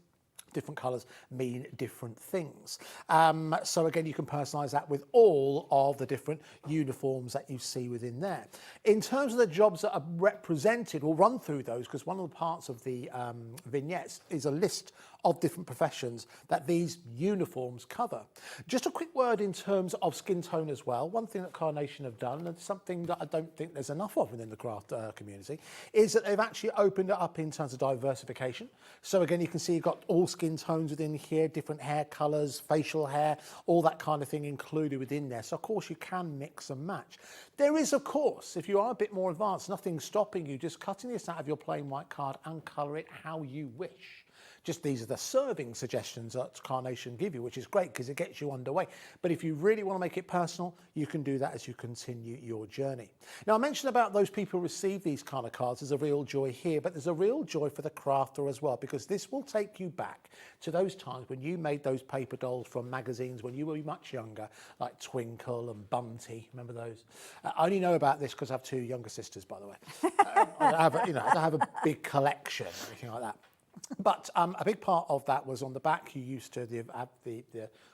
S2: different colours mean different things. So again, you can personalise that with all of the different uniforms that you see within there. In terms of the jobs that are represented, we'll run through those because one of the parts of the vignettes is a list of different professions that these uniforms cover. Just a quick word in terms of skin tone as well. One thing that Carnation have done, and something that I don't think there's enough of within the craft community, is that they've actually opened it up in terms of diversification. So again, you can see you've got all skin tones within here, different hair colours, facial hair, all that kind of thing included within there. So of course you can mix and match. There is, of course, if you are a bit more advanced, nothing stopping you just cutting this out of your plain white card and colour it how you wish. Just these are the serving suggestions that Carnation give you, which is great because it gets you underway. But if you really want to make it personal, you can do that as you continue your journey. Now, I mentioned about those people who receive these kind of cards. There's a real joy here, but there's a real joy for the crafter as well, because this will take you back to those times when you made those paper dolls from magazines when you were much younger, like Twinkle and Bunty. Remember those? I only know about this because I have two younger sisters, by the way. I have a big collection, everything like that. But a big part of that was on the back. You used to have I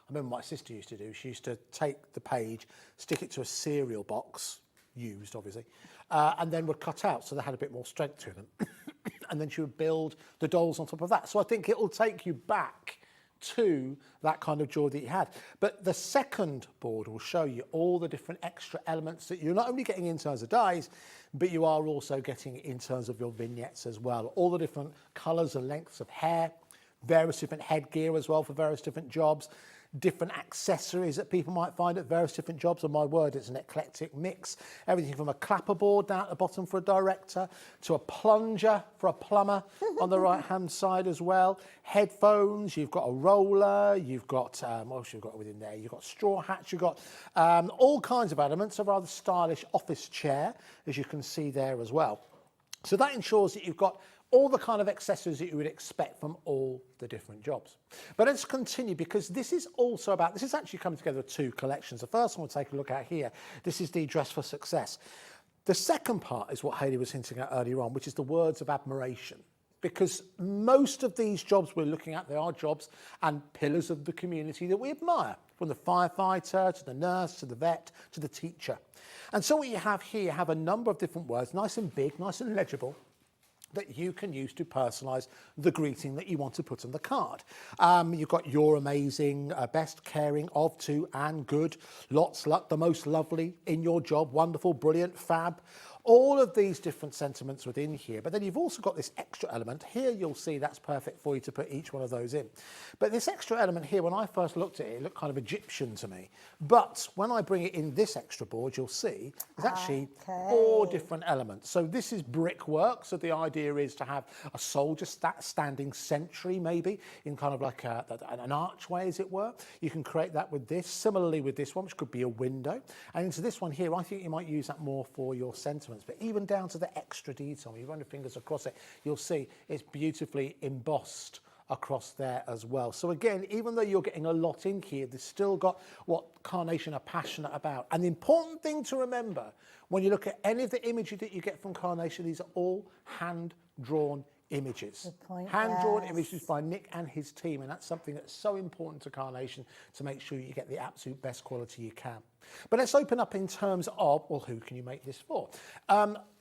S2: remember my sister used to do. She used to take the page, stick it to a cereal box, used obviously, and then would cut out so they had a bit more strength to them. And then she would build the dolls on top of that. So I think it will take you back to that kind of joy that you had. But the second board will show you all the different extra elements that you're not only getting in terms of dies, but you are also getting in terms of your vignettes as well. All the different colours and lengths of hair, various different headgear as well for various different jobs. different accessories that people might find at various different jobs. And my word, it's an eclectic mix. Everything from a clapperboard down at the bottom for a director, to a plunger for a plumber on the right-hand side as well. Headphones, you've got a roller, you've got, what else you've got within there? You've got straw hats, you've got all kinds of elements, a rather stylish office chair, as you can see there as well. So that ensures that you've got all the kind of accessories that you would expect from all the different jobs. But let's continue, because this is also about, this is actually coming together with two collections. The first one we'll take a look at here. This is the Dress for Success. The second part is what Hayley was hinting at earlier on, which is the words of admiration. Because most of these jobs we're looking at, they are jobs and pillars of the community that we admire, from the firefighter to the nurse to the vet to the teacher. And so what you have here, you have a number of different words, nice and big, nice and legible, that you can use to personalise the greeting that you want to put on the card. You've got you're amazing, best, caring, of, to, and good, lots, luck, the most lovely, in your job, wonderful, brilliant, fab. All of these different sentiments within here, but then you've also got this extra element. Here you'll see that's perfect for you to put each one of those in. But this extra element here, when I first looked at it, it looked kind of Egyptian to me. But when I bring it in this extra board, you'll see there's actually 4 different elements. So this is brickwork. So the idea is to have a soldier standing sentry, maybe, in kind of like an archway, as it were. You can create that with this. Similarly with this one, which could be a window. And into this one here, I think you might use that more for your sentiment. But even down to the extra detail, when you run your fingers across it, you'll see it's beautifully embossed across there as well. So again, even though you're getting a lot in here, there's still got what Carnation are passionate about. And the important thing to remember, when you look at any of the imagery that you get from Carnation, these are all hand-drawn images. Hand-drawn images by Nick and his team, and that's something that's so important to Carnation, to make sure you get the absolute best quality you can. But let's open up in terms of, well, who can you make this for?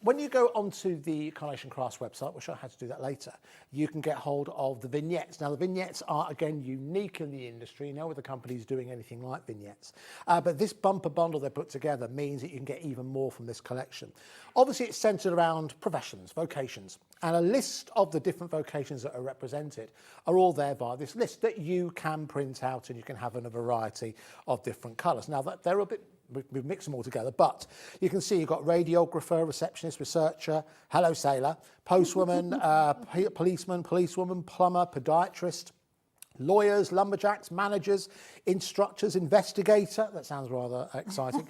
S2: When you go onto the Carnation Crafts website, we'll show you how to do that later, you can get hold of the vignettes. Now, the vignettes are, again, unique in the industry. No other company is doing anything like vignettes. But this bumper bundle they put together means that you can get even more from this collection. Obviously, it's centred around professions, vocations, and a list of the different vocations that are represented are all there via this list that you can print out, and you can have in a variety of different colours. Now, they're a bit, we've mixed them all together, but you can see you've got radiographer, receptionist, researcher, hello sailor, postwoman, policeman, policewoman, plumber, podiatrist, lawyers, lumberjacks, managers, instructors, investigator, that sounds rather exciting,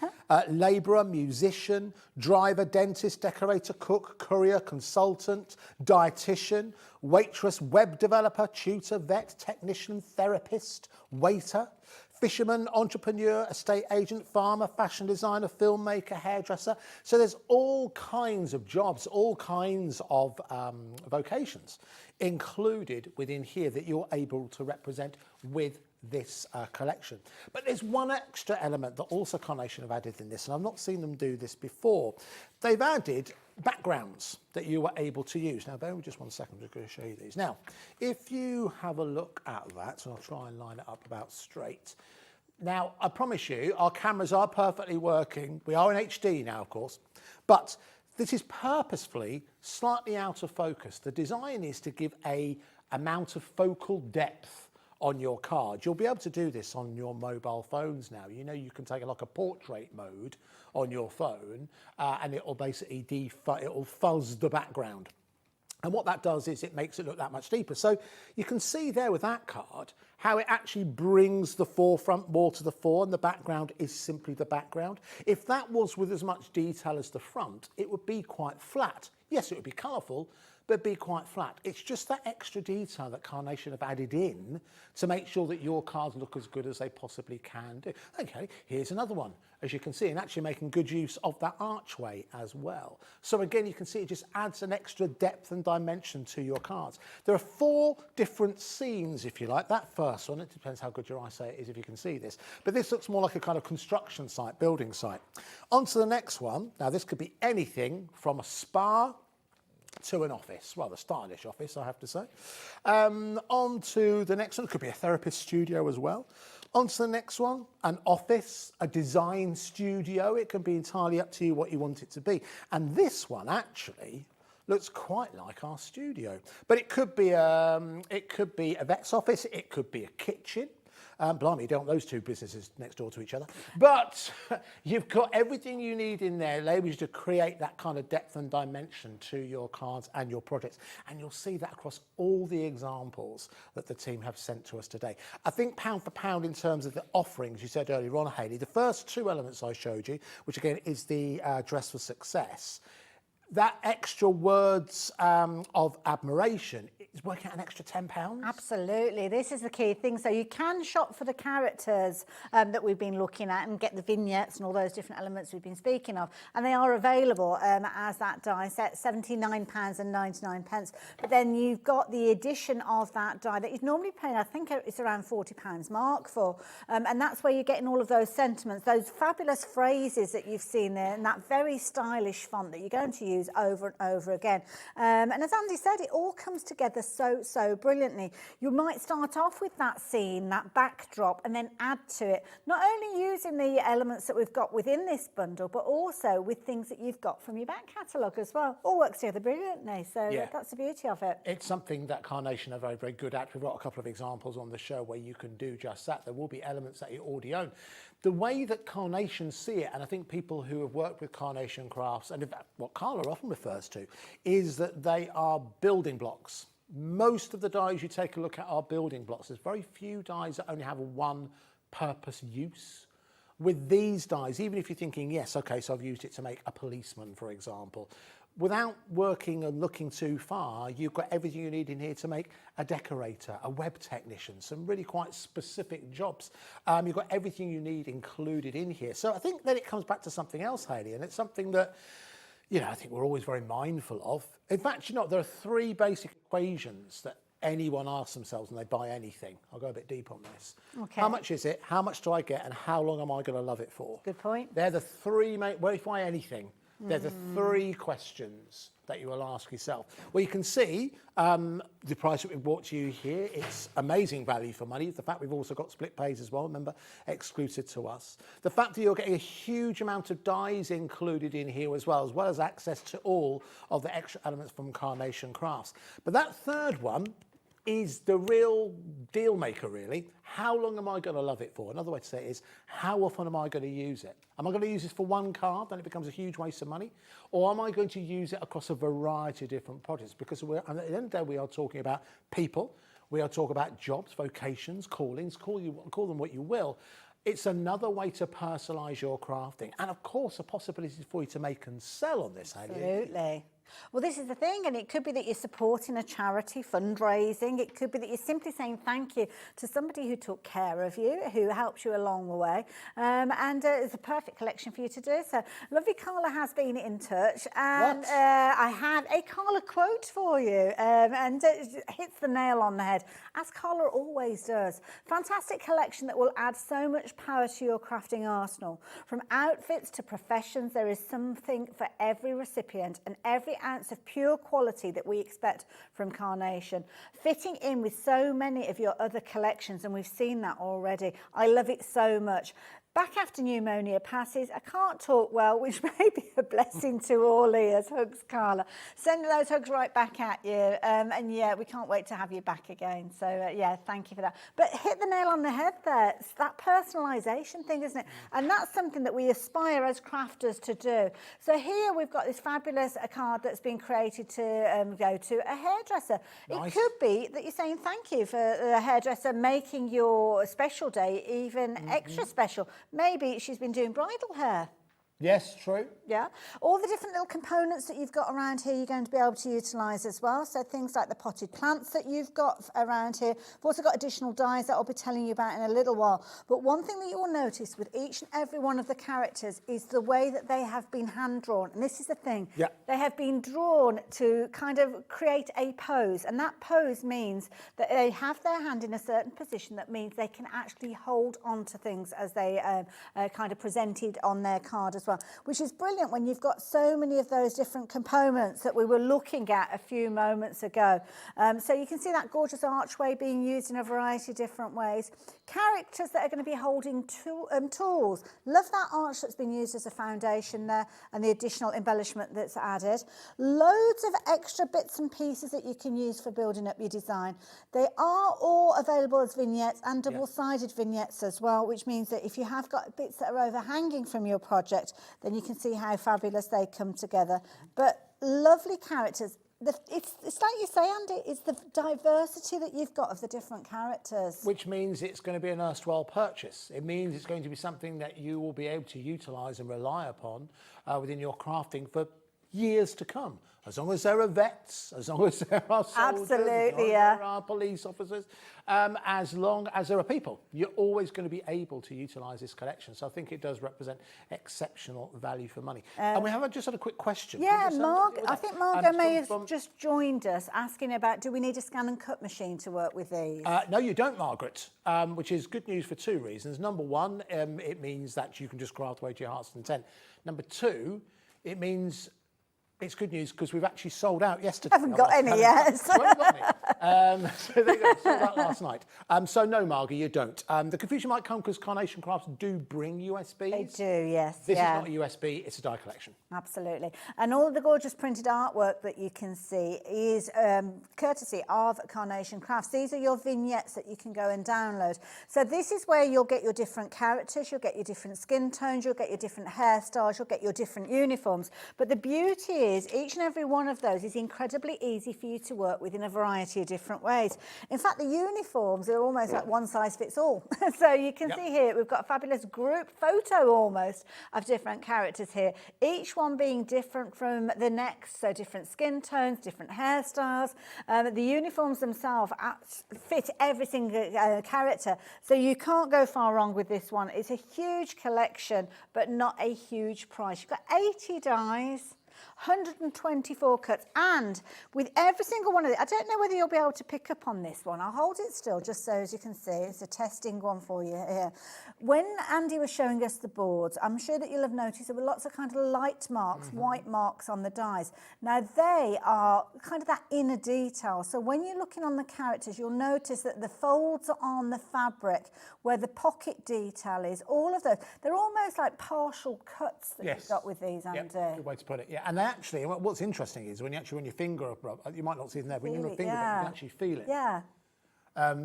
S2: labourer, musician, driver, dentist, decorator, cook, courier, consultant, dietitian, waitress, web developer, tutor, vet, technician, therapist, waiter, fisherman, entrepreneur, estate agent, farmer, fashion designer, filmmaker, hairdresser. So there's all kinds of jobs, all kinds of vocations included within here that you're able to represent with this collection. But there's one extra element that also Carnation have added in this, and I've not seen them do this before. They've added backgrounds that you were able to use. Now, bear with me just 1 second, I'm just going to show you these. Now, if you have a look at that, and I'll try and line it up about straight. Now, I promise you, our cameras are perfectly working. We are in HD now, of course, but this is purposefully slightly out of focus. The design is to give a amount of focal depth on your card. You'll be able to do this on your mobile phones now. You know, you can take like a portrait mode on your phone and it'll basically it'll fuzz the background. And what that does is it makes it look that much deeper. So you can see there with that card how it actually brings the forefront more to the fore, and the background is simply the background. If that was with as much detail as the front, it would be quite flat. Yes, it would be colourful, but be quite flat. It's just that extra detail that Carnation have added in to make sure that your cards look as good as they possibly can do. Okay, here's another one, as you can see, and actually making good use of that archway as well. So again, you can see it just adds an extra depth and dimension to your cards. There are 4 different scenes, if you like. That first one, it depends how good your eyesight is if you can see this, but this looks more like a kind of construction site, building site. On to the next one. Now, this could be anything from a spa to an office, rather stylish office, I have to say. On to the next one, it could be a therapist studio as well. On to the next one, an office, a design studio. It can be entirely up to you what you want it to be. And this one actually looks quite like our studio, but it could be a vet's office, it could be a kitchen. Blimey, you don't want those two businesses next door to each other. But you've got everything you need in there, enables you to create that kind of depth and dimension to your cards and your projects. And you'll see that across all the examples that the team have sent to us today. I think pound for pound in terms of the offerings, you said earlier on, Hayley, the first two elements I showed you, which again is the Dress for Success, that extra words of admiration is working out an extra £10.
S3: Absolutely, this is the key thing. So you can shop for the characters that we've been looking at and get the vignettes and all those different elements we've been speaking of, and they are available as that die set, £79.99. But then you've got the addition of that die that is normally paying, I think it's around £40 mark for, and that's where you're getting all of those sentiments, those fabulous phrases that you've seen there, and that very stylish font that you're going to use over and over again. And as Andy said, it all comes together so brilliantly. You might start off with that scene, that backdrop, and then add to it, not only using the elements that we've got within this bundle, but also with things that you've got from your back catalogue as well. All works together brilliantly, so that's the beauty of it.
S2: It's something that Carnation are very good at. We've got a couple of examples on the show where you can do just that. There will be elements that you already own. The way that Carnation see it, and I think people who have worked with Carnation Crafts, and in fact, what Carla often refers to, is that they are building blocks. Most of the dies you take a look at are building blocks. There's very few dies that only have a one purpose use. With these dies, even if you're thinking, yes, okay, so I've used it to make a policeman, for example, without working and looking too far, you've got everything you need in here to make a decorator, a web technician, some really quite specific jobs. You've got everything you need included in here. So I think then it comes back to something else, Hayley, and it's something that, you know, I think we're always very mindful of. In fact, you know, there are three basic equations that anyone asks themselves when they buy anything. I'll go a bit deep on this.
S3: Okay.
S2: How much is it? How much do I get? And how long am I going to love it for?
S3: Good point.
S2: They're the three main, well, if you buy anything, they're the three questions that you will ask yourself. Well, you can see the price that we've brought to you here. It's amazing value for money. The fact we've also got split pays as well, remember, exclusive to us. The fact that you're getting a huge amount of dies included in here as well as access to all of the extra elements from Carnation Crafts. But that third one is the real deal maker, really. How long am I going to love it for? Another way to say it is, how often am I going to use it? Am I going to use this for one card, then it becomes a huge waste of money? Or am I going to use it across a variety of different projects? Because at the end of the day, we are talking about people. We are talking about jobs, vocations, callings, call them what you will. It's another way to personalise your crafting. And of course, a possibility for you to make and sell on this.
S3: Absolutely. Well, this is the thing, and it could be that you're supporting a charity, fundraising. It could be that you're simply saying thank you to somebody who took care of you, who helped you along the way. And it's a perfect collection for you to do. So, lovely Carla has been in touch, and I have a Carla quote for you, and it hits the nail on the head, as Carla always does. Fantastic collection that will add so much power to your crafting arsenal. From outfits to professions, there is something for every recipient and every ounce of pure quality that we expect from Carnation, fitting in with so many of your other collections, and we've seen that already. I love it so much. Back after pneumonia passes, I can't talk well, which may be a blessing to all ears. Hugs, Carla. Sending those hugs right back at you. And yeah, we can't wait to have you back again. So yeah, thank you for that. But hit the nail on the head there. It's that personalisation thing, isn't it? And that's something that we aspire as crafters to do. So here we've got this fabulous card that's been created to go to a hairdresser. Nice. It could be that you're saying thank you for the hairdresser making your special day even extra special. Maybe she's been doing bridal hair.
S2: Yes, true.
S3: Yeah. All the different little components that you've got around here, you're going to be able to utilise as well. So things like the potted plants that you've got around here. We've also got additional dies that I'll be telling you about in a little while. But one thing that you will notice with each and every one of the characters is the way that they have been hand-drawn. And this is the thing. Yeah. They have been drawn to kind of create a pose. And that pose means that they have their hand in a certain position. That means they can actually hold on to things as they kind of presented on their card as well. well, which is brilliant when you've got so many of those different components that we were looking at a few moments ago. So you can see that gorgeous archway being used in a variety of different ways. Characters that are going to be holding tools. Love that arch that's been used as a foundation there and the additional embellishment that's added. Loads of extra bits and pieces that you can use for building up your design. They are all available as vignettes and double-sided vignettes as well, which means that if you have got bits that are overhanging from your project, then you can see how fabulous they come together. But lovely characters. It's like you say, Andy, it's the diversity that you've got of the different characters.
S2: Which means it's going to be an erstwhile purchase. It means it's going to be something that you will be able to utilise and rely upon within your crafting for years to come. As long as there are vets, as long as there are soldiers,
S3: Absolutely,
S2: there are police officers, as long as there are people, you're always going to be able to utilise this collection. So I think it does represent exceptional value for money. And we haven't just had a quick question.
S3: Yeah, I think Margot may have just joined us asking about, do we need a scan and cut machine to work with these?
S2: No, you don't, Margaret, which is good news for two reasons. Number one, it means that you can just craft away to your heart's content. Number two, it means it's good news because we've actually sold out yesterday.
S3: Haven't got any yet.
S2: So they got sold out last night. So no, Margie, you don't. The confusion might come because Carnation Crafts do bring USBs.
S3: They do, yes.
S2: This is not a USB, it's a die collection.
S3: Absolutely. And all of the gorgeous printed artwork that you can see is courtesy of Carnation Crafts. These are your vignettes that you can go and download. So this is where you'll get your different characters, you'll get your different skin tones, you'll get your different hairstyles, you'll get your different uniforms. But the beauty is each and every one of those is incredibly easy for you to work with in a variety of different ways. In fact, the uniforms are almost like one size fits all. So you can see here, we've got a fabulous group photo almost of different characters here, each one being different from the next, so different skin tones, different hairstyles. The uniforms themselves fit every single character, so you can't go far wrong with this one. It's a huge collection, but not a huge price. You've got 80 dies, 124 cuts, and with every single one of it, I don't know whether you'll be able to pick up on this one. I'll hold it still just so as you can see. It's a testing one for you here. When Andy was showing us the boards, I'm sure that you'll have noticed there were lots of kind of light marks, white marks on the dies. Now they are kind of that inner detail. So when you're looking on the characters, you'll notice that the folds on the fabric, where the pocket detail is, all of those, they're almost like partial cuts that you've got with these, Andy.
S2: Good way to put it. Yeah, and actually, what's interesting is when you actually run your finger up, you might not see it there, but when you run your finger up, you can actually feel it.
S3: Yeah.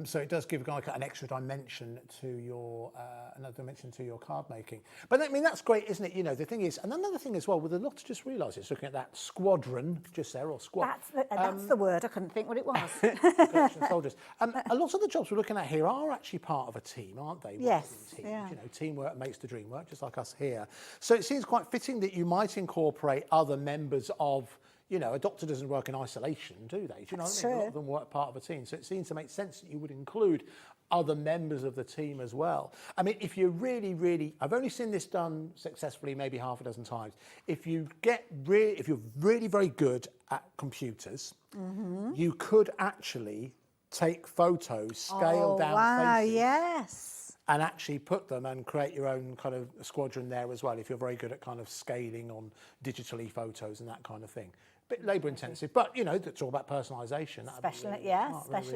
S2: So it does give like an extra dimension to your, another dimension to your card making. But I mean, that's great, isn't it? You know, the thing is, and another thing as well, with a lot, just realise it's looking at that squadron just there, or squad.
S3: That's the word. I couldn't think what it was.
S2: Soldiers. A lot of the jobs we're looking at here are actually part of a team, aren't they?
S3: Yes.
S2: Teams. You know, teamwork makes the dream work, just like us here. So it seems quite fitting that you might incorporate other members of. You know, a doctor doesn't work in isolation, do they? Do you know what I mean? A lot of them work part of a team. So it seems to make sense that you would include other members of the team as well. I mean, if you're really, I've only seen this done successfully maybe half a dozen times. If you're really very good at computers, you could actually take photos, scale down faces.
S3: Yes.
S2: And actually put them and create your own kind of squadron there as well, if you're very good at kind of scaling on digitally photos and that kind of thing. Bit labour intensive, but you know, it's all about personalisation.
S3: Special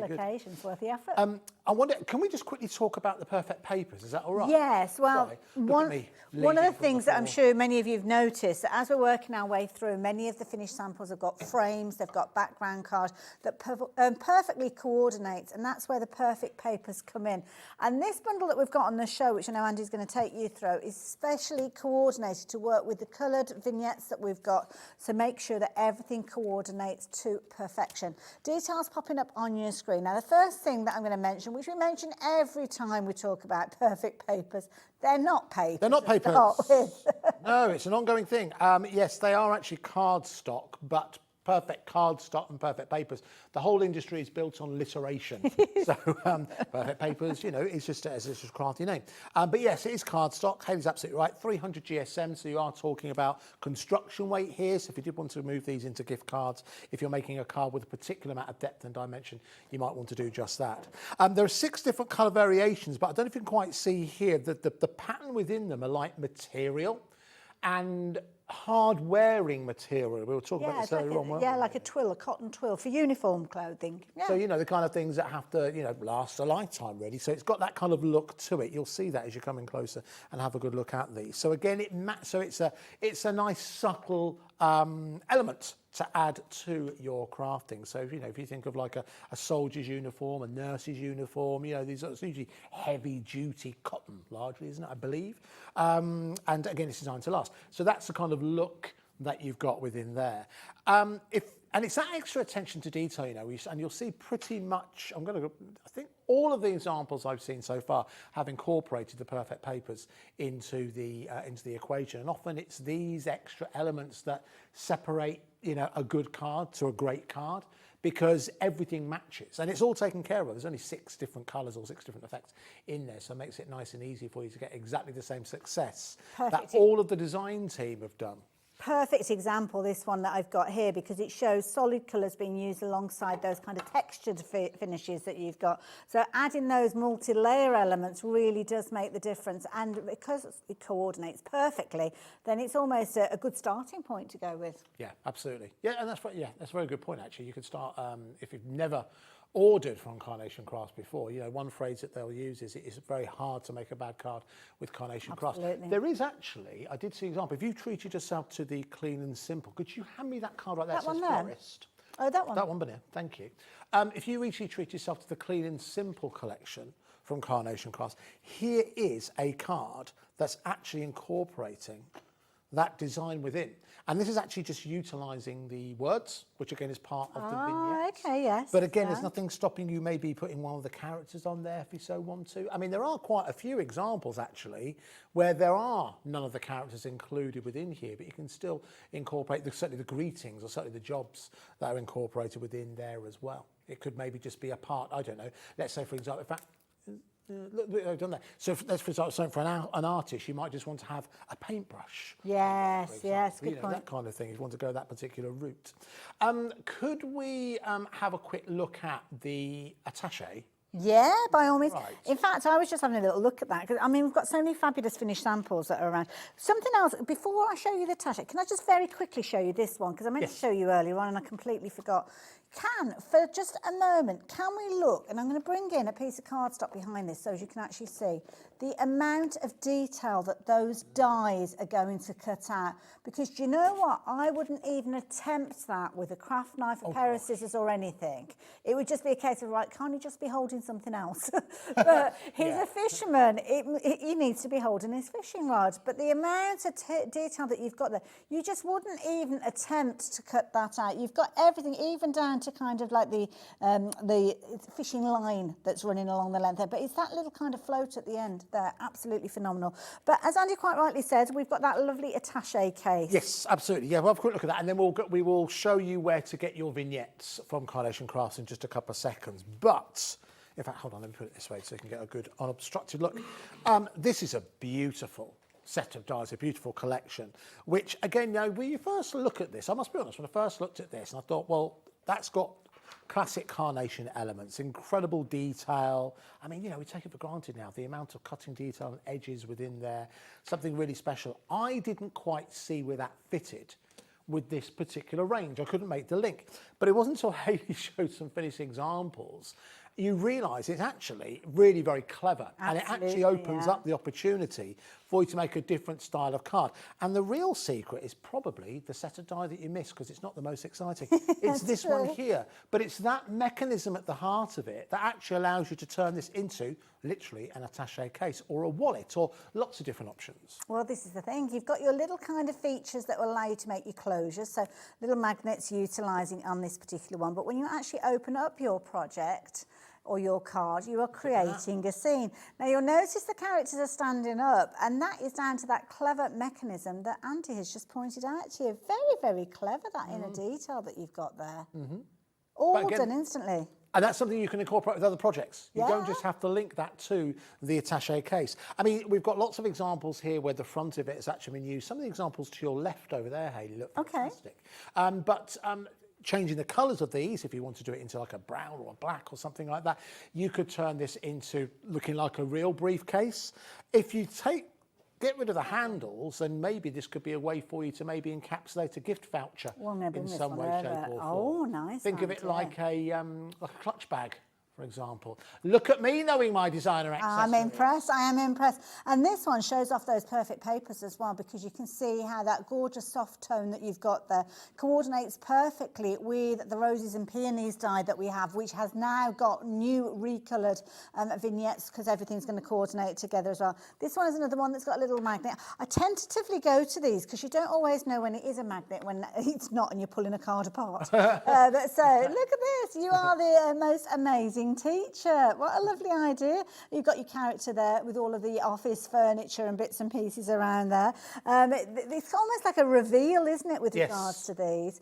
S3: occasions, worth the effort.
S2: I wonder, can we just quickly talk about the perfect papers? Is that all right?
S3: Yes, well, one of the things that I'm sure many of you have noticed, that as we're working our way through, many of the finished samples have got frames, they've got background cards that perfectly coordinate, and that's where the perfect papers come in. And this bundle that we've got on the show, which I know Andy's going to take you through, is specially coordinated to work with the coloured vignettes that we've got, so make sure that everything coordinates to perfection. Details popping up on your screen. Now, the first thing that I'm going to mention, which we mention every time we talk about perfect papers, they're not papers.
S2: They're not papers. No, it's an ongoing thing. Yes, they are actually cardstock, but perfect cardstock and perfect papers. The whole industry is built on alliteration. So perfect papers, you know, it's just a crafty name. But yes, it is cardstock. Hayley's absolutely right. 300 GSM, so you are talking about construction weight here. So if you did want to move these into gift cards, if you're making a card with a particular amount of depth and dimension, you might want to do just that. There are 6 different colour variations, but I don't know if you can quite see here that the pattern within them are like material. and hard wearing material. We were talking about
S3: it's
S2: this earlier on, weren't we?
S3: like a twill, a cotton twill for uniform clothing. Yeah.
S2: So, you know, the kind of things that have to, you know, last a lifetime, really. So it's got that kind of look to it. You'll see that as you come in closer and have a good look at these. So again, it's a nice subtle element to add to your crafting. So, you know, if you think of like a soldier's uniform, a nurse's uniform, you know, these are usually heavy duty cotton largely, isn't it, I believe? And again, it's designed to last. So that's the kind of look that you've got within there. And it's that extra attention to detail, you know, and you'll see pretty much, I think all of the examples I've seen so far have incorporated the perfect papers into the equation. And often it's these extra elements that separate, you know, a good card to a great card, because everything matches and it's all taken care of. There's only 6 different colours or 6 different effects in there, so it makes it nice and easy for you to get exactly the same success that all of the design team have done.
S3: Perfect example, this one that I've got here, because it shows solid colours being used alongside those kind of textured finishes that you've got. So adding those multi-layer elements really does make the difference, and because it coordinates perfectly, then it's almost a good starting point to go with.
S2: Yeah, absolutely. Yeah, and that's a very good point, actually. You could start, if you've never ordered from Carnation Crafts before, you know, one phrase that they'll use is it's very hard to make a bad card with Carnation Crafts. There is actually, I did see an example, if you treated yourself to the clean and simple, could you hand me that card right there?
S3: That one
S2: there? Florist.
S3: Oh, that one.
S2: That one, Benin, thank you. If you actually treat yourself to the clean and simple collection from Carnation Crafts, here is a card that's actually incorporating that design within. And this is actually just utilising the words, which again is part of the vignette.
S3: Okay, yes.
S2: But again, there's nothing stopping you maybe putting one of the characters on there if you so want to. I mean, there are quite a few examples actually where there are none of the characters included within here, but you can still incorporate certainly the greetings or certainly the jobs that are incorporated within there as well. It could maybe just be a part, I don't know, let's say for example, in fact, look, I've done that. So let's for example, for an artist, you might just want to have a paintbrush.
S3: Yes, good point.
S2: That kind of thing, if you want to go that particular route. Could we have a quick look at the attaché?
S3: Yeah, by all means.
S2: Right.
S3: In fact, I was just having a little look at that, because I mean, we've got so many fabulous finished samples that are around. Something else, before I show you the attaché, can I just very quickly show you this one? Because I meant to show you earlier on and I completely forgot. For just a moment, can we look, and I'm going to bring in a piece of cardstock behind this so as you can actually see the amount of detail that those dies are going to cut out. Because do you know what? I wouldn't even attempt that with a craft knife, a pair of scissors or anything. It would just be a case of, right, can't he just be holding something else? But he's a fisherman. He needs to be holding his fishing rod. But the amount of detail that you've got there, you just wouldn't even attempt to cut that out. You've got everything, even down to kind of like the fishing line that's running along the length there, but it's that little kind of float at the end there, absolutely phenomenal. But as Andy quite rightly said, we've got that lovely attaché case.
S2: Yes, absolutely. Yeah, we'll have a quick look at that, and then we will show you where to get your vignettes from Carnation Crafts in just a couple of seconds. But in fact, hold on, let me put it this way so you can get a good unobstructed look. This is a beautiful set of dies, a beautiful collection, which again, you know, when you first look at this, I must be honest, when I first looked at this and I thought, well, that's got classic Carnation elements, incredible detail. I mean, you know, we take it for granted now, the amount of cutting detail and edges within there, something really special. I didn't quite see where that fitted with this particular range. I couldn't make the link. But it wasn't until Hayley showed some finished examples you realise it's actually really very clever.
S3: Absolutely, and
S2: it actually opens up the opportunity for you to make a different style of card. And the real secret is probably the set of die that you missed, because it's not the most exciting. It's this one here. But it's that mechanism at the heart of it that actually allows you to turn this into literally an attaché case or a wallet or lots of different options.
S3: Well, this is the thing. You've got your little kind of features that will allow you to make your closures. So little magnets utilising on this particular one. But when you actually open up your project or your card, you are creating a scene. Now you'll notice the characters are standing up, and that is down to that clever mechanism that Andy has just pointed out to you. Very, very clever, that inner detail that you've got there. All done instantly.
S2: And that's something you can incorporate with other projects. You don't just have to link that to the attaché case. I mean, we've got lots of examples here where the front of it has actually been used. Some of the examples to your left over there, Hayley, look fantastic. Changing the colours of these, if you want to do it into like a brown or a black or something like that, you could turn this into looking like a real briefcase. If you take get rid of the handles, and maybe this could be a way for you to maybe encapsulate a gift voucher in some way, shape or form.
S3: Oh, nice.
S2: Think of it like a clutch bag, for example. Look at me knowing my designer accessories.
S3: I'm impressed, I am impressed. And this one shows off those perfect papers as well, because you can see how that gorgeous soft tone that you've got there coordinates perfectly with the roses and peonies die that we have, which has now got new recoloured vignettes, because everything's going to coordinate together as well. This one is another one that's got a little magnet. I tentatively go to these because you don't always know when it is a magnet, when it's not, and you're pulling a card apart. So look at this, you are the most amazing teacher. What a lovely idea. You've got your character there with all of the office furniture and bits and pieces around there. It's almost like a reveal, isn't it, with regards to these.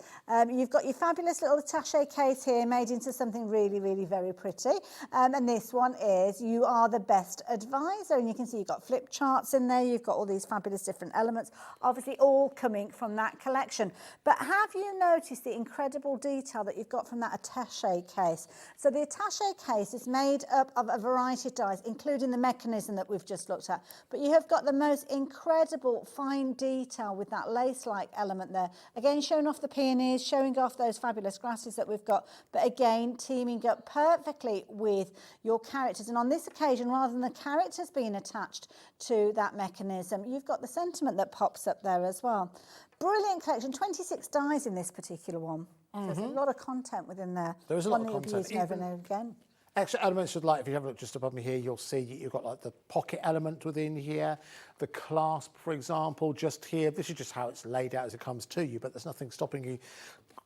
S3: You've got your fabulous little attaché case here made into something really, really very pretty. And this one is You Are the Best Advisor. And you can see you've got flip charts in there. You've got all these fabulous different elements, obviously all coming from that collection. But have you noticed the incredible detail that you've got from that attaché case? So the attaché case is made up of a variety of dies, including the mechanism that we've just looked at. But you have got the most incredible fine detail with that lace-like element there. Again, showing off the peonies, showing off those fabulous grasses that we've got, but again, teaming up perfectly with your characters. And on this occasion, rather than the characters being attached to that mechanism, you've got the sentiment that pops up there as well. Brilliant collection, 26 dies in this particular one. So there's a lot of content within there.
S2: There is a lot of content.
S3: Over and over again.
S2: Extra elements would like, if you have a look just above me here, you'll see you've got like the pocket element within here, the clasp, for example, just here. This is just how it's laid out as it comes to you, but there's nothing stopping you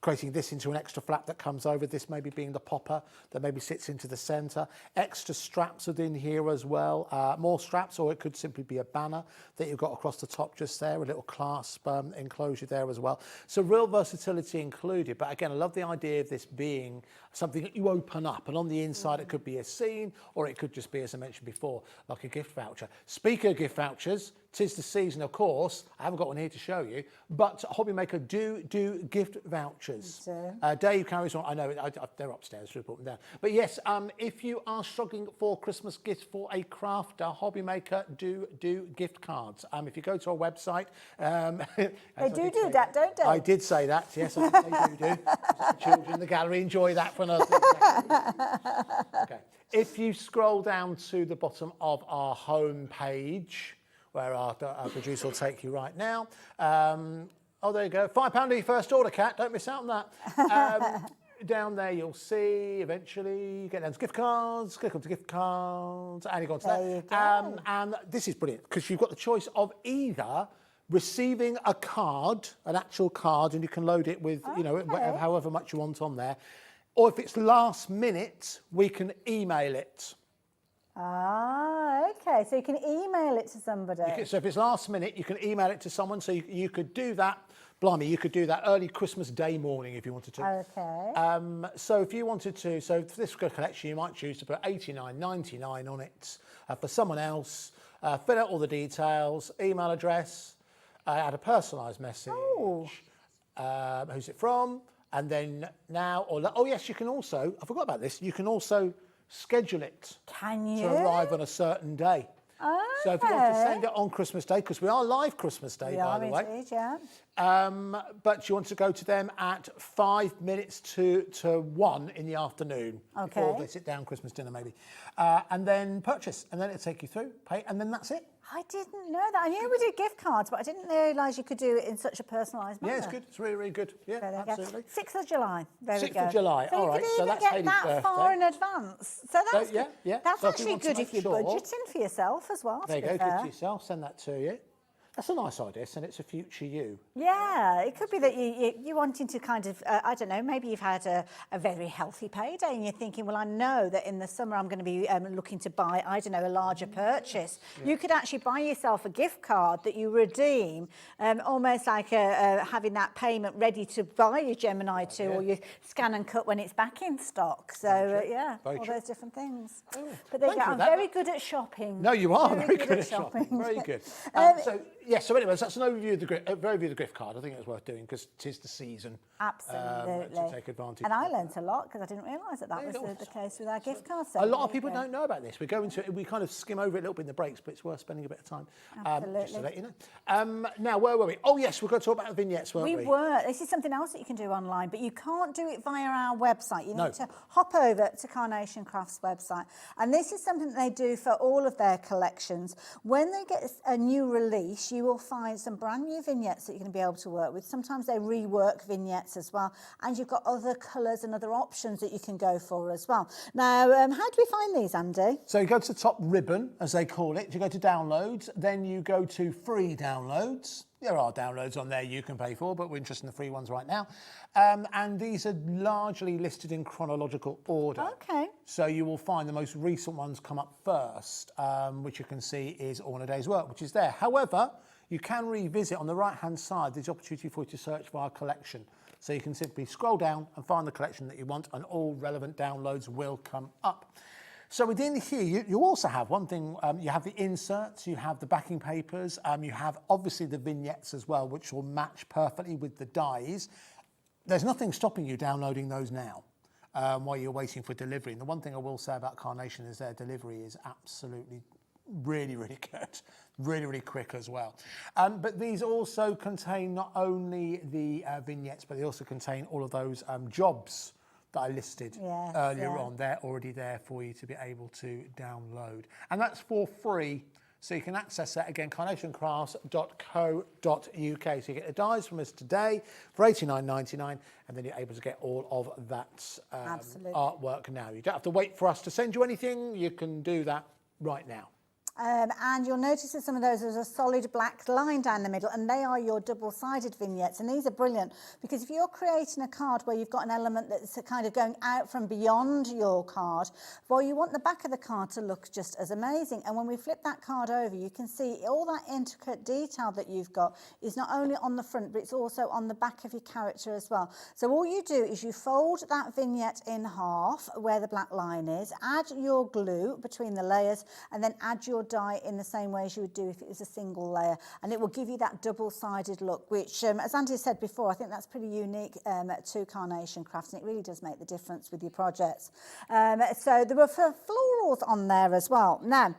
S2: creating this into an extra flap that comes over, this maybe being the popper that maybe sits into the centre. Extra straps within here as well, more straps, or it could simply be a banner that you've got across the top just there, a little clasp enclosure there as well. So real versatility included, but again, I love the idea of this being something that you open up, and on the inside it could be a scene, or it could just be, as I mentioned before, like a gift voucher. Speaking of gift vouchers, 'tis the season, of course. I haven't got one here to show you, but Hobby Maker do gift vouchers. Dave carries on. I know they're upstairs. We'll put them down. But yes, if you are struggling for Christmas gifts for a crafter, Hobby Maker do gift cards. If you go to our website,
S3: they do that, don't they?
S2: I did say that. Yes, I did say do. The children in the gallery enjoy that for another thing. Okay. If you scroll down to the bottom of our home page, where our producer will take you right now. Oh, there you go. £5 your first order, Kat. Don't miss out on that. Down there, you'll see eventually, get down to gift cards, click onto gift cards, and you go on to that. And this is brilliant because you've got the choice of either receiving a card, an actual card, and you can load it with, you know, however much you want on there. Or if it's last minute, we can email it.
S3: Ah, okay. So you can email it to somebody.
S2: So if it's last minute, you can email it to someone. So you could do that. Blimey, you could do that early Christmas Day morning if you wanted to.
S3: Okay.
S2: So if you wanted to, so for this collection, you might choose to put $89.99 on it. For someone else, fill out all the details, email address, add a personalised message.
S3: Oh.
S2: Who's it from? And then now, oh yes, you can also, I forgot about this, you can also schedule it.
S3: Can you?
S2: To arrive on a certain day.
S3: Okay.
S2: So if you want to send it on Christmas Day, because we are live Christmas Day, by the way.
S3: Indeed, yeah.
S2: But you want to go to them at 5 minutes to 1 in the afternoon.
S3: Okay.
S2: Before they sit down, Christmas dinner maybe. And then purchase, and then it'll take you through, pay, and then that's it.
S3: I didn't know that. I knew we did gift cards, but I didn't realise you could do it in such a personalised manner.
S2: Yeah, it's good. It's really, really good. Yeah, absolutely.
S3: 6th of July. There we go.
S2: 6th of July.
S3: So
S2: all right. So that's Haley's birthday.
S3: that far in advance. So that's good.
S2: Yeah.
S3: That's
S2: So
S3: actually good if you're budgeting for yourself as well.
S2: There you go. Good to yourself. Send that to you. That's a nice idea, send it to future you.
S3: Yeah, it could be that you're wanting to kind of, I don't know, maybe you've had a very healthy payday and you're thinking, well, I know that in the summer I'm going to be looking to buy, I don't know, a larger purchase. Yeah. You could actually buy yourself a gift card that you redeem, almost like having that payment ready to buy your Gemini 2 or you scan and cut when it's back in stock. So, yeah, all those different things.
S2: Oh.
S3: But there you go, I'm very good at shopping.
S2: No, you are very good at shopping. Very good. So Yes, so anyways, that's an overview of the gift card. I think it's worth doing because 'tis the season.
S3: Absolutely.
S2: To take advantage.
S3: And I learnt a lot because I didn't realise that was the case with our gift cards.
S2: A lot of people don't know about this. We go into it, we kind of skim over it a little bit in the breaks, but it's worth spending a bit of time. Just to let you know. Now, where were we? Oh, yes, we're going to talk about vignettes, weren't we?
S3: We were. This is something else that you can do online, but you can't do it via our website. You need to hop over to Carnation Crafts website. And this is something that they do for all of their collections. When they get a new release, you will find some brand new vignettes that you're going to be able to work with. Sometimes they rework vignettes as well. And you've got other colours and other options that you can go for as well. Now, how do we find these, Andy?
S2: So you go to the top ribbon, as they call it. You go to downloads, then you go to free downloads. There are downloads on there you can pay for, but we're interested in the free ones right now. And these are largely listed in chronological order.
S3: Okay.
S2: So you will find the most recent ones come up first, which you can see is All in a Day's Work, which is there. However, you can revisit on the right-hand side. There's opportunity for you to search for our collection. So you can simply scroll down and find the collection that you want, and all relevant downloads will come up. So within here, you also have one thing, you have the inserts, you have the backing papers, you have obviously the vignettes as well, which will match perfectly with the dies. There's nothing stopping you downloading those now while you're waiting for delivery. And the one thing I will say about Carnation is their delivery is absolutely really, really good, really, really quick as well. But these also contain not only the vignettes, but they also contain all of those jobs that I listed earlier on. They're already there for you to be able to download. And that's for free, so you can access that again, carnationcrafts.co.uk. So you get the dies from us today for $89.99, and then you're able to get all of that artwork now. You don't have to wait for us to send you anything. You can do that right now.
S3: And you'll notice that some of those, there's a solid black line down the middle, and they are your double-sided vignettes. And these are brilliant because if you're creating a card where you've got an element that's kind of going out from beyond your card, well, you want the back of the card to look just as amazing. And when we flip that card over, you can see all that intricate detail that you've got is not only on the front, but it's also on the back of your character as well. So all you do is you fold that vignette in half where the black line is, add your glue between the layers, and then add your die in the same way as you would do if it was a single layer, and it will give you that double-sided look, which as Andy said before, I think that's pretty unique to Carnation Crafts, and it really does make the difference with your projects. So there were florals on there as well. Now,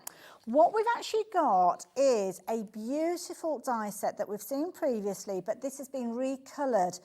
S3: what we've actually got is a beautiful die set that we've seen previously, but this has been recoloured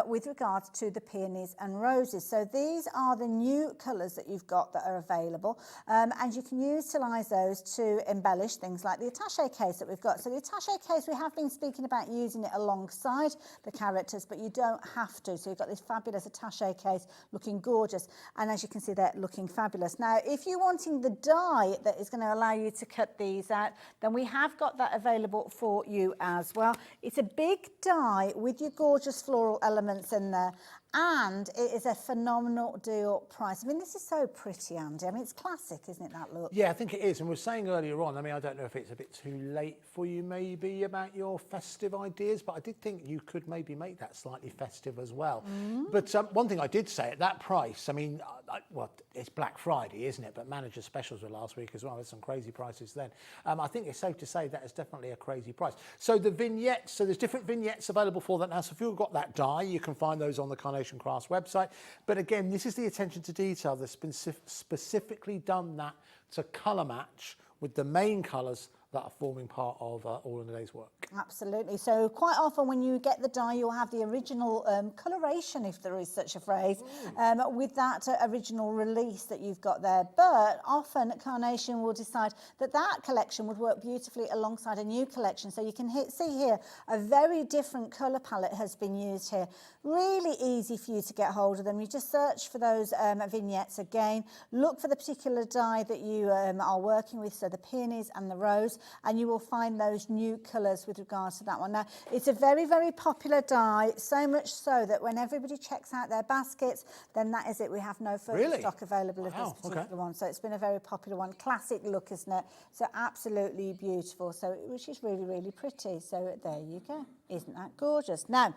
S3: with regards to the peonies and roses. So these are the new colours that you've got that are available, and you can utilise those to embellish things like the attaché case that we've got. So the attaché case, we have been speaking about using it alongside the characters, but you don't have to. So you've got this fabulous attaché case looking gorgeous, and as you can see, they're looking fabulous. Now, if you're wanting the die that is going to allow you to cut these out, then we have got that available for you as well. It's a big die with your gorgeous floral elements in there, and it is a phenomenal deal price. I mean, this is so pretty, Andy. I mean, it's classic, isn't it, that look?
S2: Yeah, I think it is. And we were saying earlier on, I mean, I don't know if it's a bit too late for you maybe about your festive ideas, but I did think you could maybe make that slightly festive as well. But one thing I did say, at that price, I mean, well, it's Black Friday, isn't it? But manager specials were last week as well. There's some crazy prices then. I think it's safe to say that is definitely a crazy price. So the vignettes, so there's different vignettes available for that now. So if you've got that die, you can find those on the Carnation Crafts website. But again, this is the attention to detail that's been specifically done that to colour match with the main colours that are forming part of All in a Day's Work.
S3: Absolutely. So quite often when you get the die, you'll have the original coloration, if there is such a phrase, with that original release that you've got there. But often Carnation will decide that that collection would work beautifully alongside a new collection. So you can see here a very different colour palette has been used here. Really easy for you to get hold of them. You just search for those vignettes again, look for the particular die that you are working with, so the peonies and the rose, and you will find those new colours with regards to that one. Now, it's a very, very popular die, so much so that when everybody checks out their baskets, then that is it. We have no further stock available of this particular one. So it's been a very popular one. Classic look, isn't it? So absolutely beautiful. So which is really, really pretty. So there you go. Isn't that gorgeous? Now,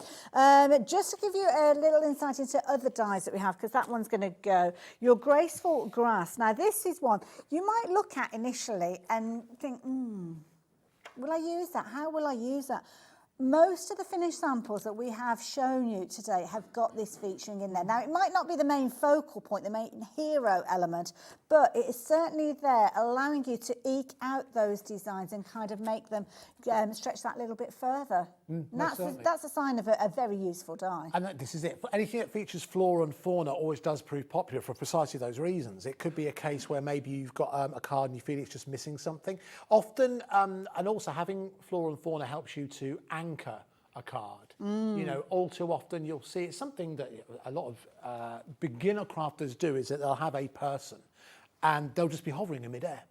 S3: just to give you a little insight into other dies that we have, because that one's going to go, your graceful grass. Now, this is one you might look at initially and think, will I use that? How will I use that? Most of the finished samples that we have shown you today have got this featuring in there. Now, it might not be the main focal point, the main hero element, but it is certainly there, allowing you to eke out those designs and kind of make them stretch that little bit further. And that's a sign of a very useful die.
S2: And this is it. Anything that features flora and fauna always does prove popular for precisely those reasons. It could be a case where maybe you've got a card and you feel it's just missing something. Often, and also having flora and fauna helps you to anchor a card. You know, all too often you'll see it's something that a lot of beginner crafters do, is that they'll have a person and they'll just be hovering in midair.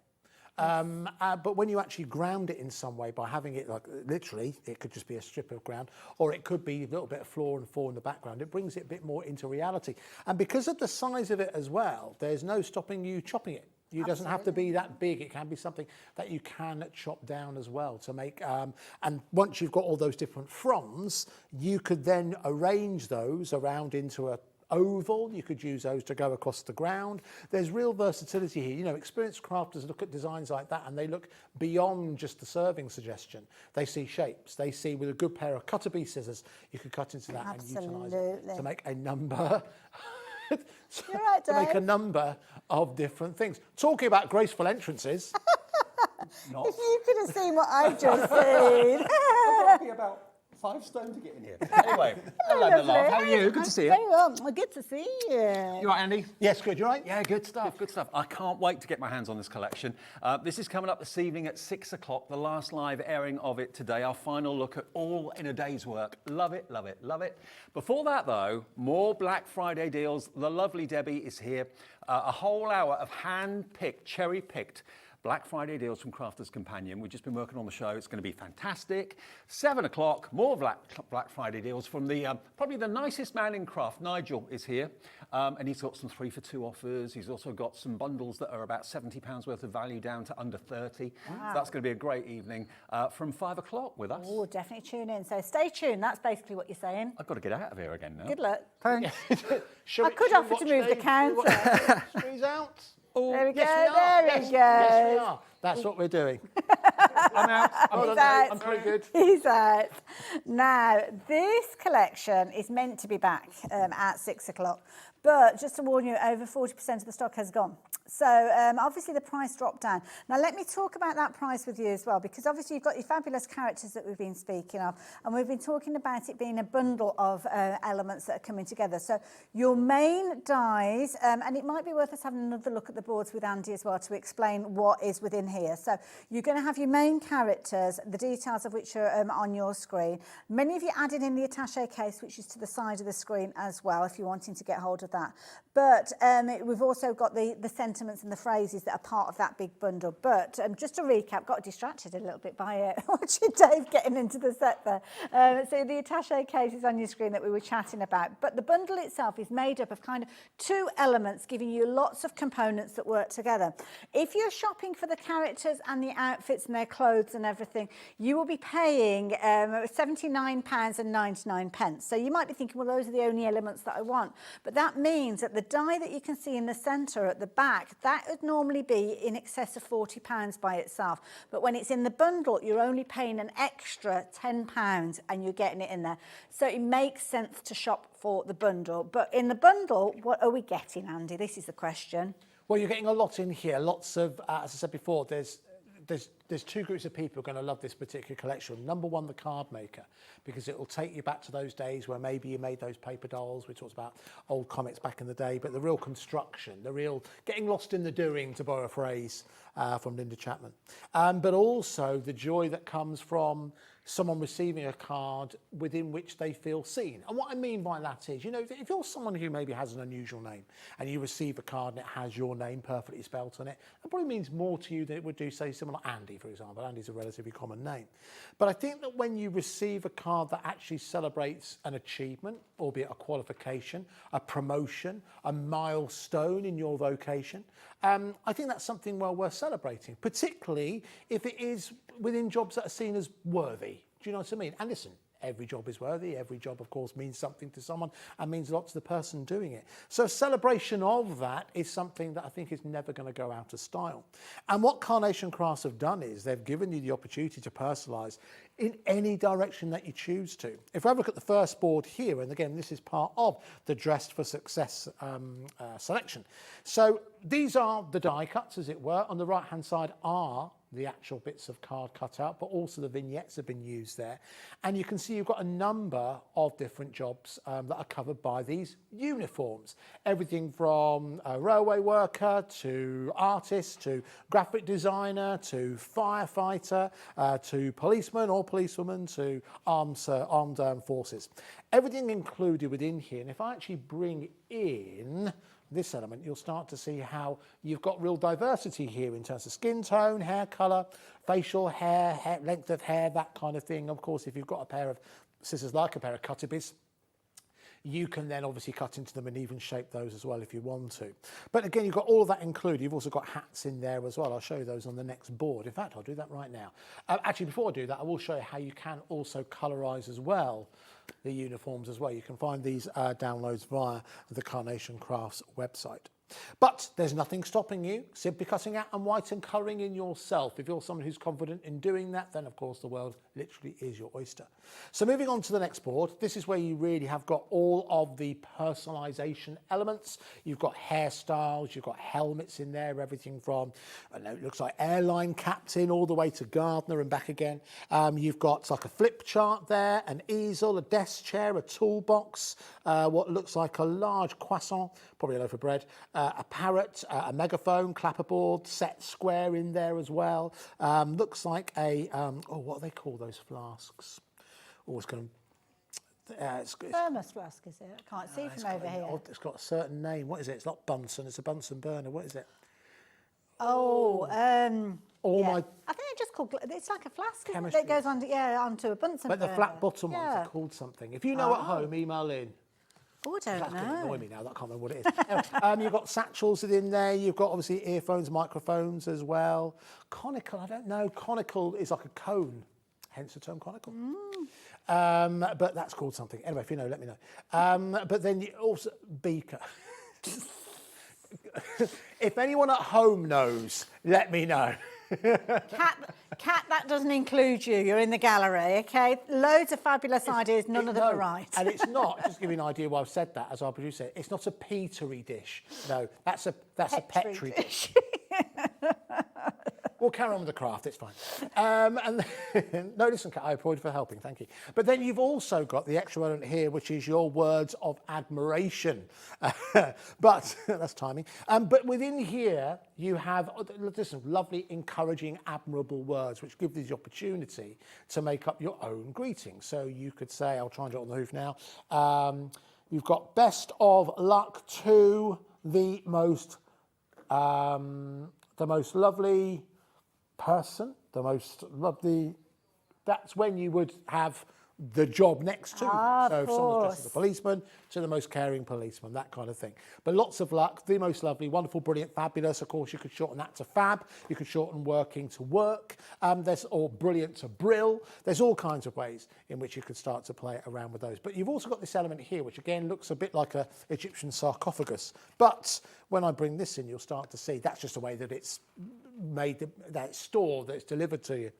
S2: But when you actually ground it in some way by having it, like literally, it could just be a strip of ground, or it could be a little bit of flora and fauna in the background, it brings it a bit more into reality. And because of the size of it as well, there's no stopping you chopping it. It doesn't have to be that big. It can be something that you can chop down as well to make, and once you've got all those different fronds, you could then arrange those around into a oval. You could use those to go across the ground. There's real versatility here. You know, experienced crafters look at designs like that and they look beyond just the serving suggestion. They see shapes. They see, with a good pair of cutter bee scissors, you could cut into that and utilise it to make a number.
S3: You're right, Dave.
S2: To make a number of different things. Talking about graceful entrances.
S3: If you could have seen what I've just seen.
S4: Probably about 5 stone to get in here. Anyway, hello, my love. How are you? Good to see you.
S3: Very well. Good to see you.
S4: You right, Andy?
S2: Yes, good. You right?
S4: Yeah, good stuff, good stuff. I can't wait to get my hands on this collection. This is coming up this evening at 6 o'clock, the last live airing of it today, our final look at all in a day's work. Love it, love it, love it. Before that, though, more Black Friday deals. The lovely Debbie is here. A whole hour of hand-picked, cherry-picked Black Friday deals from Crafter's Companion. We've just been working on the show. It's going to be fantastic. 7 o'clock, more Black Friday deals from the probably the nicest man in craft. Nigel is here, and he's got some 3 for 2 offers. He's also got some bundles that are about £70 worth of value down to under 30. Wow. So that's going to be a great evening from 5 o'clock with us.
S3: Oh, definitely tune in. So stay tuned. That's basically what you're saying.
S4: I've got to get out of here again now.
S3: Good luck.
S2: Thanks.
S3: I could offer to move the counter.
S2: Squeeze out.
S3: Oh, there we go.
S2: Yes,
S3: there we go.
S2: Yes, we are. That's what we're doing. I'm out. I'm pretty good.
S3: He's out. Now, this collection is meant to be back at 6 o'clock. But just to warn you, over 40% of the stock has gone. So obviously the price dropped down. Now let me talk about that price with you as well, because obviously you've got your fabulous characters that we've been speaking of, and we've been talking about it being a bundle of elements that are coming together. So your main dies, and it might be worth us having another look at the boards with Andy as well to explain what is within here. So you're going to have your main characters, the details of which are on your screen. Many of you added in the attaché case, which is to the side of the screen as well, if you're wanting to get hold of that. But we've also got the sentiments and the phrases that are part of that big bundle. But just to recap, got distracted a little bit by watching Dave getting into the set there. So the attaché case is on your screen that we were chatting about. But the bundle itself is made up of kind of 2 elements, giving you lots of components that work together. If you're shopping for the characters and the outfits and their clothes and everything, you will be paying £79.99. So you might be thinking, well, those are the only elements that I want. But that means that the die that you can see in the centre at the back, that would normally be in excess of £40 by itself. But when it's in the bundle, you're only paying an extra £10 and you're getting it in there. So it makes sense to shop for the bundle. But in the bundle, what are we getting, Andy? This is the question.
S2: Well, you're getting a lot in here. Lots of, as I said before, there's 2 groups of people who are going to love this particular collection. Number one, the card maker, because it will take you back to those days where maybe you made those paper dolls. We talked about old comics back in the day, but the real construction, the real getting lost in the doing, to borrow a phrase from Linda Chapman. But also the joy that comes from someone receiving a card within which they feel seen. And what I mean by that is, you know, if you're someone who maybe has an unusual name and you receive a card and it has your name perfectly spelt on it, that probably means more to you than it would do, say, someone like Andy, for example. Andy's a relatively common name. But I think that when you receive a card that actually celebrates an achievement, albeit a qualification, a promotion, a milestone in your vocation, I think that's something well worth celebrating, particularly if it is within jobs that are seen as worthy. Do you know what I mean? And listen, every job is worthy. Every job, of course, means something to someone and means a lot to the person doing it. So celebration of that is something that I think is never going to go out of style. And what Carnation Crafts have done is they've given you the opportunity to personalise in any direction that you choose to. If I look at the first board here, and again, this is part of the Dressed for Success selection. So these are the die cuts, as it were. On the right-hand side are the actual bits of card cut out, but also the vignettes have been used there. And you can see you've got a number of different jobs that are covered by these uniforms. Everything from a railway worker to artist to graphic designer to firefighter to policeman or policewoman to armed forces. Everything included within here. And if I actually bring in this element, you'll start to see how you've got real diversity here in terms of skin tone, hair colour, facial hair, length of hair, that kind of thing. Of course, if you've got a pair of scissors like a pair of cutibis, you can then obviously cut into them and even shape those as well if you want to. But again, you've got all of that included. You've also got hats in there as well. I'll show you those on the next board. In fact, I'll do that right now. Actually, before I do that, I will show you how you can also colorise as well the uniforms as well. You can find these downloads via the Carnation Crafts website. But there's nothing stopping you simply cutting out and white and colouring in yourself. If you're someone who's confident in doing that, then of course the world literally is your oyster. So moving on to the next board, this is where you really have got all of the personalisation elements. You've got hairstyles, you've got helmets in there, everything from, I don't know, it looks like airline captain all the way to gardener and back again. You've got like a flip chart there, an easel, a desk chair, a toolbox, what looks like a large croissant, probably a loaf of bread, a parrot, a megaphone, clapperboard, set square in there as well. Looks like a, what do they call those flasks? Oh, it's going to...
S3: Thermos flask, is it? I can't see from over here.
S2: It's got a certain name. What is it? It's not Bunsen, it's a Bunsen burner. What is it?
S3: Oh, yeah.
S2: My...
S3: I think it's just called, it's like a flask, isn't it?
S2: Chemistry.
S3: That goes on, onto a Bunsen burner.
S2: But the flat bottom ones are called something. If you know at home, email in.
S3: Oh, I don't
S2: That's going to
S3: know.
S2: annoy me now. I can't remember what it is. Anyway, you've got satchels in there. You've got obviously earphones, microphones as well. Conical, I don't know. Conical is like a cone, hence the term conical. But that's called something. Anyway, if you know, let me know. But then you also beaker. If anyone at home knows, let me know.
S3: Kat, that doesn't include you. You're in the gallery, okay? Loads of fabulous ideas, none of them are right.
S2: And it's not, just to give you an idea why I've said that as our producer, it's not a petery dish. No, that's a petri dish. We'll carry on with the craft, it's fine. And no, listen, Kat, I applaud you for helping, thank you. But then you've also got the extra element here, which is your words of admiration. But that's timing. But within here, you have listen, lovely, encouraging, admirable words, which give you the opportunity to make up your own greeting. So you could say, I'll try and do it on the hoof now. You've got best of luck to the most lovely person, the most lovely, that's when you would have the job next to. So if someone's dressed as a policeman, to the most caring policeman, that kind of thing. But lots of luck, the most lovely, wonderful, brilliant, fabulous. Of course, you could shorten that to fab. You could shorten working to work. Or brilliant to brill. There's all kinds of ways in which you could start to play around with those. But you've also got this element here, which again looks a bit like an Egyptian sarcophagus. But when I bring this in, you'll start to see that's just the way that it's made, that it's stored, that it's delivered to you.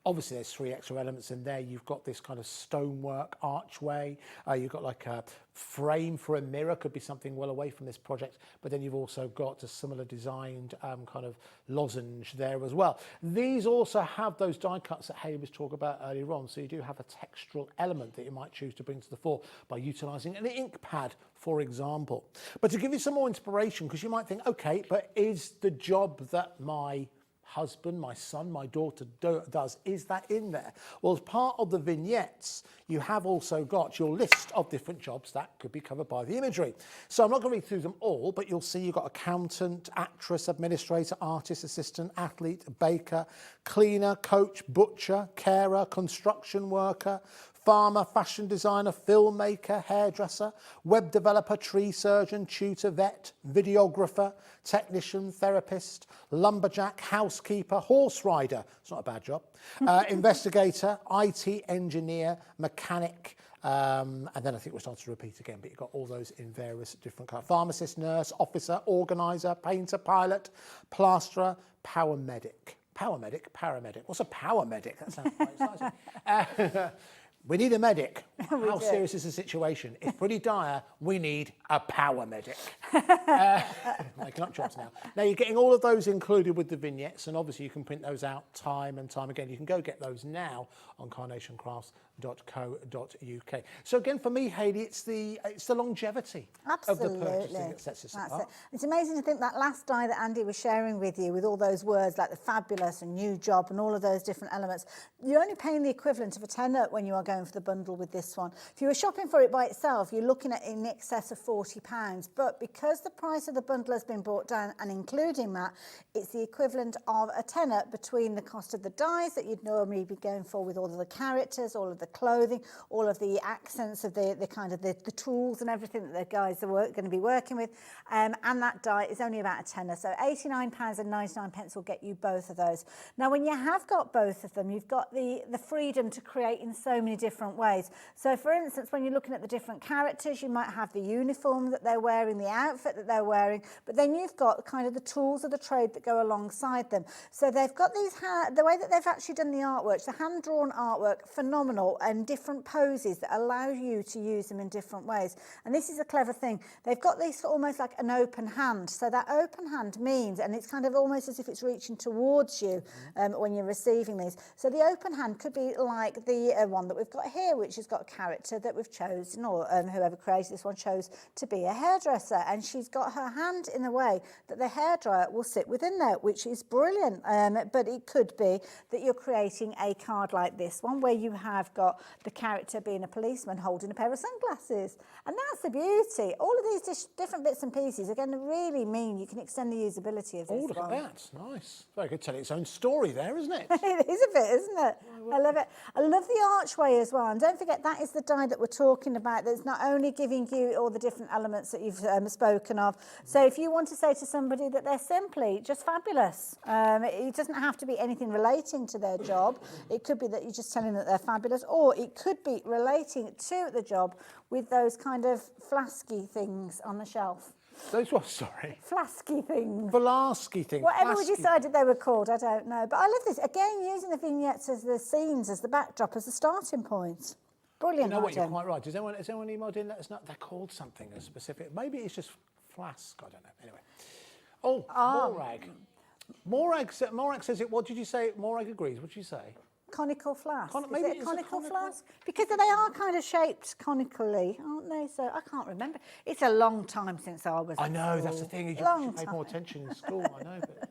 S2: Obviously, there's three extra elements in there. You've got this kind of stonework archway. You've got like a frame for a mirror, could be something well away from this project. But then you've also got a similar designed kind of lozenge there as well. These also have those die cuts that Hayley was talking about earlier on. So you do have a textural element that you might choose to bring to the fore by utilising an ink pad, for example. But to give you some more inspiration, because you might think, okay, but is the job that my husband, my son, my daughter does, is that in there? Well, as part of the vignettes, you have also got your list of different jobs that could be covered by the imagery. So I'm not going to read through them all, but you'll see you've got accountant, actress, administrator, artist, assistant, athlete, baker, cleaner, coach, butcher, carer, construction worker, farmer, fashion designer, filmmaker, hairdresser, web developer, tree surgeon, tutor, vet, videographer, technician, therapist, lumberjack, housekeeper, horse rider, it's not a bad job, investigator, IT engineer, mechanic, and then I think we're starting to repeat again, but you've got all those in various different kinds. Pharmacist, nurse, officer, organiser, painter, pilot, plasterer, paramedic. Paramedic. What's a paramedic? That sounds quite exciting. We need a medic. How serious is the situation? It's pretty dire. We need a paramedic. Making up jobs now. Now, you're getting all of those included with the vignettes, and obviously you can print those out time and time again. You can go get those now on carnationcrafts.co.uk. So again, for me, Hayley, it's the longevity of the purchasing that sets us apart.
S3: It's amazing to think that last die that Andy was sharing with you, with all those words like the fabulous and new job and all of those different elements, you're only paying the equivalent of a tenner when you are going for the bundle with this one. If you were shopping for it by itself, you're looking at in excess of £40, but because the price of the bundle has been brought down, and including that, it's the equivalent of a tenner between the cost of the dies that you'd normally be going for with all of the characters, all of the clothing, all of the accents of the kind of the tools and everything that the guys are going to be working with, and that die is only about a tenner. So £89.99 will get you both of those. Now, when you have got both of them, you've got the freedom to create in so many different ways. So, for instance, when you're looking at the different characters, you might have the uniform that they're wearing, the outfit that they're wearing, but then you've got kind of the tools of the trade that go alongside them. So they've got these, the way that they've actually done the artwork, the hand-drawn artwork, phenomenal, and different poses that allow you to use them in different ways. And this is a clever thing. They've got this almost like an open hand. So that open hand means, and it's kind of almost as if it's reaching towards you when you're receiving these. So the open hand could be like the one that we've got here, which has got a character that we've chosen, or whoever created this one chose to be a hairdresser, and she's got her hand in a way that the hairdryer will sit within there, which is brilliant. But it could be that you're creating a card like this one where you have got the character being a policeman holding a pair of sunglasses, and that's the beauty. All of these different bits and pieces are going to really mean you can extend the usability of this.
S2: Oh, look at that. Nice. Very good. Telling its own story there, isn't it?
S3: It is a bit, isn't it? I love it. I love the archway as well. And don't forget, that is the die that we're talking about, that's not only giving you all the different elements that you've spoken of. So if you want to say to somebody that they're simply just fabulous, it doesn't have to be anything relating to their job. It could be that you're just telling them that they're fabulous, or it could be relating to the job with those kind of flasky things on the shelf.
S2: Those what, sorry?
S3: Flasky things.
S2: Flasky things.
S3: Whatever we decided they were called, I don't know. But I love this. Again, using the vignettes as the scenes, as the backdrop, as the starting point. Brilliant.
S2: You know what, you're quite right. Has anyone emailed in? Let us know. They're called something as specific. Maybe it's just flask. I don't know. Anyway. Oh, Morag. Morag says it. What did you say? Morag agrees. What did you say?
S3: Conical flask.
S2: Maybe
S3: is it a conical flask? Because they are kind of shaped conically, aren't they? So I can't remember. It's a long time since I was.
S2: I know, that's the thing. You should pay more attention in school. I know, but.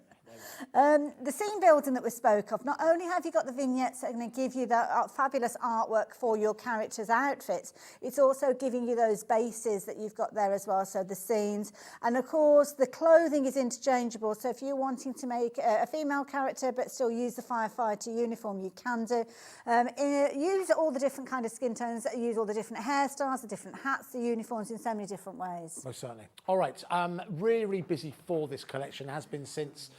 S3: The scene building that we spoke of, not only have you got the vignettes that are going to give you that fabulous artwork for your characters' outfits, it's also giving you those bases that you've got there as well, so the scenes. And of course, the clothing is interchangeable, so if you're wanting to make a female character but still use the firefighter uniform, you can do. Use all the different kind of skin tones, use all the different hairstyles, the different hats, the uniforms in so many different ways.
S2: Most certainly. All right, really busy for this collection, has been since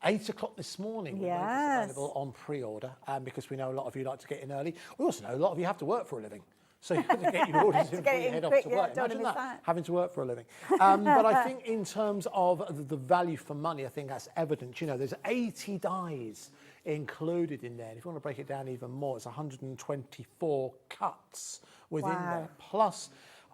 S2: 8 o'clock this morning.
S3: Yes.
S2: It's available on pre-order, because we know a lot of you like to get in early. We also know a lot of you have to work for a living. So you have to get your orders in before you head off to work. Imagine that, having to work for a living. But I think in terms of the value for money, I think that's evident. You know, there's 80 dies included in there. And if you want to break it down even more, it's 124 cuts within there. Plus,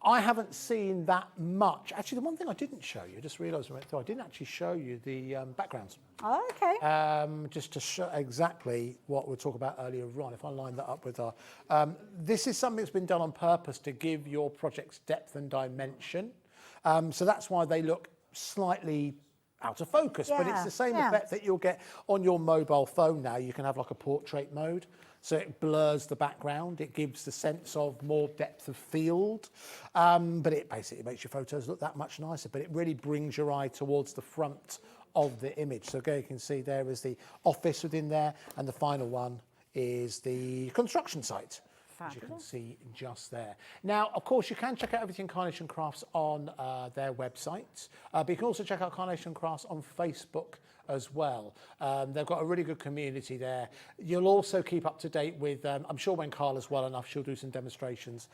S2: I haven't seen that much. Actually, the one thing I didn't show you, I just realised I didn't actually show you the backgrounds.
S3: Oh, okay.
S2: Just to show exactly what we'll talk about earlier on, if I line that up with our... this is something that's been done on purpose to give your projects depth and dimension. So that's why they look slightly out of focus, but it's the same effect that you'll get on your mobile phone now. You can have like a portrait mode. So it blurs the background, it gives the sense of more depth of field, but it basically makes your photos look that much nicer, but it really brings your eye towards the front of the image. So again, you can see there is the office within there, and the final one is the construction site. as you can see just there. Now, of course, you can check out everything Carnation Crafts on their website, but you can also check out Carnation Crafts on Facebook as well. They've got a really good community there. You'll also keep up to date with, I'm sure when Carla's well enough, she'll do some demonstrations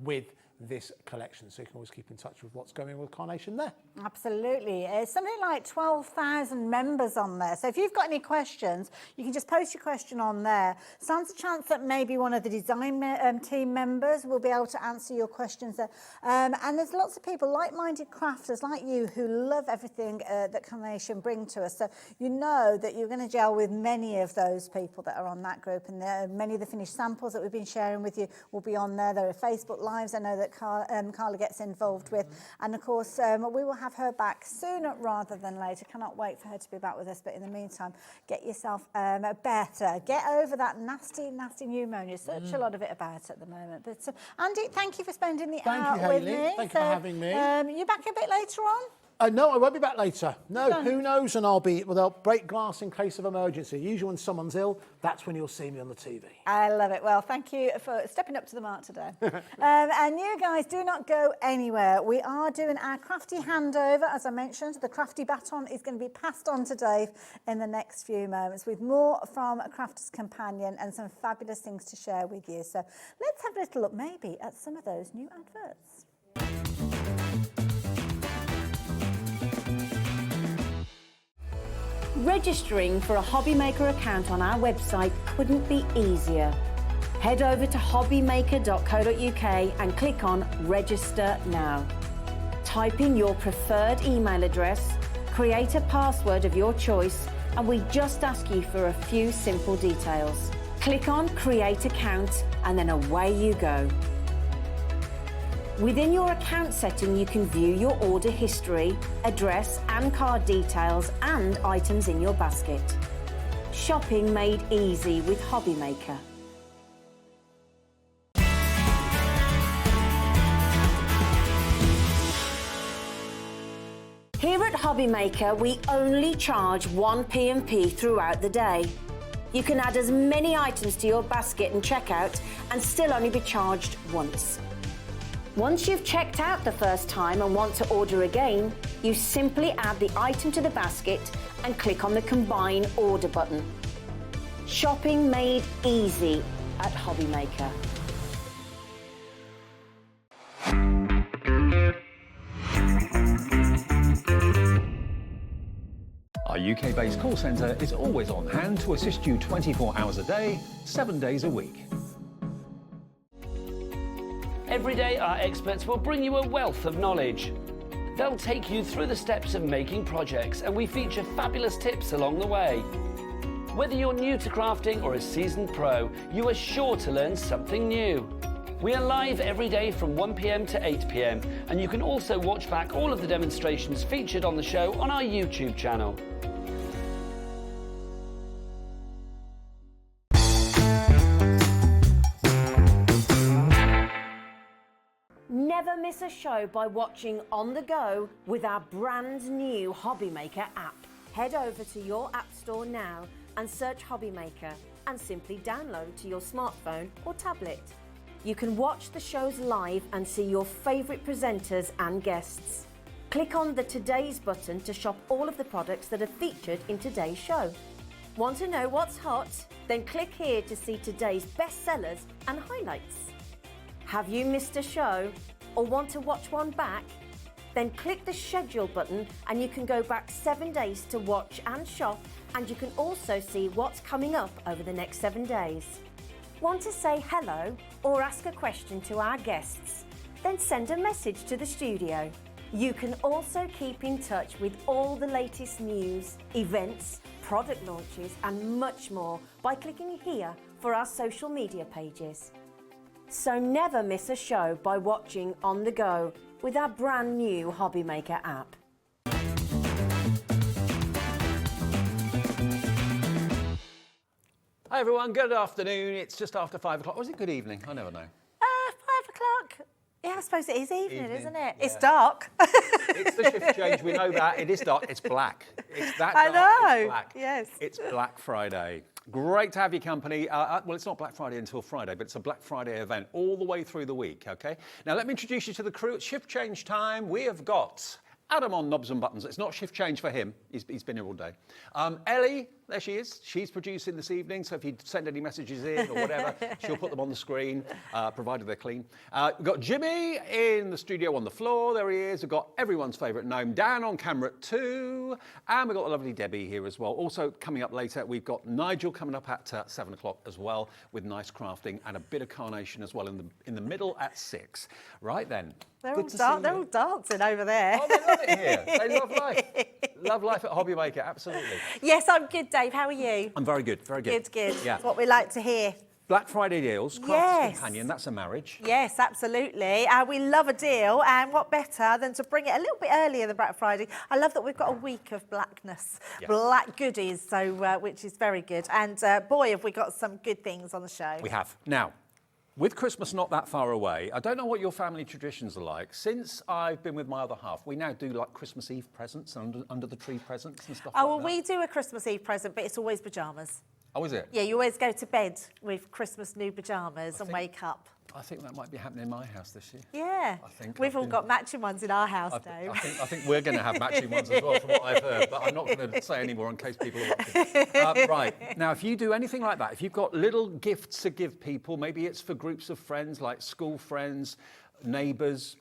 S2: with this collection, so you can always keep in touch with what's going on with Carnation there.
S3: Absolutely. It's something like 12,000 members on there. So if you've got any questions, you can just post your question on there. Stands a chance that maybe one of the design team members will be able to answer your questions there. And there's lots of people, like-minded crafters like you, who love everything that Carnation bring to us. So you know that you're going to gel with many of those people that are on that group, and many of the finished samples that we've been sharing with you will be on there. There are Facebook Lives I know that Carla gets involved with, and of course we will have her back sooner rather than later. Cannot wait for her to be back with us, but in the meantime, get yourself better. Get over that nasty pneumonia. Such a lot of it about at the moment. But Andy, thank you for spending the hour with me.
S2: Thank you for having me.
S3: You back a bit later on?
S2: No, I won't be back later. No, who knows? And I'll break glass in case of emergency. Usually when someone's ill, that's when you'll see me on the TV.
S3: I love it. Well, thank you for stepping up to the mark today. And you guys, do not go anywhere. We are doing our crafty handover. As I mentioned, the crafty baton is going to be passed on to Dave in the next few moments with more from a Crafter's Companion and some fabulous things to share with you. So let's have a little look maybe at some of those new adverts.
S1: Registering for a Hobbymaker account on our website couldn't be easier. Head over to hobbymaker.co.uk and click on Register Now. Type in your preferred email address, create a password of your choice, and we just ask you for a few simple details. Click on Create Account and then away you go. Within your account setting, you can view your order history, address and card details and items in your basket. Shopping made easy with Hobbymaker. Here at Hobbymaker, we only charge 1 P&P throughout the day. You can add as many items to your basket and checkout and still only be charged once. Once you've checked out the first time and want to order again, you simply add the item to the basket and click on the Combine Order button. Shopping made easy at Hobbymaker.
S4: Our UK-based call centre is always on hand to assist you 24 hours a day, 7 days a week.
S8: Every day, our experts will bring you a wealth of knowledge. They'll take you through the steps of making projects, and we feature fabulous tips along the way. Whether you're new to crafting or a seasoned pro, you are sure to learn something new. We are live every day from 1 p.m. to 8 p.m, and you can also watch back all of the demonstrations featured on the show on our YouTube channel.
S1: Never miss a show by watching on the go with our brand new Hobbymaker app. Head over to your app store now and search Hobbymaker and simply download to your smartphone or tablet. You can watch the shows live and see your favourite presenters and guests. Click on the Today's button to shop all of the products that are featured in today's show. Want to know what's hot? Then click here to see today's bestsellers and highlights. Have you missed a show or want to watch one back? Then click the schedule button and you can go back 7 days to watch and shop, and you can also see what's coming up over the next 7 days. Want to say hello or ask a question to our guests? Then send a message to the studio. You can also keep in touch with all the latest news, events, product launches and much more by clicking here for our social media pages. So never miss a show by watching on the go with our brand new Hobbymaker app.
S4: Hi everyone, good afternoon. It's just after 5 o'clock. Was it good evening? I never know.
S6: 5 o'clock. Yeah, I suppose it is evening, isn't it?
S4: Yeah.
S6: It's dark.
S4: It's the shift change, we know that. It is dark, it's black. It's that
S6: I
S4: dark,
S6: know,
S4: it's black.
S6: yes.
S4: It's Black Friday. Great to have your company. Well, it's not Black Friday until Friday, but it's a Black Friday event all the way through the week, okay? Now, let me introduce you to the crew. It's shift change time. We have got Adam on knobs and buttons. It's not shift change for him. He's been here all day. Ellie, there she is. She's producing this evening, so if you send any messages in or whatever, she'll put them on the screen, provided they're clean. We've got Jimmy in the studio on the floor. There he is. We've got everyone's favourite gnome, Dan, on camera too. And we've got the lovely Debbie here as well. Also, coming up later, we've got Nigel coming up at 7 o'clock as well, with nice crafting and a bit of Carnation as well in the middle at 6. Right then.
S6: They're all dancing over there.
S4: Oh, they love it here. They love life. Love life at Hobby Maker, absolutely.
S6: Yes, I'm good, Dave. How are you?
S4: I'm very good, very good.
S6: Good.
S4: Yeah.
S6: That's what we like to hear.
S4: Black Friday deals, Crafters Companion, that's a marriage.
S6: Yes, absolutely. We love a deal, and what better than to bring it a little bit earlier than Black Friday. I love that we've got a week of blackness, black goodies, so which is very good. And boy, have we got some good things on the show.
S4: We have. Now, with Christmas not that far away, I don't know what your family traditions are like. Since I've been with my other half, we now do like Christmas Eve presents, under the tree presents and stuff like that.
S6: We do a Christmas Eve present, but it's always pyjamas.
S4: Oh, is it?
S6: Yeah, you always go to bed with Christmas new pyjamas and wake up.
S4: I think that might be happening in my house this year.
S6: Yeah, we've all got matching ones in our house, Dave.
S4: I think we're going to have matching ones as well, from what I've heard, but I'm not going to say any more in case people are watching. Right, now if you do anything like that, if you've got little gifts to give people, maybe it's for groups of friends, like school friends, neighbours,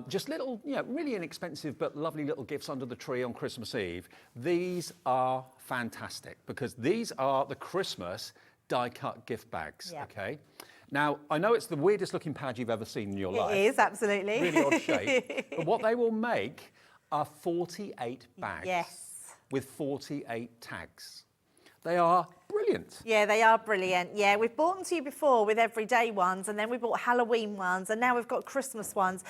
S4: just little, really inexpensive but lovely little gifts under the tree on Christmas Eve. These are fantastic because these are the Christmas die-cut gift bags, okay? Now, I know it's the weirdest looking pad you've ever seen in your life.
S6: It is, absolutely.
S4: Really odd shape. But what they will make are 48 bags with 48 tags. They are brilliant.
S6: Yeah, they are brilliant. Yeah, we've bought them to you before with everyday ones, and then we bought Halloween ones, and now we've got Christmas ones.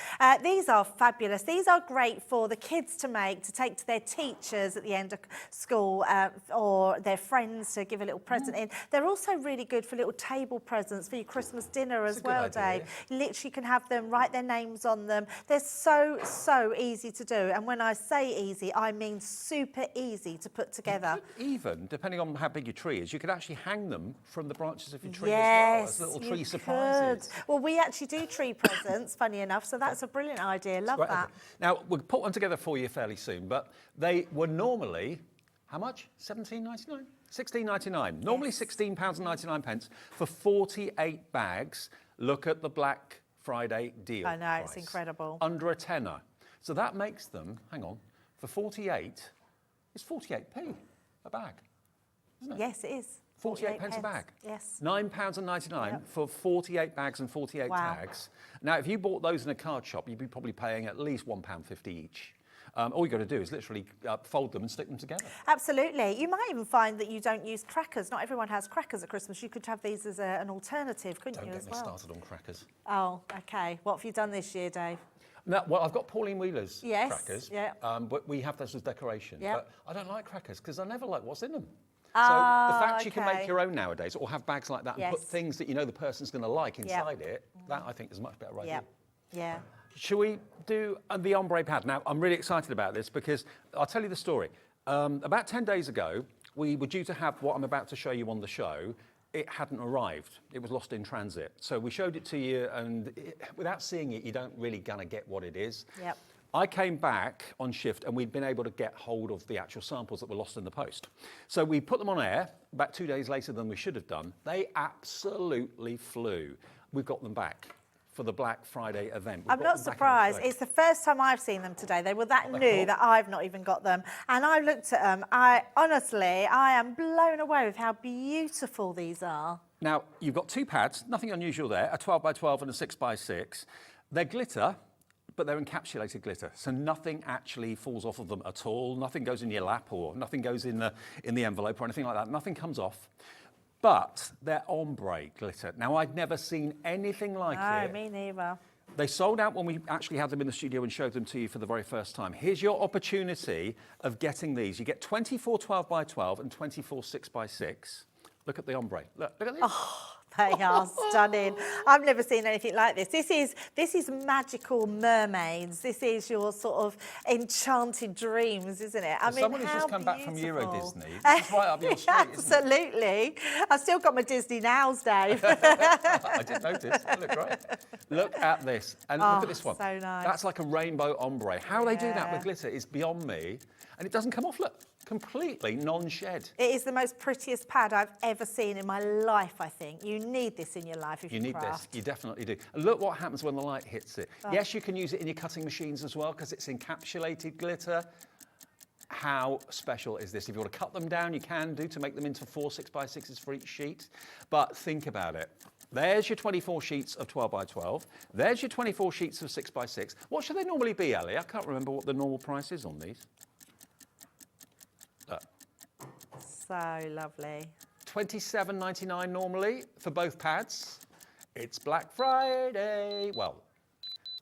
S6: These are fabulous. These are great for the kids to make, to take to their teachers at the end of school, or their friends to give a little present in. They're also really good for little table presents for your Christmas dinner as well, Dave. You literally can have them, write their names on them. They're so easy to do. And when I say easy, I mean super easy to put together.
S4: Even, depending on how big your tree is, you could actually hang them from the branches of your tree as well as little tree surprises.
S6: Well, we actually do tree presents, funny enough, so that's a brilliant idea. Love that.
S4: Now, we'll put one together for you fairly soon, but they were normally, how much? £17.99? £16.99. Normally £16.99 for 48 bags. Look at the Black Friday deal.
S6: I know, it's incredible.
S4: Under a tenner. So that makes them, hang on, for 48, it's 48p a bag.
S6: Yes, it is.
S4: 48 pence a bag.
S6: Yes.
S4: £9.99 for 48 bags and 48 tags. Now, if you bought those in a card shop, you'd be probably paying at least £1.50 each. All you've got to do is literally fold them and stick them together.
S6: Absolutely. You might even find that you don't use crackers. Not everyone has crackers at Christmas. You could have these as an alternative, couldn't you, as well?
S4: Don't get me started on crackers.
S6: Oh, OK. What have you done this year, Dave?
S4: No, well, I've got Pauline Wheeler's crackers.
S6: Yeah.
S4: But we have those as decoration.
S6: Yeah.
S4: But I don't like crackers because I never like what's in them. So the fact you can make your own nowadays, or have bags like that and put things that you know the person's going to like inside it, that I think is a much better idea.
S6: Yeah.
S4: Shall we do the ombre pad? Now, I'm really excited about this because I'll tell you the story. About 10 days ago, we were due to have what I'm about to show you on the show. It hadn't arrived. It was lost in transit. So we showed it to you, and without seeing it, you don't really gonna get what it is.
S6: Yep.
S4: I came back on shift and we'd been able to get hold of the actual samples that were lost in the post. So we put them on air about 2 days later than we should have done. They absolutely flew. We've got them back for the Black Friday event.
S6: I'm not surprised. It's the first time I've seen them today. They were that new that I've not even got them. And I looked at them. I am blown away with how beautiful these are.
S4: Now, you've got two pads, nothing unusual there, a 12 by 12 and a 6 by 6. They're glitter, but they're encapsulated glitter, so nothing actually falls off of them at all. Nothing goes in your lap, or nothing goes in the envelope or anything like that. Nothing comes off. But they're ombre glitter. Now, I'd never seen anything like it.
S6: No, me neither.
S4: They sold out when we actually had them in the studio and showed them to you for the very first time. Here's your opportunity of getting these. You get 24 12 by 12 and 24 6 by 6. Look at the ombre. Look at this.
S6: Oh, They are stunning. I've never seen anything like this. This is magical mermaids. This is your sort of enchanted dreams, isn't it? I mean,
S4: someone who's
S6: how
S4: just come back from Euro
S6: beautiful.
S4: Disney. This is right up your street, isn't it?
S6: Absolutely. I've still got my Disney nows, Dave.
S4: I did notice. They look great. Look at this. And look at this one.
S6: So nice.
S4: That's like a rainbow ombre. How they do that with glitter is beyond me. And it doesn't come off, look, completely non-shed.
S6: It is the most prettiest pad I've ever seen in my life, I think. You need this in your life if you craft.
S4: This, you definitely do. And look what happens when the light hits it. Yes, you can use it in your cutting machines as well because it's encapsulated glitter. How special is this? If you want to cut them down, you can do to make them into 4 6x6s for each sheet. But think about it. There's your 24 sheets of 12x12. There's your 24 sheets of 6x6. What should they normally be, Ellie? I can't remember what the normal price is on these.
S6: So lovely.
S4: $27.99 normally for both pads. It's Black Friday. Well,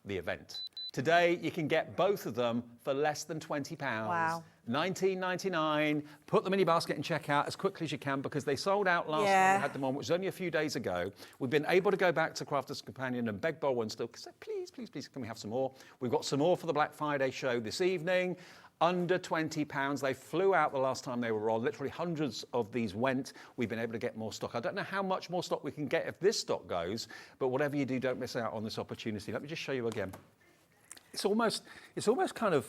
S4: the event. Today you can get both of them for less than £20.
S6: Wow.
S4: $19.99. Put them in your basket and check out as quickly as you can because they sold out last time we had them on, which was only a few days ago. We've been able to go back to Crafter's Companion and beg, borrow and still say, please, please, please, can we have some more? We've got some more for the Black Friday show this evening. Under £20. They flew out the last time they were on. Literally hundreds of these went. We've been able to get more stock. I don't know how much more stock we can get if this stock goes, but whatever you do, don't miss out on this opportunity. Let me just show you again. It's almost kind of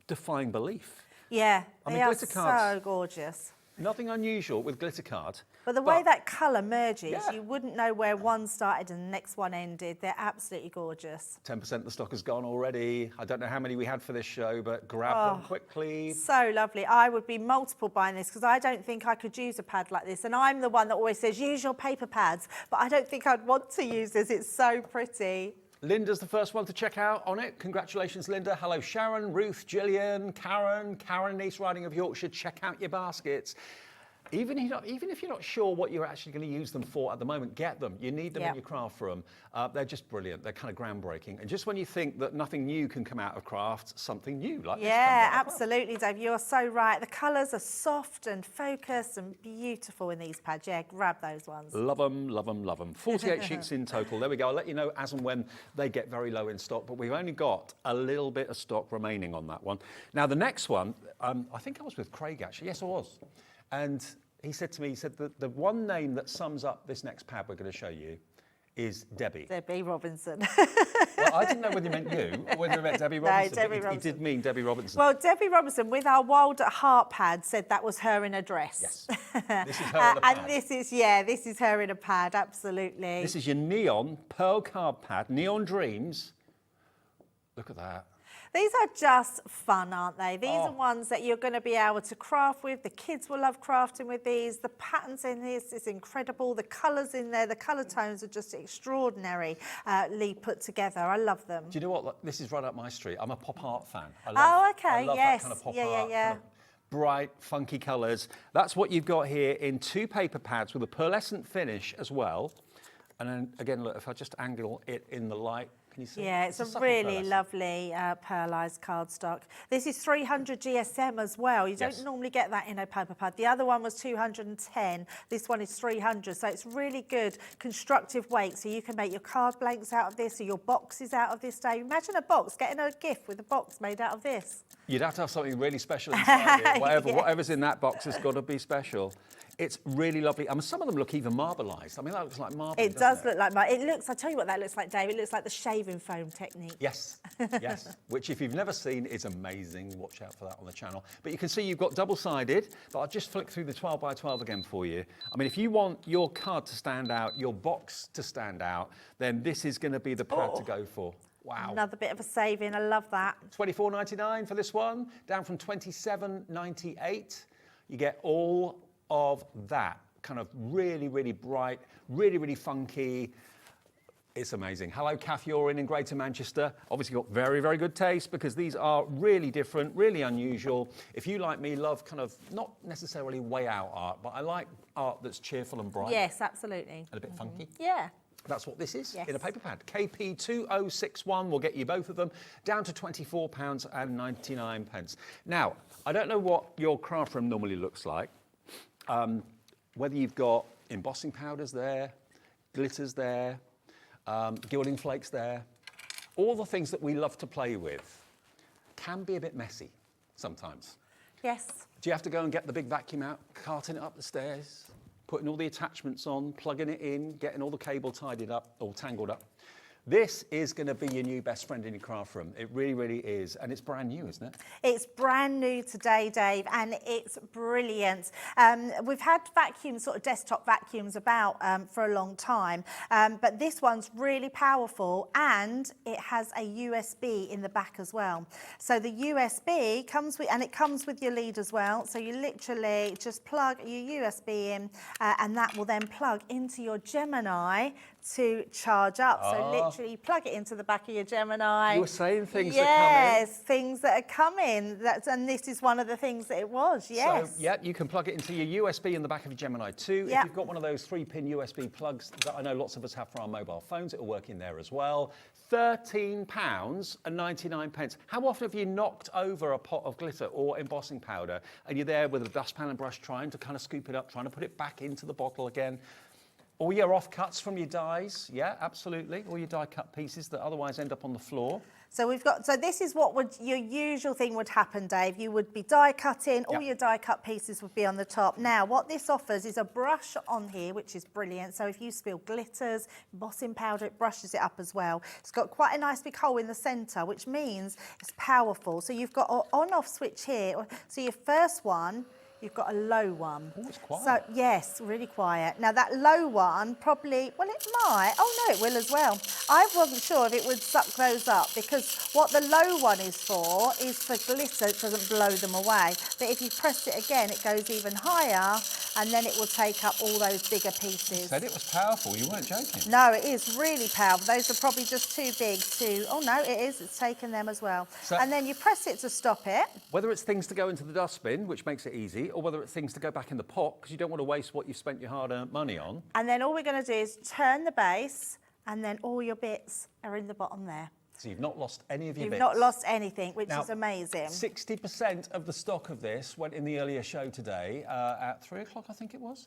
S4: defying belief.
S6: Yeah,
S4: I
S6: they
S4: mean,
S6: are
S4: glitter cards,
S6: so gorgeous.
S4: Nothing unusual with glitter card.
S6: But the way that colour merges,
S4: Yeah.
S6: you wouldn't know where one started and the next one ended. They're absolutely gorgeous.
S4: 10% of the stock has gone already. I don't know how many we had for this show, but grab them quickly.
S6: So lovely. I would be multiple buying this because I don't think I could use a pad like this. And I'm the one that always says, use your paper pads. But I don't think I'd want to use this. It's so pretty.
S4: Linda's the first one to check out on it. Congratulations, Linda. Hello, Sharon, Ruth, Gillian, Karen, East Riding of Yorkshire. Check out your baskets. Even if you're not sure what you're actually going to use them for at the moment, get them. You need them in your craft room. They're just brilliant. They're kind of groundbreaking. And just when you think that nothing new can come out of craft, something new like this comes out.
S6: Absolutely, Dave. You're so right. The colours are soft and focused and beautiful in these pads. Yeah, grab those ones.
S4: Love them, love them, love them. 48 sheets in total. There we go. I'll let you know as and when they get very low in stock, but we've only got a little bit of stock remaining on that one. Now, the next one, I think I was with Craig, actually. Yes, I was. And he said to me, that the one name that sums up this next pad we're going to show you is Debbie.
S6: Debbie Robinson.
S4: Well, I didn't know whether you meant you or whether you meant Debbie Robinson.
S6: No, Debbie
S4: Robinson. He did mean Debbie Robinson.
S6: Well, Debbie Robinson, with our Wild at Heart pad, said that was her in a dress.
S4: Yes. This is her in a pad.
S6: And this is her in a pad, absolutely.
S4: This is your neon pearl card pad, Neon Dreams. Look at that.
S6: These are just fun, aren't they? These are ones that you're going to be able to craft with. The kids will love crafting with these. The patterns in this is incredible. The colours in there, the colour tones are just extraordinarily put together. I love them.
S4: Do you know what? This is right up my street. I'm a pop art fan. I love that kind of pop art. Kind of bright, funky colours. That's what you've got here in 2 paper pads with a pearlescent finish as well. And then again, look, if I just angle it in the light, can you see?
S6: Yeah, it's a really lovely pearlised cardstock. This is 300 GSM as well. You don't normally get that in a paper pad. The other one was 210. This one is 300. So it's really good constructive weight. So you can make your card blanks out of this or your boxes out of this, Dave. Imagine a box, getting a gift with a box made out of this.
S4: You'd have to have something really special inside it. Whatever's in that box has got to be special. It's really lovely. I mean, some of them look even marbleized. I mean, that looks like marble.
S6: It does look like marble. It looks, I'll tell you what that looks like, Dave. It looks like the shaving foam technique.
S4: Yes, yes. Which, if you've never seen, is amazing. Watch out for that on the channel. But you can see you've got double-sided. But I'll just flick through the 12x12 again for you. I mean, if you want your card to stand out, your box to stand out, then this is going to be the pad to go for. Wow.
S6: Another bit of a saving. I love that.
S4: $24.99 for this one, down from $27.98. You get all of that kind of really, really bright, really, really funky. It's amazing. Hello, Kath, you're in Greater Manchester. Obviously got very, very good taste because these are really different, really unusual. If you, like me, love kind of not necessarily way out art, but I like art that's cheerful and bright.
S6: Yes, absolutely.
S4: And a bit funky.
S6: Yeah.
S4: That's what this is in a paper pad. KP2061 will get you both of them down to £24.99. Now, I don't know what your craft room normally looks like. Whether you've got embossing powders there, glitters there, gilding flakes there. All the things that we love to play with can be a bit messy sometimes.
S6: Yes.
S4: Do you have to go and get the big vacuum out, carting it up the stairs, putting all the attachments on, plugging it in, getting all the cable tidied up or tangled up? This is going to be your new best friend in your craft room. It really, really is. And it's brand new, isn't it?
S6: It's brand new today, Dave, and it's brilliant. We've had vacuums, sort of desktop vacuums about for a long time, but this one's really powerful and it has a USB in the back as well. So the USB comes with, and it comes with your lead as well. So you literally just plug your USB in and that will then plug into your Gemini to charge up. So literally plug it into the back of your Gemini.
S4: You were saying things that come in.
S6: Yes, things that are coming. And this is one of the things that it was, yes.
S4: So, yeah, you can plug it into your USB in the back of your Gemini 2.
S6: Yep.
S4: If you've got one of those 3-pin USB plugs that I know lots of us have for our mobile phones, it'll work in there as well. £13.99. How often have you knocked over a pot of glitter or embossing powder and you're there with a dustpan and brush trying to kind of scoop it up, trying to put it back into the bottle again? All your offcuts from your dies, yeah, absolutely. All your die cut pieces that otherwise end up on the floor.
S6: So we've got, so this is what would, your usual thing would happen, Dave. You would be die cutting, all your die cut pieces would be on the top. Now, what this offers is a brush on here, which is brilliant. So if you spill glitters, embossing powder, it brushes it up as well. It's got quite a nice big hole in the centre, which means it's powerful. So you've got an on-off switch here. So your first one, you've got a low one.
S4: Oh, it's quiet.
S6: So, yes, really quiet. Now, that low one probably, well, it might. Oh, no, it will as well. I wasn't sure if it would suck those up because what the low one is for glitter. It doesn't blow them away. But if you press it again, it goes even higher and then it will take up all those bigger pieces.
S4: You said it was powerful. You weren't joking.
S6: No, it is really powerful. Those are probably just too big to... Oh, no, it is. It's taken them as well.
S4: So,
S6: and then you press it to stop it.
S4: Whether it's things to go into the dustbin, which makes it easy, or whether it's things to go back in the pot, because you don't want to waste what you've spent your hard-earned money on.
S6: And then all we're going to do is turn the base, and then all your bits are in the bottom there.
S4: So you've not lost any of your bits.
S6: You've not lost anything, which
S4: Now,
S6: is amazing.
S4: 60% of the stock of this went in the earlier show today at 3 o'clock, I think it was.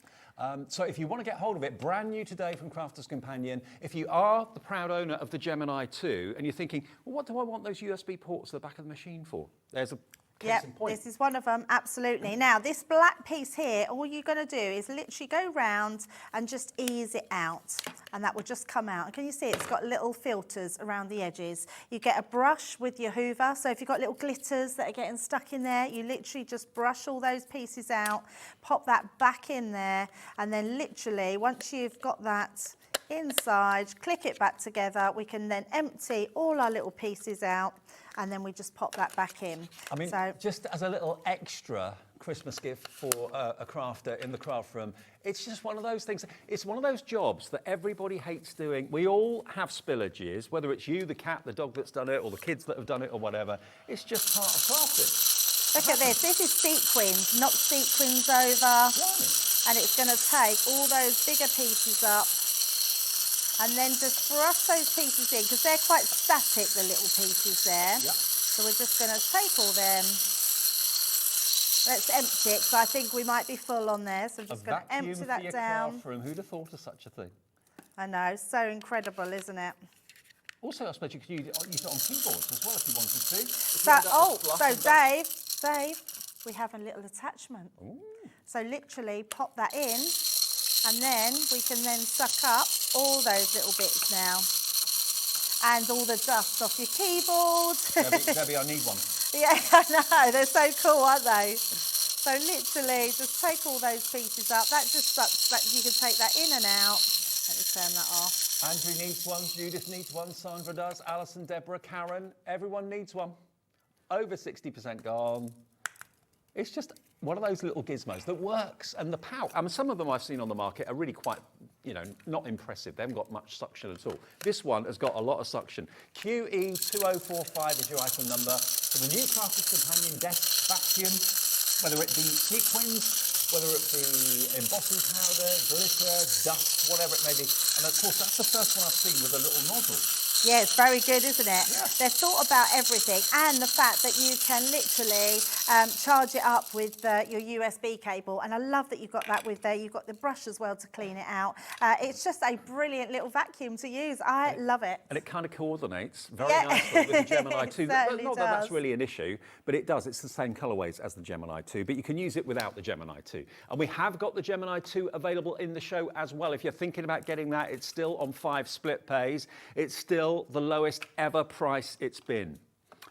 S4: So if you want to get hold of it, brand new today from Crafter's Companion. If you are the proud owner of the Gemini 2 and you're thinking, well, what do I want those USB ports at the back of the machine for? There's a case in point.
S6: This is one of them, absolutely. Now, this black piece here, all you're going to do is literally go round and just ease it out, and that will just come out. And can you see it's got little filters around the edges? You get a brush with your hoover, so if you've got little glitters that are getting stuck in there, you literally just brush all those pieces out, pop that back in there, and then literally, once you've got that inside, click it back together, we can then empty all our little pieces out, and then we just pop that back in.
S4: I mean, just as a little extra Christmas gift for a crafter in the craft room, it's just one of those things. It's one of those jobs that everybody hates doing. We all have spillages, whether it's you, the cat, the dog that's done it, or the kids that have done it, or whatever. It's just part of crafting.
S6: Look at this. This is sequins. Knock sequins over.
S4: Right.
S6: And it's going to take all those bigger pieces up and then just brush those pieces in, because they're quite static, the little pieces there.
S4: Yep.
S6: So we're just going to take all them. Let's empty it, because I think we might be full on there. So I'm just going to empty that down.
S4: Craft room. Who'd have thought of such a thing?
S6: I know, so incredible, isn't it?
S4: Also, I suppose you could use it on keyboards as well if you wanted to.
S6: So, Dave, we have a little attachment.
S4: Ooh.
S6: So literally pop that in, and then we can then suck up all those little bits now. And all the dust off your keyboard.
S4: Debbie, I need one.
S6: Yeah, I know, they're so cool, aren't they? So literally just take all those pieces up. That just sucks, that you can take that in and out. Let me turn that off.
S4: Andrew needs one, Judith needs one, Sandra does, Alison, Deborah, Karen, everyone needs one. Over 60% gone. It's just one of those little gizmos that works, and the power. I mean, some of them I've seen on the market are really quite, not impressive. They haven't got much suction at all. This one has got a lot of suction. QE2045 is your item number for the new Crafter's Companion desk vacuum, whether it be sequins, whether it be embossing powder, glitter, dust, whatever it may be. And of course, that's the first one I've seen with a little nozzle.
S6: Yeah, it's very good, isn't it?
S4: Yeah.
S6: They've thought about everything, and the fact that you can literally charge it up with your USB cable. And I love that you've got that with there. You've got the brush as well to clean it out. It's just a brilliant little vacuum to use. I love it.
S4: And it kind of coordinates very nicely with the Gemini 2. Not that that's really an issue, but it does. It's the same colorways as the Gemini 2, but you can use it without the Gemini 2. And we have got the Gemini 2 available in the show as well. If you're thinking about getting that, it's still on 5 split pays. It's still the lowest ever price it's been.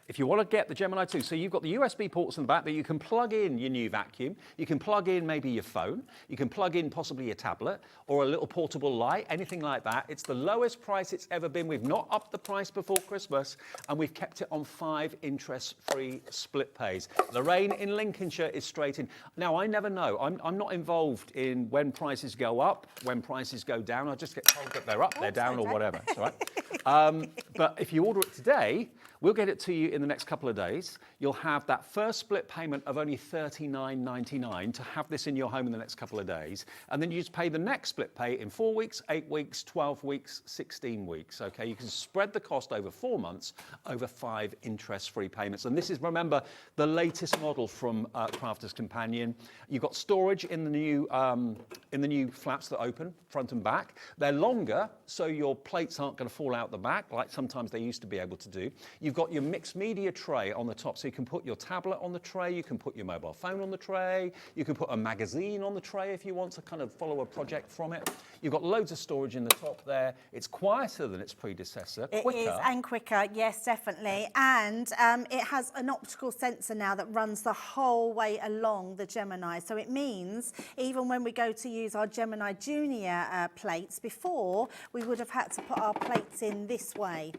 S4: If you want to get the Gemini 2, so you've got the USB ports in the back that you can plug in your new vacuum, you can plug in maybe your phone, you can plug in possibly your tablet or a little portable light, anything like that. It's the lowest price it's ever been. We've not upped the price before Christmas, and we've kept it on 5 interest-free split pays. Lorraine in Lincolnshire is straight in. Now, I never know. I'm not involved in when prices go up, when prices go down. I just get told that they're up, they're down, or whatever. It's all right. But if you order it today, we'll get it to you in the next couple of days. You'll have that first split payment of only $39.99 to have this in your home in the next couple of days. And then you just pay the next split pay in 4 weeks, 8 weeks, 12 weeks, 16 weeks. Okay, you can spread the cost over 4 months over 5 interest-free payments. And this is, remember, the latest model from Crafter's Companion. You've got storage in the new flaps that open front and back. They're longer, so your plates aren't going to fall out the back like sometimes they used to be able to do. You've got your mixed media tray on the top, so you can put your tablet on the tray, you can put your mobile phone on the tray, you can put a magazine on the tray if you want to kind of follow a project from it. You've got loads of storage in the top there. It's quieter than its predecessor, quicker.
S6: It is, and quicker, yes, definitely. And it has an optical sensor now that runs the whole way along the Gemini. So it means even when we go to use our Gemini Junior plates, before we would have had to put our plates in this way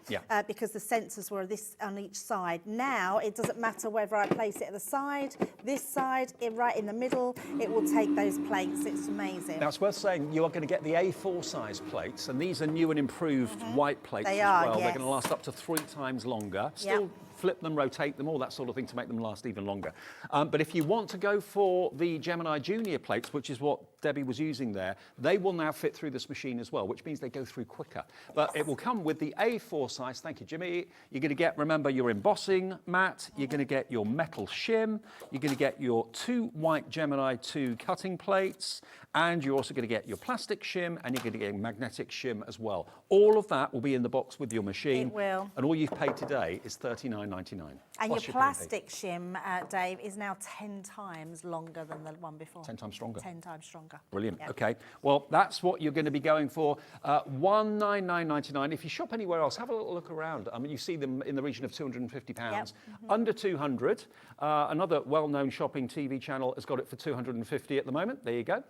S6: because the sensors were this on each side. Now it doesn't matter whether I place it at the side, this side, right in the middle, it will take those plates. It's amazing.
S4: Now it's worth saying you are going to get the A4 size plates, and these are new and improved white plates
S6: They
S4: as
S6: are,
S4: well.
S6: yes.
S4: They're going to last up to 3 times longer. Still flip them, rotate them, all that sort of thing to make them last even longer. But if you want to go for the Gemini Junior plates, which is what Debbie was using there, they will now fit through this machine as well, which means they go through quicker. But it will come with the A4 size. Thank you, Jimmy. You're going to get, remember, your embossing mat. You're going to get your metal shim. You're going to get your 2 white Gemini 2 cutting plates. And you're also going to get your plastic shim, and you're going to get a magnetic shim as well. All of that will be in the box with your machine.
S6: It will.
S4: And all you've paid today is $39.99.
S6: And your plastic shim, Dave, is now 10 times longer than the one before.
S4: 10 times stronger.
S6: 10 times stronger.
S4: Brilliant.
S6: Yep.
S4: Okay. Well, that's what you're going to be going for. $199.99. If you shop anywhere else, have a little look around. I mean, you see them in the region of £250. Under 200. Another well-known shopping TV channel has got it for $250 at the moment. There you go.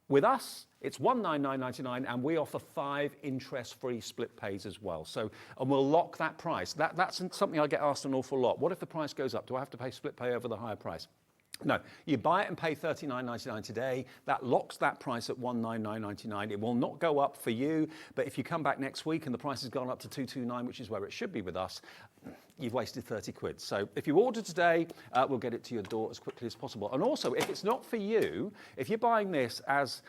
S4: With us, it's $199.99, and we offer 5 interest-free split pays as well. So, and we'll lock that price. That's something I get asked an awful lot. What if the price goes up? Do I have to pay split pay over the higher price? No, you buy it and pay $39.99 today. That locks that price at $199.99. It will not go up for you, but if you come back next week and the price has gone up to $229, which is where it should be with us, you've wasted 30 quid. So if you order today, we'll get it to your door as quickly as possible. And also, if it's not for you, if you're buying this as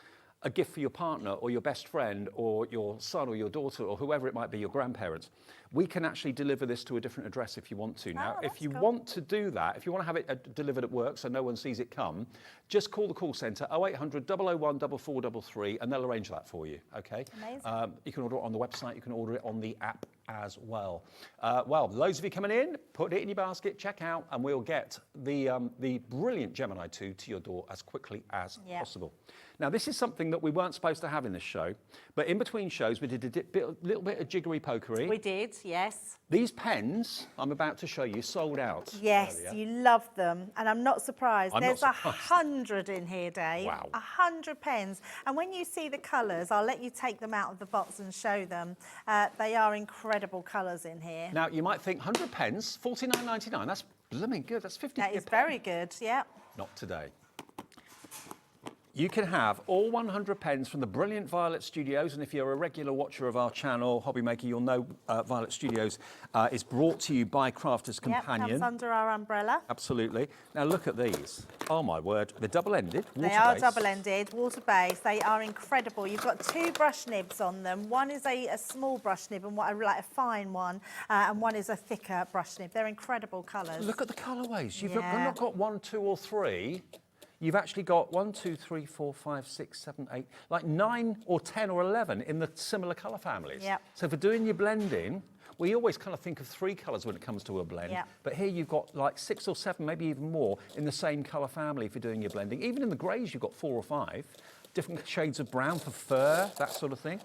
S4: a gift for your partner or your best friend or your son or your daughter or whoever it might be, your grandparents, we can actually deliver this to a different address if you want to. Now, if you want to do that, if you want to have it delivered at work so no one sees it come, just call the call centre, 0800 001 4433, and they'll arrange that for you, okay?
S6: Amazing.
S4: You can order it on the website, you can order it on the app as well. Well, loads of you coming in, put it in your basket, check out, and we'll get the brilliant Gemini 2 to your door as quickly as possible. Now, this is something that we weren't supposed to have in this show, but in between shows, we did a little bit of jiggery pokery.
S6: We did, yes.
S4: These pens I'm about to show you sold out.
S6: Yes,
S4: earlier.
S6: you love them, and I'm not surprised.
S4: I'm
S6: There's
S4: not surprised.
S6: 100 in here, Dave.
S4: Wow.
S6: 100 pens. And when you see the colours, I'll let you take them out of the box and show them. They are incredible colours in here.
S4: Now, you might think 100 pens, $49.99. That's blooming good. That's 50p
S6: That
S4: a
S6: is
S4: pen.
S6: very good, yeah.
S4: Not today. You can have all 100 pens from the brilliant Violet Studios, and if you're a regular watcher of our channel, Hobby Maker, you'll know Violet Studios is brought to you by Crafter's Companion.
S6: Yep, comes under our umbrella.
S4: Absolutely. Now look at these. Oh my word, they're double-ended.
S6: They are double-ended, water-based. They are incredible. You've got 2 brush nibs on them. One is a small brush nib and like a fine one, and one is a thicker brush nib. They're incredible colours.
S4: Look at the colourways. You've not got 1, 2 or 3. You've actually got 1, 2, 3, 4, 5, 6, 7, 8, like 9 or 10 or 11 in the similar colour families.
S6: Yep.
S4: So for doing your blending, we always kind of think of 3 colours when it comes to a blend.
S6: Yep.
S4: But here you've got like 6 or 7, maybe even more, in the same colour family for doing your blending. Even in the greys, you've got 4 or 5. Different shades of brown for fur, that sort of thing.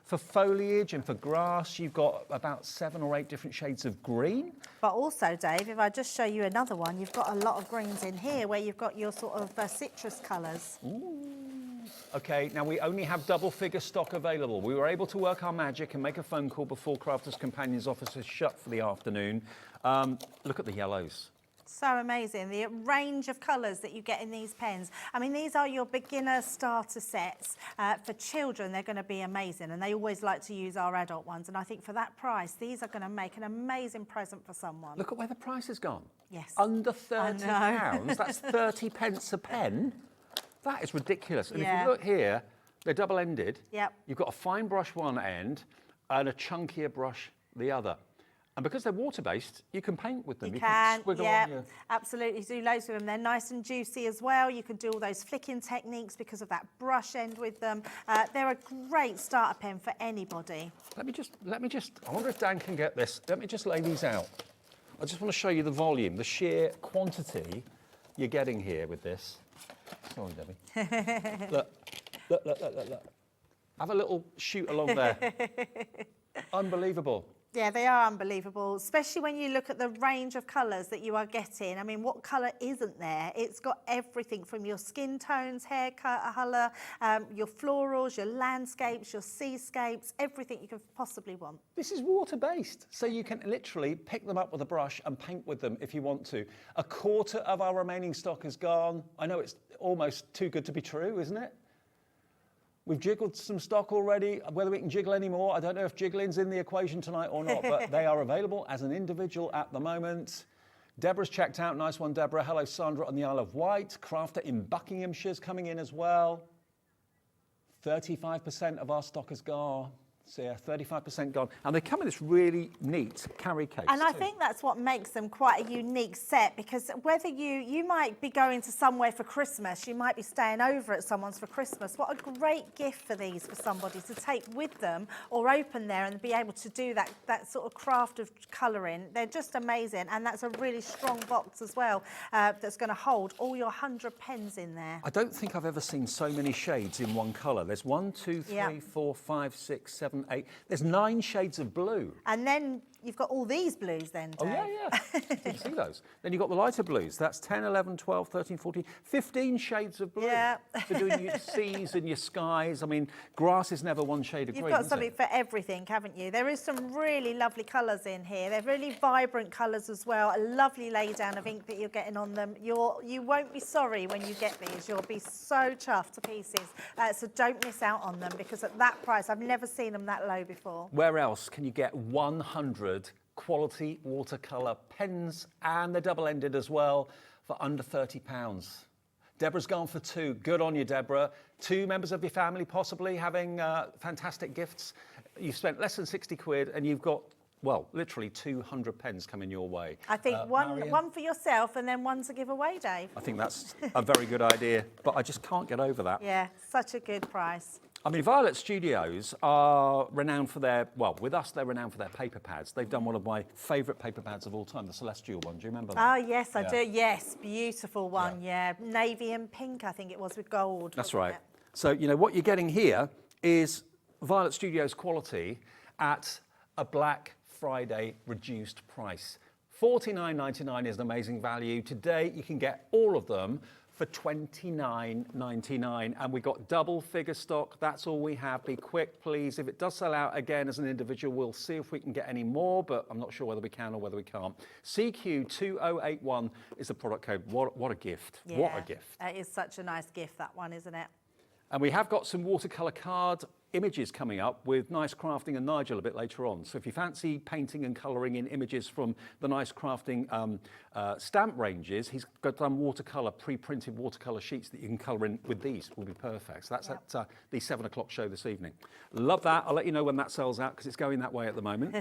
S4: For foliage and for grass, you've got about 7 or 8 different shades of green.
S6: But also, Dave, if I just show you another one, you've got a lot of greens in here where you've got your sort of citrus colours.
S4: Okay, now we only have double figure stock available. We were able to work our magic and make a phone call before Crafter's Companion's office is shut for the afternoon. Look at the yellows.
S6: So amazing, the range of colours that you get in these pens. I mean, these are your beginner starter sets. For children, they're going to be amazing, and they always like to use our adult ones. And I think for that price, these are going to make an amazing present for someone.
S4: Look at where the price has gone.
S6: Yes.
S4: Under £30, that's 30 pence a pen. That is ridiculous. And if you look here, they're double-ended.
S6: Yep.
S4: You've got a fine brush one end and a chunkier brush the other. And because they're water-based, you can paint with them.
S6: You can,
S4: squiggle
S6: yeah,
S4: on your...
S6: absolutely. Do loads with them. They're nice and juicy as well. You can do all those flicking techniques because of that brush end with them. They're a great starter pen for anybody.
S4: Let me just, I wonder if Dan can get this. Let me just lay these out. I just want to show you the volume, the sheer quantity you're getting here with this. Sorry, Debbie. Look. Have a little shoot along there. Unbelievable.
S6: Yeah, they are unbelievable, especially when you look at the range of colours that you are getting. I mean, what colour isn't there? It's got everything from your skin tones, hair colour, your florals, your landscapes, your seascapes, everything you could possibly want.
S4: This is water-based, so you can literally pick them up with a brush and paint with them if you want to. A quarter of our remaining stock is gone. I know it's almost too good to be true, isn't it? We've jiggled some stock already. Whether we can jiggle any more, I don't know if jiggling's in the equation tonight or not, but they are available as an individual at the moment. Deborah's checked out. Nice one, Deborah. Hello, Sandra on the Isle of Wight. Crafter in Buckinghamshire's coming in as well. 35% of our stock is gone. So yeah, 35% gone. And they come in this really neat carry case.
S6: And I think that's what makes them quite a unique set, because whether you might be going to somewhere for Christmas, you might be staying over at someone's for Christmas. What a great gift for these for somebody to take with them or open there and be able to do that sort of craft of colouring. They're just amazing. And that's a really strong box as well that's going to hold all your 100 pens in there.
S4: I don't think I've ever seen so many shades in one colour. There's 1, 2, 3, 4, 5, 6, 7, 8. There's 9 shades of blue.
S6: And then you've got all these blues then, Dave.
S4: Oh, yeah. Did you see those? Then you've got the lighter blues. That's 10, 11, 12, 13, 14, 15 shades of blue.
S6: Yeah.
S4: For doing your seas and your skies. I mean, grass is never one shade of green,
S6: You've got something for everything, haven't you? There is some really lovely colours in here. They're really vibrant colours as well. A lovely lay down of ink that you're getting on them. You won't be sorry when you get these. You'll be so chuffed to pieces. So don't miss out on them, because at that price, I've never seen them that low before.
S4: Where else can you get 100 quality watercolour pens, and they're double-ended as well, for under £30? Deborah's gone for 2. Good on you, Deborah. 2 members of your family possibly having fantastic gifts. You've spent less than 60 quid and you've got, well, literally 200 pens coming your way.
S6: I think one for yourself and then one to give away, Dave.
S4: I think that's a very good idea, but I just can't get over that.
S6: Yeah, such a good price.
S4: I mean, Violet Studios are renowned for their, well, with us, they're renowned for their paper pads. They've done one of my favourite paper pads of all time, the Celestial one. Do you remember that?
S6: Oh, yes, I do. Yes, beautiful one, yeah. Navy and pink, I think it was, with gold.
S4: That's right. It? So, you know, what you're getting here is Violet Studios quality at a Black Friday reduced price. $49.99 is an amazing value. Today, you can get all of them for $29.99, and we got double figure stock. That's all we have. Be quick, please. If it does sell out again as an individual, we'll see if we can get any more, but I'm not sure whether we can or whether we can't. CQ2081 is the product code. What a gift.
S6: Yeah,
S4: what a gift.
S6: That is such a nice gift, that one, isn't it?
S4: And we have got some watercolour card images coming up with Nice Crafting and Nigel a bit later on. So if you fancy painting and colouring in images from the Nice Crafting stamp ranges, he's got done watercolour, pre-printed watercolour sheets that you can colour in with these. Will be perfect. So that's at the 7 o'clock show this evening. Love that. I'll let you know when that sells out because it's going that way at the moment.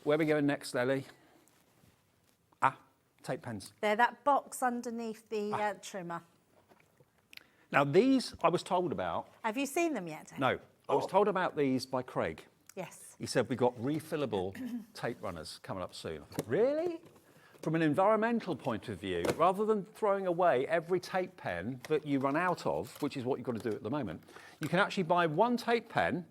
S4: Where are we going next, Ellie? Tape pens.
S6: They're that box underneath the trimmer.
S4: Now these I was told about.
S6: Have you seen them yet, Dave?
S4: No, I was told about these by Craig.
S6: Yes.
S4: He said we've got refillable tape runners coming up soon. I thought, really? From an environmental point of view, rather than throwing away every tape pen that you run out of, which is what you've got to do at the moment, you can actually buy one tape pen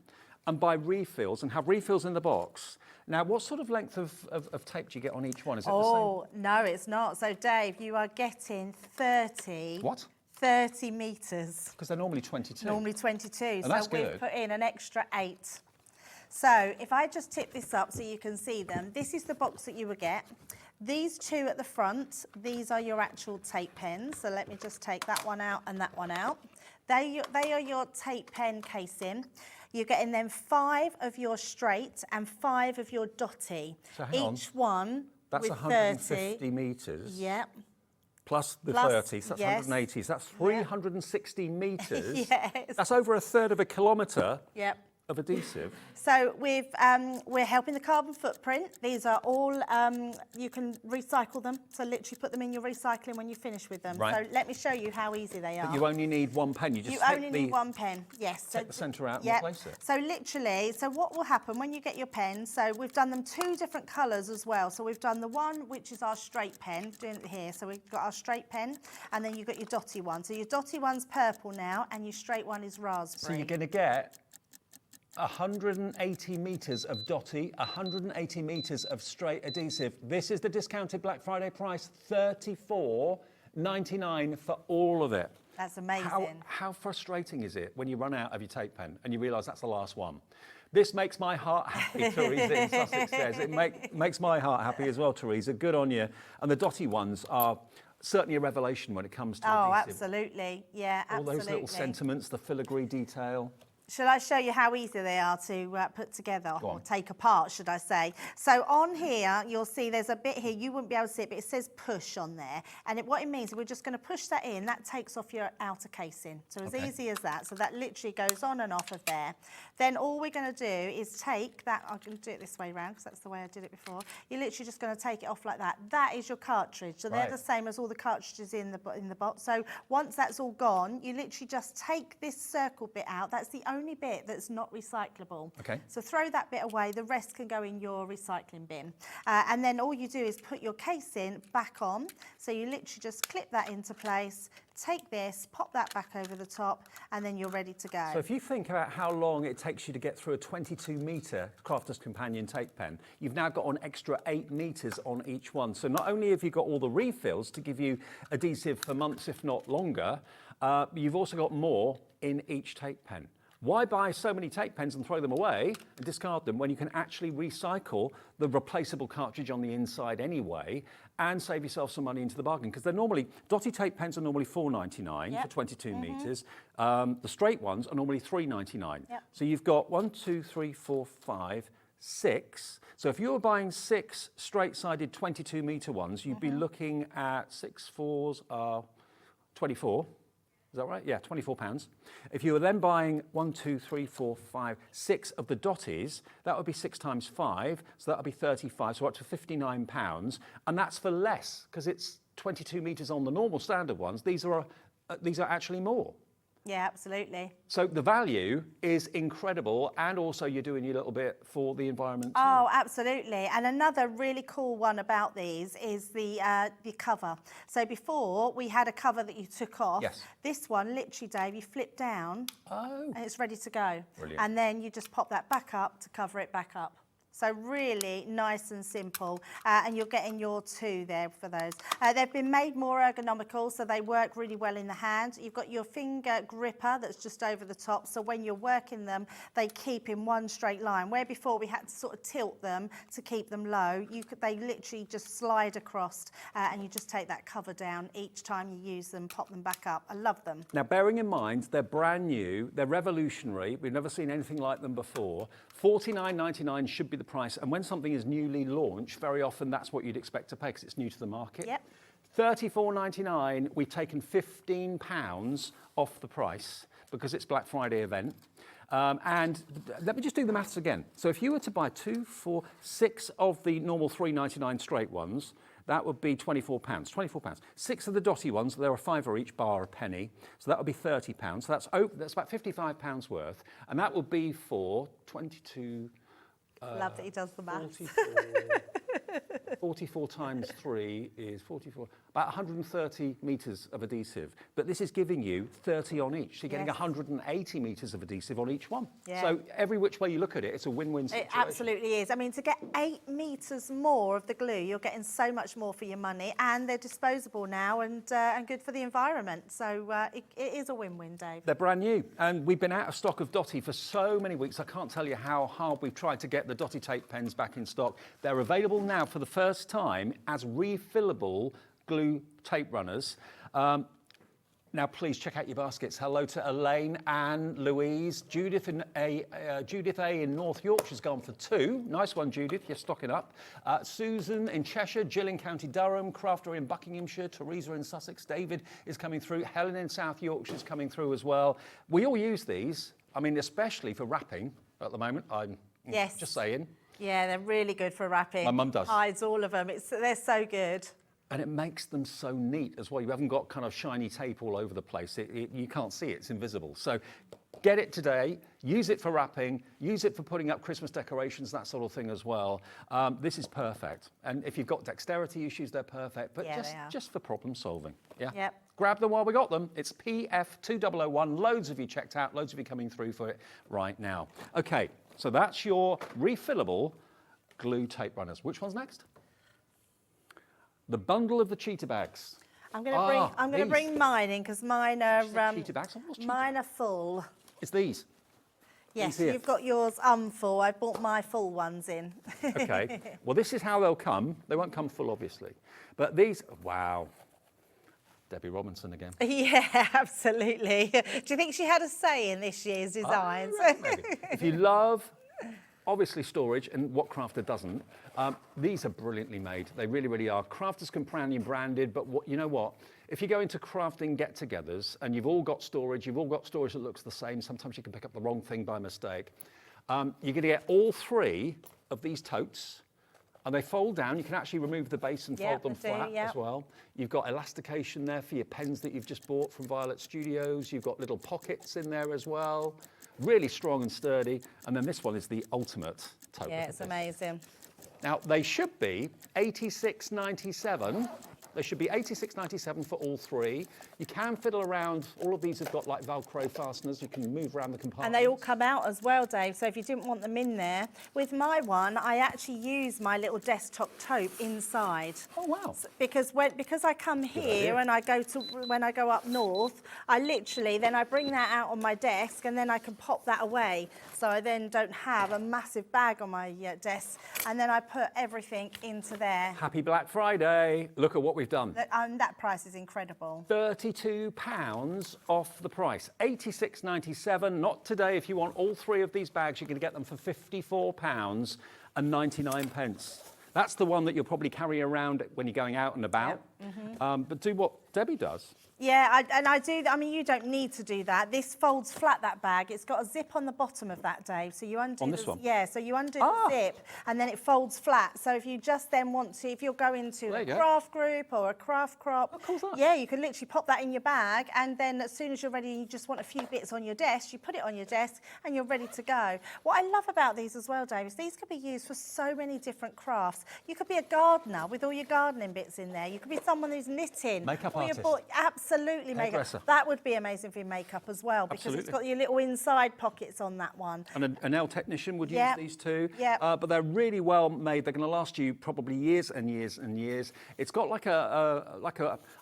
S4: and buy refills and have refills in the box. Now, what sort of length of tape do you get on each one? Is it the same?
S6: Oh, no, it's not. So, Dave, you are getting 30.
S4: What?
S6: 30 metres.
S4: Because they're normally 22.
S6: Normally 22.
S4: And
S6: so
S4: that's
S6: we've
S4: good.
S6: put in an extra 8. So if I just tip this up so you can see them, this is the box that you would get. These two at the front, these are your actual tape pens. So let me just take that one out and that one out. They are your tape pen casing. You're getting then 5 of your straight and 5 of your dotty.
S4: So hang on.
S6: Each one
S4: That's
S6: with
S4: 150
S6: 30.
S4: metres.
S6: Yep.
S4: Plus the
S6: Plus,
S4: 30, so that's
S6: yes.
S4: 180. So that's 360 metres.
S6: Yes.
S4: That's over a third of a kilometre
S6: Yep.
S4: of adhesive.
S6: So we're helping the carbon footprint. These are all, you can recycle them. So literally put them in your recycling when you finish with them.
S4: Right.
S6: So let me show you how easy they are.
S4: But you only need one pen. You just
S6: only need one pen, yes.
S4: take the centre out and
S6: yep.
S4: replace it.
S6: So literally, so what will happen when you get your pen, so we've done them 2 different colours as well. So we've done the one which is our straight pen, doing it here. So we've got our straight pen and then you've got your dotty one. So your dotty one's purple now and your straight one is raspberry.
S4: So you're going to get 180 metres of dotty, 180 metres of straight adhesive. This is the discounted Black Friday price, $34.99 for all of it.
S6: That's amazing.
S4: How frustrating is it when you run out of your tape pen and you realise that's the last one? This makes my heart happy, Teresa in Sussex says. It makes my heart happy as well, Teresa. Good on you. And the dotty ones are certainly a revelation when it comes to adhesive.
S6: Absolutely. Yeah, absolutely.
S4: All those little sentiments, the filigree detail.
S6: Shall I show you how easy they are to put together or take apart, should I say? So on here, you'll see there's a bit here, you wouldn't be able to see it, but it says push on there. And what it means, we're just going to push that in, that takes off your outer casing. So as easy as that. So that literally goes on and off of there. Then all we're going to do is take that, I'm going to do it this way round because that's the way I did it before. You're literally just going to take it off like that. That is your cartridge. So they're the same as all the cartridges in the box. So once that's all gone, you literally just take this circle bit out. That's the only bit that's not recyclable.
S4: Okay.
S6: So throw that bit away, the rest can go in your recycling bin. And then all you do is put your casing back on. So you literally just clip that into place, take this, pop that back over the top, and then you're ready to go.
S4: So if you think about how long it takes you to get through a 22-metre Crafter's Companion tape pen, you've now got an extra 8 metres on each one. So not only have you got all the refills to give you adhesive for months, if not longer, you've also got more in each tape pen. Why buy so many tape pens and throw them away and discard them when you can actually recycle the replaceable cartridge on the inside anyway and save yourself some money into the bargain? Because they're normally, dotty tape pens are normally $4.99 for 22 metres. The straight ones are normally $3.99. So you've got 1, 2, 3, 4, 5, 6. So if you were buying 6 straight-sided 22-metre ones, you'd be looking at 6 4s are 24. Is that right? Yeah, £24. If you were then buying 1, 2, 3, 4, 5, 6 of the dotties, that would be 6 times 5, so that would be 35, so up to £59, and that's for less because it's 22 metres on the normal standard ones. These are actually more.
S6: Yeah, absolutely.
S4: So the value is incredible, and also you're doing your little bit for the environment too.
S6: Oh, absolutely. And another really cool one about these is the cover. So before, we had a cover that you took off.
S4: Yes.
S6: This one, literally, Dave, you flip down and it's ready to go.
S4: Brilliant.
S6: And then you just pop that back up to cover it back up. So really nice and simple, and you're getting your 2 there for those. They've been made more ergonomical, so they work really well in the hand. You've got your finger gripper that's just over the top, so when you're working them, they keep in one straight line. Where before we had to sort of tilt them to keep them low, they literally just slide across, and you just take that cover down each time you use them, pop them back up. I love them.
S4: Now, bearing in mind, they're brand new, they're revolutionary, we've never seen anything like them before. $49.99 should be the price, and when something is newly launched, very often that's what you'd expect to pay because it's new to the market.
S6: Yep.
S4: $34.99, we've taken £15 off the price because it's Black Friday event. And let me just do the maths again. So if you were to buy 2, 4, 6 of the normal $3.99 straight ones, that would be £24. £24. 6 of the dotty ones, there are 5 each, bar a penny. So that would be £30. So that's about £55 worth. And that would be for 22...
S6: Love that he does the maths.
S4: 44 times 3 is 44, about 130 metres of adhesive. But this is giving you 30 on each. So you're getting 180 metres of adhesive on each one.
S6: Yeah.
S4: So every which way you look at it, it's a win-win situation.
S6: It absolutely is. I mean, to get 8 metres more of the glue, you're getting so much more for your money, and they're disposable now and good for the environment. So it is a win-win, Dave.
S4: They're brand new, and we've been out of stock of Dotty for so many weeks. I can't tell you how hard we've tried to get the Dotty tape pens back in stock. They're available now for the first time as refillable glue tape runners. Now, please check out your baskets. Hello to Elaine, Anne, Louise, Judith A in North Yorkshire's gone for 2. Nice one, Judith. You're stocking up. Susan in Cheshire, Jill in County Durham, Crafter in Buckinghamshire, Teresa in Sussex, David is coming through, Helen in South Yorkshire's coming through as well. We all use these. I mean, especially for wrapping at the moment. I'm just saying.
S6: Yeah, they're really good for wrapping.
S4: My mum does.
S6: Hides, all of them. They're so good.
S4: And it makes them so neat as well. You haven't got kind of shiny tape all over the place. You can't see it, it's invisible. So get it today, use it for wrapping, use it for putting up Christmas decorations, that sort of thing as well. This is perfect. And if you've got dexterity issues, they're perfect, but just for problem solving. Yeah.
S6: Yep.
S4: Grab them while we got them. It's PF2001. Loads of you checked out, loads of you coming through for it right now. Okay, so that's your refillable glue tape runners. Which one's next? The bundle of the cheetah bags.
S6: I'm going to bring mine in because mine are
S4: cheetah bags.
S6: mine are full.
S4: It's these.
S6: Yes,
S4: these here.
S6: you've got yours unfull. I bought my full ones in.
S4: Okay. Well, this is how they'll come. They won't come full, obviously. But these, wow. Debbie Robinson again.
S6: Yeah, absolutely. Do you think she had a say in this year's designs?
S4: Maybe. If you love, obviously, storage, and what Crafter doesn't, these are brilliantly made. They really, really are. Crafter's Companion branded, but you know what? If you go into crafting get-togethers and you've all got storage that looks the same, sometimes you can pick up the wrong thing by mistake. You're going to get all 3 of these totes, and they fold down. You can actually remove the base and fold them flat as well. You've got elastication there for your pens that you've just bought from Violet Studios. You've got little pockets in there as well. Really strong and sturdy. And then this one is the ultimate tote.
S6: Yeah, it's amazing.
S4: Now, they should be $86.97. They should be $86.97 for all 3. You can fiddle around. All of these have got like Velcro fasteners. You can move around the compartments.
S6: And they all come out as well, Dave. So if you didn't want them in there, with my one, I actually use my little desktop tote inside.
S4: Oh wow!
S6: Because I come here and when I go up north, I bring that out on my desk and then I can pop that away. So I then don't have a massive bag on my desk, and then I put everything into there.
S4: Happy Black Friday! Look at what we've done.
S6: That price is incredible.
S4: £32 off the price. $86.97. Not today. If you want all 3 of these bags, you're going to get them for £54.99. That's the one that you'll probably carry around when you're going out and about. Yep. Mm-hmm. But do what Debbie does.
S6: Yeah, I do. I mean, you don't need to do that. This folds flat, that bag. It's got a zip on the bottom of that, Dave. So you undo
S4: this one?
S6: Yeah, so you undo the zip and then it folds flat. So if you just then want to, if you're going to a craft group or a craft crop, yeah, you can literally pop that in your bag, and then as soon as you're ready, you just want a few bits on your desk, you put it on your desk and you're ready to go. What I love about these as well, Dave, is these could be used for so many different crafts. You could be a gardener with all your gardening bits in there. You could be someone who's knitting.
S4: Makeup artist.
S6: absolutely makeup.
S4: Hairdresser.
S6: That would be amazing for your makeup as well, because it's got your little inside pockets on that one.
S4: And a nail technician would use these too.
S6: Yep.
S4: But they're really well made. They're going to last you probably years and years and years. It's got like a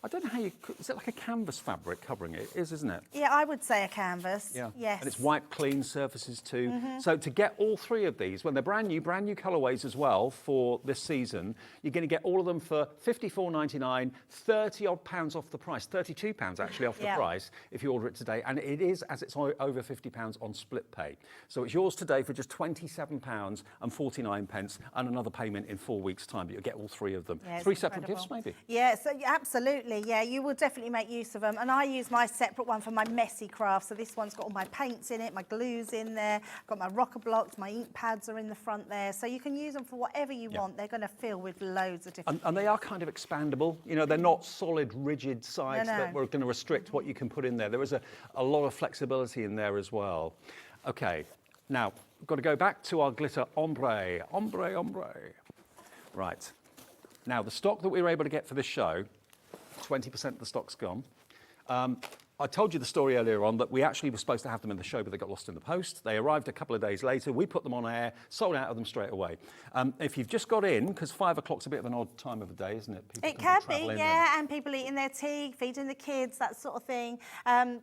S4: I don't know how you, is it like a canvas fabric covering it? It is, isn't it?
S6: Yeah, I would say a canvas.
S4: Yeah.
S6: Yes.
S4: And it's wipe clean surfaces too. So to get all three of these, when they're brand new colourways as well for this season, you're going to get all of them for £54.99, 30 odd pounds off the price, £32 actually off the price if you order it today. And it is, as it's over £50 on split pay. So it's yours today for just £27.49 and another payment in 4 weeks' time. But you'll get all three of them.
S6: Yeah,
S4: three separate gifts maybe.
S6: Yeah, so absolutely. Yeah, you will definitely make use of them. And I use my separate one for my messy crafts. So this one's got all my paints in it, my glues in there. I've got my rocker blocks, my ink pads are in the front there. So you can use them for whatever you want. They're going to fill with loads of different
S4: and they are kind of expandable. You know, they're not solid, rigid sides
S6: No, no.
S4: that we're going to restrict what you can put in there. There is a lot of flexibility in there as well. Okay, now we've got to go back to our glitter ombre. Right. Now, the stock that we were able to get for this show, 20% of the stock's gone. I told you the story earlier on that we actually were supposed to have them in the show, but they got lost in the post. They arrived a couple of days later. We put them on air, sold out of them straight away. If you've just got in, because 5 o'clock's a bit of an odd time of the day, isn't it? People
S6: It can be,
S4: travelling
S6: and people eating their tea, feeding the kids, that sort of thing.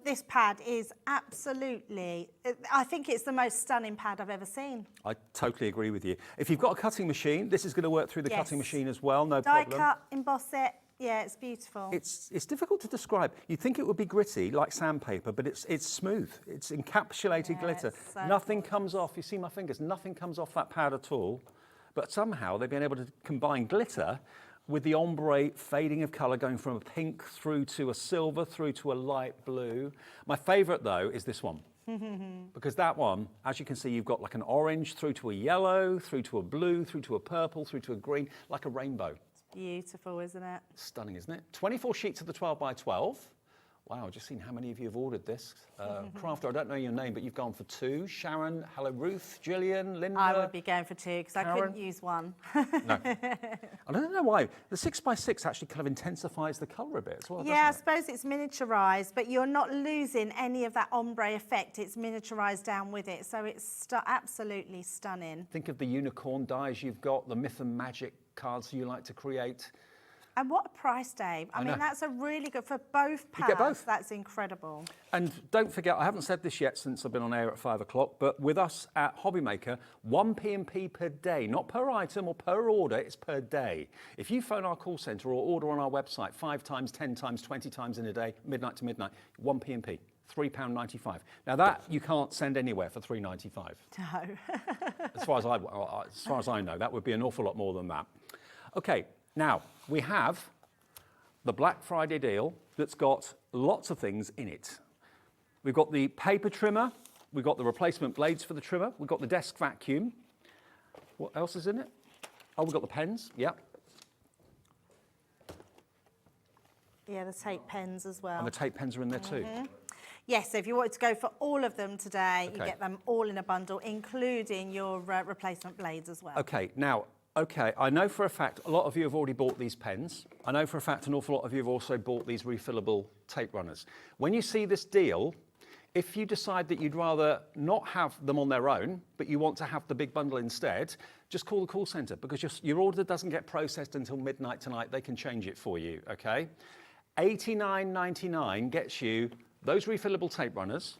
S6: This pad is absolutely, I think it's the most stunning pad I've ever seen.
S4: I totally agree with you. If you've got a cutting machine, this is going to work through the cutting machine as well, no
S6: Die
S4: problem.
S6: cut, emboss it. Yeah, it's beautiful.
S4: It's difficult to describe. You'd think it would be gritty, like sandpaper, but it's smooth. It's encapsulated glitter.
S6: So
S4: nothing comes off. You see my fingers? Nothing comes off that pad at all. But somehow they've been able to combine glitter with the ombre fading of colour, going from a pink through to a silver, through to a light blue. My favourite, though, is this one. Because that one, as you can see, you've got like an orange through to a yellow, through to a blue, through to a purple, through to a green, like a rainbow.
S6: Beautiful, isn't it?
S4: Stunning, isn't it? 24 sheets of the 12 by 12. Wow, I've just seen how many of you have ordered this. Crafter, I don't know your name, but you've gone for 2. Sharon, hello, Ruth, Gillian, Linda.
S6: I would be going for 2 because I couldn't use one.
S4: No. I don't know why. The 6x6 actually kind of intensifies the colour a bit as well,
S6: Yeah, I
S4: doesn't
S6: suppose it's miniaturised, but you're not losing any of that ombre effect. It's miniaturised down with it, so it's absolutely stunning.
S4: Think of the unicorn dies you've got, the myth and magic cards you like to create.
S6: And what a price, Dave. I mean, that's a really good, for both pads,
S4: You get both.
S6: That's incredible.
S4: And don't forget, I haven't said this yet since I've been on air at 5 o'clock, but with us at Hobbymaker, 1 P&P per day, not per item or per order, it's per day. If you phone our call centre or order on our website 5 times, 10 times, 20 times in a day, midnight to midnight, 1 P&P, £3.95. Now that you can't send anywhere for £3.95.
S6: No.
S4: as far as I know, that would be an awful lot more than that. Okay, now we have the Black Friday deal that's got lots of things in it. We've got the paper trimmer, we've got the replacement blades for the trimmer, we've got the desk vacuum. What else is in it? Oh, we've got the pens, yeah.
S6: Yeah, the tape pens as well.
S4: And the tape pens are in there too.
S6: Yes, so if you wanted to go for all of them today, you get them all in a bundle, including your replacement blades as well.
S4: Okay, now, I know for a fact a lot of you have already bought these pens. I know for a fact an awful lot of you have also bought these refillable tape runners. When you see this deal, if you decide that you'd rather not have them on their own, but you want to have the big bundle instead, just call the call centre, because your order doesn't get processed until midnight tonight. They can change it for you, okay? $89.99 gets you those refillable tape runners,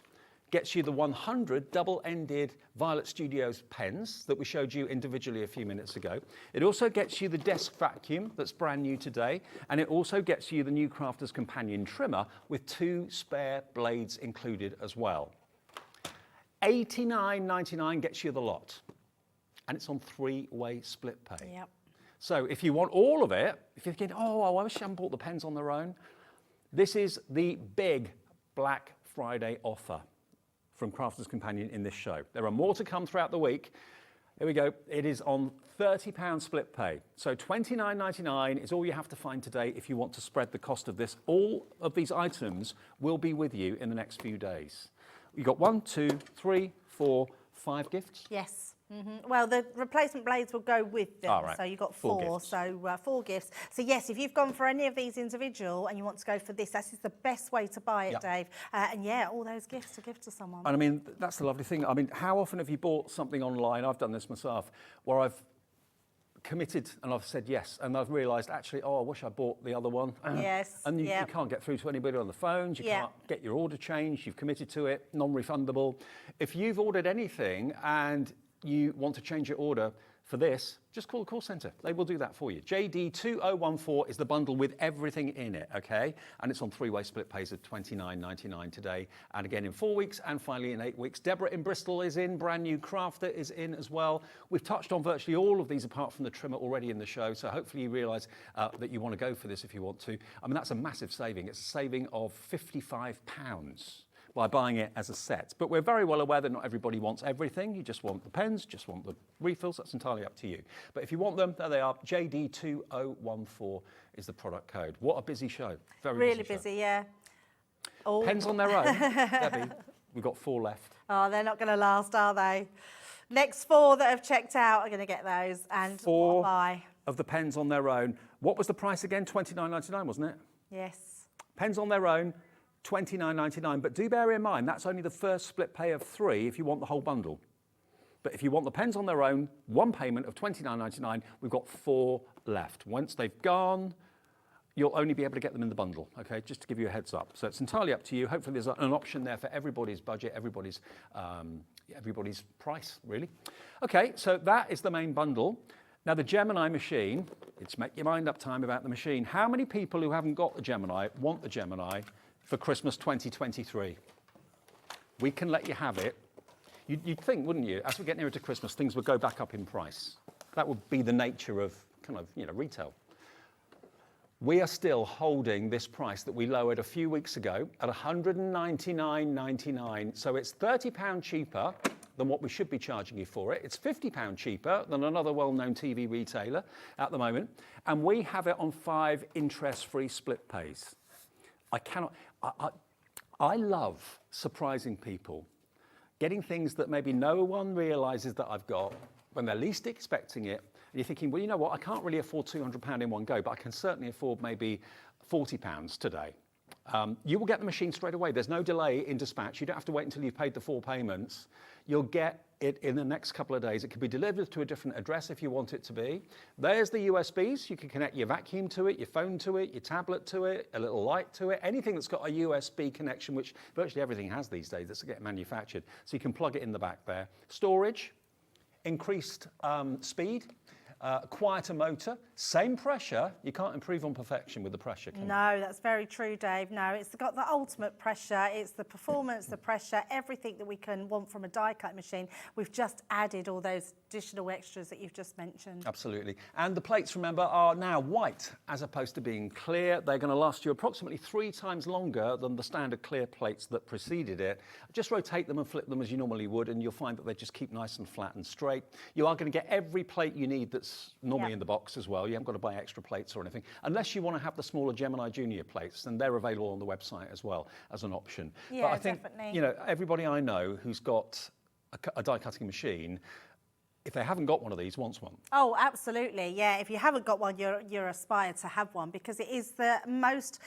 S4: gets you the 100 double-ended Violet Studios pens that we showed you individually a few minutes ago. It also gets you the desk vacuum that's brand new today, and it also gets you the new Crafter's Companion trimmer with 2 spare blades included as well. $89.99 gets you the lot, and it's on 3-way split pay.
S6: Yep.
S4: So if you want all of it, if you're thinking, oh, I wish I hadn't bought the pens on their own, this is the big Black Friday offer from Crafter's Companion in this show. There are more to come throughout the week. Here we go. It is on £30 split pay. So $29.99 is all you have to find today if you want to spread the cost of this. All of these items will be with you in the next few days. You've got 1, 2, 3, 4, 5 gifts.
S6: Yes. Well, the replacement blades will go with them.
S4: All right.
S6: So you've got
S4: 4
S6: 4,
S4: gifts.
S6: so 4 gifts. So yes, if you've gone for any of these individual and you want to go for this is the best way to buy it,
S4: Yep.
S6: Dave. And yeah, all those gifts to give to someone.
S4: And I mean, that's the lovely thing. I mean, how often have you bought something online? I've done this myself, where I've committed and I've said yes, and I've realised actually, oh, I wish I bought the other one.
S6: Yes,
S4: And you
S6: yep.
S4: can't get through to anybody on the phones. You
S6: Yep.
S4: can't get your order changed. You've committed to it, non-refundable. If you've ordered anything and you want to change your order for this, just call the call centre. They will do that for you. JD2014 is the bundle with everything in it, okay? And it's on 3-way split pays of $29.99 today, and again in 4 weeks, and finally in 8 weeks. Deborah in Bristol is in, brand new Crafter is in as well. We've touched on virtually all of these apart from the trimmer already in the show, so hopefully you realise that you want to go for this if you want to. I mean, that's a massive saving. It's a saving of £55 by buying it as a set. But we're very well aware that not everybody wants everything. You just want the pens, just want the refills. That's entirely up to you. But if you want them, there they are. JD2014 is the product code. What a busy show. Very
S6: Really
S4: busy,
S6: busy, yeah. Oh.
S4: Pens on their own. Debbie, we've got 4 left.
S6: Oh, they're not going to last, are they? Next 4 that have checked out are going to get those. And
S4: 4
S6: what a buy.
S4: of the pens on their own. What was the price again? $29.99, wasn't it?
S6: Yes.
S4: Pens on their own, $29.99. But do bear in mind, that's only the first split pay of 3 if you want the whole bundle. But if you want the pens on their own, 1 payment of $29.99, we've got 4 left. Once they've gone, you'll only be able to get them in the bundle, okay? Just to give you a heads up. So it's entirely up to you. Hopefully there's an option there for everybody's budget, everybody's price, really. Okay, so that is the main bundle. Now the Gemini machine, it's make your mind up time about the machine. How many people who haven't got the Gemini want the Gemini for Christmas 2023? We can let you have it. You'd think, wouldn't you, as we get nearer to Christmas, things would go back up in price. That would be the nature of kind of, retail. We are still holding this price that we lowered a few weeks ago at $199.99. So it's £30 cheaper than what we should be charging you for it. It's £50 cheaper than another well-known TV retailer at the moment. And we have it on 5 interest-free split pays. I love surprising people, getting things that maybe no one realises that I've got when they're least expecting it. And you're thinking, well, you know what, I can't really afford £200 in one go, but I can certainly afford maybe £40 today. You will get the machine straight away. There's no delay in dispatch. You don't have to wait until you've paid the 4 payments. You'll get it in the next couple of days. It can be delivered to a different address if you want it to be. There's the USBs. You can connect your vacuum to it, your phone to it, your tablet to it, a little light to it, anything that's got a USB connection, which virtually everything has these days that's getting manufactured. So you can plug it in the back there. Storage, increased speed, quieter motor, same pressure. You can't improve on perfection with the pressure, can you?
S6: No, that's very true, Dave. No, it's got the ultimate pressure. It's the performance, the pressure, everything that we can want from a die-cut machine. We've just added all those additional extras that you've just mentioned.
S4: Absolutely. And the plates, remember, are now white as opposed to being clear. They're going to last you approximately 3 times longer than the standard clear plates that preceded it. Just rotate them and flip them as you normally would, and you'll find that they just keep nice and flat and straight. You are going to get every plate you need that's normally in the box as well. You haven't got to buy extra plates or anything, unless you want to have the smaller Gemini Junior plates, and they're available on the website as well as an option.
S6: Yeah,
S4: but I think,
S6: definitely.
S4: everybody I know who's got a die cutting machine, if they haven't got one of these, wants one.
S6: Oh, absolutely. Yeah, if you haven't got one, you're aspired to have one, because it is the most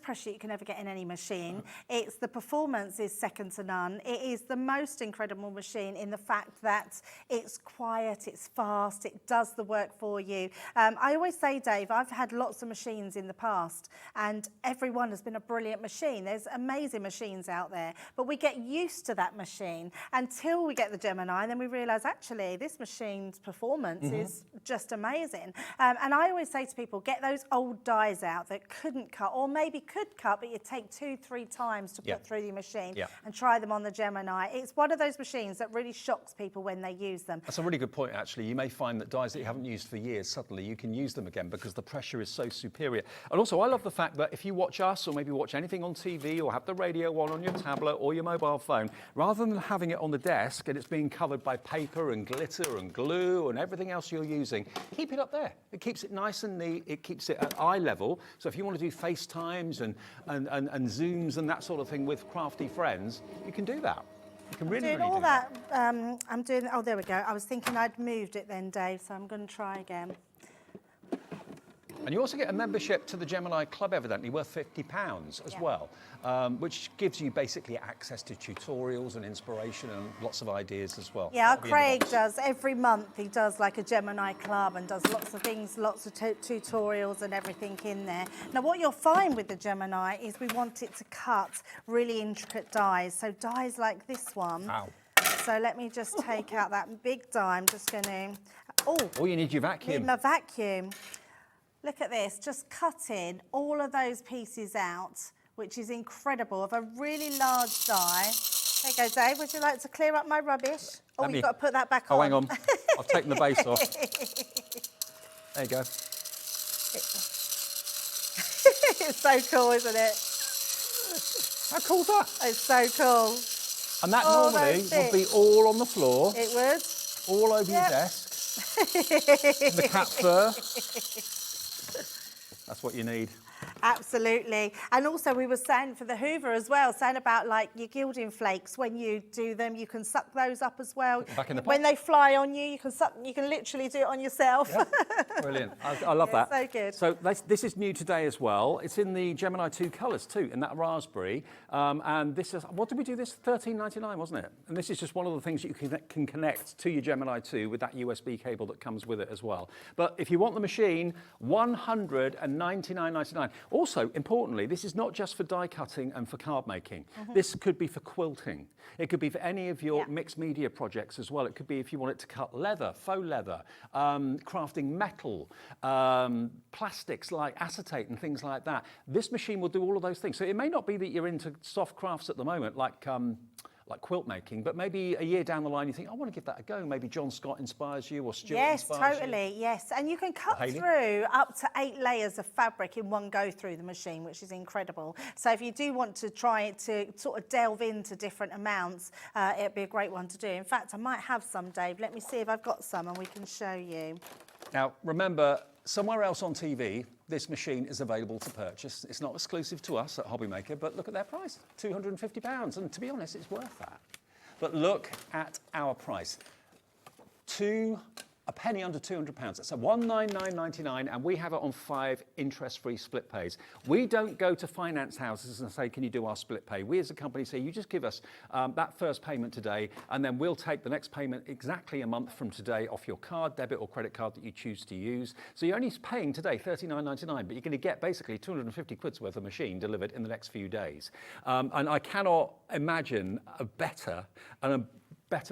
S6: pressure you can ever get in any machine. It's the performance is second to none. It is the most incredible machine in the fact that it's quiet, it's fast, it does the work for you. I always say, Dave, I've had lots of machines in the past, and every one has been a brilliant machine. There's amazing machines out there, but we get used to that machine until we get the Gemini, and then we realise, actually, this machine's performance is just amazing. And I always say to people, get those old dies out that couldn't cut, or maybe could cut, but you take 2-3 times to put through the machine, and try them on the Gemini. It's one of those machines that really shocks people when they use them.
S4: That's a really good point, actually. You may find that dies that you haven't used for years, suddenly you can use them again because the pressure is so superior. And also, I love the fact that if you watch us, or maybe watch anything on TV, or have the radio on your tablet or your mobile phone, rather than having it on the desk and it's being covered by paper and glitter and glue and everything else you're using, keep it up there. It keeps it nice and neat. It keeps it at eye level. So if you want to do FaceTimes and Zooms and that sort of thing with crafty friends, you can do that. You can really,
S6: doing
S4: really
S6: all
S4: do
S6: that. I'm doing. Oh, there we go. I was thinking I'd moved it then, Dave. So I'm going to try again.
S4: And you also get a membership to the Gemini Club, evidently, worth £50 as well, which gives you basically access to tutorials and inspiration and lots of ideas as well.
S6: Yeah,
S4: That'll be in the
S6: Craig
S4: box.
S6: does every month. He does like a Gemini Club and does lots of things, lots of tutorials and everything in there. Now, what you'll find with the Gemini is we want it to cut really intricate dies. So dies like this one.
S4: Ow.
S6: So let me just take out that big die. I'm just going to.
S4: Oh, you need your vacuum.
S6: Need my vacuum. Look at this, just cutting all of those pieces out, which is incredible, of a really large die. There you go, Dave. Would you like to clear up my rubbish? Oh, you've got to put that back on.
S4: Oh, hang on. I've taken the base off. There you go.
S6: It's so cool, isn't it?
S4: How cool's that?
S6: It's so cool.
S4: And that normally would be all on the floor.
S6: It would.
S4: All over your desk. And the cat fur. That's what you need.
S6: Absolutely. And also we were saying for the Hoover as well, saying about like your gilding flakes, when you do them, you can suck those up as well.
S4: Back in the pot.
S6: When they fly on you, you can literally do it on yourself.
S4: Yep. Brilliant. I love that.
S6: So good.
S4: So this is new today as well. It's in the Gemini 2 colours too, in that raspberry. And this is, what did we do this? £13.99, wasn't it? And this is just one of the things that you can connect to your Gemini 2 with that USB cable that comes with it as well. But if you want the machine, £199.99. Also, importantly, this is not just for die cutting and for card making. This could be for quilting. It could be for any of your mixed media projects as well. It could be if you want it to cut leather, faux leather, crafting metal, plastics like acetate and things like that. This machine will do all of those things. So it may not be that you're into soft crafts at the moment, like quilt making, but maybe a year down the line you think, I want to give that a go. Maybe John Scott inspires you or Stuart inspires you.
S6: Yes. And you can cut through up to 8 layers of fabric in one go through the machine, which is incredible. So if you do want to try it to sort of delve into different amounts, it'd be a great one to do. In fact, I might have some, Dave. Let me see if I've got some and we can show you.
S4: Now, remember, somewhere else on TV, this machine is available to purchase. It's not exclusive to us at Hobbymaker, but look at their price, £250. And to be honest, it's worth that. But look at our price. A penny under £200. That's a £199.99, and we have it on 5 interest-free split pays. We don't go to finance houses and say, can you do our split pay? We as a company say, you just give us that first payment today, and then we'll take the next payment exactly a month from today off your card, debit or credit card that you choose to use. So you're only paying today £39.99, but you're going to get basically 250 quid's worth of machine delivered in the next few days. And I cannot imagine a better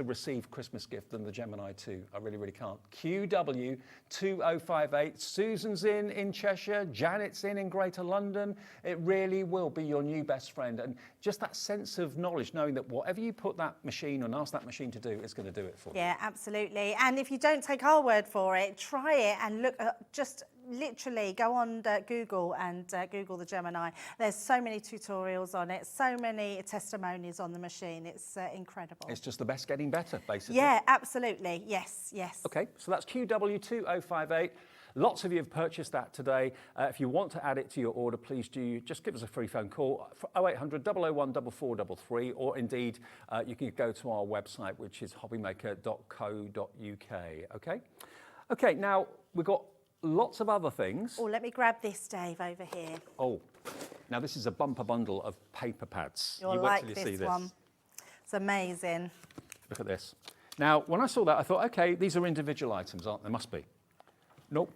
S4: received Christmas gift than the Gemini 2. I really, really can't. QW2058. Susan's in Cheshire. Janet's in Greater London. It really will be your new best friend. And just that sense of knowledge, knowing that whatever you put that machine and ask that machine to do, it's going to do it for you.
S6: Yeah, absolutely. And if you don't take our word for it, try it and look just literally go on Google and Google the Gemini. There's so many tutorials on it, so many testimonies on the machine. It's incredible.
S4: It's just the best getting better, basically.
S6: Yeah, absolutely. Yes.
S4: Okay, so that's QW2058. Lots of you have purchased that today. If you want to add it to your order, please do just give us a free phone call for 0800 001 4433, or indeed you can go to our website, which is hobbymaker.co.uk. Okay, now we've got lots of other things.
S6: Oh, let me grab this, Dave, over here.
S4: Oh, now this is a bumper bundle of paper pads.
S6: You'll like this one. It's amazing.
S4: Look at this. Now, when I saw that, I thought, okay, these are individual items, aren't they? Must be. Nope.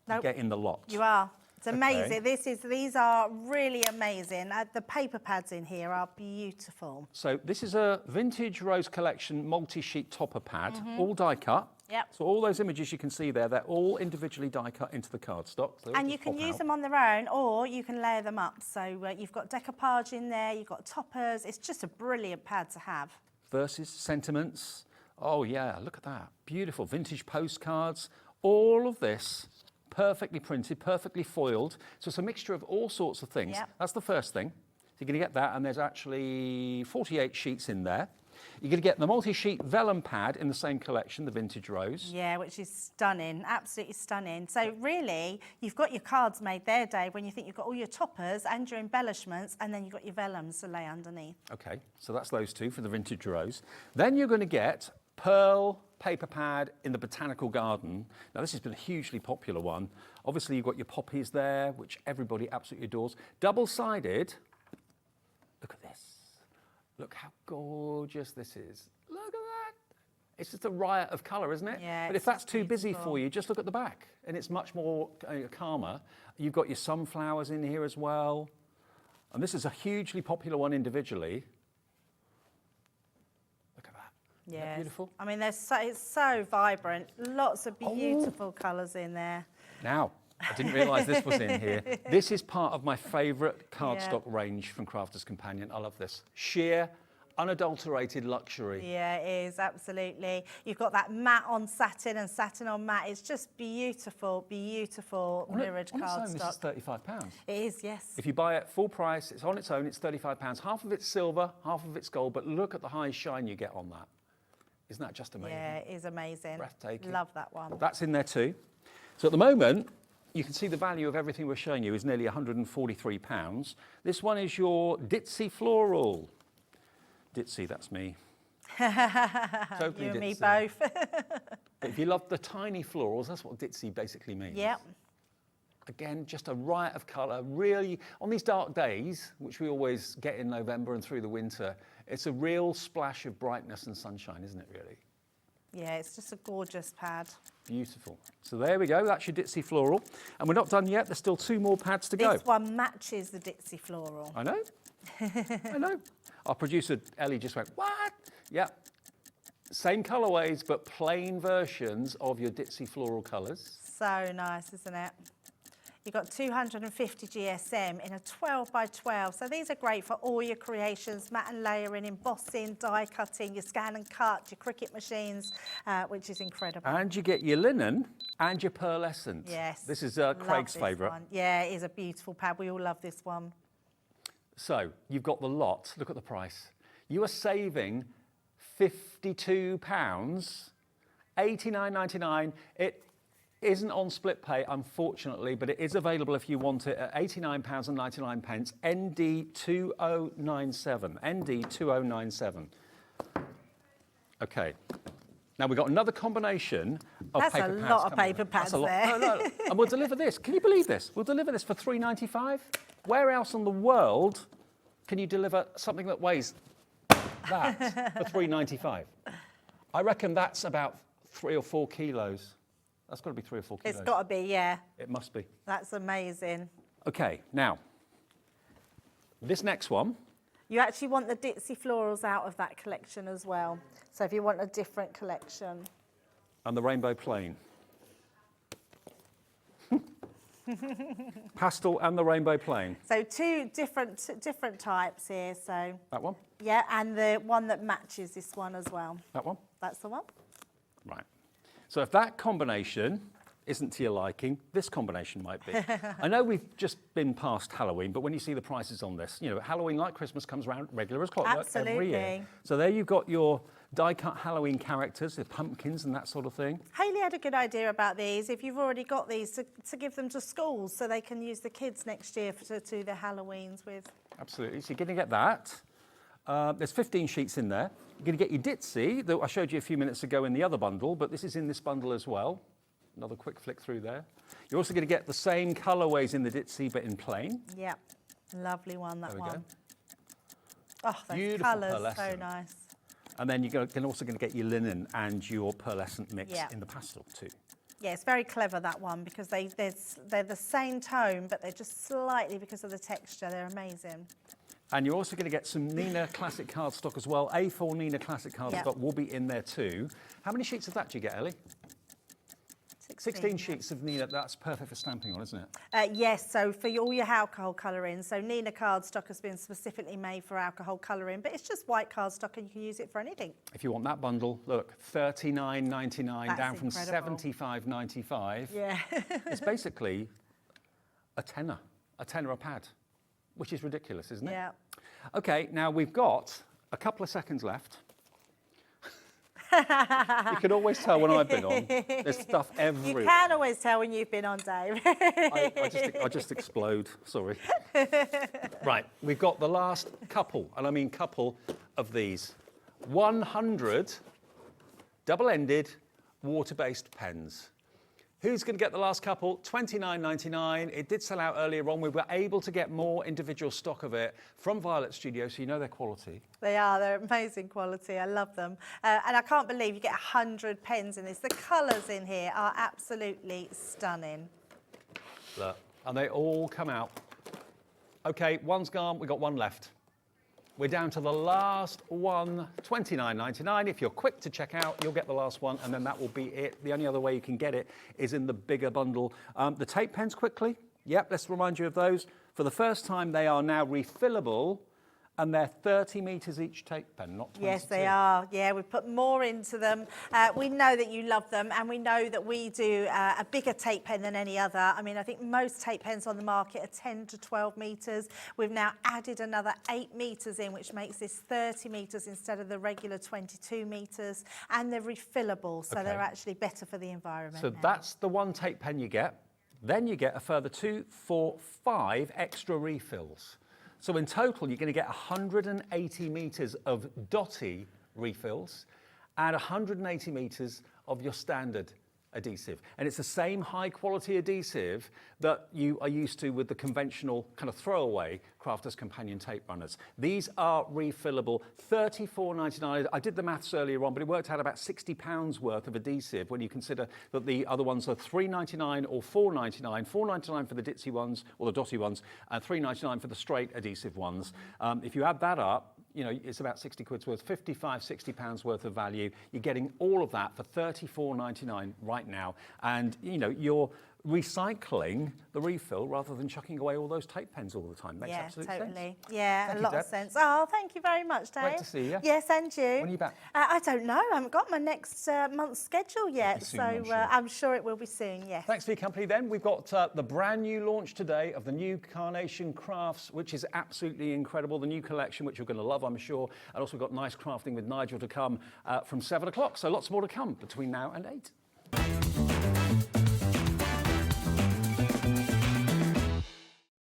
S4: You get in the lot.
S6: You are. It's amazing. Okay. These are really amazing. The paper pads in here are beautiful.
S4: So this is a Vintage Rose Collection multi-sheet topper pad, all die cut.
S6: Yep.
S4: So all those images you can see there, they're all individually die cut into the cardstock. So
S6: and you can use them on their own, or you can layer them up. So you've got decoupage in there, you've got toppers. It's just a brilliant pad to have.
S4: Verses, sentiments. Oh yeah, look at that. Beautiful vintage postcards. All of this perfectly printed, perfectly foiled. So it's a mixture of all sorts of things.
S6: Yep.
S4: That's the first thing. So you're going to get that, and there's actually 48 sheets in there. You're going to get the multi-sheet vellum pad in the same collection, the Vintage Rose.
S6: Yeah, which is stunning, absolutely stunning. So really, you've got your cards made there, Dave, when you think you've got all your toppers and your embellishments, and then you've got your vellums to lay underneath.
S4: Okay, so that's those two for the Vintage Rose. Then you're going to get pearl paper pad in the Botanical Garden. Now this has been a hugely popular one. Obviously you've got your poppies there, which everybody absolutely adores. Double-sided. Look at this. Look how gorgeous this is. Look at that. It's just a riot of colour, isn't it?
S6: Yeah,
S4: but if that's too busy for you, just look at the back and it's much more calmer. You've got your sunflowers in here as well. And this is a hugely popular one individually. Look at that.
S6: Yeah,
S4: Isn't that beautiful?
S6: I mean, it's so vibrant. Lots of beautiful colours in there.
S4: Now, I didn't realise this was in here. This is part of my favourite cardstock range from Crafter's Companion. I love this. Sheer, unadulterated luxury.
S6: Yeah, it is, absolutely. You've got that matte on satin and satin on matte. It's just beautiful, beautiful mirrored cardstock.
S4: This is £35.
S6: It is, yes.
S4: If you buy it full price, it's on its own, it's £35. Half of it's silver, half of it's gold, but look at the high shine you get on that. Isn't that just amazing?
S6: Yeah, it is amazing.
S4: Breathtaking.
S6: Love that one.
S4: That's in there too. So at the moment, you can see the value of everything we're showing you is nearly £143. This one is your Ditzy Floral. Ditzy, that's me. Totally
S6: You and me
S4: ditzy.
S6: both.
S4: But if you love the tiny florals, that's what Ditzy basically means.
S6: Yep.
S4: Again, just a riot of colour. Really, on these dark days, which we always get in November and through the winter, it's a real splash of brightness and sunshine, isn't it, really?
S6: Yeah, it's just a gorgeous pad.
S4: Beautiful. So there we go, that's your Ditzy Floral. And we're not done yet, there's still 2 more pads to go.
S6: This one matches the Ditzy Floral.
S4: I know. I know. Our producer, Ellie, just went, what? Yeah. Same colourways, but plain versions of your Ditzy Floral colours.
S6: So nice, isn't it? You've got 250 GSM in a 12 by 12. So these are great for all your creations, matte and layering, embossing, die cutting, your scan and cut, your Cricut machines, which is incredible.
S4: And you get your linen and your pearlescent.
S6: Yes.
S4: This is
S6: Love
S4: Craig's
S6: this
S4: favourite.
S6: one. Yeah, it is a beautiful pad. We all love this one.
S4: So you've got the lot. Look at the price. You are saving £52, $89.99. It isn't on split pay, unfortunately, but it is available if you want it at £89.99, ND2097, ND2097. Okay. Now we've got another combination of
S6: That's
S4: paper
S6: a
S4: pads
S6: lot of
S4: coming
S6: paper
S4: in.
S6: pads
S4: That's a lot.
S6: there.
S4: No. And we'll deliver this. Can you believe this? We'll deliver this for £3.95. Where else in the world can you deliver something that weighs that for £3.95? I reckon that's about 3 or 4 kilos. That's got to be 3 or 4 kilos.
S6: It's got to be, yeah.
S4: It must be.
S6: That's amazing.
S4: Okay, now, this next one.
S6: You actually want the Ditzy Florals out of that collection as well. So if you want a different collection.
S4: And the Rainbow Plain. Pastel and the Rainbow Plain.
S6: So 2 different types here. So
S4: That one?
S6: yeah, and the one that matches this one as well.
S4: That one?
S6: That's the one.
S4: Right. So if that combination isn't to your liking, this combination might be. I know we've just been past Halloween, but when you see the prices on this, you know, Halloween, like Christmas, comes around regular as clockwork every year.
S6: Absolutely.
S4: So there you've got your die-cut Halloween characters, the pumpkins and that sort of thing.
S6: Hayley had a good idea about these. If you've already got these, to give them to schools so they can use the kids next year to do their Halloweens with.
S4: Absolutely. So you're going to get that. There's 15 sheets in there. You're going to get your Ditzy, that I showed you a few minutes ago in the other bundle, but this is in this bundle as well. Another quick flick through there. You're also going to get the same colourways in the Ditzy, but in plain.
S6: Yeah, lovely one, that
S4: There we
S6: one.
S4: go.
S6: Oh, those
S4: Beautiful
S6: colours, so
S4: pearlescent.
S6: nice.
S4: And then you're also going to get your linen and your pearlescent mix
S6: Yeah.
S4: in the pastel too.
S6: Yeah, it's very clever, that one, because they're the same tone, but they're just slightly, because of the texture, they're amazing.
S4: And you're also going to get some Nina Classic cardstock as well. A4 Nina Classic cardstock will be in there too. How many sheets of that do you get, Ellie? 16 sheets of Nina. That's perfect for stamping on, isn't it?
S6: Yes, so for all your alcohol colouring. So Nina cardstock has been specifically made for alcohol colouring, but it's just white cardstock and you can use it for anything.
S4: If you want that bundle, look, $39.99
S6: That's
S4: down from
S6: incredible.
S4: $75.95.
S6: Yeah.
S4: It's basically a tenner a pad, which is ridiculous, isn't it?
S6: Yeah.
S4: Okay, now we've got a couple of seconds left. You can always tell when I've been on. There's stuff everywhere.
S6: You can always tell when you've been on, Dave.
S4: I just explode, sorry. Right, we've got the last couple, and I mean couple of these. 100 double-ended water-based pens. Who's going to get the last couple? $29.99. It did sell out earlier on. We were able to get more individual stock of it from Violet Studio, so you know their quality.
S6: They are. They're amazing quality. I love them. And I can't believe you get 100 pens in this. The colours in here are absolutely stunning.
S4: Look, and they all come out. OK, one's gone. We've got one left. We're down to the last one, $29.99. If you're quick to check out, you'll get the last one, and then that will be it. The only other way you can get it is in the bigger bundle. The tape pens quickly. Yep, let's remind you of those. For the first time, they are now refillable, and they're 30 metres each tape pen, not 22.
S6: Yes, they are. Yeah, we've put more into them. We know that you love them, and we know that we do a bigger tape pen than any other. I mean, I think most tape pens on the market are 10 to 12 metres. We've now added another 8 metres in, which makes this 30 metres instead of the regular 22 metres, and they're refillable, so they're actually better for the environment.
S4: So that's the one tape pen you get. Then you get a further 2, 4, 5 extra refills. So in total, you're going to get 180 metres of dotty refills and 180 metres of your standard adhesive. And it's the same high quality adhesive that you are used to with the conventional kind of throwaway Crafters companion tape runners. These are refillable, $34.99. I did the maths earlier on, but it worked out about £60 worth of adhesive when you consider that the other ones are $3.99 or $4.99. $4.99 for the ditzy ones or the dotty ones, and $3.99 for the straight adhesive ones. If you add that up, you know, it's about 60 quid's worth, 55, 60 pounds worth of value. You're getting all of that for $34.99 right now. And, you know, you're recycling the refill rather than chucking away all those tape pens all the time. Makes absolute sense.
S6: Yeah,
S4: Thank
S6: a
S4: you,
S6: lot of
S4: Deb.
S6: sense. Oh, thank you very much, Dave.
S4: Great to see you.
S6: Yes, and you.
S4: When are you back?
S6: I don't know. I haven't got my next month's schedule yet,
S4: soon,
S6: so
S4: I'm sure.
S6: I'm sure it will be soon, yes.
S4: Thanks for your company then. We've got the brand new launch today of the new Carnation Crafts, which is absolutely incredible. The new collection, which you're going to love, I'm sure. And also we've got Nice Crafting with Nigel to come from 7 o'clock. So lots more to come between now and 8.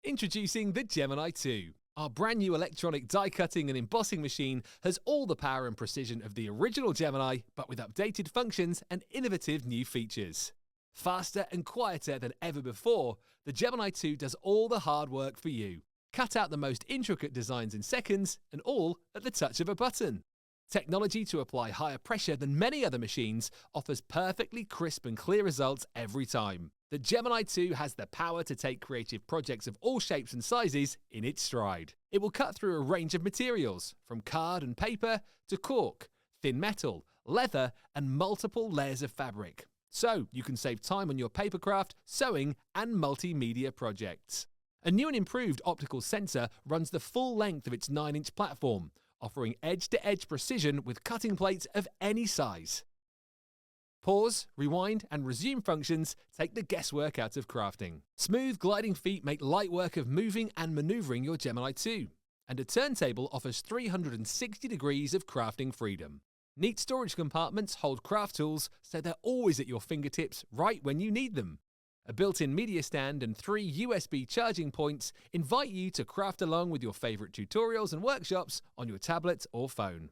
S7: Introducing the Gemini 2. Our brand new electronic die cutting and embossing machine has all the power and precision of the original Gemini, but with updated functions and innovative new features. Faster and quieter than ever before, the Gemini 2 does all the hard work for you. Cut out the most intricate designs in seconds, and all at the touch of a button. Technology to apply higher pressure than many other machines offers perfectly crisp and clear results every time. The Gemini 2 has the power to take creative projects of all shapes and sizes in its stride. It will cut through a range of materials, from card and paper to cork, thin metal, leather, and multiple layers of fabric. So you can save time on your papercraft, sewing, and multimedia projects. A new and improved optical sensor runs the full length of its 9-inch platform, offering edge-to-edge precision with cutting plates of any size. Pause, rewind, and resume functions take the guesswork out of crafting. Smooth gliding feet make light work of moving and maneuvering your Gemini 2. And a turntable offers 360 degrees of crafting freedom. Neat storage compartments hold craft tools so they're always at your fingertips right when you need them. A built-in media stand and 3 USB charging points invite you to craft along with your favourite tutorials and workshops on your tablet or phone.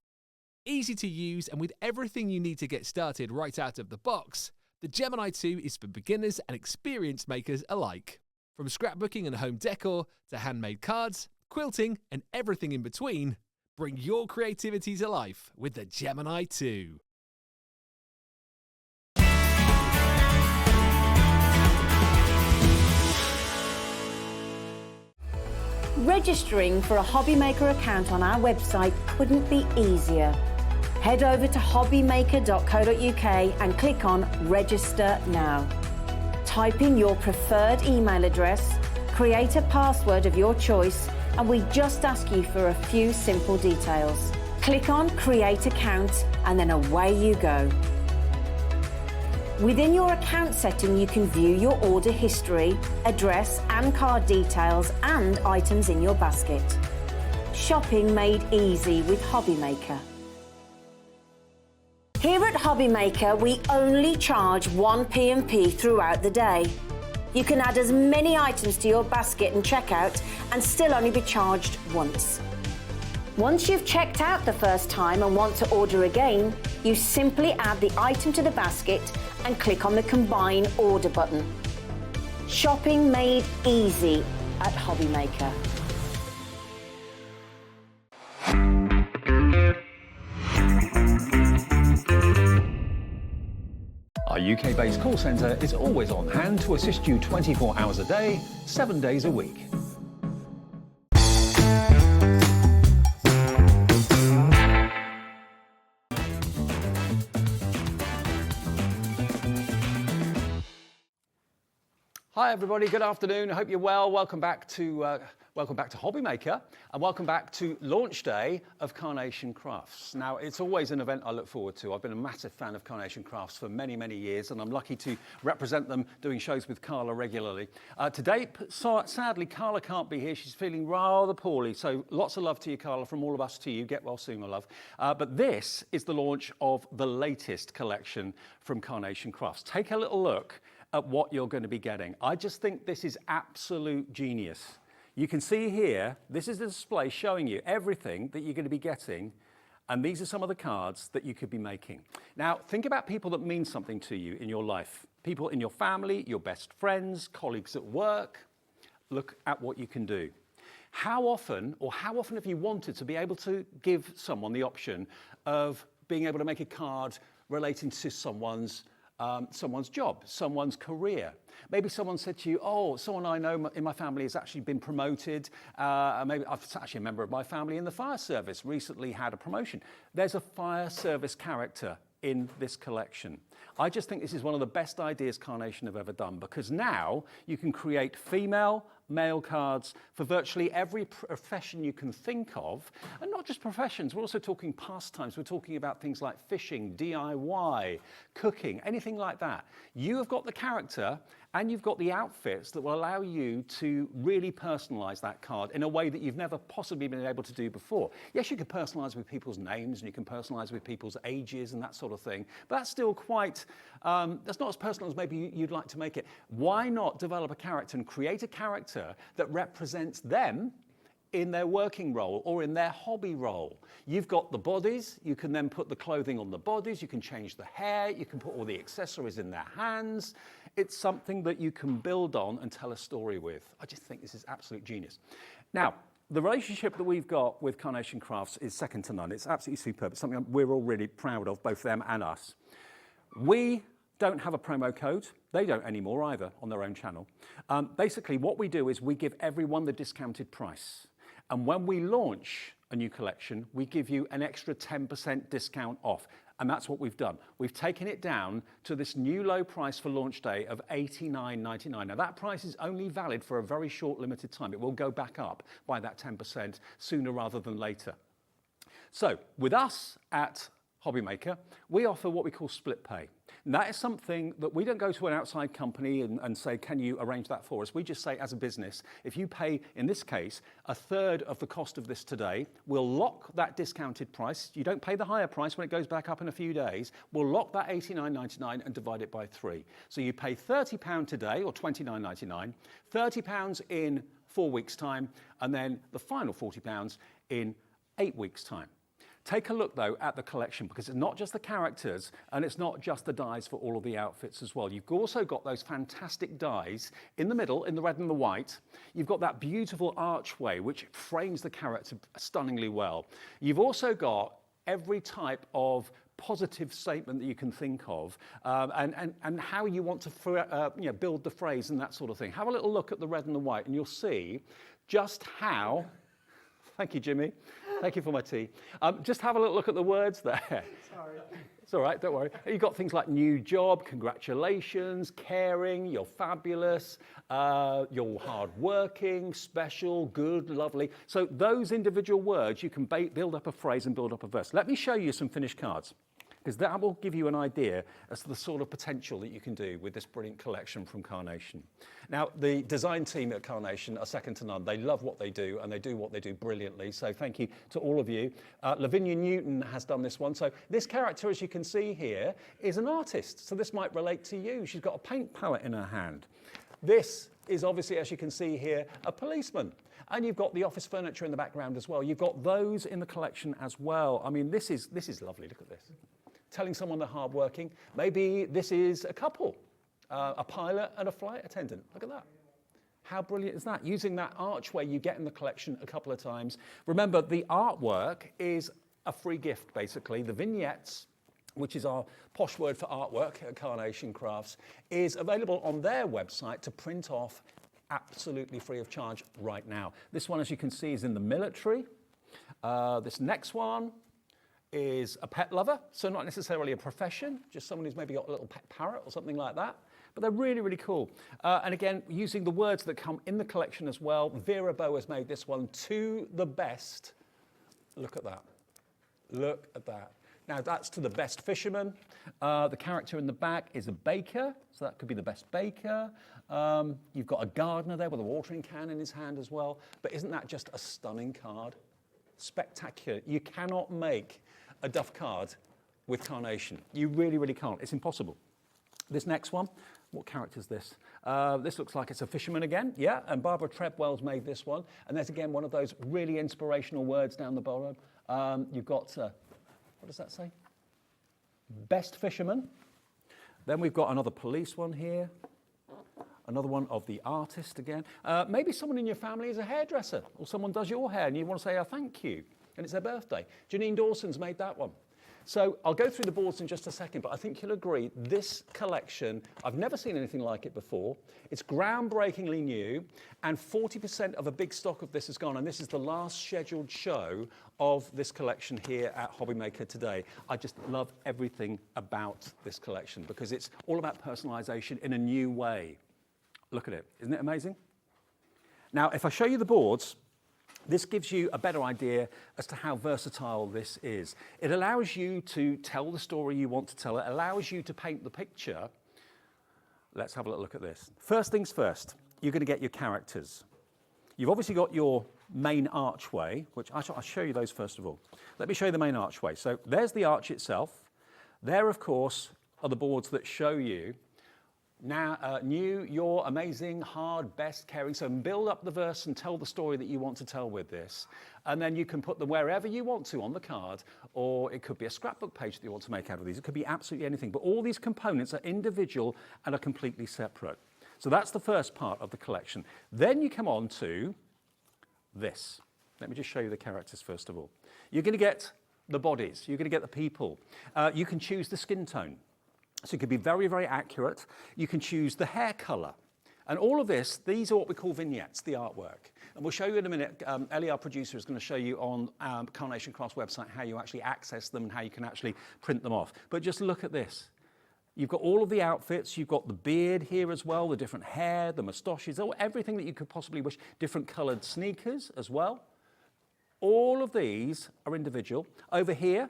S7: Easy to use, and with everything you need to get started right out of the box, the Gemini 2 is for beginners and experienced makers alike. From scrapbooking and home decor to handmade cards, quilting, and everything in between, bring your creativity to life with the Gemini 2.
S1: Registering for a Hobbymaker account on our website couldn't be easier. Head over to hobbymaker.co.uk and click on Register Now. Type in your preferred email address, create a password of your choice, and we just ask you for a few simple details. Click on Create Account and then away you go. Within your account setting, you can view your order history, address and card details, and items in your basket. Shopping made easy with Hobbymaker. Here at Hobbymaker, we only charge one P&P throughout the day. You can add as many items to your basket and checkout and still only be charged once. Once you've checked out the first time and want to order again, you simply add the item to the basket and click on the Combine Order button. Shopping made easy at Hobbymaker.
S4: Our UK-based call centre is always on hand to assist you 24 hours a day, 7 days a week. Hi everybody, good afternoon. I hope you're well. Welcome back to Hobbymaker, and welcome back to launch day of Carnation Crafts. Now, it's always an event I look forward to. I've been a massive fan of Carnation Crafts for many, many years, and I'm lucky to represent them doing shows with Carla regularly. Today, sadly, Carla can't be here. She's feeling rather poorly, so lots of love to you, Carla, from all of us to you. Get well soon, my love. But this is the launch of the latest collection from Carnation Crafts. Take a little look at what you're going to be getting. I just think this is absolute genius. You can see here, this is the display showing you everything that you're going to be getting, and these are some of the cards that you could be making. Now, think about people that mean something to you in your life. People in your family, your best friends, colleagues at work. Look at what you can do. How often have you wanted to be able to give someone the option of being able to make a card relating to someone's job, someone's career? Maybe someone said to you, oh, someone I know in my family has actually been promoted. Maybe I've actually a member of my family in the fire service recently had a promotion. There's a fire service character in this collection. I just think this is one of the best ideas Carnation have ever done, because now you can create female, male cards for virtually every profession you can think of, and not just professions. We're also talking pastimes. We're talking about things like fishing, DIY, cooking, anything like that. You have got the character and you've got the outfits that will allow you to really personalize that card in a way that you've never possibly been able to do before. Yes, you can personalize with people's names and you can personalize with people's ages and that sort of thing, but that's still quite, that's not as personal as maybe you'd like to make it. Why not develop a character and create a character that represents them in their working role or in their hobby role? You've got the bodies, you can then put the clothing on the bodies, you can change the hair, you can put all the accessories in their hands. It's something that you can build on and tell a story with. I just think this is absolute genius. Now, the relationship that we've got with Carnation Crafts is second to none. It's absolutely superb. It's something we're all really proud of, both them and us. We don't have a promo code. They don't anymore either on their own channel. Basically, what we do is we give everyone the discounted price. And when we launch a new collection, we give you an extra 10% discount off. And that's what we've done. We've taken it down to this new low price for launch day of $89.99. Now that price is only valid for a very short limited time. It will go back up by that 10% sooner rather than later. So with us at Hobbymaker, we offer what we call split pay. And that is something that we don't go to an outside company and say, can you arrange that for us? We just say, as a business, if you pay, in this case, a third of the cost of this today, we'll lock that discounted price. You don't pay the higher price when it goes back up in a few days. We'll lock that $89.99 and divide it by 3. So you pay £30 today, or $29.99, £30 in 4 weeks' time, and then the final £40 in 8 weeks' time. Take a look, though, at the collection, because it's not just the characters and it's not just the dies for all of the outfits as well. You've also got those fantastic dies in the middle, in the red and the white. You've got that beautiful archway, which frames the character stunningly well. You've also got every type of positive statement that you can think of, and how you want to build the phrase and that sort of thing. Have a little look at the red and the white, and you'll see just how... Thank you, Jimmy. Thank you for my tea. Just have a little look at the words there. Sorry. It's all right, don't worry. You've got things like new job, congratulations, caring, you're fabulous, you're hardworking, special, good, lovely. So those individual words, you can build up a phrase and build up a verse. Let me show you some finished cards. because that will give you an idea as to the sort of potential that you can do with this brilliant collection from Carnation. Now, the design team at Carnation are second to none. They love what they do, and they do what they do brilliantly. So thank you to all of you. Lavinia Newton has done this one. So this character, as you can see here, is an artist. So this might relate to you. She's got a paint palette in her hand. This is obviously, as you can see here, a policeman. And you've got the office furniture in the background as well. You've got those in the collection as well. I mean, this is lovely. Look at this. Telling someone they're hardworking. Maybe this is a couple, a pilot and a flight attendant. Look at that. How brilliant is that? Using that archway you get in the collection a couple of times. Remember, the artwork is a free gift, basically. The vignettes, which is our posh word for artwork at Carnation Crafts, is available on their website to print off absolutely free of charge right now. This one, as you can see, is in the military. This next one is a pet lover, so not necessarily a profession, just someone who's maybe got a little pet parrot or something like that. But they're really, really cool. And again, using the words that come in the collection as well, Vera Bow has made this one to the best. Look at that. Look at that. Now, that's to the best fisherman. The character in the back is a baker, so that could be the best baker. You've got a gardener there with a watering can in his hand as well. But isn't that just a stunning card? Spectacular. You cannot make a duff card with Carnation. You really, really can't. It's impossible. This next one, what character is this? This looks like it's a fisherman again, yeah, and Barbara Treadwell's made this one. And there's again one of those really inspirational words down the bottom. You've got, what does that say? Best fisherman. Then we've got another police one here. Another one of the artist again. Maybe someone in your family is a hairdresser, or someone does your hair and you want to say, oh, thank you, and it's their birthday. Janine Dawson's made that one. So I'll go through the boards in just a second, but I think you'll agree, this collection, I've never seen anything like it before. It's groundbreakingly new, and 40% of a big stock of this is gone, and this is the last scheduled show of this collection here at Hobbymaker today. I just love everything about this collection, because it's all about personalisation in a new way. Look at it. Isn't it amazing? Now, if I show you the boards, this gives you a better idea as to how versatile this is. It allows you to tell the story you want to tell. It allows you to paint the picture. Let's have a little look at this. First things first, you're going to get your characters. You've obviously got your main archway, which I'll show you those first of all. Let me show you the main archway. So there's the arch itself. There, of course, are the boards that show you now, your amazing, hard, best, caring. So build up the verse and tell the story that you want to tell with this. And then you can put them wherever you want to on the card, or it could be a scrapbook page that you want to make out of these. It could be absolutely anything. But all these components are individual and are completely separate. So that's the first part of the collection. Then you come on to this. Let me just show you the characters first of all. You're going to get the bodies. You're going to get the people. You can choose the skin tone. So it could be very, very accurate. You can choose the hair colour. And all of this, these are what we call vignettes, the artwork. And we'll show you in a minute. Ellie, our producer, is going to show you on Carnation Crafts website how you actually access them and how you can actually print them off. But just look at this. You've got all of the outfits. You've got the beard here as well, the different hair, the moustaches, everything that you could possibly wish. Different coloured sneakers as well. All of these are individual. Over here,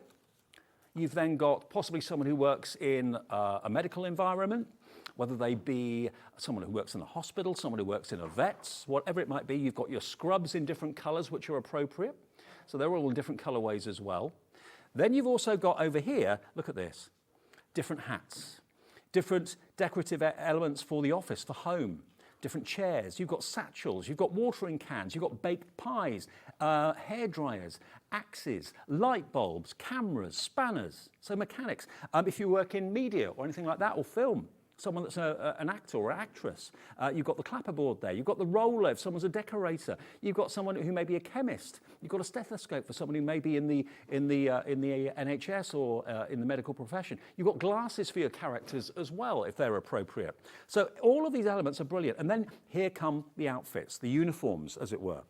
S4: you've then got possibly someone who works in a medical environment, whether they be someone who works in a hospital, someone who works in a vet's, whatever it might be. You've got your scrubs in different colours, which are appropriate. So they're all in different colourways as well. Then you've also got over here, look at this, different hats, different decorative elements for the office, for home, different chairs. You've got satchels, you've got watering cans, you've got baked pies, hair dryers, axes, light bulbs, cameras, spanners, so mechanics. If you work in media or anything like that, or film, someone that's an actor or actress, you've got the clapperboard there, you've got the roller if someone's a decorator, you've got someone who may be a chemist, you've got a stethoscope for someone who may be in the NHS or in the medical profession. You've got glasses for your characters as well, if they're appropriate. So all of these elements are brilliant. And then here come the outfits, the uniforms, as it were.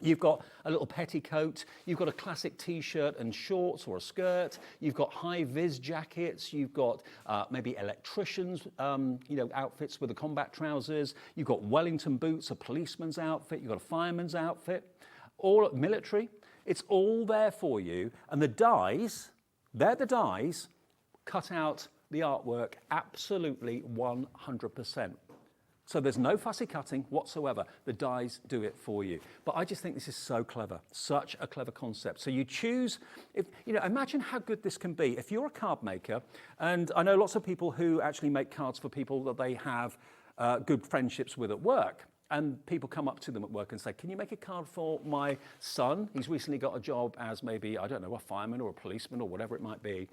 S4: You've got a little petticoat, you've got a classic t-shirt and shorts or a skirt, you've got high-vis jackets, you've got maybe electricians' outfits with the combat trousers, you've got Wellington boots, a policeman's outfit, you've got a fireman's outfit, all military. It's all there for you. And the dies, they're the dies cut out the artwork absolutely 100%. So there's no fussy cutting whatsoever. The dies do it for you. But I just think this is so clever, such a clever concept. So you choose, imagine how good this can be. If you're a card maker, and I know lots of people who actually make cards for people that they have good friendships with at work. And people come up to them at work and say, can you make a card for my son? He's recently got a job as maybe, I don't know, a fireman or a policeman or whatever it might be.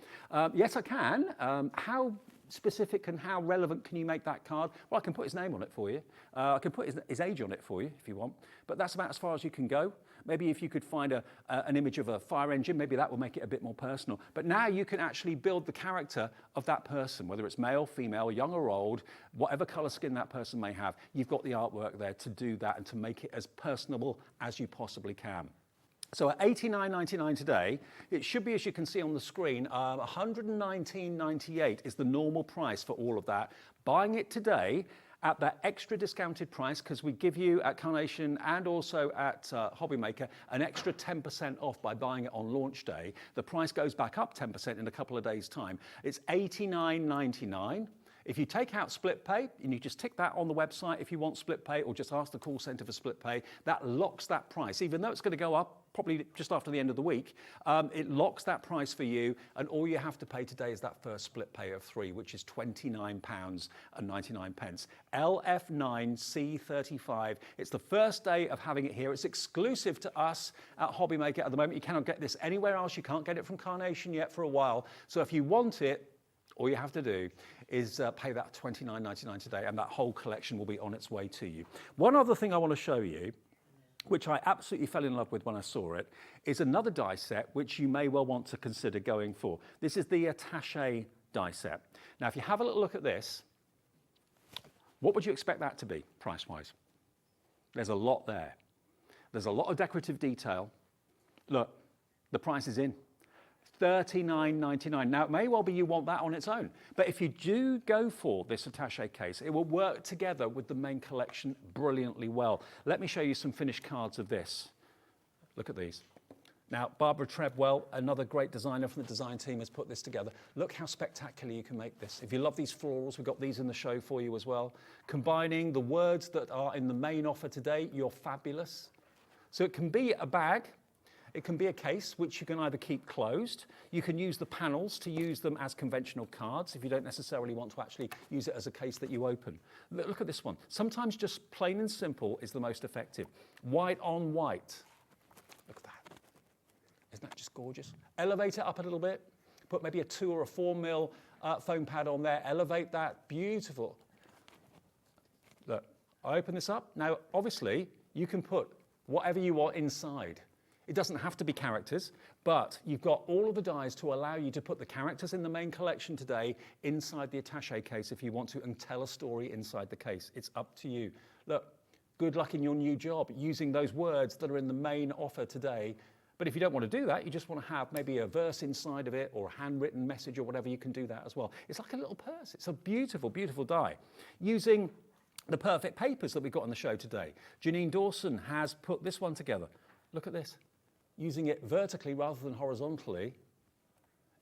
S4: Yes, I can. How specific and how relevant can you make that card? Well, I can put his name on it for you. I can put his age on it for you if you want. But that's about as far as you can go. Maybe if you could find an image of a fire engine, maybe that will make it a bit more personal. But now you can actually build the character of that person, whether it's male, female, young or old, whatever color skin that person may have. You've got the artwork there to do that and to make it as personable as you possibly can. So at $89.99 today, it should be, as you can see on the screen, $119.98 is the normal price for all of that. Buying it today at that extra discounted price, because we give you at Carnation and also at Hobby Maker an extra 10% off by buying it on launch day. The price goes back up 10% in a couple of days' time. It's $89.99. If you take out split pay, and you just tick that on the website if you want split pay, or just ask the call centre for split pay, that locks that price. Even though it's going to go up probably just after the end of the week, it locks that price for you, and all you have to pay today is that first split pay of 3, which is £29.99. LF9C35. It's the first day of having it here. It's exclusive to us at Hobby Maker at the moment. You cannot get this anywhere else. You can't get it from Carnation yet for a while. So if you want it, all you have to do is pay that $29.99 today, and that whole collection will be on its way to you. One other thing I want to show you, which I absolutely fell in love with when I saw it, is another die set which you may well want to consider going for. This is the attaché die set. Now, if you have a little look at this, what would you expect that to be, price-wise? There's a lot there. There's a lot of decorative detail. Look, the price is in. $39.99. Now, it may well be you want that on its own, but if you do go for this attaché case, it will work together with the main collection brilliantly well. Let me show you some finished cards of this. Look at these. Now, Barbara Treadwell, another great designer from the design team, has put this together. Look how spectacular you can make this. If you love these florals, we've got these in the show for you as well. Combining the words that are in the main offer today, you're fabulous. So it can be a bag. It can be a case which you can either keep closed. You can use the panels to use them as conventional cards if you don't necessarily want to actually use it as a case that you open. Look at this one. Sometimes just plain and simple is the most effective. White on white. Look at that. Isn't that just gorgeous? Elevate it up a little bit. Put maybe a 2 or a 4 mil foam pad on there. Elevate that. Beautiful. Look, I open this up. Now, obviously, you can put whatever you want inside. It doesn't have to be characters, but you've got all of the dies to allow you to put the characters in the main collection today inside the attaché case if you want to, and tell a story inside the case. It's up to you. Look, good luck in your new job using those words that are in the main offer today. But if you don't want to do that, you just want to have maybe a verse inside of it or a handwritten message or whatever, you can do that as well. It's like a little purse. It's a beautiful, beautiful die. Using the perfect papers that we've got on the show today. Janine Dawson has put this one together. Look at this. Using it vertically rather than horizontally.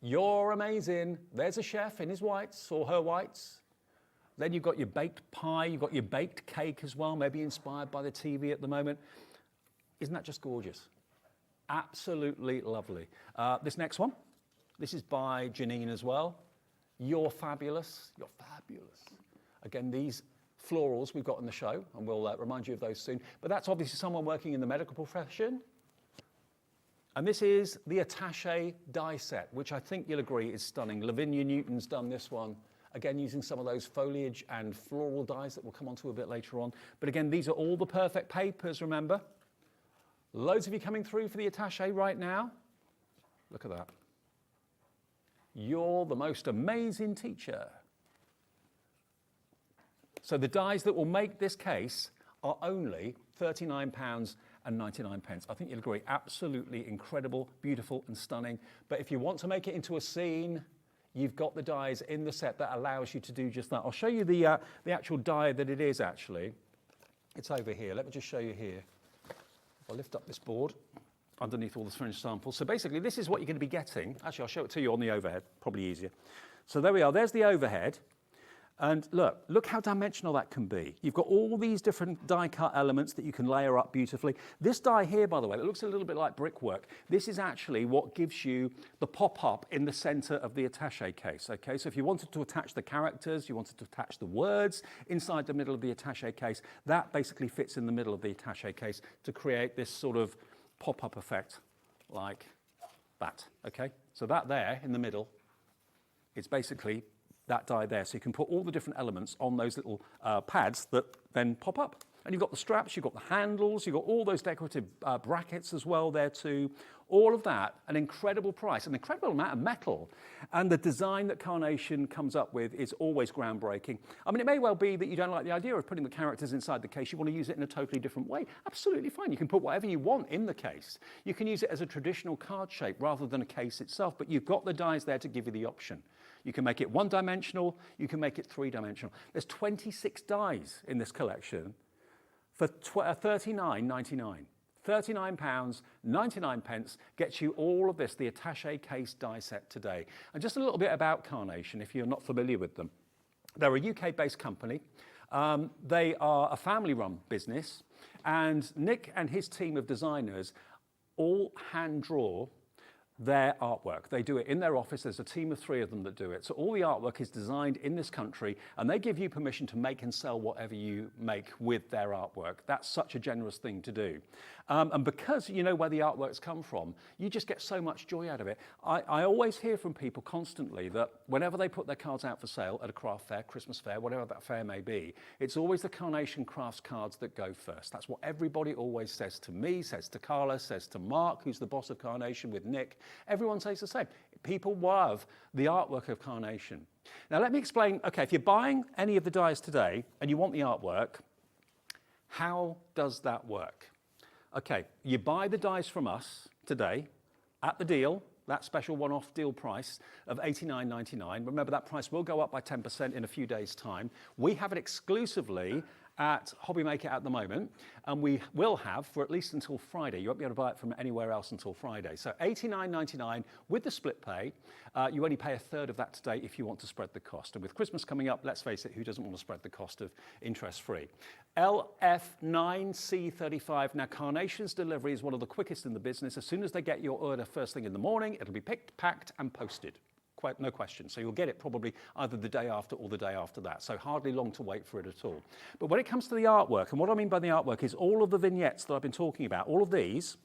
S4: You're amazing. There's a chef in his whites or her whites. Then you've got your baked pie, you've got your baked cake as well, maybe inspired by the TV at the moment. Isn't that just gorgeous? Absolutely lovely. This next one, this is by Janine as well. You're fabulous. You're fabulous. Again, these florals we've got in the show, and we'll remind you of those soon. But that's obviously someone working in the medical profession. And this is the attaché die set, which I think you'll agree is stunning. Lavinia Newton's done this one, again, using some of those foliage and floral dies that we'll come on to a bit later on. But again, these are all the perfect papers, remember? Loads of you coming through for the attaché right now. Look at that. You're the most amazing teacher. So the dies that will make this case are only £39.99. I think you'll agree, absolutely incredible, beautiful and stunning. But if you want to make it into a scene, you've got the dies in the set that allows you to do just that. I'll show you the actual die that it is actually. It's over here. Let me just show you here. I'll lift up this board underneath all the finished samples. So basically, this is what you're going to be getting. Actually, I'll show it to you on the overhead, probably easier. So there we are, there's the overhead. And look how dimensional that can be. You've got all these different die cut elements that you can layer up beautifully. This die here, by the way, it looks a little bit like brickwork. This is actually what gives you the pop-up in the center of the attaché case, okay? So if you wanted to attach the characters, you wanted to attach the words inside the middle of the attaché case, that basically fits in the middle of the attaché case to create this sort of pop-up effect like that, okay? So that there in the middle is basically that die there. So you can put all the different elements on those little pads that then pop up. And you've got the straps, you've got the handles, you've got all those decorative brackets as well there too. All of that, an incredible price, an incredible amount of metal. And the design that Carnation comes up with is always groundbreaking. I mean, it may well be that you don't like the idea of putting the characters inside the case. You want to use it in a totally different way. Absolutely fine. You can put whatever you want in the case. You can use it as a traditional card shape rather than a case itself, but you've got the dies there to give you the option. You can make it one-dimensional, you can make it three-dimensional. There's 26 dies in this collection for £39.99. £39.99 gets you all of this, the attaché case die set today. And just a little bit about Carnation, if you're not familiar with them. They're a UK-based company. They are a family-run business, and Nick and his team of designers all hand draw their artwork. They do it in their office. There's a team of 3 of them that do it. So all the artwork is designed in this country, and they give you permission to make and sell whatever you make with their artwork. That's such a generous thing to do. And because you know where the artworks come from, you just get so much joy out of it. I always hear from people constantly that whenever they put their cards out for sale at a craft fair, Christmas fair, whatever that fair may be, it's always the Carnation Crafts cards that go first. That's what everybody always says to me, says to Carla, says to Mark, who's the boss of Carnation with Nick. Everyone says the same. People love the artwork of Carnation. Now let me explain, okay, if you're buying any of the dies today and you want the artwork, how does that work? Okay, you buy the dies from us today at the deal, that special one-off deal price of $89.99. Remember, that price will go up by 10% in a few days' time. We have it exclusively at Hobbymaker at the moment, and we will have for at least until Friday. You won't be able to buy it from anywhere else until Friday. So $89.99 with the split pay. You only pay a third of that today if you want to spread the cost. And with Christmas coming up, let's face it, who doesn't want to spread the cost of interest-free? LF9C35. Now, Carnation's delivery is one of the quickest in the business. As soon as they get your order first thing in the morning, it'll be picked, packed, and posted. No question. So you'll get it probably either the day after or the day after that. So hardly long to wait for it at all. But when it comes to the artwork, and what I mean by the artwork is all of the vignettes that I've been talking about, all of these,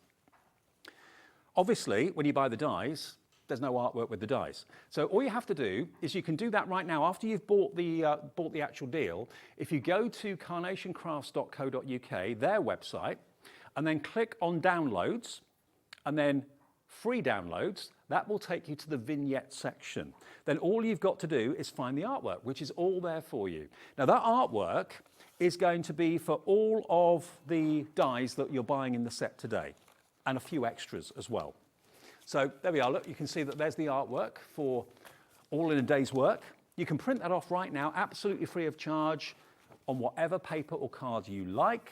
S4: obviously, when you buy the dies, there's no artwork with the dies. So all you have to do is you can do that right now after you've bought the actual deal. If you go to carnationcrafts.co.uk, their website, and then click on downloads, and then free downloads, that will take you to the vignette section. Then all you've got to do is find the artwork, which is all there for you. Now that artwork is going to be for all of the dies that you're buying in the set today, and a few extras as well. So there we are, look, you can see that there's the artwork for all in a day's work. You can print that off right now, absolutely free of charge, on whatever paper or card you like.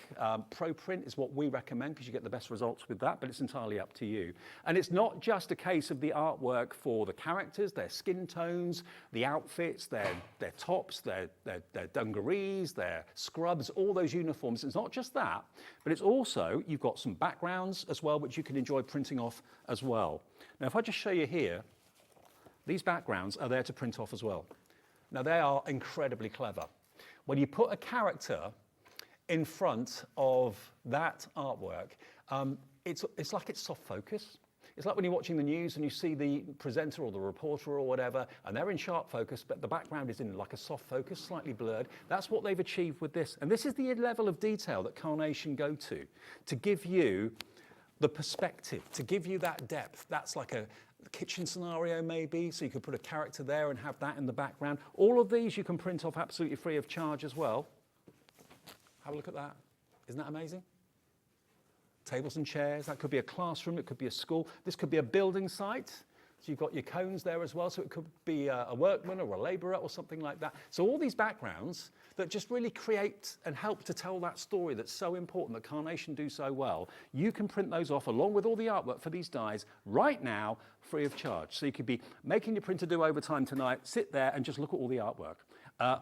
S4: Pro print is what we recommend because you get the best results with that, but it's entirely up to you. And it's not just a case of the artwork for the characters, their skin tones, the outfits, their tops, their dungarees, their scrubs, all those uniforms. It's not just that, but it's also, you've got some backgrounds as well, which you can enjoy printing off as well. Now, if I just show you here, these backgrounds are there to print off as well. Now, they are incredibly clever. When you put a character in front of that artwork, it's like it's soft focus. It's like when you're watching the news and you see the presenter or the reporter or whatever, and they're in sharp focus, but the background is in like a soft focus, slightly blurred. That's what they've achieved with this. And this is the level of detail that Carnation go to give you the perspective, to give you that depth. That's like a kitchen scenario maybe, so you could put a character there and have that in the background. All of these you can print off absolutely free of charge as well. Have a look at that. Isn't that amazing? Tables and chairs, that could be a classroom, it could be a school, this could be a building site. So you've got your cones there as well, so it could be a workman or a labourer or something like that. So all these backgrounds that just really create and help to tell that story that's so important, that Carnation do so well, you can print those off along with all the artwork for these dies right now, free of charge. So you could be making your printer do overtime tonight, sit there and just look at all the artwork.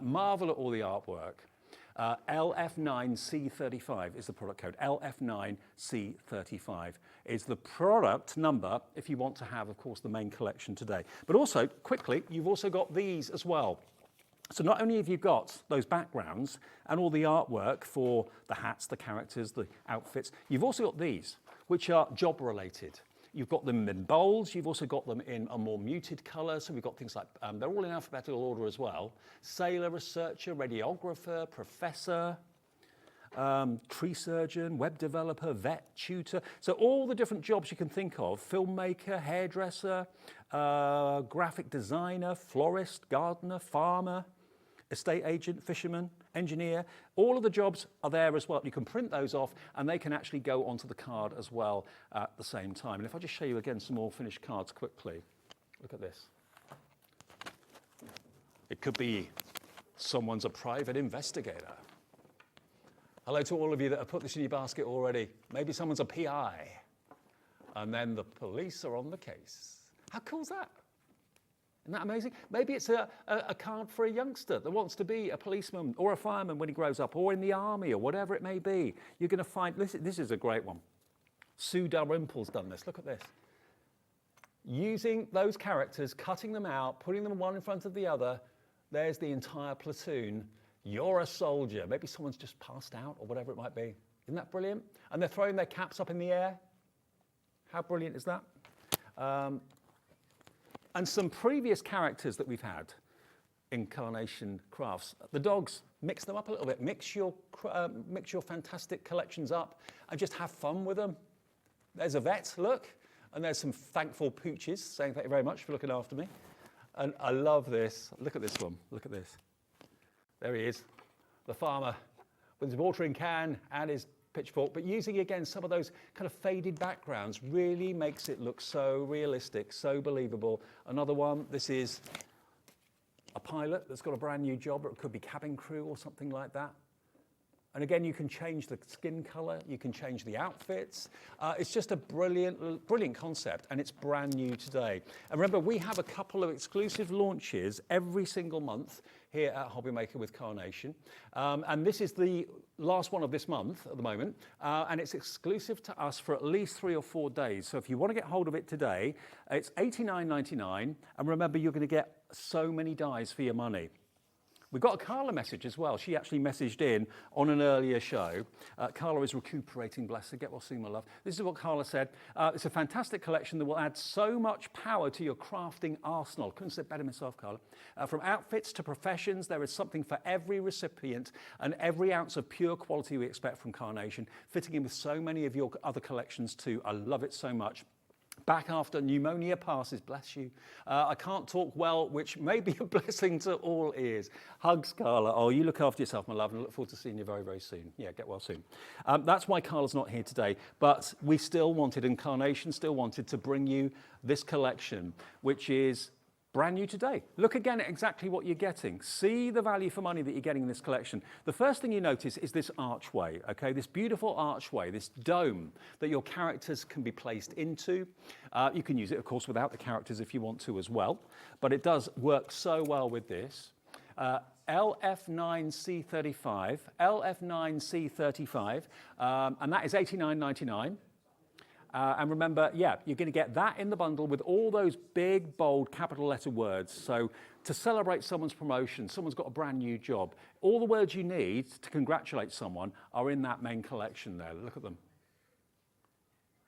S4: Marvel at all the artwork. LF9C35 is the product code. LF9C35 is the product number if you want to have, of course, the main collection today. But also, quickly, you've also got these as well. So not only have you got those backgrounds and all the artwork for the hats, the characters, the outfits, you've also got these, which are job related. You've got them in bolds, you've also got them in a more muted colour, so we've got things like, they're all in alphabetical order as well. Sailor, researcher, radiographer, professor, tree surgeon, web developer, vet, tutor. So all the different jobs you can think of, filmmaker, hairdresser, graphic designer, florist, gardener, farmer, estate agent, fisherman, engineer, all of the jobs are there as well. You can print those off and they can actually go onto the card as well at the same time. And if I just show you again some more finished cards quickly, look at this. It could be someone's a private investigator. Hello to all of you that have put this in your basket already. Maybe someone's a PI and then the police are on the case. How cool is that? Isn't that amazing? Maybe it's a card for a youngster that wants to be a policeman or a fireman when he grows up, or in the army, or whatever it may be. You're going to find, this is a great one. Sue Dalrymple's done this. Look at this. Using those characters, cutting them out, putting them one in front of the other, there's the entire platoon. You're a soldier. Maybe someone's just passed out or whatever it might be. Isn't that brilliant? And they're throwing their caps up in the air. How brilliant is that? And some previous characters that we've had in Carnation Crafts. The dogs, mix them up a little bit. Mix your fantastic collections up and just have fun with them. There's a vet, look, and there's some thankful pooches saying thank you very much for looking after me. And I love this. Look at this one. Look at this. There he is, the farmer with his watering can and his pitchfork, but using again some of those kind of faded backgrounds really makes it look so realistic, so believable. Another one, this is a pilot that's got a brand new job, or it could be cabin crew or something like that. And again, you can change the skin color, you can change the outfits. It's just a brilliant concept, and it's brand new today. And remember, we have a couple of exclusive launches every single month here at Hobby Maker with Carnation. And this is the last one of this month at the moment, and it's exclusive to us for at least 3 or 4 days. So if you want to get hold of it today, it's $89.99, and remember, you're going to get so many dies for your money. We got a Carla message as well. She actually messaged in on an earlier show. Carla is recuperating, bless her. Get well soon, my love. This is what Carla said. It's a fantastic collection that will add so much power to your crafting arsenal. Couldn't say it better myself, Carla. From outfits to professions, there is something for every recipient and every ounce of pure quality we expect from Carnation, fitting in with so many of your other collections too. I love it so much. Back after pneumonia passes, bless you. I can't talk well, which may be a blessing to all ears. Hugs, Carla. Oh, you look after yourself, my love, and I look forward to seeing you very, very soon. Yeah, get well soon. That's why Carla's not here today, but we still wanted, and Carnation still wanted, to bring you this collection, which is brand new today. Look again at exactly what you're getting. See the value for money that you're getting in this collection. The first thing you notice is this archway, okay? This beautiful archway, this dome that your characters can be placed into. You can use it, of course, without the characters if you want to as well, but it does work so well with this. LF9C35, LF9C35, and that is $89.99. And remember, yeah, you're going to get that in the bundle with all those big, bold, capital letter words. So to celebrate someone's promotion, someone's got a brand new job, all the words you need to congratulate someone are in that main collection there. Look at them.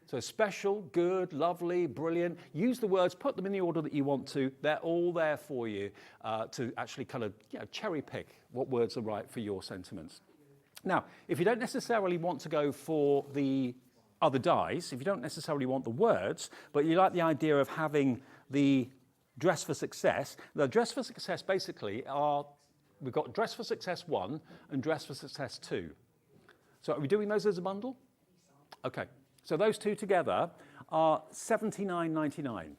S4: So special, good, lovely, brilliant. Use the words, put them in the order that you want to. They're all there for you to actually kind of cherry pick what words are right for your sentiments. Now, if you don't necessarily want to go for the other dies, if you don't necessarily want the words, but you like the idea of having the Dress for Success, the Dress for Success basically are, we've got Dress for Success 1 and Dress for Success 2. So are we doing those as a bundle? Okay, so those two together are $79.99.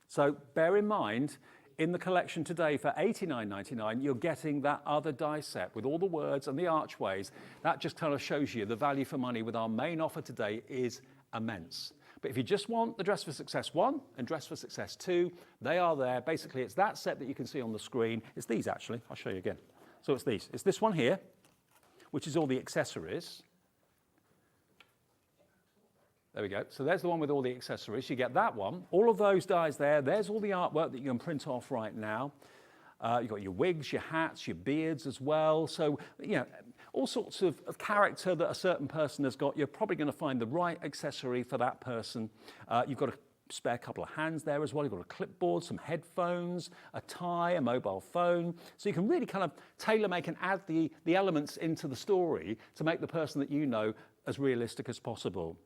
S4: So bear in mind, in the collection today for $89.99, you're getting that other die set with all the words and the archways. That just kind of shows you the value for money with our main offer today is immense. But if you just want the Dress for Success 1 and Dress for Success 2, they are there. Basically, it's that set that you can see on the screen. It's these, actually. I'll show you again. So it's these. It's this one here, which is all the accessories. There we go. So there's the one with all the accessories. You get that one. All of those dies there. There's all the artwork that you can print off right now. You've got your wigs, your hats, your beards as well. So, you know, all sorts of character that a certain person has got. You're probably going to find the right accessory for that person. You've got a spare couple of hands there as well. You've got a clipboard, some headphones, a tie, a mobile phone. So you can really kind of tailor make and add the elements into the story to make the person that you know as realistic as possible.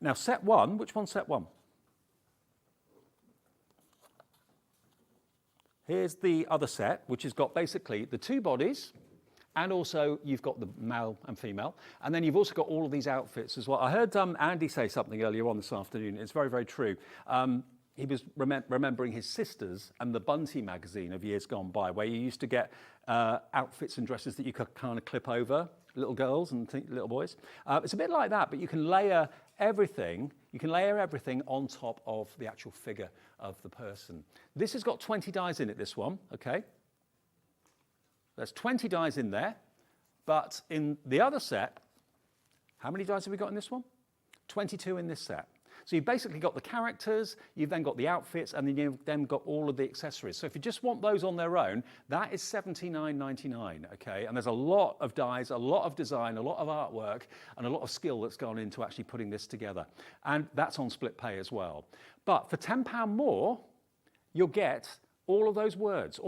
S4: Now, set 1, which one's set 1? Here's the other set, which has got basically the 2 bodies, and also you've got the male and female, and then you've also got all of these outfits as well. I heard Andy say something earlier on this afternoon. It's very, very true. He was remembering his sisters and the Bunty magazine of years gone by, where you used to get outfits and dresses that you could kind of clip over, little girls and little boys. It's a bit like that, but you can layer everything. You can layer everything on top of the actual figure of the person. This has got 20 dies in it, this one, okay? There's 20 dies in there, but in the other set, how many dies have we got in this one? 22 in this set. So you've basically got the characters, you've then got the outfits, and then you've then got all of the accessories. So if you just want those on their own, that is $79.99, okay? And there's a lot of dies, a lot of design, a lot of artwork, and a lot of skill that's gone into actually putting this together. And that's on split pay as well. But for £10 more, you'll get all of those words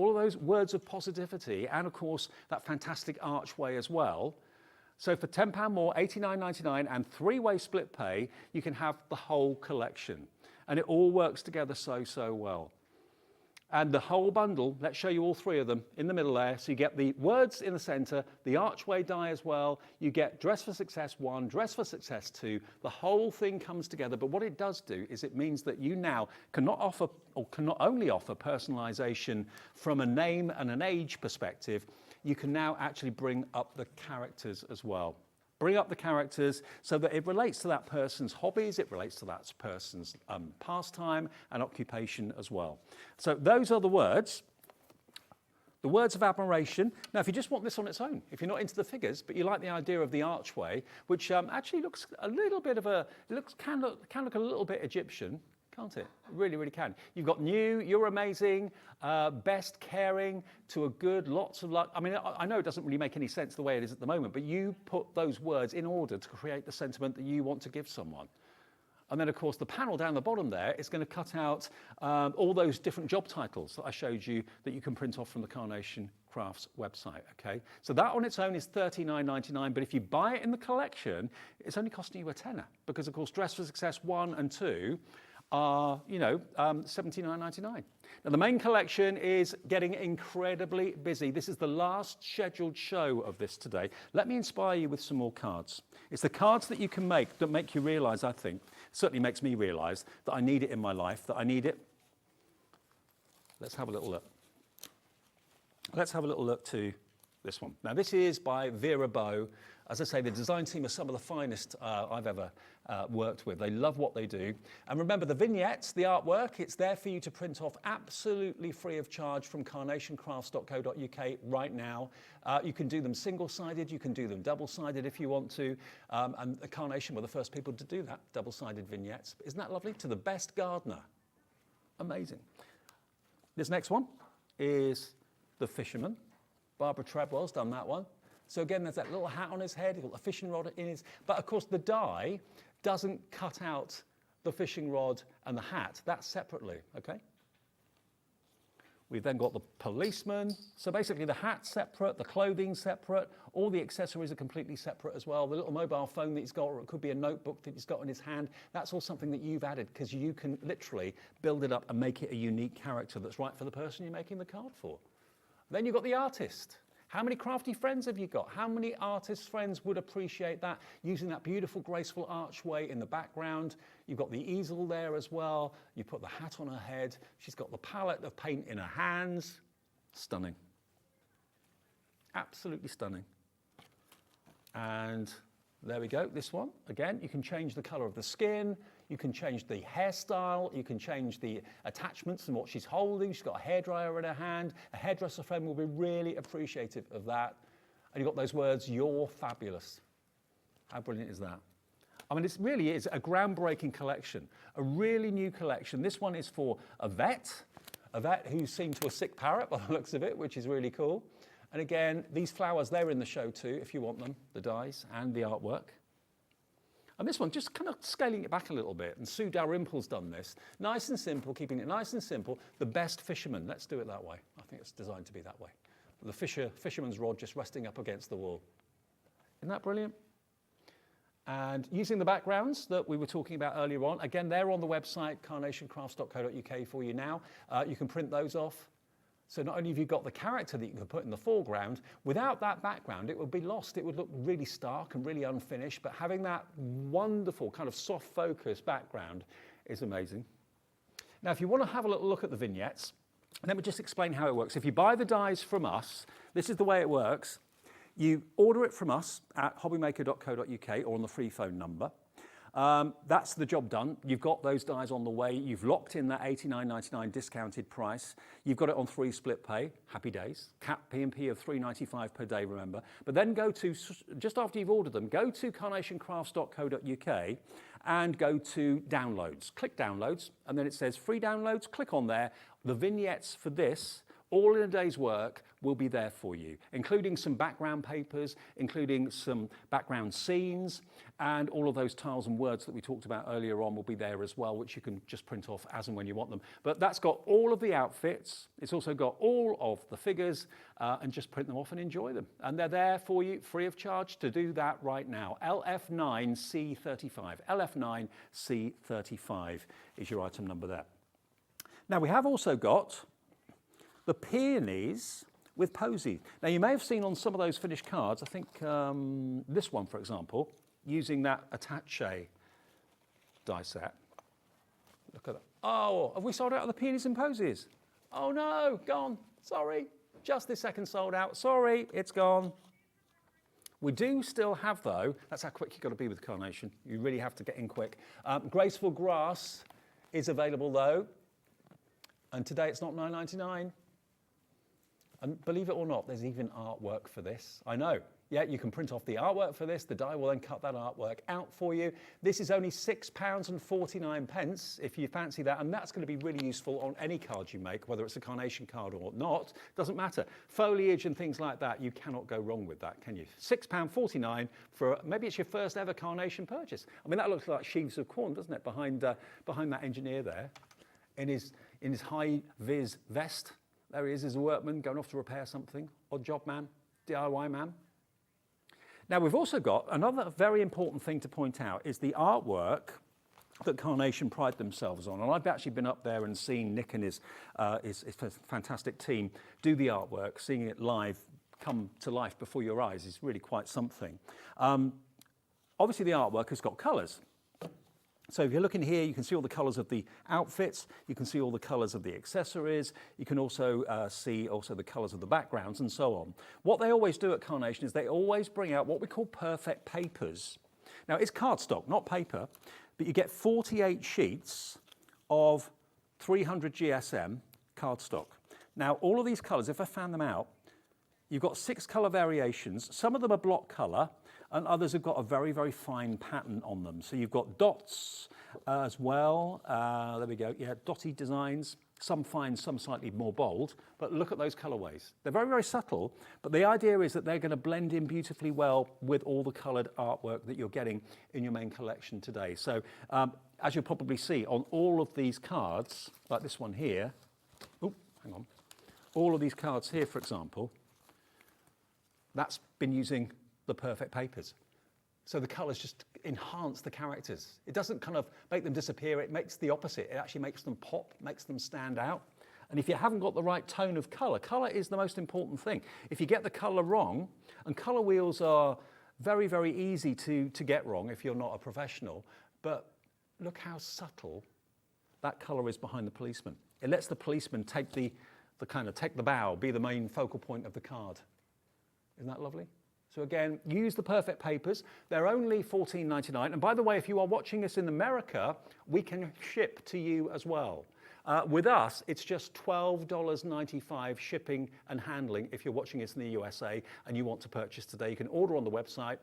S4: of positivity, and of course, that fantastic archway as well. So for £10 more, $89.99 and 3-way split pay, you can have the whole collection. And it all works together so, so well. And the whole bundle, let's show you all 3 of them in the middle there. So you get the words in the center, the archway die as well. You get Dress for Success 1, Dress for Success 2. The whole thing comes together. But what it does do is it means that you now can not only offer personalization from a name and an age perspective, you can now actually bring up the characters as well. Bring up the characters so that it relates to that person's hobbies, it relates to that person's pastime and occupation as well. So those are the words of admiration. Now, if you just want this on its own, if you're not into the figures, but you like the idea of the archway, which actually looks a little bit of can look a little bit Egyptian, can't it? It really, really can. You've got new, you're amazing, best, caring, to a good, lots of luck. I mean, I know it doesn't really make any sense the way it is at the moment, but you put those words in order to create the sentiment that you want to give someone. And then, of course, the panel down the bottom there is going to cut out all those different job titles that I showed you that you can print off from the Carnation Crafts website, okay? So that on its own is $39.99, but if you buy it in the collection, it's only costing you a tenner because, of course, Dress for Success 1 and 2 are, $79.99. Now, the main collection is getting incredibly busy. This is the last scheduled show of this today. Let me inspire you with some more cards. It's the cards that you can make that make you realize, I think, certainly makes me realize that I need it in my life, that I need it. Let's have a little look. Let's have a little look to this one. Now, this is by Vera Bow. As I say, the design team are some of the finest I've ever worked with. They love what they do. And remember, the vignettes, the artwork, it's there for you to print off absolutely free of charge from carnationcrafts.co.uk right now. You can do them single-sided, you can do them double-sided if you want to. And Carnation were the first people to do that, double-sided vignettes. Isn't that lovely? To the best gardener. Amazing. This next one is The Fisherman. Barbara Treadwell's done that one. So again, there's that little hat on his head, he's got a fishing rod in his, but of course the die doesn't cut out the fishing rod and the hat, that's separately, okay? We've then got the policeman. So basically the hat's separate, the clothing separate, all the accessories are completely separate as well. The little mobile phone that he's got, or it could be a notebook that he's got in his hand, that's all something that you've added because you can literally build it up and make it a unique character that's right for the person you're making the card for. Then you've got the artist. How many crafty friends have you got? How many artist friends would appreciate that, using that beautiful, graceful archway in the background? You've got the easel there as well. You put the hat on her head. She's got the palette of paint in her hands. Stunning. Absolutely stunning. And there we go, this one. Again, you can change the color of the skin. You can change the hairstyle. You can change the attachments and what she's holding. She's got a hairdryer in her hand. A hairdresser friend will be really appreciative of that. And you've got those words, "You're fabulous." How brilliant is that? I mean, it really is a groundbreaking collection, a really new collection. This one is for a vet who's seen to a sick parrot by the looks of it, which is really cool. And again, these flowers, they're in the show too, if you want them, the dies and the artwork. And this one, just kind of scaling it back a little bit, and Sue Dalrymple's done this. Nice and simple, keeping it nice and simple. The best fisherman, let's do it that way. I think it's designed to be that way. The fisherman's rod just resting up against the wall. Isn't that brilliant? And using the backgrounds that we were talking about earlier on, again, they're on the website, carnationcrafts.co.uk for you now. You can print those off. So not only have you got the character that you can put in the foreground, without that background, it would be lost. It would look really stark and really unfinished, but having that wonderful kind of soft focus background is amazing. Now, if you want to have a little look at the vignettes, let me just explain how it works. If you buy the dies from us, this is the way it works. You order it from us at hobbymaker.co.uk or on the free phone number. That's the job done. You've got those dies on the way. You've locked in that $89.99 discounted price. You've got it on 3 split pay. Happy days. Cap P&P of $3.95 per day, remember. But then go to, just after you've ordered them, go to carnationcrafts.co.uk and go to downloads. Click downloads, and then it says free downloads. Click on there. The vignettes for this, all in a day's work, will be there for you, including some background papers, including some background scenes, and all of those tiles and words that we talked about earlier on will be there as well, which you can just print off as and when you want them. But that's got all of the outfits. It's also got all of the figures, and just print them off and enjoy them. And they're there for you, free of charge, to do that right now. LF9C35. LF9C35 is your item number there. Now, we have also got the peonies with posies. Now, you may have seen on some of those finished cards, I think this one, for example, using that attaché die set. Look at that. Oh, have we sold out of the peonies and posies? Oh no, gone. Sorry. Just this second sold out. Sorry, it's gone. We do still have, though, that's how quick you've got to be with Carnation. You really have to get in quick. Graceful Grass is available, though. And today it's not $9.99. And believe it or not, there's even artwork for this. I know. Yeah, you can print off the artwork for this. The die will then cut that artwork out for you. This is only £6.49 if you fancy that. And that's going to be really useful on any card you make, whether it's a Carnation card or not. Doesn't matter. Foliage and things like that, you cannot go wrong with that, can you? £6.49 for maybe it's your first ever Carnation purchase. I mean, that looks like sheaves of corn, doesn't it, behind that engineer there in his high-vis vest. There he is as a workman going off to repair something. Odd job man, DIY man. Now, we've also got another very important thing to point out is the artwork that Carnation pride themselves on. And I've actually been up there and seen Nick and his fantastic team do the artwork. Seeing it live come to life before your eyes is really quite something. Obviously, the artwork has got colours. So if you're looking here, you can see all the colours of the outfits. You can see all the colours of the accessories. You can also see the colours of the backgrounds and so on. What they always do at Carnation is they always bring out what we call perfect papers. Now, it's cardstock, not paper, but you get 48 sheets of 300 GSM cardstock. Now, all of these colours, if I fan them out, you've got 6 colour variations. Some of them are block colour, and others have got a very, very fine pattern on them. So you've got dots as well. There we go. Yeah, dotty designs. Some fine, some slightly more bold. But look at those colorways. They're very, very subtle. But the idea is that they're going to blend in beautifully well with all the colored artwork that you're getting in your main collection today. So as you'll probably see on all of these cards, like this one here. Oh, hang on. All of these cards here, for example, that's been using the perfect papers. So the colours just enhance the characters. It doesn't kind of make them disappear, it makes the opposite. It actually makes them pop, makes them stand out. And if you haven't got the right tone of colour, colour is the most important thing. If you get the colour wrong, and colour wheels are very, very easy to get wrong if you're not a professional, but look how subtle that colour is behind the policeman. It lets the policeman take the bow, be the main focal point of the card. Isn't that lovely? So again, use the perfect papers. They're only $14.99. And by the way, if you are watching us in America, we can ship to you as well. With us, it's just $12.95 shipping and handling if you're watching us in the USA and you want to purchase today. You can order on the website.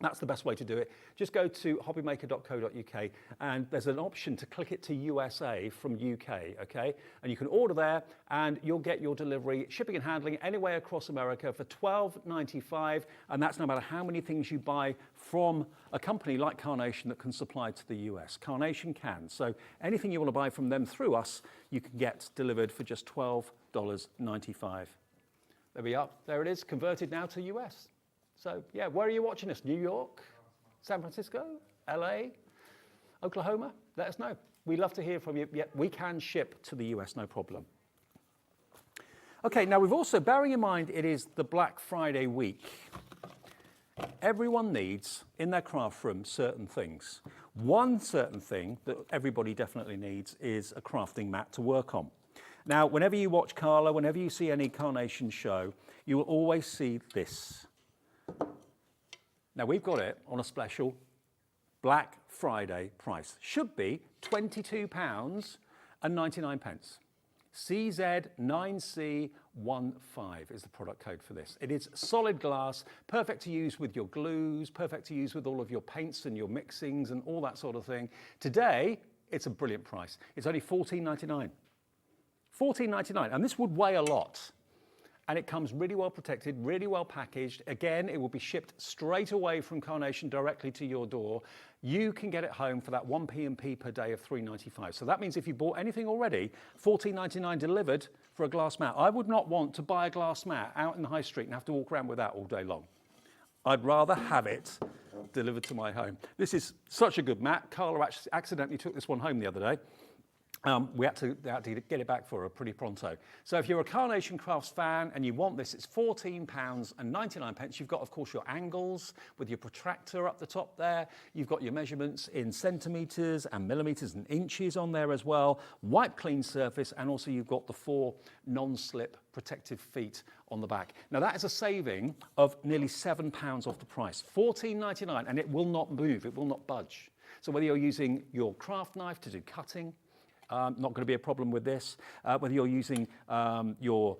S4: That's the best way to do it. Just go to hobbymaker.co.uk and there's an option to click it to USA from UK, okay? And you can order there and you'll get your delivery, shipping and handling anywhere across America for $12.95, and that's no matter how many things you buy from a company like Carnation that can supply to the US. Carnation can. So anything you want to buy from them through us, you can get delivered for just $12.95. There we are. There it is, converted now to US. So, yeah, where are you watching us? New York, San Francisco, LA, Oklahoma? Let us know. We'd love to hear from you. Yeah, we can ship to the US, no problem. Okay, now we've also, bearing in mind it is the Black Friday week, everyone needs in their craft room certain things. One certain thing that everybody definitely needs is a crafting mat to work on. Now, whenever you watch Carla, whenever you see any Carnation show, you will always see this. Now we've got it on a special Black Friday price. Should be £22.99. CZ9C15 is the product code for this. It is solid glass, perfect to use with your glues, perfect to use with all of your paints and your mixings and all that sort of thing. Today, it's a brilliant price. It's only $14.99. $14.99, and this would weigh a lot. And it comes really well protected, really well packaged. Again, it will be shipped straight away from Carnation directly to your door. You can get it home for that 1 P&P per day of $3.95. So that means if you bought anything already, $14.99 delivered for a glass mat. I would not want to buy a glass mat out in the high street and have to walk around with that all day long. I'd rather have it delivered to my home. This is such a good mat. Carla actually accidentally took this one home the other day. We had to get it back for her pretty pronto. So if you're a Carnation Crafts fan and you want this, it's £14.99. You've got, of course, your angles with your protractor up the top there. You've got your measurements in centimetres and millimetres and inches on there as well. Wipe clean surface, and also you've got the 4 non-slip protective feet on the back. Now that is a saving of nearly £7 off the price. $14.99, and it will not move, it will not budge. So whether you're using your craft knife to do cutting, not going to be a problem with this. Whether you're using your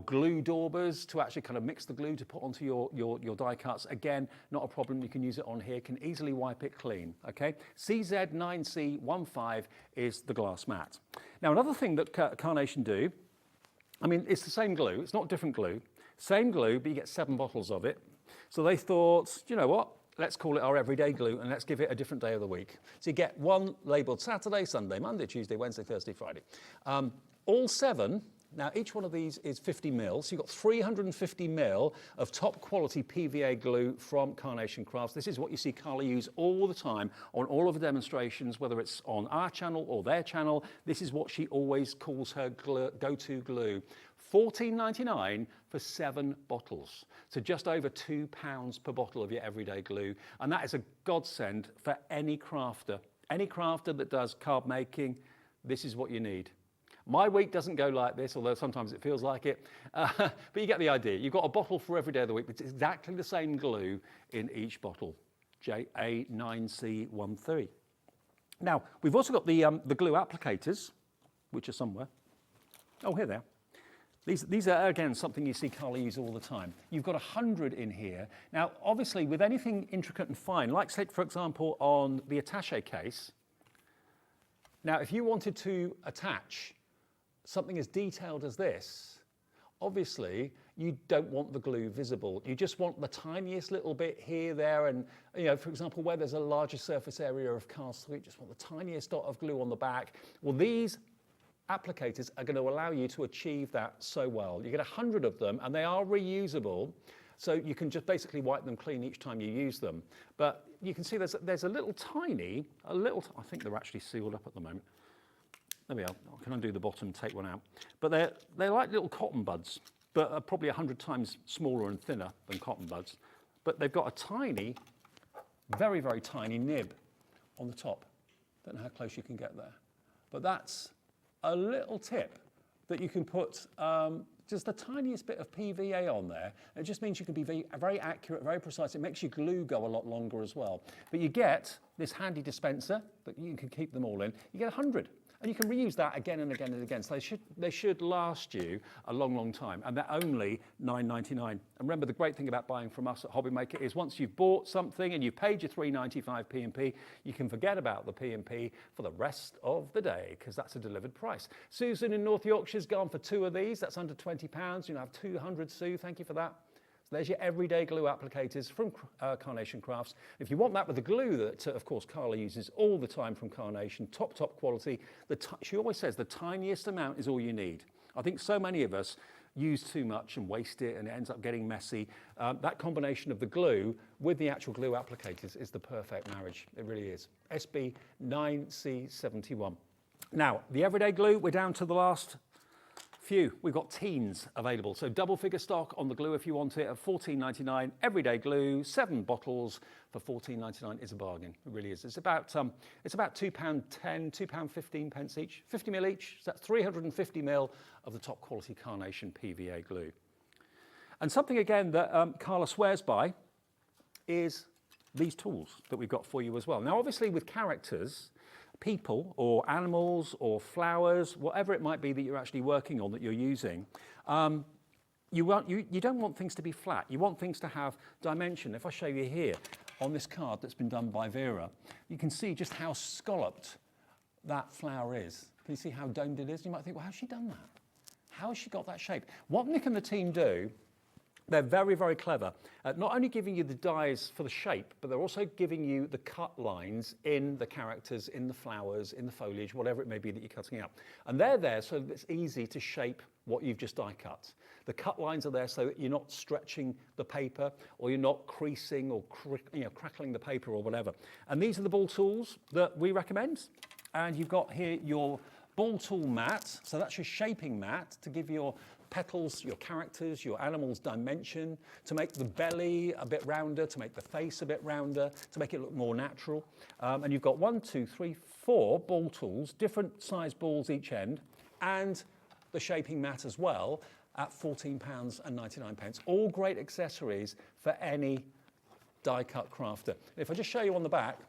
S4: glue daubers to actually kind of mix the glue to put onto your die cuts, again, not a problem. You can use it on here, can easily wipe it clean, okay? CZ9C15 is the glass mat. Now, another thing that Carnation do, I mean, it's the same glue, it's not different glue, same glue, but you get 7 bottles of it. So they thought, you know what? Let's call it our everyday glue and let's give it a different day of the week. So you get one labelled Saturday, Sunday, Monday, Tuesday, Wednesday, Thursday, Friday. All 7, now each one of these is 50 mil, so you've got 350 mil of top quality PVA glue from Carnation Crafts. This is what you see Carla use all the time on all of the demonstrations, whether it's on our channel or their channel. This is what she always calls her go-to glue. $14.99 for 7 bottles. So just over £2 per bottle of your everyday glue. And that is a godsend for any crafter. Any crafter that does card making, this is what you need. My week doesn't go like this, although sometimes it feels like it. But you get the idea. You've got a bottle for every day of the week. It's exactly the same glue in each bottle. JA9C13. Now, we've also got the glue applicators, which are somewhere. Oh, here they are. These are, again, something you see Carla use all the time. You've got 100 in here. Now, obviously, with anything intricate and fine, like, say, for example, on the attaché case, now, if you wanted to attach something as detailed as this, obviously, you don't want the glue visible. You just want the tiniest little bit here, there, and, you know, for example, where there's a larger surface area of cast, you just want the tiniest dot of glue on the back. Well, these applicators are going to allow you to achieve that so well. You get 100 of them and they are reusable, so you can just basically wipe them clean each time you use them. But you can see there's a little tiny, I think they're actually sealed up at the moment. There we are. I can undo the bottom, take one out. But they're like little cotton buds, but are probably 100 times smaller and thinner than cotton buds. But they've got a tiny, very, very tiny nib on the top. Don't know how close you can get there. But that's a little tip that you can put just the tiniest bit of PVA on there. It just means you can be very accurate, very precise. It makes your glue go a lot longer as well. But you get this handy dispenser that you can keep them all in. You get 100. And you can reuse that again and again and again. So they should last you a long, long time. And they're only $9.99. And remember, the great thing about buying from us at Hobbymaker is once you've bought something and you've paid your $3.95 P&P, you can forget about the P&P for the rest of the day, because that's a delivered price. Susan in North Yorkshire's gone for 2 of these. That's under £20. You'll have 200, Sue. Thank you for that. So there's your everyday glue applicators from Carnation Crafts. If you want that with the glue that, of course, Carla uses all the time from Carnation, top quality. She always says the tiniest amount is all you need. I think so many of us use too much and waste it, and it ends up getting messy. That combination of the glue with the actual glue applicators is the perfect marriage. It really is. SB 9C71. Now, the everyday glue, we're down to the last few. We've got teens available, so double figure stock on the glue if you want it at $14.99. Everyday glue, 7 bottles for $14.99 is a bargain. It really is. It's about £2.10, £2.15 pence each, 50 mil each. So that's 350 mil of the top quality Carnation PVA glue. And something again that Carla swears by is these tools that we've got for you as well. Now, obviously, with characters, people or animals or flowers, whatever it might be that you're actually working on, that you're using, you don't want things to be flat. You want things to have dimension. If I show you here on this card that's been done by Vera, you can see just how scalloped that flower is. Can you see how domed it is? You might think, well, how's she done that? How has she got that shape? What Nick and the team do, they're very, very clever at not only giving you the dies for the shape, but they're also giving you the cut lines in the characters, in the flowers, in the foliage, whatever it may be that you're cutting out. And they're there so that it's easy to shape what you've just die cut. The cut lines are there so that you're not stretching the paper, or you're not creasing or crackling the paper or whatever. And these are the ball tools that we recommend. And you've got here your ball tool mat. So that's your shaping mat to give your petals, your characters, your animals dimension, to make the belly a bit rounder, to make the face a bit rounder, to make it look more natural. And you've got 1, 2, 3, 4 ball tools, different size balls each end, and the shaping mat as well at £14.99. All great accessories for any die-cut crafter. If I just show you on the back,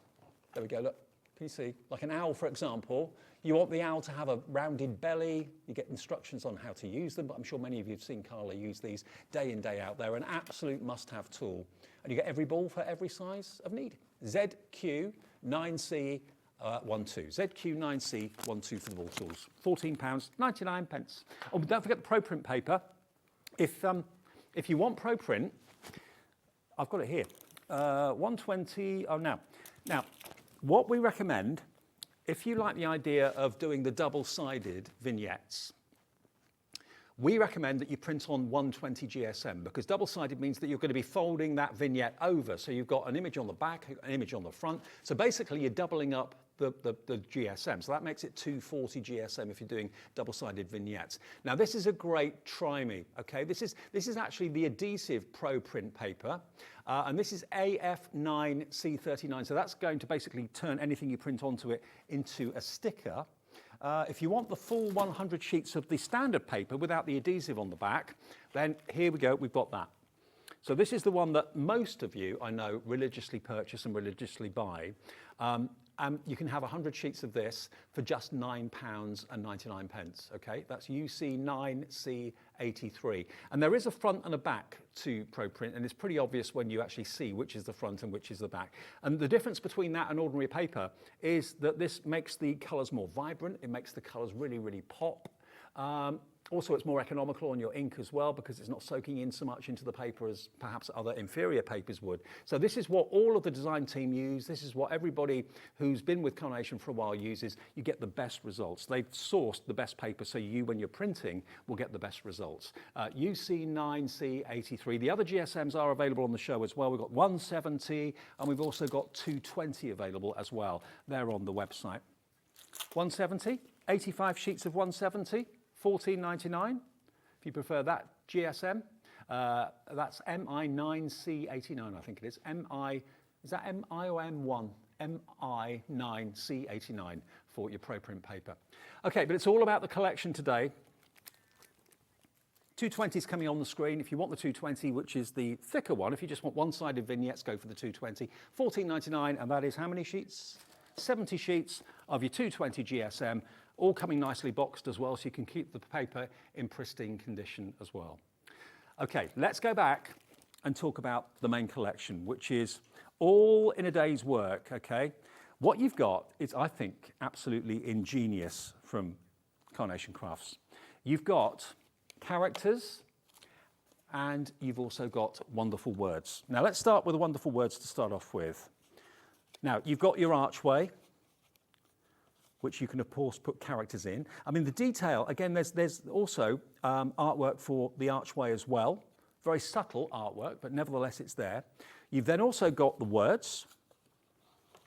S4: there we go, look. Can you see? Like an owl, for example, you want the owl to have a rounded belly. You get instructions on how to use them, but I'm sure many of you have seen Carla use these day in, day out. They're an absolute must-have tool. And you get every ball for every size of need. ZQ9C12. ZQ9C12 for the ball tools. £14.99. Oh, but don't forget the Pro Print paper. If you want Pro Print, I've got it here. 120, oh, now, what we recommend, if you like the idea of doing the double-sided vignettes, we recommend that you print on 120 GSM, because double-sided means that you're going to be folding that vignette over. So you've got an image on the back, an image on the front. So basically you're doubling up the GSM. So that makes it 240 GSM if you're doing double-sided vignettes. Now this is a great try me, okay? This is actually the adhesive Pro Print paper, and this is AF9C39. So that's going to basically turn anything you print onto it into a sticker. If you want the full 100 sheets of the standard paper without the adhesive on the back, then here we go, we've got that. So this is the one that most of you, I know, religiously purchase and religiously buy. And you can have 100 sheets of this for just £9.99, okay? That's UC9C83. And there is a front and a back to Pro Print, and it's pretty obvious when you actually see which is the front and which is the back. And the difference between that and ordinary paper is that this makes the colours more vibrant, it makes the colours really, really pop. Also, it's more economical on your ink as well, because it's not soaking in so much into the paper as perhaps other inferior papers would. So this is what all of the design team use. This is what everybody who's been with Carnation for a while uses. You get the best results. They've sourced the best paper, so you, when you're printing, will get the best results. UC9C83. The other GSMs are available on the show as well. We've got 170, and we've also got 220 available as well. They're on the website. 170, 85 sheets of 170. $14.99. If you prefer that GSM, that's MI9C89, I think it is. Is that MI or M1? MI9C89 for your ProPrint paper. Okay, but it's all about the collection today. 220 is coming on the screen. If you want the 220, which is the thicker one, if you just want one-sided vignettes, go for the 220. $14.99, and that is how many sheets? 70 sheets of your 220 GSM, all coming nicely boxed as well, so you can keep the paper in pristine condition as well. Okay, let's go back and talk about the main collection, which is all in a day's work, okay? What you've got is, I think, absolutely ingenious from Carnation Crafts. You've got characters, and you've also got wonderful words. Now let's start with the wonderful words to start off with. Now you've got your archway, which you can of course put characters in. I mean the detail, again, there's also artwork for the archway as well. Very subtle artwork, but nevertheless it's there. You've then also got the words,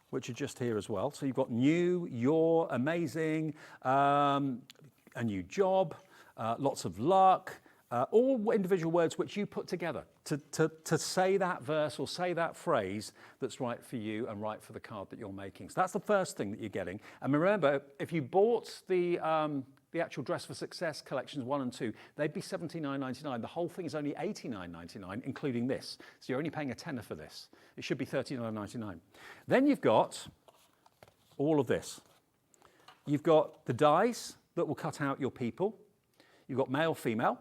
S4: which are just here as well. So you've got new, your, amazing, a new job, lots of luck, all individual words which you put together to say that verse or say that phrase that's right for you and right for the card that you're making. So that's the first thing that you're getting. And remember, if you bought the actual Dress for Success collections 1 and 2, they'd be $79.99. The whole thing is only $89.99, including this. So you're only paying a tenner for this. It should be $39.99. Then you've got all of this. You've got the dies that will cut out your people. You've got male, female.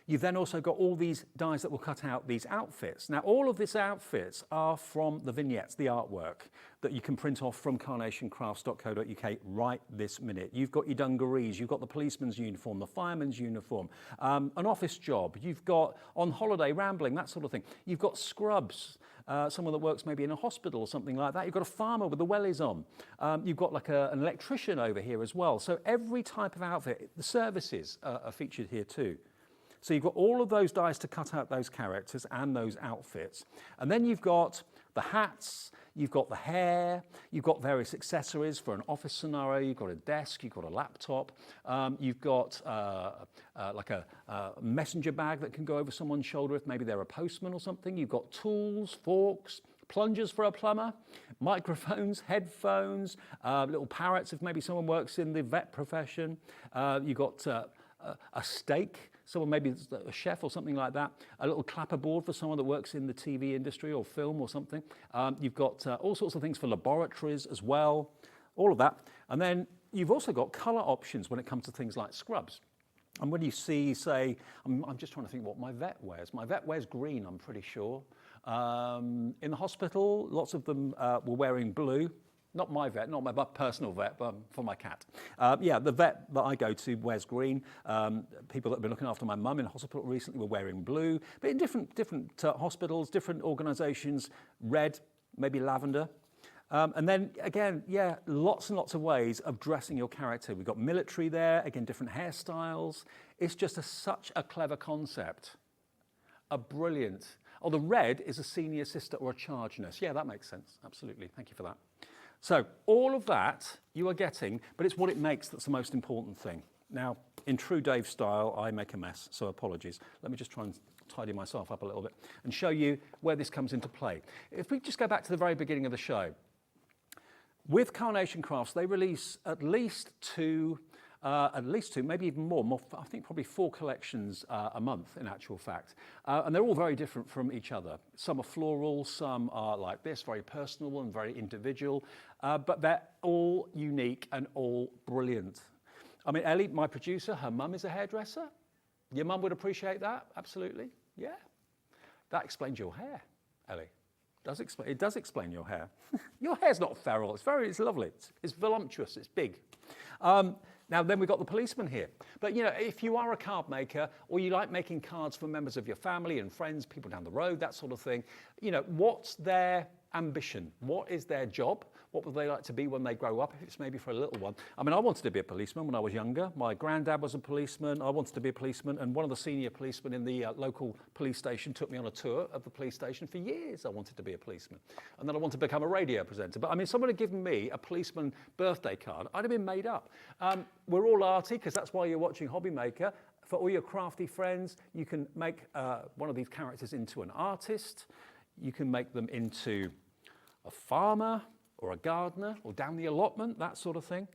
S4: You've then also got all these dies that will cut out these outfits. Now, all of these outfits are from the vignettes, the artwork, that you can print off from carnationcrafts.co.uk right this minute. You've got your dungarees, you've got the policeman's uniform, the fireman's uniform, an office job, you've got on holiday, rambling, that sort of thing. You've got scrubs, someone that works maybe in a hospital or something like that. You've got a farmer with the wellies on. You've got like an electrician over here as well. So every type of outfit, the services are featured here too. So you've got all of those dies to cut out those characters and those outfits. And then you've got the hats, you've got the hair, you've got various accessories for an office scenario, you've got a desk, you've got a laptop, you've got like a messenger bag that can go over someone's shoulder if maybe they're a postman or something. You've got tools, forks, plungers for a plumber, microphones, headphones, little parrots if maybe someone works in the vet profession. You've got a steak, someone maybe a chef or something like that, a little clapperboard for someone that works in the TV industry or film or something. You've got all sorts of things for laboratories as well, all of that. And then you've also got colour options when it comes to things like scrubs. And when you see, say, I'm just trying to think what my vet wears. My vet wears green, I'm pretty sure. In the hospital, lots of them were wearing blue. Not my vet, not my personal vet, but for my cat. Yeah, the vet that I go to wears green. People that have been looking after my mum in hospital recently were wearing blue. But in different hospitals, different organisations, red, maybe lavender. And then again, yeah, lots and lots of ways of dressing your character. We've got military there, again, different hairstyles. It's just such a clever concept. A brilliant. Oh, the red is a senior sister or a charge nurse. Yeah, that makes sense. Absolutely. Thank you for that. So all of that you are getting, but it's what it makes that's the most important thing. Now, in true Dave style, I make a mess, so apologies. Let me just try and tidy myself up a little bit and show you where this comes into play. If we just go back to the very beginning of the show, with Carnation Crafts, they release at least two, maybe even more, I think probably 4 collections a month in actual fact. And they're all very different from each other. Some are floral, some are like this, very personal and very individual, but they're all unique and all brilliant. I mean, Ellie, my producer, her mum is a hairdresser. Your mum would appreciate that, absolutely, yeah. That explains your hair, Ellie. It does explain your hair. Your hair's not feral, it's lovely, it's voluptuous, it's big. Now then we've got the policeman here. But you know, if you are a card maker or you like making cards for members of your family and friends, people down the road, that sort of thing, you know, what's their ambition? What is their job? What would they like to be when they grow up, if it's maybe for a little one? I mean, I wanted to be a policeman when I was younger. My granddad was a policeman. I wanted to be a policeman, and one of the senior policemen in the local police station took me on a tour of the police station. For years, I wanted to be a policeman. And then I wanted to become a radio presenter. But I mean, someone had given me a policeman birthday card, I'd have been made up. We're all arty, because that's why you're watching Hobby Maker. For all your crafty friends, you can make one of these characters into an artist. You can make them into a farmer. or a gardener or down the allotment, that sort of thing.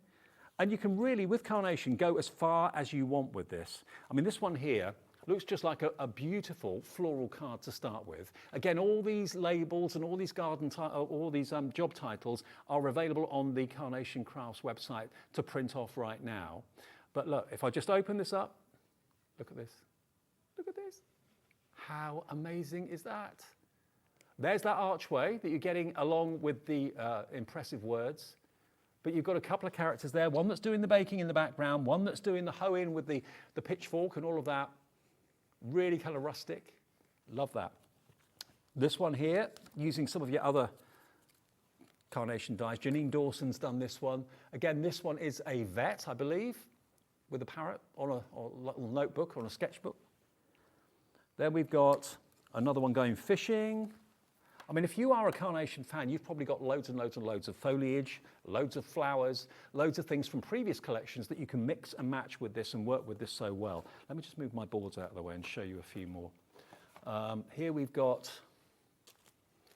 S4: And you can really, with Carnation, go as far as you want with this. I mean, this one here looks just like a beautiful floral card to start with. Again, all these labels and all these job titles are available on the Carnation Crafts website to print off right now. But look, if I just open this up, look at this. Look at this. How amazing is that? There's that archway that you're getting along with the impressive words. But you've got a couple of characters there, one that's doing the baking in the background, one that's doing the hoeing with the pitchfork and all of that. Really kind of rustic. Love that. This one here, using some of your other Carnation dies. Janine Dawson's done this one. Again, this one is a vet, I believe, with a parrot on a little notebook, on a sketchbook. Then we've got another one going fishing. I mean, if you are a Carnation fan, you've probably got loads and loads and loads of foliage, loads of flowers, loads of things from previous collections that you can mix and match with this and work with this so well. Let me just move my boards out of the way and show you a few more. Here we've got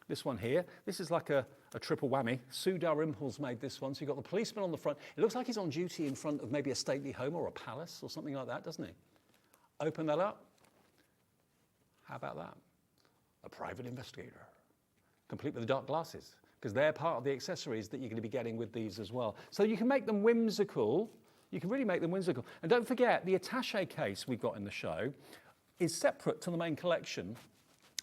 S4: this one here. This is like a triple whammy. Sue Dalrymple's made this one. So you've got the policeman on the front. It looks like he's on duty in front of maybe a stately home or a palace or something like that, doesn't he? Open that up. How about that? A private investigator, complete with the dark glasses, because they're part of the accessories that you're going to be getting with these as well. So you can make them whimsical. You can really make them whimsical. And don't forget, the attaché case we've got in the show is separate to the main collection,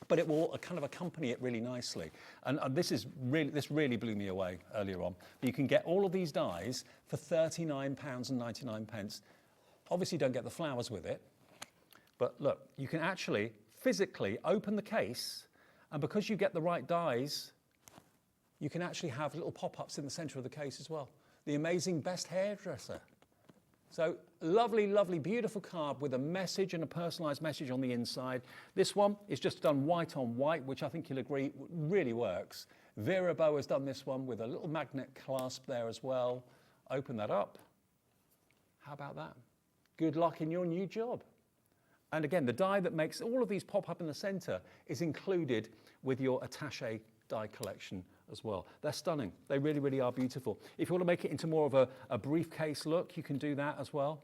S4: but it will kind of accompany it really nicely. And this really blew me away earlier on. You can get all of these dies for £39.99. Obviously, you don't get the flowers with it. But look, you can actually physically open the case, and because you get the right dies, you can actually have little pop-ups in the center of the case as well. The amazing Best Hairdresser. So lovely, lovely, beautiful card with a message and a personalized message on the inside. This one is just done white on white, which I think you'll agree really works. Vera Bow has done this one with a little magnet clasp there as well. Open that up. How about that? Good luck in your new job. And again, the die that makes all of these pop up in the center is included with your attaché die collection as well. They're stunning. They really, really are beautiful. If you want to make it into more of a briefcase look, you can do that as well.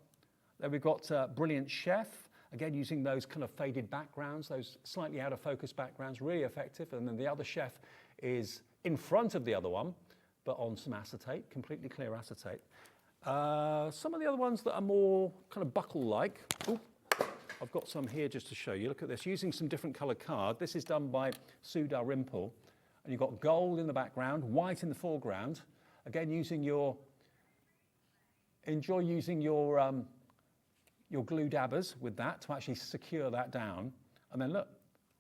S4: Then we've got Brilliant Chef, again, using those kind of faded backgrounds, those slightly out of focus backgrounds, really effective. And then the other chef is in front of the other one, but on some acetate, completely clear acetate. Some of the other ones that are more kind of buckle-like. I've got some here just to show you. Look at this, using some different coloured card. This is done by Sue Dalrymple. And you've got gold in the background, white in the foreground. Again, enjoy using your glue dabbers with that to actually secure that down. And then look,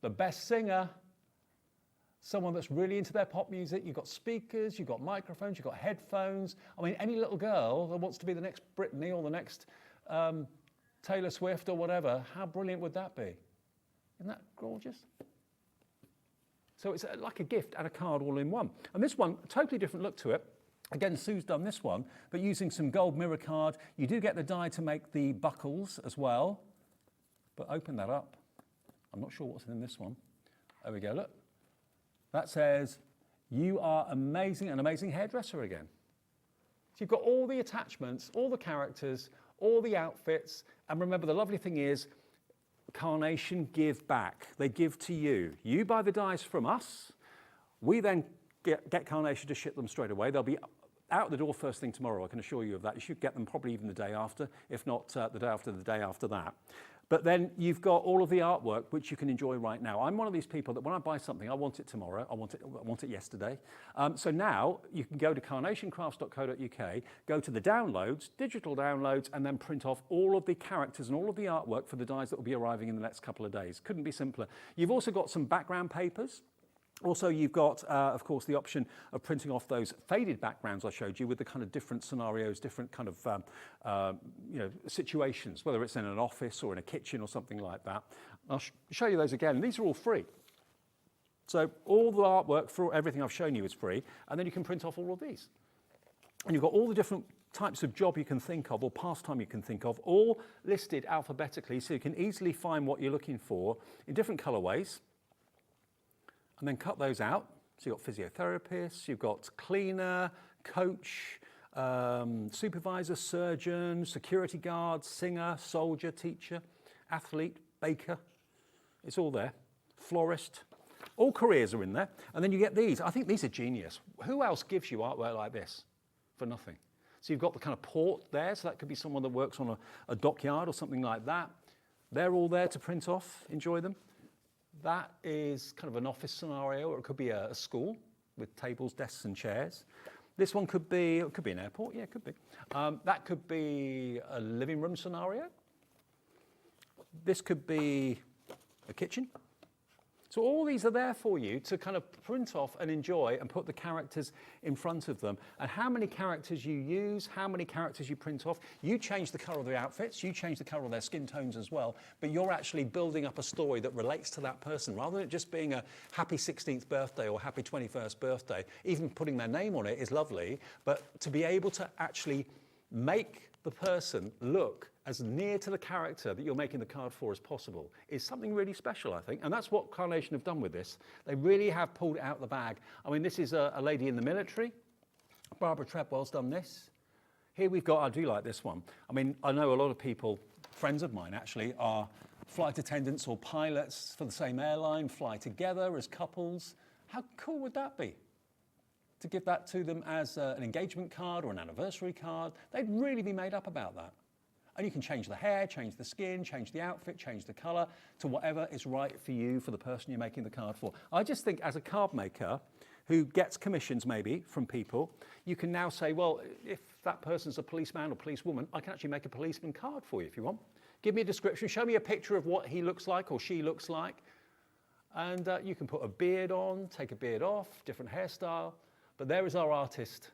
S4: the best singer, someone that's really into their pop music. You've got speakers, you've got microphones, you've got headphones. I mean, any little girl that wants to be the next Britney or the next Taylor Swift or whatever, how brilliant would that be? Isn't that gorgeous? So it's like a gift and a card all in one. And this one, totally different look to it. Again, Sue's done this one, but using some gold mirror card. You do get the die to make the buckles as well. But open that up. I'm not sure what's in this one. There we go, look. That says, you are amazing, an amazing hairdresser again. So you've got all the attachments, all the characters, all the outfits. And remember, the lovely thing is, Carnation give back. They give to you. You buy the dies from us. We then get Carnation to ship them straight away. They'll be out the door first thing tomorrow, I can assure you of that. You should get them probably even the day after, if not the day after that. But then you've got all of the artwork, which you can enjoy right now. I'm one of these people that when I buy something, I want it tomorrow. I want it yesterday. So now you can go to carnationcrafts.co.uk, go to the downloads, digital downloads, and then print off all of the characters and all of the artwork for the dies that will be arriving in the next couple of days. Couldn't be simpler. You've also got some background papers. Also, you've got, of course, the option of printing off those faded backgrounds I showed you with the kind of different scenarios, different kind of situations, whether it's in an office or in a kitchen or something like that. I'll show you those again. These are all free. So all the artwork for everything I've shown you is free, and then you can print off all of these. And you've got all the different types of job you can think of or pastime you can think of, all listed alphabetically, so you can easily find what you're looking for in different colorways. And then cut those out. So you've got physiotherapists, you've got cleaner, coach, supervisor, surgeon, security guard, singer, soldier, teacher, athlete, baker. It's all there. Florist. All careers are in there. And then you get these. I think these are genius. Who else gives you artwork like this for nothing? So you've got the kind of port there. So that could be someone that works on a dockyard or something like that. They're all there to print off. Enjoy them. That is kind of an office scenario, or it could be a school with tables, desks and chairs. This one could be an airport. Yeah, it could be. That could be a living room scenario. This could be a kitchen. So all these are there for you to kind of print off and enjoy and put the characters in front of them. And how many characters you use, how many characters you print off, you change the colour of their outfits, you change the colour of their skin tones as well, but you're actually building up a story that relates to that person, rather than it just being a happy 16th birthday or happy 21st birthday. Even putting their name on it is lovely, but to be able to actually make the person look as near to the character that you're making the card for as possible is something really special, I think. And that's what Carnation have done with this. They really have pulled it out the bag. I mean, this is a lady in the military. Barbara Treadwell's done this. Here we've got, I do like this one. I mean, I know a lot of people, friends of mine actually, are flight attendants or pilots for the same airline, fly together as couples. How cool would that be? To give that to them as an engagement card or an anniversary card. They'd really be made up about that. And you can change the hair, change the skin, change the outfit, change the colour to whatever is right for you, for the person you're making the card for. I just think as a card maker who gets commissions maybe from people, you can now say, well, if that person's a policeman or policewoman, I can actually make a policeman card for you if you want. Give me a description, show me a picture of what he looks like or she looks like. And you can put a beard on, take a beard off, different hairstyle. But there is our artist.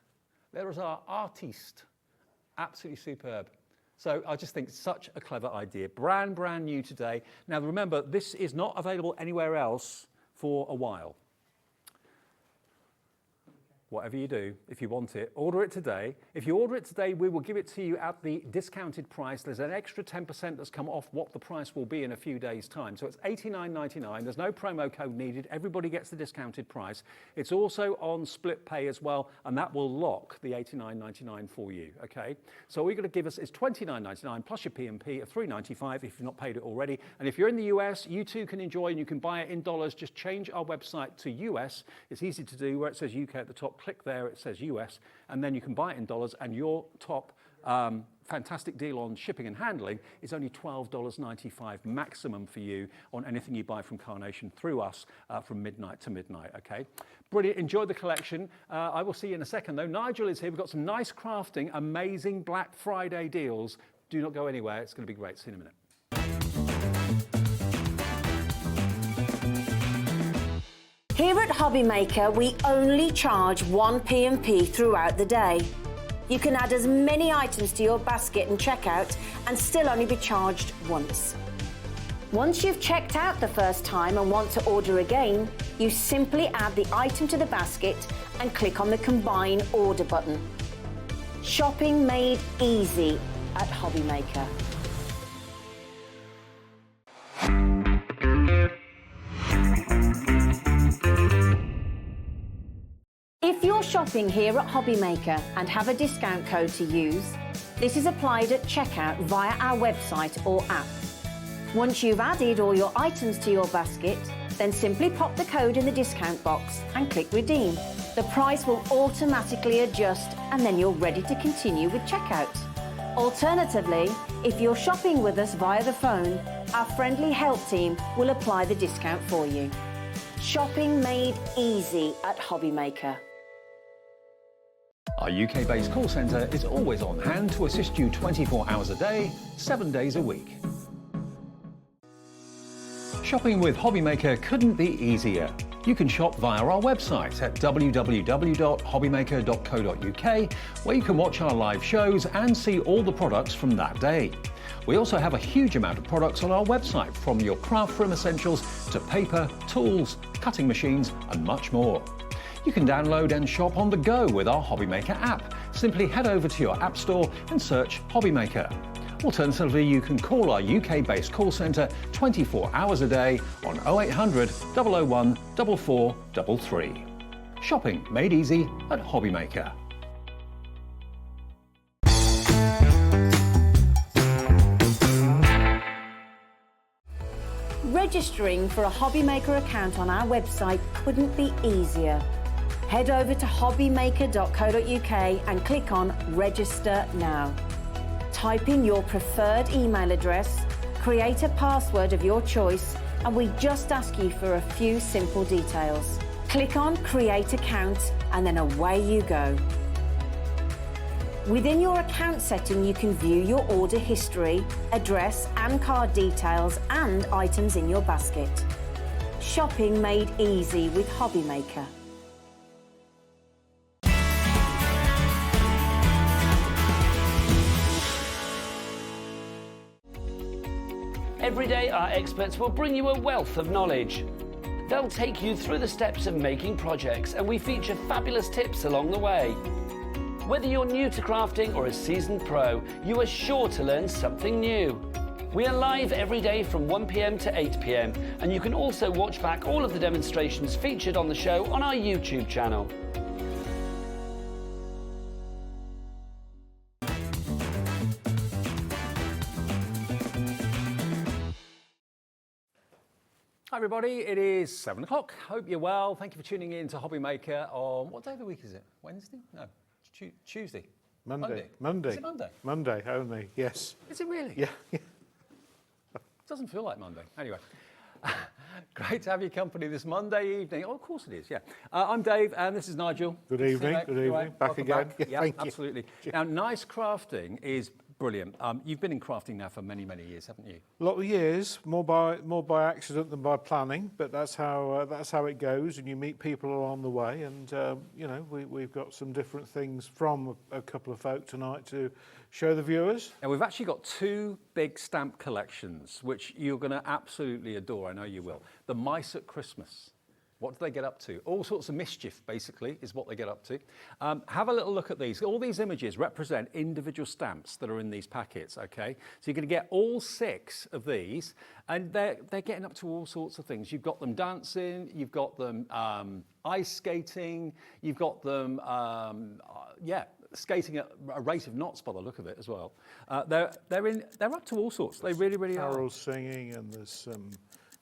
S4: There is our artiste. Absolutely superb. So I just think such a clever idea. Brand new today. Now remember, this is not available anywhere else for a while. Whatever you do, if you want it, order it today. If you order it today, we will give it to you at the discounted price. There's an extra 10% that's come off what the price will be in a few days' time. So it's $89.99. There's no promo code needed. Everybody gets the discounted price. It's also on split pay as well, and that will lock the $89.99 for you, okay? So all you're going to give us is $29.99 plus your P&P of $3.95 if you've not paid it already. And if you're in the US, you too can enjoy, and you can buy it in dollars. Just change our website to US. It's easy to do. Where it says UK at the top, click there, it says US, and then you can buy it in dollars, and your top fantastic deal on shipping and handling is only $12.95 maximum for you on anything you buy from Carnation through us from midnight to midnight, okay? Brilliant, enjoy the collection. I will see you in a second though. Nigel is here, we've got some nice crafting, amazing Black Friday deals. Do not go anywhere, it's going to be great. See you in a minute.
S1: Here at Hobbymaker, we only charge one P&P throughout the day. You can add as many items to your basket and checkout and still only be charged once. Once you've checked out the first time and want to order again, you simply add the item to the basket and click on the Combine Order button. Shopping made easy at Hobbymaker. If you're shopping here at Hobbymaker and have a discount code to use, this is applied at checkout via our website or app. Once you've added all your items to your basket, then simply pop the code in the discount box and click Redeem. The price will automatically adjust and then you're ready to continue with checkout. Alternatively, if you're shopping with us via the phone, our friendly help team will apply the discount for you. Shopping made easy at Hobbymaker.
S4: Our UK-based call centre is always on hand to assist you 24 hours a day, 7 days a week. Shopping with Hobbymaker couldn't be easier. You can shop via our website at www.hobbymaker.co.uk, where you can watch our live shows and see all the products from that day. We also have a huge amount of products on our website, from your craft room essentials to paper, tools, cutting machines and much more. You can download and shop on the go with our Hobbymaker app. Simply head over to your app store and search Hobbymaker. Alternatively, you can call our UK-based call centre 24 hours a day on 0800 001 4433. Shopping made easy at Hobby Maker.
S1: Registering for a Hobby Maker account on our website couldn't be easier. Head over to hobbymaker.co.uk and click on Register Now. Type in your preferred email address, create a password of your choice, and we just ask you for a few simple details. Click on Create Account and then away you go. Within your account setting, you can view your order history, address and card details and items in your basket. Shopping made easy with Hobby Maker.
S8: Every day, our experts will bring you a wealth of knowledge. They'll take you through the steps of making projects, and we feature fabulous tips along the way. Whether you're new to crafting or a seasoned pro, you are sure to learn something new. We are live every day from 1 p.m. to 8 p.m, and you can also watch back all of the demonstrations featured on the show on our YouTube channel.
S4: Hi everybody, it is 7 o'clock. Hope you're well. Thank you for tuning in to Hobby Maker on, what day of the week is it? Wednesday? No, Tuesday.
S2: Monday.
S4: Is it Monday?
S2: Monday only, yes.
S4: Is it really?
S2: Yeah.
S4: Doesn't feel like Monday. Anyway, great to have your company this Monday evening. Oh, of course it is, yeah. I'm Dave and this is Nigel.
S2: Good evening,
S4: Back.
S2: good
S4: You
S2: evening.
S4: all right?
S2: Back
S4: Welcome
S2: again.
S4: Back.
S2: Yeah, thank you.
S4: Absolutely. Now, nice crafting is brilliant. You've been in crafting now for many, many years, haven't you?
S2: A lot of years, more by accident than by planning, but that's how it goes. And you meet people along the way, and you know we've got some different things from a couple of folk tonight to show the viewers.
S4: And we've actually got two big stamp collections, which you're going to absolutely adore. I know you will. The Mice at Christmas. What do they get up to? All sorts of mischief, basically, is what they get up to. Have a little look at these. All these images represent individual stamps that are in these packets, okay? So you're going to get all 6 of these, and they're getting up to all sorts of things. You've got them dancing, you've got them ice skating, you've got them, skating at a rate of knots by the look of it as well. They're up to all sorts. They really are.
S2: Carols singing, and there's some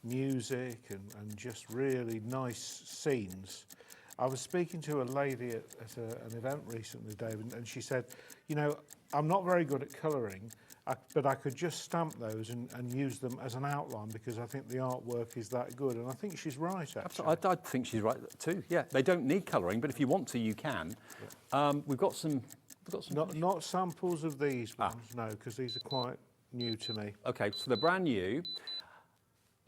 S2: music and just really nice scenes. I was speaking to a lady at an event recently, David, and she said, you know, I'm not very good at colouring, but I could just stamp those and use them as an outline because I think the artwork is that good. And I think she's right, actually.
S4: I think she's right too. Yeah, they don't need colouring, but if you want to, you can. Yeah. We've got some.
S2: Not samples of these ones, no, because these are quite new to me.
S4: Okay, so they're brand new.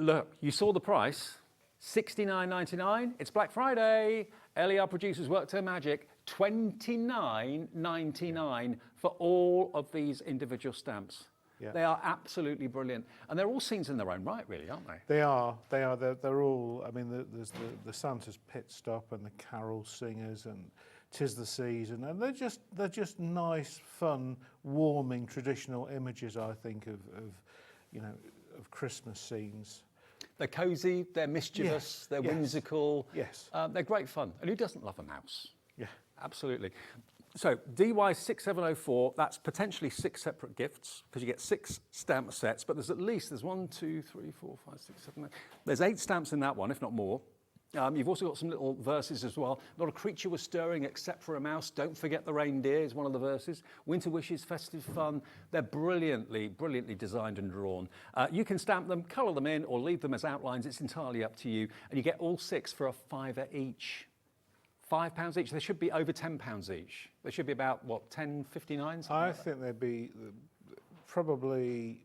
S4: Look, you saw the price, $69.99. It's Black Friday. LER producers worked their magic. $29.99 for all of these individual stamps. Yeah. They are absolutely brilliant, and they're all scenes in their own right, really, aren't they?
S2: They are. They're all. I mean, there's the Santa's pit stop and the carol singers and 'Tis the Season, and they're just nice, fun, warming, traditional images. I think of Christmas scenes.
S4: They're cosy, they're mischievous, they're whimsical.
S2: Yes.
S4: They're great fun. And who doesn't love a mouse?
S2: Yeah.
S4: Absolutely. So DY6704, that's potentially 6 separate gifts because you get 6 stamp sets, but there's 1, 2, 3, 4, 5, 6, 7, 8. There's 8 stamps in that one, if not more. You've also got some little verses as well. Not a creature was stirring except for a mouse. Don't forget the reindeer is one of the verses. Winter wishes, festive fun. They're brilliantly designed and drawn. You can stamp them, colour them in, or leave them as outlines. It's entirely up to you. And you get all 6 for a £5 each. £5 each. They should be over £10 each. They should be about, what, $10.59?
S2: I think they'd be probably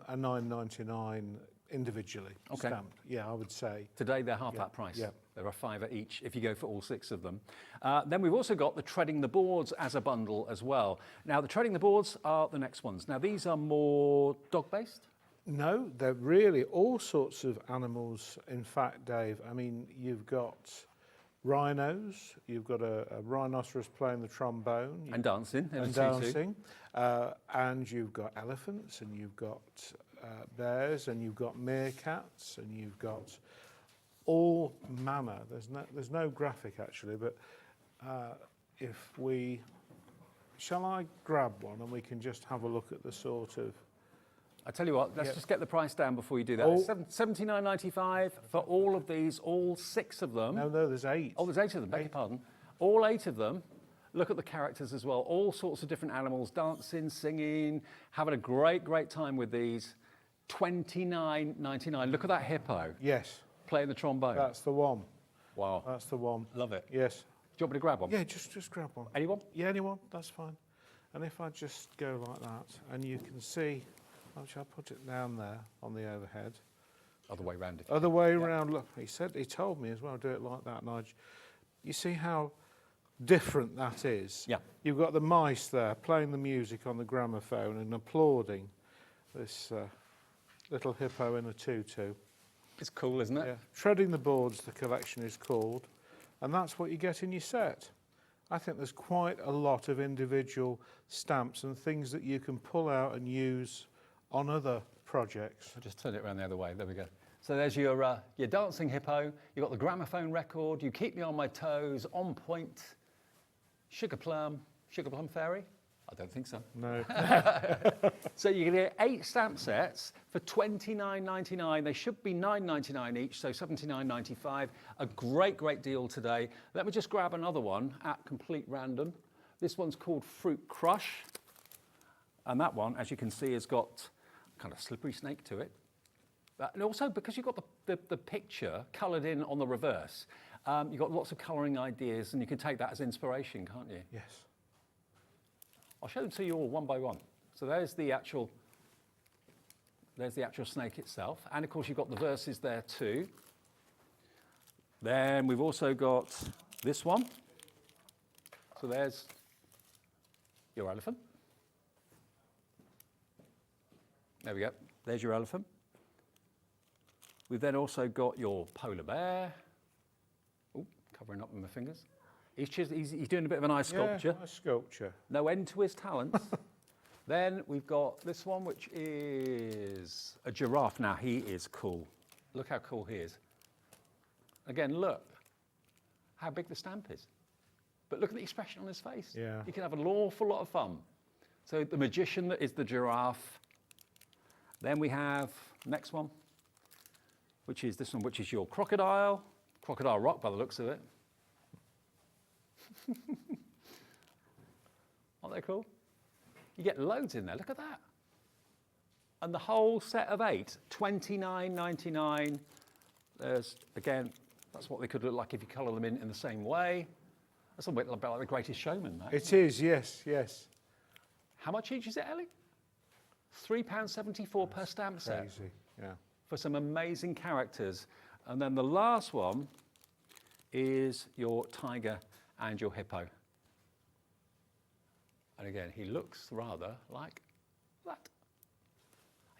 S2: a $9.99 individually stamped. Yeah, I would say.
S4: Today they're half that price.
S2: Yeah.
S4: They're a £5 each if you go for all 6 of them. Then we've also got the Treading the Boards as a bundle as well. Now the Treading the Boards are the next ones. Now these are more dog-based?
S2: No, they're really all sorts of animals. In fact, Dave, I mean, you've got rhinos, you've got a rhinoceros playing the trombone.
S4: And dancing.
S2: And you've got elephants, and you've got bears, and you've got meerkats, and you've got
S9: all manner. There's no graphic actually, but if we, shall I grab one and we can just have a look at the sort of.
S4: I tell you what, let's just get the price down before you do that.
S9: Oh.
S4: $79.95 for all of these, all 6 of them.
S9: No, there's 8.
S4: Oh, there's 8 of them, beg your pardon. All 8 of them. Look at the characters as well. All sorts of different animals, dancing, singing, having a great, great time with these. $29.99. Look at that hippo.
S9: Yes.
S4: Playing the trombone.
S9: That's the one.
S4: Wow.
S9: That's the one.
S4: Love it.
S9: Yes.
S4: Do you want me to grab one?
S9: Yeah, just grab one.
S4: Anyone?
S9: Yeah, anyone. That's fine. And if I just go like that, and you can see, shall I put it down there on the overhead?
S4: Other way round.
S9: Other way around. Look, he told me as well, do it like that. And you see how different that is?
S4: Yeah.
S9: You've got the mice there playing the music on the gramophone and applauding this little hippo in a tutu.
S4: It's cool, isn't it?
S9: Yeah. Treading the boards, the collection is called, and that's what you get in your set. I think there's quite a lot of individual stamps and things that you can pull out and use on other projects.
S4: I'll just turn it around the other way. There we go. So there's your dancing hippo. You've got the gramophone record. You keep me on my toes. On point. Sugar plum fairy. I don't think so.
S9: No.
S4: So you're going to get 8 stamp sets for $29.99. They should be $9.99 each, so $79.95. A great, great deal today. Let me just grab another one at complete random. This one's called Fruit Crush. And that one, as you can see, has got kind of slippery snake to it. And also, because you've got the picture coloured in on the reverse, you've got lots of colouring ideas, and you can take that as inspiration, can't you?
S9: Yes.
S4: I'll show them to you all one by one. So there's the actual snake itself. And of course, you've got the verses there too. Then we've also got this one. So there's your elephant. There we go. There's your elephant. We've then also got your polar bear. Oh, covering up with my fingers. He's doing a bit of an eye sculpture.
S9: Yeah, a sculpture.
S4: No end to his talents. Then we've got this one, which is a giraffe. Now, he is cool. Look how cool he is. Again, look how big the stamp is. But look at the expression on his face.
S9: Yeah.
S4: You can have an awful lot of fun. So the magician that is the giraffe. Then we have next one, which is this one, which is your crocodile. Crocodile rock by the looks of it. Aren't they cool? You get loads in there, look at that. And the whole set of 8, $29.99. There's, again, that's what they could look like if you colour them in the same way. That's a bit like The Greatest Showman, that.
S9: It is, yes, yes.
S4: How much each is it, Ellie? £3.74 per stamp set.
S9: Crazy, yeah.
S4: For some amazing characters. And then the last one is your tiger and your hippo. And again, he looks rather like that.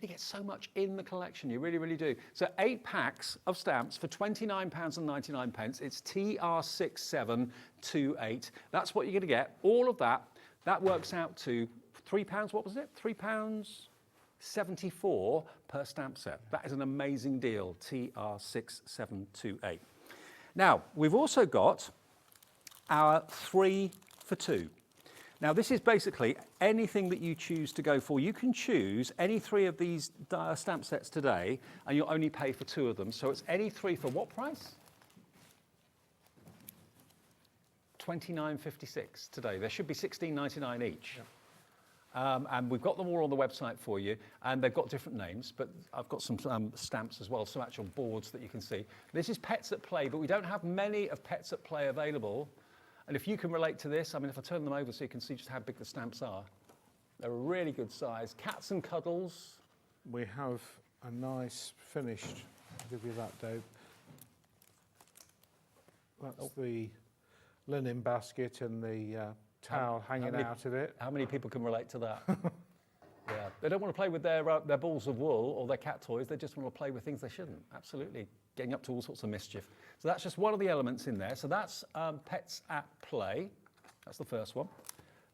S4: And you get so much in the collection, you really, really do. So 8 packs of stamps for £29.99. It's TR6728. That's what you're going to get. All of that. That works out to £3, what was it? £3.74 per stamp set. That is an amazing deal, TR6728. Now, we've also got our 3 for 2. Now, this is basically anything that you choose to go for. You can choose any 3 of these stamp sets today, and you'll only pay for 2 of them. So it's any 3 for what price? $29.56 today. There should be $16.99 each. Yeah. And we've got them all on the website for you, and they've got different names, but I've got some stamps as well, some actual boards that you can see. This is Pets at Play, but we don't have many of Pets at Play available. And if you can relate to this, I mean, if I turn them over so you can see just how big the stamps are, they're a really good size. Cats and Cuddles.
S9: We have a nice finished, I'll give you that, Dave. That's the linen basket and the towel hanging out of it.
S4: How many people can relate to that? Yeah, they don't want to play with their balls of wool or their cat toys. They just want to play with things they shouldn't. Absolutely, getting up to all sorts of mischief. So that's just one of the elements in there. So that's Pets at Play. That's the first one.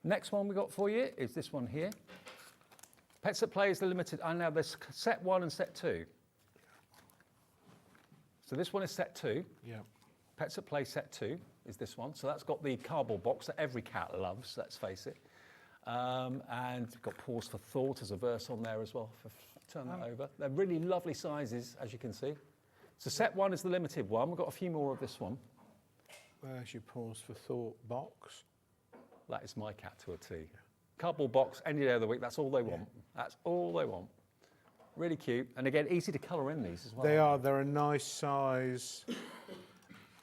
S4: Next one we got for you is this one here. Pets at Play is the limited. I know there's set 1 and set 2. So this one is set 2.
S9: Yeah.
S4: Pets at Play set 2 is this one. So that's got the cardboard box that every cat loves, let's face it. And we've got Pause for Thought as a verse on there as well. Turn that over. They're really lovely sizes, as you can see. So set 1 is the limited one. We've got a few more of this one.
S9: There's your Pause for Thought box.
S4: That is my cat to a T. Cardboard box any day of the week, that's all they want. That's all they want. Really cute. And again, easy to colour in these as well.
S9: They are, they're a nice size.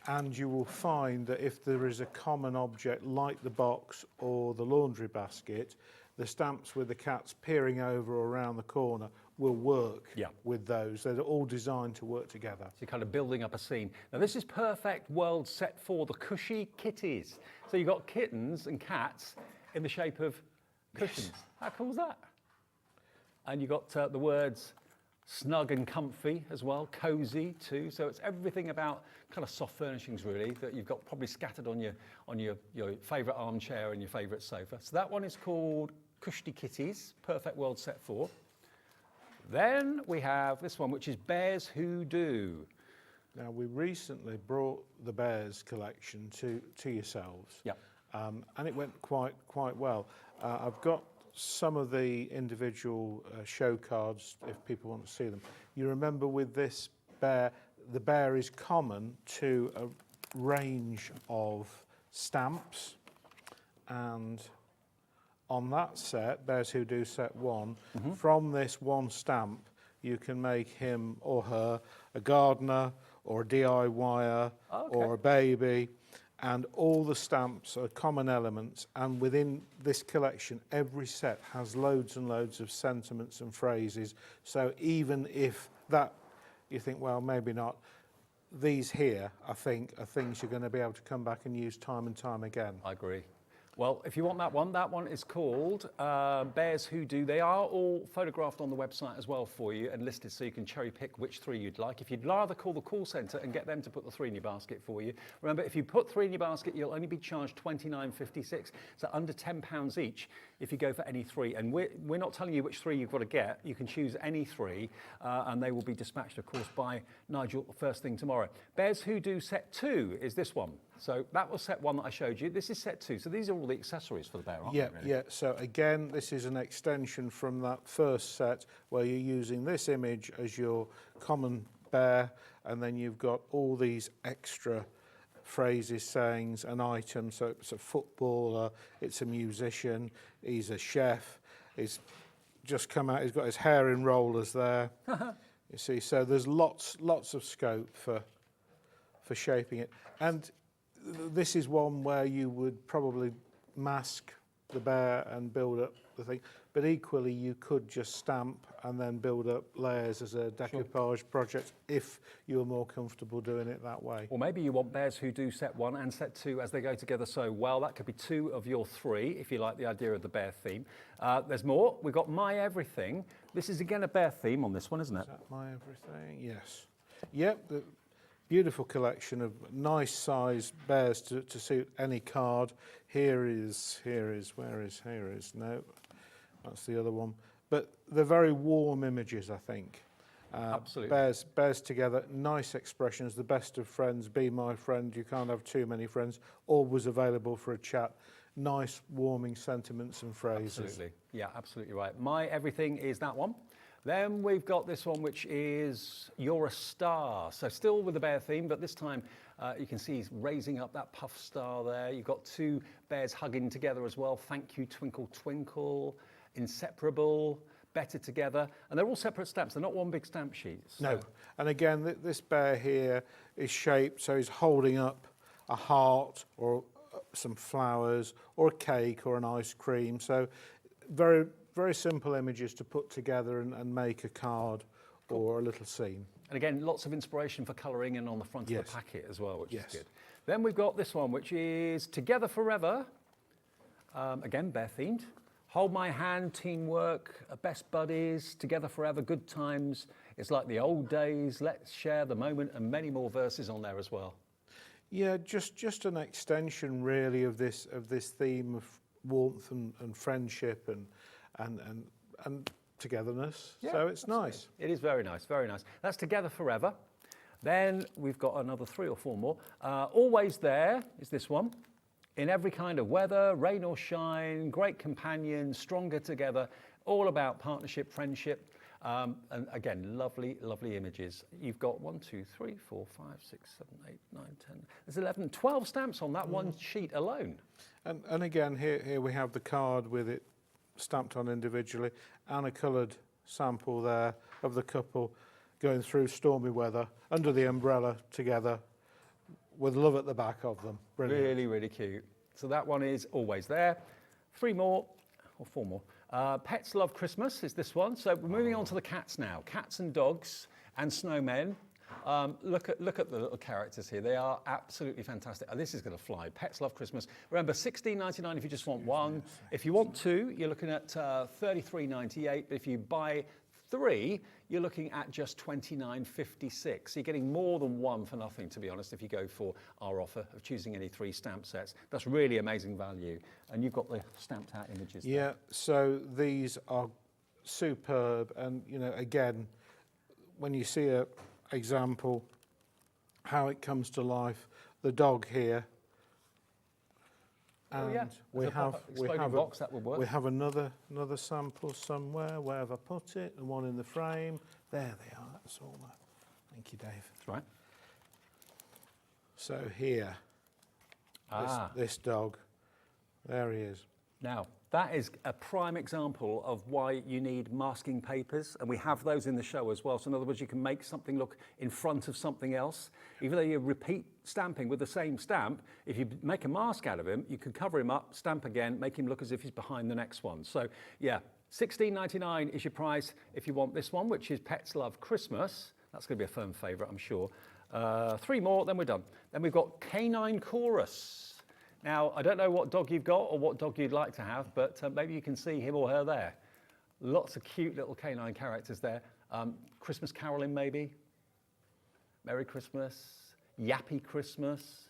S9: And you will find that if there is a common object like the box or the laundry basket, the stamps with the cats peering over or around the corner will work with those. They're all designed to work together.
S4: So you're kind of building up a scene. Now this is perfect world set for the cushy kitties. So you've got kittens and cats in the shape of cushions. How cool is that? And you've got the words snug and comfy as well, cosy too. So it's everything about kind of soft furnishings really that you've got probably scattered on your favourite armchair and your favourite sofa. So that one is called Cushy Kitties, perfect world set 4. Then we have this one, which is Bears Who Do.
S9: Now we recently brought the Bears collection to yourselves.
S4: Yep.
S9: And it went quite well. I've got some of the individual show cards if people want to see them. You remember with this bear, the bear is common to a range of stamps, and on that set, Bears Who Do set 1, from this one stamp you can make him or her a gardener or a DIYer or a baby. And all the stamps are common elements, and within this collection every set has loads and loads of sentiments and phrases. So even if that you think, well, maybe not, these here I think are things you're going to be able to come back and use time and time again.
S4: I agree. Well, if you want that one is called Bears Who Do. They are all photographed on the website as well for you and listed so you can cherry pick which 3 you'd like. If you'd rather call the call centre and get them to put the 3 in your basket for you, remember if you put 3 in your basket you'll only be charged £29.56, so under £10 each if you go for any 3. And we're not telling you which 3 you've got to get. You can choose any 3 and they will be dispatched, of course, by Nigel first thing tomorrow. Bears Who Do set 2 is this one. So that was set 1 that I showed you. This is set 2. So these are all the accessories for the bear, aren't they? Really?
S9: Yeah. So again, this is an extension from that first set where you're using this image as your common bear, and then you've got all these extra phrases, sayings, and items. So it's a footballer, it's a musician, he's a chef, he's just come out, he's got his hair in rollers there. You see, so there's lots of scope for shaping it. And this is one where you would probably mask the bear and build up the thing, but equally you could just stamp and then build up layers as a decoupage project if you're more comfortable doing it that way.
S4: Or maybe you want Bears Who Do set 1 and set 2 as they go together so well. That could be 2 of your 3 if you like the idea of the bear theme. There's more. We've got My Everything. This is again a bear theme on this one, isn't it?
S9: Is that My Everything? Yes. Yep. The beautiful collection of nice size bears to suit any card. Here is, no, that's the other one. But they're very warm images, I think.
S4: Absolutely.
S9: Bears together, nice expressions, the best of friends, be my friend, you can't have too many friends, always available for a chat. Nice, warming sentiments and phrases.
S4: Absolutely. Yeah, absolutely right. My Everything is that one. Then we've got this one, which is You're a Star. So still with the bear theme, but this time you can see he's raising up that puff star there. You've got 2 bears hugging together as well. Thank You, Twinkle, Twinkle, Inseparable, Better Together. And they're all separate stamps. They're not one big stamp sheet. So.
S9: No. And again, this bear here is shaped, so he's holding up a heart or some flowers or a cake or an ice cream. So very simple images to put together and make a card or a little scene.
S4: And again, lots of inspiration for colouring and on the front of the packet as well, which is
S9: Yes.
S4: good. Then we've got this one, which is Together Forever. Again, bear themed. Hold My Hand, Teamwork, Best Buddies, Together Forever, Good Times. It's like the old days, Let's Share the Moment, and many more verses on there as well.
S9: Yeah, just an extension really of this theme of warmth and friendship and togetherness.
S4: Yeah,
S9: so it's
S4: absolutely.
S9: nice.
S4: It is very nice, very nice. That's Together Forever. Then we've got another 3 or 4 more. Always There is this one. In every kind of weather, rain or shine, great companion, stronger together, all about partnership, friendship. And again, lovely, lovely images. You've got 1, 2, 3, 4, 5, 6, 7, 8, 9, 10. There's 11, 12 stamps on that one sheet alone.
S9: And again, here we have the card with it stamped on individually and a coloured sample there of the couple going through stormy weather under the umbrella together with love at the back of them. Brilliant.
S4: Really, really cute. So that one is Always There. 3 more, or 4 more. Pets Love Christmas is this one. So we're moving on to the cats now. Cats and dogs and snowmen. Look at the little characters here. They are absolutely fantastic. Oh, this is going to fly. Pets Love Christmas. Remember, $16.99 if you just want one. If you want 2, you're looking at $33.98. But if you buy 3, you're looking at just $29.56. So you're getting more than 1 for nothing, to be honest, if you go for our offer of choosing any 3 stamp sets. That's really amazing value. And you've got the stamped out images there.
S9: Yeah, so these are superb. And, you know, again, when you see a example, how it comes to life, the dog here. And we have another sample somewhere. Where have I put it? The one in the frame. There they are. That's all that. Thank you, Dave.
S4: That's right.
S9: So here, this dog. There he is.
S4: Now, that is a prime example of why you need masking papers, and we have those in the show as well. So in other words, you can make something look in front of something else. Even though you repeat stamping with the same stamp, if you make a mask out of him, you can cover him up, stamp again, make him look as if he's behind the next one. So yeah, $16.99 is your price if you want this one, which is Pets Love Christmas. That's going to be a firm favourite, I'm sure. 3 more, then we're done. Then we've got Canine Chorus. Now, I don't know what dog you've got or what dog you'd like to have, but maybe you can see him or her there. Lots of cute little canine characters there. Christmas caroling, maybe. Merry Christmas. Yappy Christmas.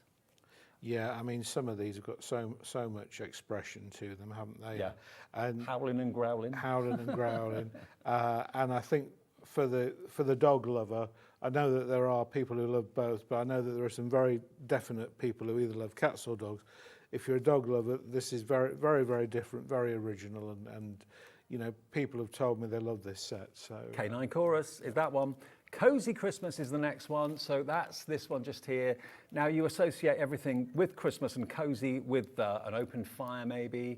S9: Yeah, I mean, some of these have got so much expression to them, haven't they?
S4: Yeah.
S9: And
S4: howling and growling.
S9: Howling and growling. And I think for the dog lover, I know that there are people who love both, but I know that there are some very definite people who either love cats or dogs. If you're a dog lover, this is very, very, very different, very original, and you know, people have told me they love this set. So
S4: Canine Chorus is that one. Cozy Christmas is the next one, so that's this one just here. Now you associate everything with Christmas and cozy with an open fire maybe,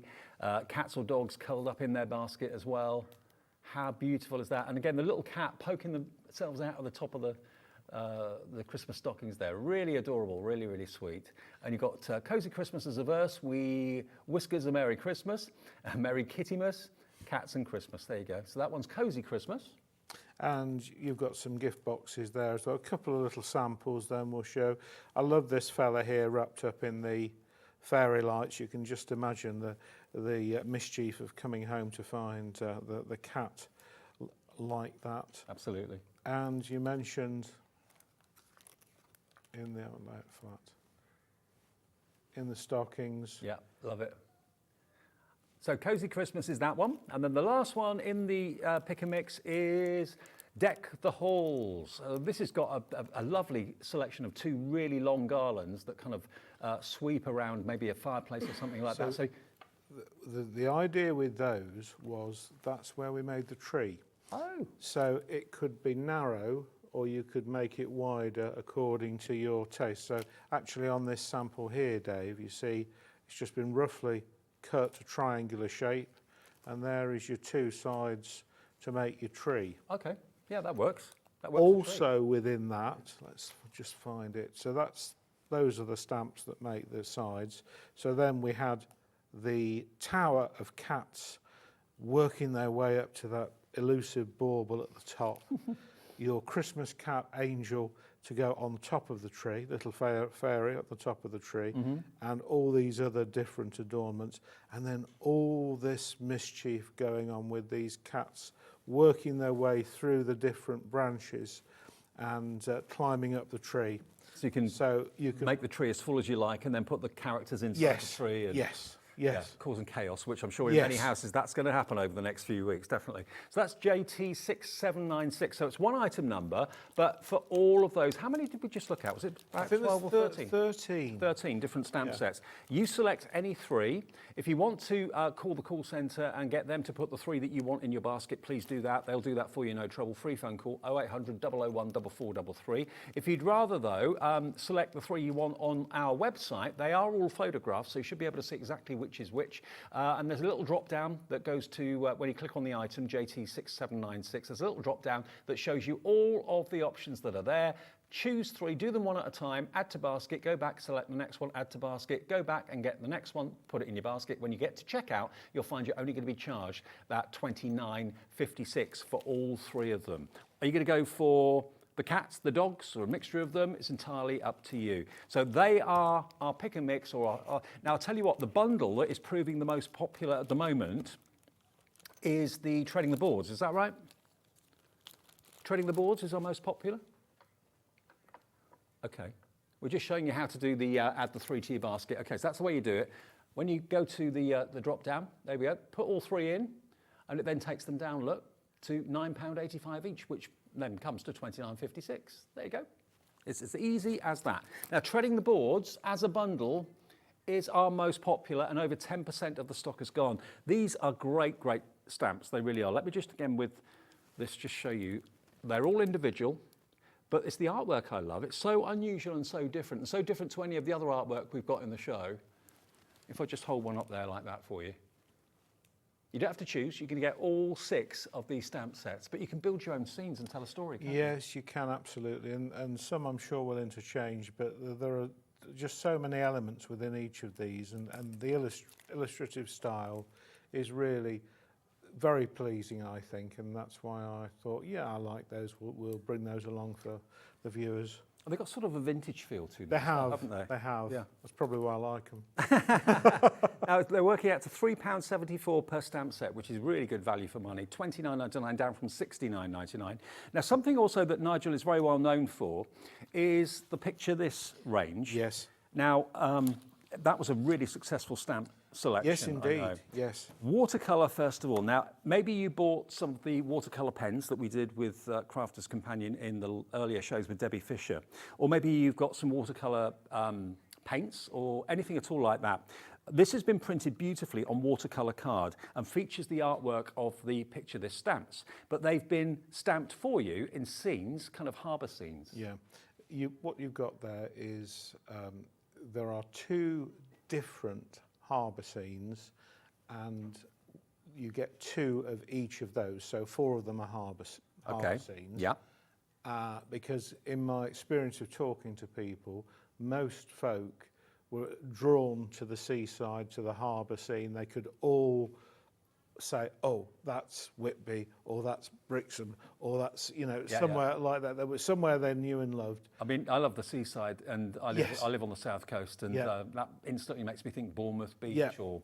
S4: cats or dogs curled up in their basket as well. How beautiful is that? And again, the little cat poking themselves out of the top of the Christmas stockings there. Really adorable, really, really sweet. And you've got Cozy Christmas as a verse. Whiskers a Merry Christmas, a Merry Kittymas, Cats and Christmas. There you go. So that one's Cozy Christmas.
S9: And you've got some gift boxes there as well. A couple of little samples then we'll show. I love this fella here wrapped up in the fairy lights. You can just imagine the mischief of coming home to find the cat like that.
S4: Absolutely.
S9: And you mentioned in the outlet flat, in the stockings.
S4: Yeah, love it. So Cozy Christmas is that one. And then the last one in the pick and mix is Deck the Halls. This has got a lovely selection of 2 really long garlands that kind of sweep around maybe a fireplace or something like that. So
S9: the idea with those was that's where we made the tree.
S4: Oh.
S9: So it could be narrow or you could make it wider according to your taste. So actually on this sample here, Dave, you see it's just been roughly cut a triangular shape, and there is your 2 sides to make your tree.
S4: Okay, yeah, that works. That works.
S9: Also within that, let's just find it. So those are the stamps that make the sides. So then we had the tower of cats working their way up to that elusive bauble at the top. Your Christmas cat angel to go on top of the tree, little fairy at the top of the tree, and all these other different adornments, and then all this mischief going on with these cats working their way through the different branches and climbing up the tree.
S4: So you can make the tree as full as you like and then put the characters inside the tree. And
S9: Yes. Yes.
S4: Causing chaos, which I'm sure in
S9: Yes.
S4: many houses that's going to happen over the next few weeks, definitely. So that's JT6796. So it's one item number, but for all of those, how many did we just look at? Was it about 12 or 13?
S9: 13.
S4: 13 different stamp sets. You select any 3. If you want to call the call centre and get them to put the 3 that you want in your basket, please do that. They'll do that for you, no trouble. Free phone call, 0800 001 4433. If you'd rather, though, select the 3 you want on our website. They are all photographs, so you should be able to see exactly which is which. And there's a little drop down that goes to, when you click on the item, JT6796, there's a little drop down that shows you all of the options that are there. Choose 3, do them one at a time, add to basket, go back, select the next one, add to basket, go back and get the next one, put it in your basket. When you get to checkout, you'll find you're only going to be charged that $29.56 for all 3 of them. Are you going to go for the cats, the dogs, or a mixture of them? It's entirely up to you. So they are our pick and mix. Now, I'll tell you what, the bundle that is proving the most popular at the moment is the Treading the Boards. Is that right? Treading the Boards is our most popular? Okay. We're just showing you how to do the add the 3 to your basket. Okay, so that's the way you do it. When you go to the drop down, there we go, put all 3 in, and it then takes them down, look, to £9.85 each, which then comes to £29.56. There you go. It's as easy as that. Now, Treading the Boards as a bundle is our most popular, and over 10% of the stock is gone. These are great, great stamps. They really are. Let me just, again, with this, just show you. They're all individual, but it's the artwork I love. It's so unusual and so different to any of the other artwork we've got in the show. If I just hold one up there like that for you. You don't have to choose. You can get all 6 of these stamp sets, but you can build your own scenes and tell a story, can't you?
S9: Yes, you can, absolutely. And some I'm sure will interchange, but there are just so many elements within each of these, and the illustrative style is really very pleasing, I think, and that's why I thought, yeah, I like those. We'll bring those along for the viewers.
S4: They've got sort of a vintage feel to them,
S9: They have,
S4: haven't they?
S9: They have.
S4: Yeah.
S9: That's probably why I like them.
S4: Now, they're working out to £3.74 per stamp set, which is really good value for money. £29.99 down from £69.99. Now, something also that Nigel is very well known for is the Picture This range.
S9: Yes.
S4: Now, that was a really successful stamp selection.
S9: Yes, indeed. Yes.
S4: Watercolour, first of all. Now, maybe you bought some of the watercolour pens that we did with Crafter's Companion in the earlier shows with Debbie Fisher. Or maybe you've got some watercolour paints or anything at all like that. This has been printed beautifully on watercolour card and features the artwork of the Picture This stamps. But they've been stamped for you in scenes, kind of harbour scenes.
S9: Yeah. What you've got there is there are 2 different harbour scenes, and you get 2 of each of those, so 4 of them are harbour scenes.
S4: Yeah.
S9: Because in my experience of talking to people, most folk were drawn to the seaside, to the harbour scene. They could all say, oh, that's Whitby, or that's Brixham, or that's, somewhere like that. There was somewhere they knew and loved.
S4: I mean, I love the seaside, and I live on the south coast, and that instantly makes me think Bournemouth Beach or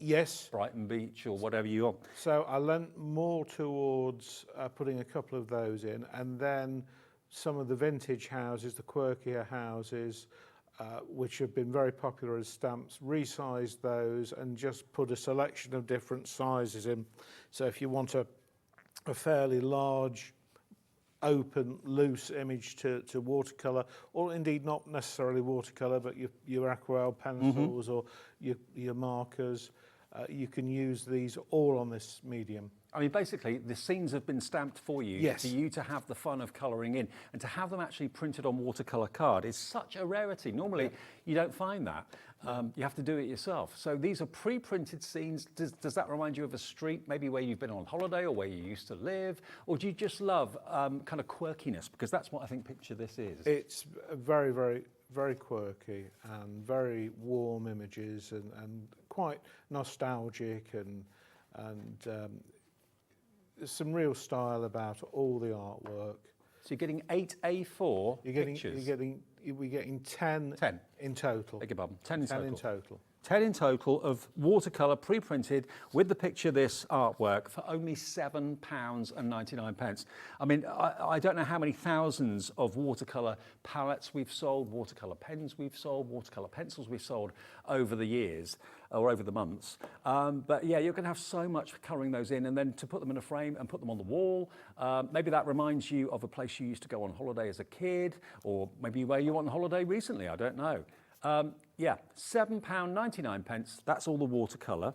S4: Brighton Beach or whatever you want.
S9: So I lent more towards putting a couple of those in, and then some of the vintage houses, the quirkier houses, which have been very popular as stamps, resized those and just put a selection of different sizes in. So if you want a fairly large, open, loose image to watercolour, or indeed not necessarily watercolour, but your aquarelle pencils or your markers, you can use these all on this medium.
S4: I mean, basically, the scenes have been stamped for you, for you to have the fun of colouring in. And to have them actually printed on watercolour card is such a rarity. Normally, you don't find that. You have to do it yourself. So these are pre-printed scenes. Does that remind you of a street, maybe where you've been on holiday or where you used to live? Or do you just love kind of quirkiness? Because that's what I think Picture This is. It's
S9: very, very, very quirky and very warm images and quite nostalgic and there's some real style about all the artwork.
S4: So you're getting 8 A4 pictures?
S9: We're getting 10 in total.
S4: Beg your pardon, 10 in total. 10 in total of watercolour pre-printed with the picture this artwork for only £7.99. I mean, I don't know how many thousands of watercolour palettes we've sold, watercolour pens we've sold, watercolour pencils we've sold over the years or over the months. But yeah, you're going to have so much for colouring those in, and then to put them in a frame and put them on the wall. Maybe that reminds you of a place you used to go on holiday as a kid, or maybe where you went on holiday recently, I don't know. Yeah, £7.99, that's all the watercolour.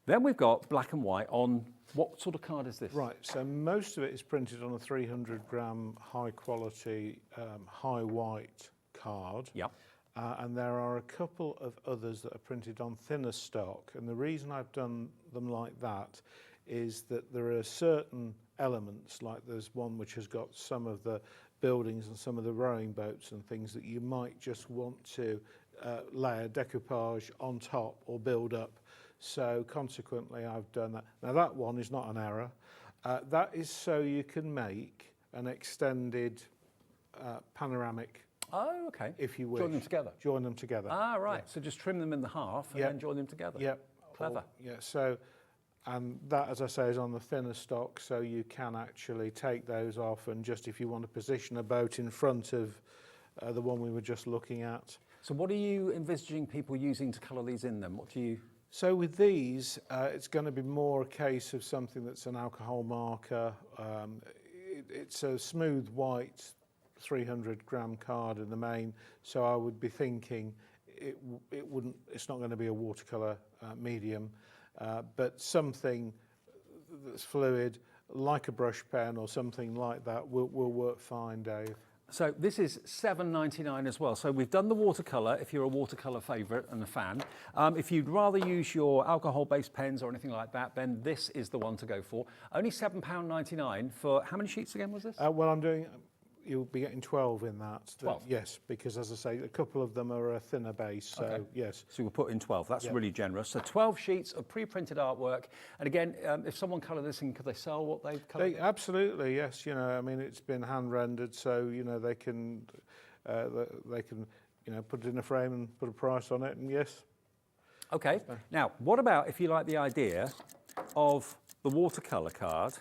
S4: Then we've got black and white on, what sort of card is this?
S9: Right, so most of it is printed on a 300 gram high quality, high white card.
S4: Yep.
S9: And there are a couple of others that are printed on thinner stock. And the reason I've done them like that is that there are certain elements, like there's one which has got some of the buildings and some of the rowing boats and things that you might just want to lay a decoupage on top or build up. So consequently I've done that. Now that one is not an error. That is so you can make an extended panoramic.
S4: Oh, okay.
S9: If you wish.
S4: Join them together.
S9: Join them together.
S4: Ah, right.
S9: Yeah.
S4: So just trim them in the half and then join them together.
S9: Yep.
S4: Clever.
S9: Yeah. So, and that, as I say, is on the thinner stock, so you can actually take those off, and just if you want to position a boat in front of the one we were just looking at.
S4: So what are you envisaging people using to colour these in then? What do you...
S9: So with these, it's going to be more a case of something that's an alcohol marker. It's a smooth white 300 gram card in the main, so I would be thinking it's not going to be a watercolour medium, but something that's fluid, like a brush pen or something like that will work fine, Dave.
S4: So this is £7.99 as well. So we've done the watercolour, if you're a watercolour favourite and a fan. If you'd rather use your alcohol-based pens or anything like that, then this is the one to go for. Only £7.99 for, how many sheets again was this?
S9: Well, you'll be getting 12 in that.
S4: 12?
S9: Yes, because as I say, a couple of them are a thinner base, so
S4: okay.
S9: Yes.
S4: So we'll put in 12, that's really generous. So 12 sheets of pre-printed artwork. And again, if someone coloured this in, could they sell what they've coloured?
S9: Absolutely, yes. You know, I mean, it's been hand rendered, so, you know, they can you know, put it in a frame and put a price on it, and yes.
S4: Okay, now, what about if you like the idea of the watercolour card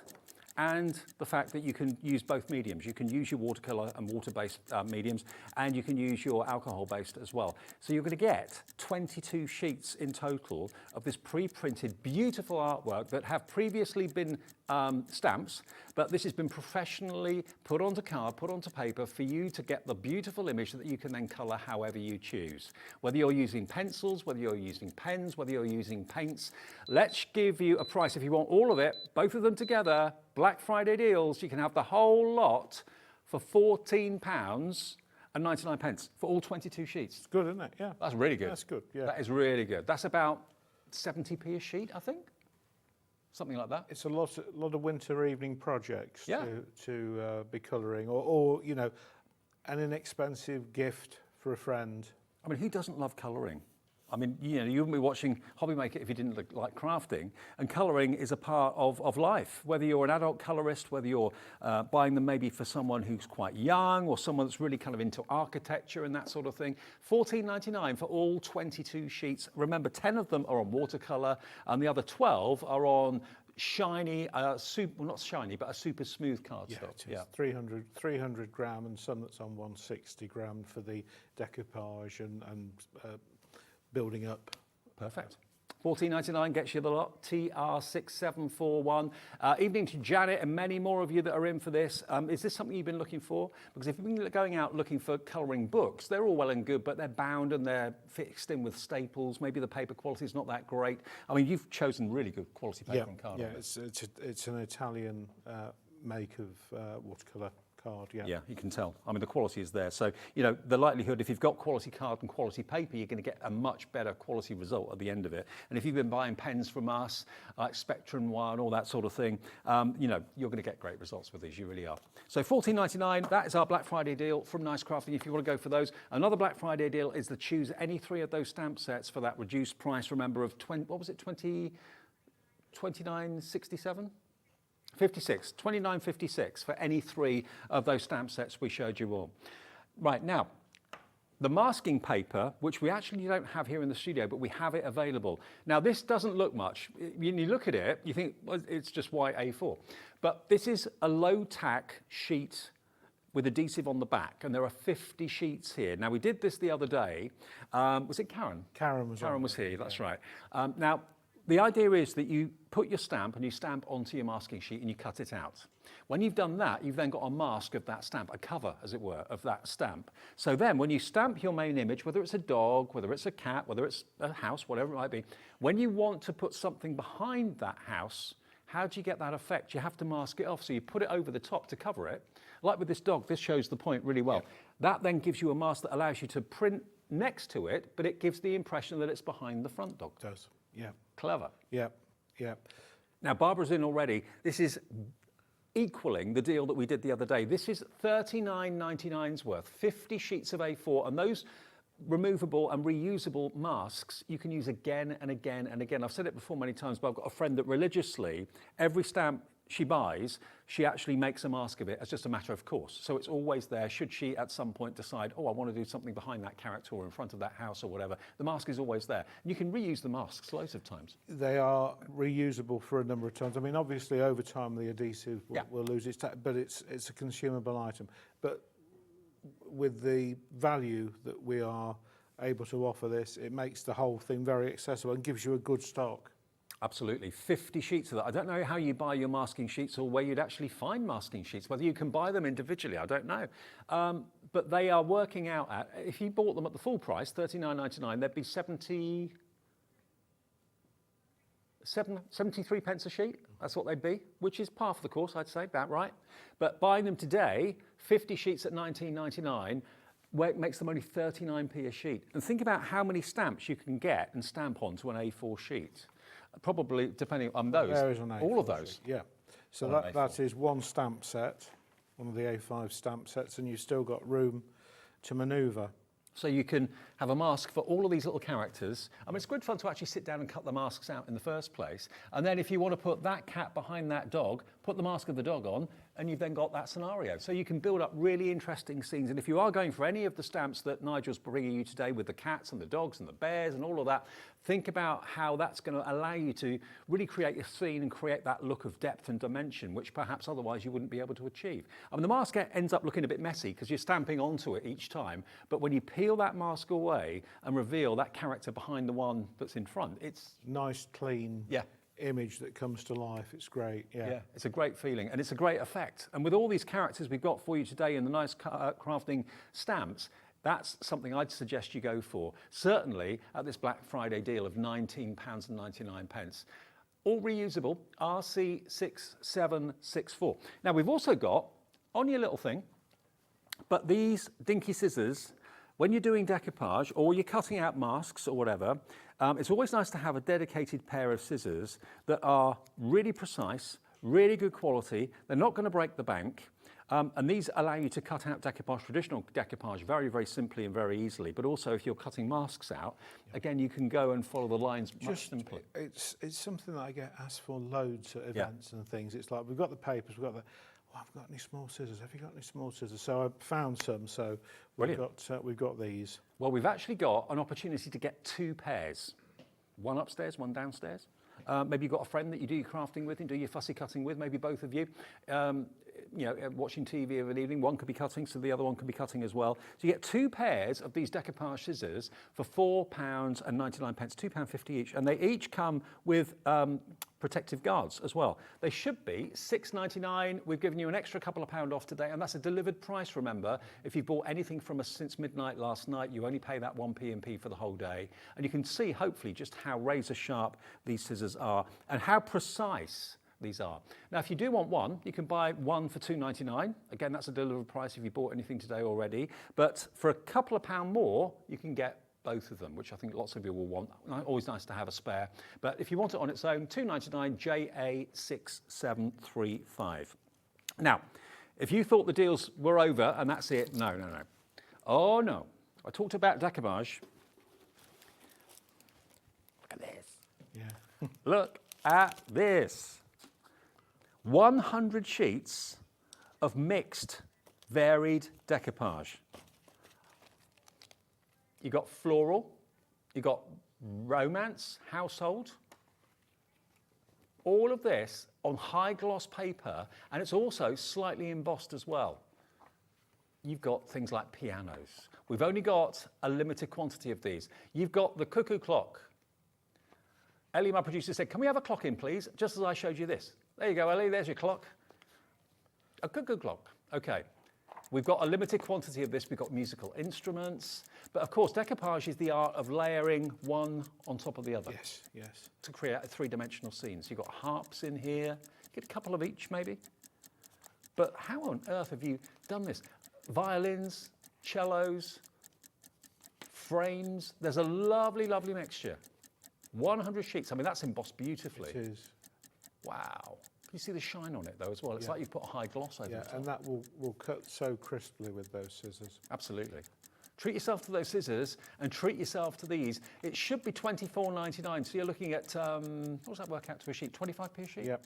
S4: and the fact that you can use both mediums. You can use your watercolour and water-based mediums, and you can use your alcohol-based as well. So you're going to get 22 sheets in total of this pre-printed beautiful artwork that have previously been stamps, but this has been professionally put onto card, put onto paper for you to get the beautiful image that you can then colour however you choose. Whether you're using pencils, whether you're using pens, whether you're using paints, let's give you a price if you want all of it, both of them together, Black Friday deals, you can have the whole lot for £14.99 for all 22 sheets.
S9: It's good, isn't it? Yeah.
S4: That's really good.
S9: That's good, yeah.
S4: That is really good. That's about 70p a sheet, I think. Something like that.
S9: It's a lot of winter evening projects
S4: Yeah.
S9: to be colouring, or, you know, an inexpensive gift for a friend.
S4: I mean, who doesn't love colouring? I mean, you know, you wouldn't be watching Hobby Maker if you didn't like crafting, and colouring is a part of life. Whether you're an adult colourist, whether you're buying them maybe for someone who's quite young or someone that's really kind of into architecture and that sort of thing, £14.99 for all 22 sheets. Remember, 10 of them are on watercolour and the other 12 are on shiny, well, not shiny, but a super smooth cardstock.
S9: Yeah, 300 gram, and some that's on 160 gram for the decoupage and building up.
S4: Perfect. £14.99 gets you the lot, TR6741. Evening to Janet and many more of you that are in for this. Is this something you've been looking for? Because if you've been going out looking for colouring books, they're all well and good, but they're bound and they're fixed in with staples. Maybe the paper quality is not that great. I mean, you've chosen really good quality paper and card.
S9: Yeah, it's an Italian make of watercolour card,
S4: Yeah, you can tell. I mean, the quality is there. So, you know, the likelihood, if you've got quality card and quality paper, you're going to get a much better quality result at the end of it. And if you've been buying pens from us, like Spectrum One, all that sort of thing, you know, you're going to get great results with these. You really are. So £14.99, that is our Black Friday deal from Nice Crafting if you want to go for those. Another Black Friday deal is to choose any 3 of those stamp sets for that reduced price, remember, of 29.67? 56, 29.56 for any 3 of those stamp sets we showed you all. Right, now, the masking paper, which we actually don't have here in the studio, but we have it available. Now, this doesn't look much. When you look at it, you think, well, it's just white A4. But this is a low-tack sheet with adhesive on the back, and there are 50 sheets here. Now, we did this the other day. Was it Karen?
S9: Karen was
S4: here, that's right. Now, the idea is that you put your stamp and you stamp onto your masking sheet and you cut it out. When you've done that, you've then got a mask of that stamp, a cover, as it were, of that stamp. So then when you stamp your main image, whether it's a dog, whether it's a cat, whether it's a house, whatever it might be, when you want to put something behind that house, how do you get that effect? You have to mask it off. So you put it over the top to cover it. Like with this dog, this shows the point really well. That then gives you a mask that allows you to print next to it, but it gives the impression that it's behind the front dog.
S9: It does, yeah.
S4: Clever.
S9: Yeah, yeah.
S4: Now, Barbara's in already. This is equaling the deal that we did the other day. This is $39.99's worth, 50 sheets of A4, and those removable and reusable masks you can use again and again and again. I've said it before many times, but I've got a friend that religiously, every stamp she buys, she actually makes a mask of it as just a matter of course. So it's always there. Should she at some point decide, oh, I want to do something behind that character or in front of that house or whatever, the mask is always there. And you can reuse the masks loads of times.
S9: They are reusable for a number of times. I mean, obviously over time the adhesive will lose its but it's a consumable item. But with the value that we are able to offer this, it makes the whole thing very accessible and gives you a good stock.
S4: Absolutely, 50 sheets of that. I don't know how you buy your masking sheets or where you'd actually find masking sheets, whether you can buy them individually, I don't know. But they are working out at, if you bought them at the full price, $39.99, they'd be 73 pence a sheet. That's what they'd be, which is par for the course, I'd say, about right. But buying them today, 50 sheets at $19.99, where it makes them only 39p a sheet. And think about how many stamps you can get and stamp onto an A4 sheet. Probably, depending on those, all of those.
S9: Sheet. Yeah, so that is one stamp set, one of the A5 stamp sets, and you've still got room to manoeuvre.
S4: So you can have a mask for all of these little characters. I mean, it's good fun to actually sit down and cut the masks out in the first place. And then if you want to put that cat behind that dog, put the mask of the dog on, and you've then got that scenario. So you can build up really interesting scenes. And if you are going for any of the stamps that Nigel's bringing you today with the cats and the dogs and the bears and all of that, think about how that's going to allow you to really create a scene and create that look of depth and dimension, which perhaps otherwise you wouldn't be able to achieve. I mean, the mask ends up looking a bit messy because you're stamping onto it each time. But when you peel that mask away and reveal that character behind the one that's in front, it's
S9: nice, clean.
S4: Yeah.
S9: Image that comes to life. It's great. Yeah,
S4: it's a great feeling and it's a great effect. And with all these characters we've got for you today and the nice crafting stamps, that's something I'd suggest you go for. Certainly at this Black Friday deal of £19.99. All reusable, RC6764. Now we've also got on your little thing, but these dinky scissors, when you're doing decoupage or you're cutting out masks or whatever, it's always nice to have a dedicated pair of scissors that are really precise, really good quality. They're not going to break the bank. And these allow you to cut out decoupage, traditional decoupage, very, very simply and very easily. But also if you're cutting masks out, again, you can go and follow the lines much simpler.
S9: It's something that I get asked for loads at events and things. It's like, we've got the papers, we've got the, oh, I've got any small scissors? Have you got any small scissors? So I found some, so we've got these.
S4: Well, we've actually got an opportunity to get 2 pairs. One upstairs, one downstairs. Maybe you've got a friend that you do your crafting with and do your fussy cutting with, maybe both of you. You know, watching TV of an evening, one could be cutting, so the other one could be cutting as well. So you get 2 pairs of these decoupage scissors for £4.99, £2.50 each, and they each come with protective guards as well. They should be £6.99. We've given you an extra couple of pound off today, and that's a delivered price, remember. If you've bought anything from us since midnight last night, you only pay that 1p&p for the whole day. And you can see, hopefully, just how razor sharp these scissors are and how precise these are. Now, if you do want one, you can buy one for £2.99. Again, that's a delivered price if you bought anything today already. But for a couple of pound more, you can get both of them, which I think lots of you will want. Always nice to have a spare. But if you want it on its own, £2.99, JA6735. Now, if you thought the deals were over and that's it, no. Oh, no. I talked about decoupage. Look at this.
S9: Yeah.
S4: Look at this. 100 sheets of mixed, varied decoupage. you've got floral, you've got romance, household. All of this on high gloss paper, and it's also slightly embossed as well. You've got things like pianos. We've only got a limited quantity of these. You've got the cuckoo clock. Ellie, my producer, said, can we have a clock in, please? Just as I showed you this. There you go, Ellie, there's your clock. A cuckoo clock, okay. We've got a limited quantity of this. We've got musical instruments. But of course, decoupage is the art of layering one on top of the other.
S9: Yes, yes.
S4: To create a three-dimensional scene. So you've got harps in here. Get a couple of each, maybe. But how on earth have you done this? Violins, cellos, frames. There's a lovely, lovely mixture. 100 sheets. I mean, that's embossed beautifully.
S9: It is.
S4: Wow. Can you see the shine on it, though, as well? It's like you've put a high gloss over it.
S9: Yeah, and that will cut so crisply with those scissors.
S4: Absolutely. Treat yourself to those scissors and treat yourself to these. It should be £24.99. So you're looking at, what does that work out to a sheet? 25p a sheet?
S9: Yep.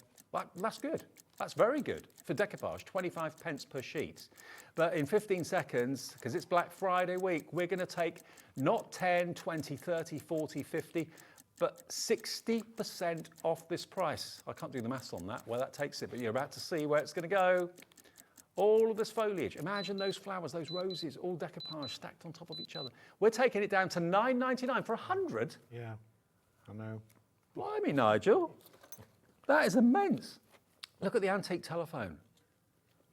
S4: That's good. That's very good for decoupage, 25 pence per sheet. But in 15 seconds, because it's Black Friday week, we're going to take not 10, 20, 30, 40, 50, but 60% off this price. I can't do the maths on that, where that takes it, but you're about to see where it's going to go. All of this foliage. Imagine those flowers, those roses, all decoupage stacked on top of each other. We're taking it down to £9.99 for 100.
S9: Yeah, I know.
S4: Blimey, Nigel. That is immense. Look at the antique telephone.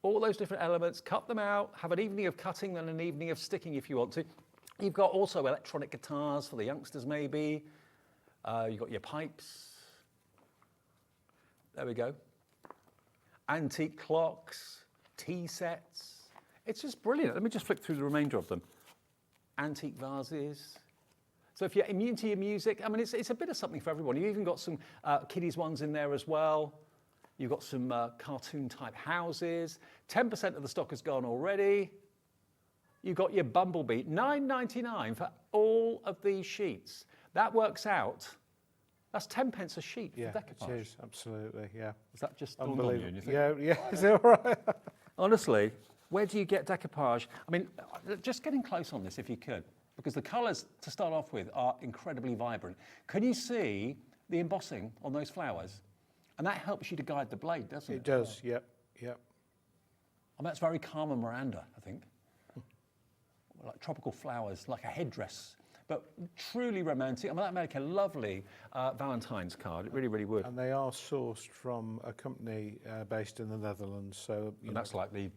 S4: All those different elements, cut them out, have an evening of cutting, then an evening of sticking if you want to. You've got also electronic guitars for the youngsters, maybe. You've got your pipes. There we go. Antique clocks, tea sets. It's just brilliant. Let me just flick through the remainder of them. Antique vases. So if you're immune to your music, I mean, it's a bit of something for everyone. You've even got some kiddies ones in there as well. You've got some cartoon-type houses. 10% of the stock has gone already. You've got your Bumblebee, £9.99 for all of these sheets. That works out, that's 10 pence a sheet for decoupage.
S9: It is, absolutely, yeah.
S4: Is that just unbelievable? On you and you think,
S9: yeah, is it all right?
S4: Honestly, where do you get decoupage? I mean, just getting close on this if you could, because the colours to start off with are incredibly vibrant. Can you see the embossing on those flowers? And that helps you to guide the blade, doesn't it?
S9: It does, yep, yep.
S4: I mean, that's very Carmen Miranda, I think. Like tropical flowers, like a headdress. But truly romantic. I mean, that make a lovely Valentine's card. It really, really would.
S9: And they are sourced from a company based in the Netherlands. So
S4: that's like the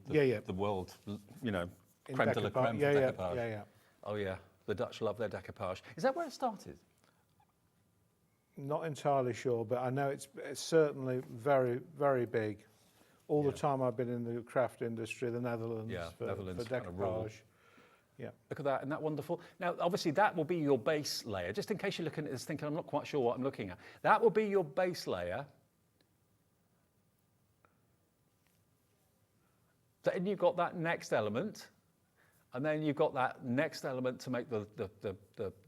S4: world, you know,
S9: in
S4: creme de la creme for decoupage.
S9: Yeah.
S4: Oh yeah, the Dutch love their decoupage. Is that where it started?
S9: Not entirely sure, but I know it's certainly very, very big. All the time I've been in the craft industry, the Netherlands, for
S4: Netherlands
S9: decoupage. Yeah.
S4: Look at that, isn't that wonderful? Now, obviously, that will be your base layer. Just in case you're looking at this thinking, I'm not quite sure what I'm looking at. That will be your base layer. Then you've got that next element. And then you've got that next element to make the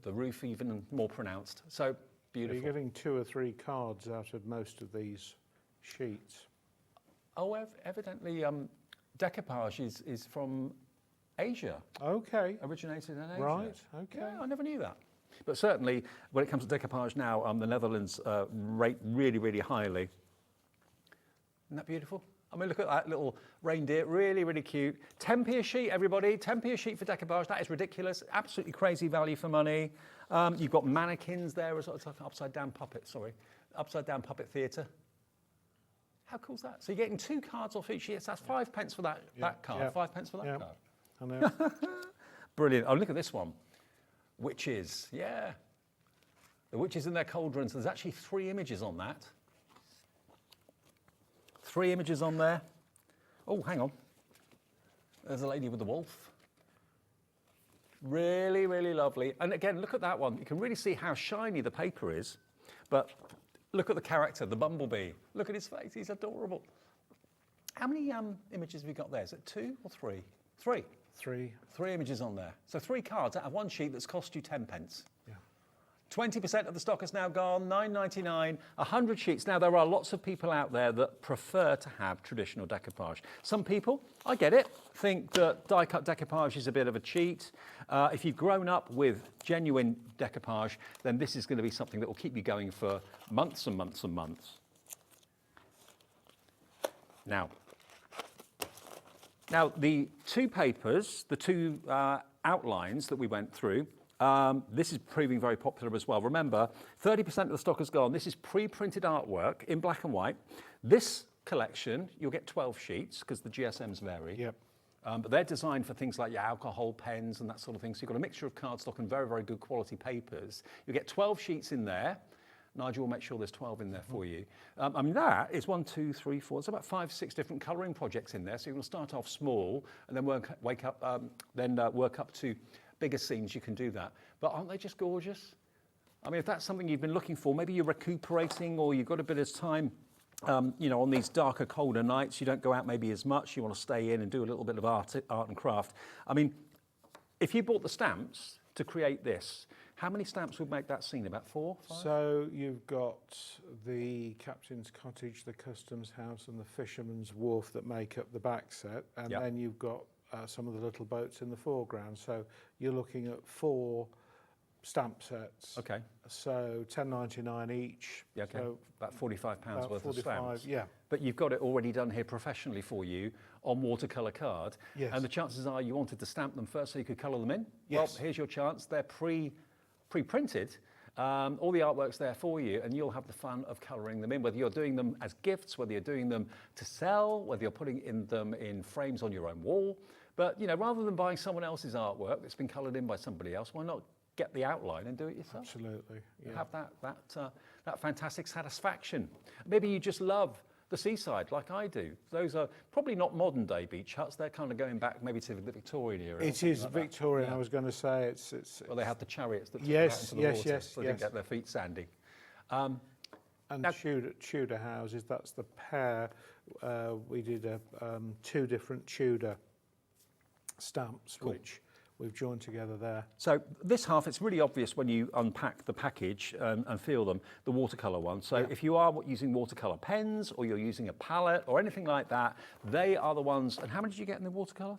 S4: roof even more pronounced. So, beautiful.
S9: You're getting 2 or 3 cards out of most of these sheets.
S4: Oh, evidently, decoupage is from Asia.
S9: Okay.
S4: Originated in Asia.
S9: Right, okay.
S4: Yeah, I never knew that. But certainly, when it comes to decoupage now, the Netherlands rate really, really highly. Isn't that beautiful? I mean, look at that little reindeer, really, really cute. 10p a sheet, everybody, 10p a sheet for decoupage. That is ridiculous, absolutely crazy value for money. You've got mannequins there as well. It's like an upside-down puppet, upside-down puppet theatre. How cool is that? So you're getting 2 cards off each sheet. So that's 5 pence for that card, 5 pence for that card.
S9: I know.
S4: Brilliant. Oh, look at this one. Witches, yeah. The witches in their cauldrons. There's actually 3 images on that. 3 images on there. Oh, hang on. There's a lady with the wolf. Really, really lovely. And again, look at that one. You can really see how shiny the paper is. But look at the character, the bumblebee. Look at his face. He's adorable. How many images have you got there? Is it 2 or 3? 3.
S9: 3.
S4: 3 images on there. So 3 cards out of 1 sheet that's cost you 10 pence.
S9: Yeah.
S4: 20% of the stock is now gone, $9.99, 100 sheets. Now, there are lots of people out there that prefer to have traditional decoupage. Some people, I get it, think that die-cut decoupage is a bit of a cheat. If you've grown up with genuine decoupage, then this is going to be something that will keep you going for months and months and months. Now, the two papers, the two outlines that we went through, this is proving very popular as well. Remember, 30% of the stock is gone. This is pre-printed artwork in black and white. This collection, you'll get 12 sheets because the GSMs vary.
S9: Yep.
S4: But they're designed for things like your alcohol pens and that sort of thing. So you've got a mixture of cardstock and very, very good quality papers. You get 12 sheets in there. Nigel will make sure there's 12 in there for you. I mean, that is 1, 2, 3, 4. It's about 5, 6 different colouring projects in there. So you're going to start off small and then work up to bigger scenes. You can do that. But aren't they just gorgeous? I mean, if that's something you've been looking for, maybe you're recuperating or you've got a bit of time, you know, on these darker, colder nights, you don't go out maybe as much. You want to stay in and do a little bit of art and craft. I mean, if you bought the stamps to create this, how many stamps would make that scene? About 4, 5?
S9: So you've got the Captain's Cottage, the Customs House and the Fisherman's Wharf that make up the back set, and then you've got some of the little boats in the foreground. So you're looking at 4 stamp sets.
S4: Okay.
S9: So $10.99 each.
S4: Yeah, okay.
S9: So
S4: about £45 worth of stamps.
S9: Yeah.
S4: But you've got it already done here professionally for you on watercolour card.
S9: Yes.
S4: And the chances are you wanted to stamp them first so you could colour them in.
S9: Yes.
S4: Well, here's your chance. They're pre-printed. All the artwork's there for you, and you'll have the fun of colouring them in, whether you're doing them as gifts, whether you're doing them to sell, whether you're putting them in frames on your own wall. But, you know, rather than buying someone else's artwork that's been coloured in by somebody else, why not get the outline and do it yourself?
S9: Absolutely. Yeah.
S4: Have that fantastic satisfaction. Maybe you just love the seaside like I do. Those are probably not modern day beach huts. They're kind of going back maybe to the Victorian era.
S9: It is like Victorian. Yeah. I was going to say it's.
S4: Well, they had the chariots that took
S9: yes,
S4: them out into the water,
S9: yes,
S4: so they didn't get their feet sandy.
S9: And
S4: now,
S9: Tudor houses. That's the pair. We did 2 different Tudor stamps, which we've joined together there.
S4: So this half, it's really obvious when you unpack the package and feel them, the watercolour one. So if you are using watercolour pens or you're using a palette or anything like that, they are the ones. And how many did you get in the watercolour?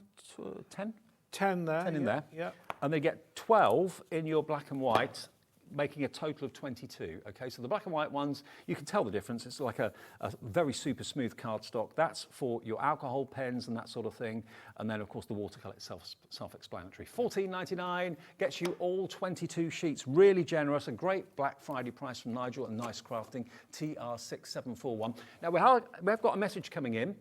S4: 10?
S9: 10 there.
S4: 10 in there.
S9: Yeah.
S4: And they get 12 in your black and white, making a total of 22. Okay, so the black and white ones, you can tell the difference. It's like a very super smooth cardstock. That's for your alcohol pens and that sort of thing. And then, of course, the watercolour itself, self-explanatory. $14.99 gets you all 22 sheets. Really generous. A great Black Friday price from Nigel and Nice Crafting, TR6741. Now, we've got a message coming in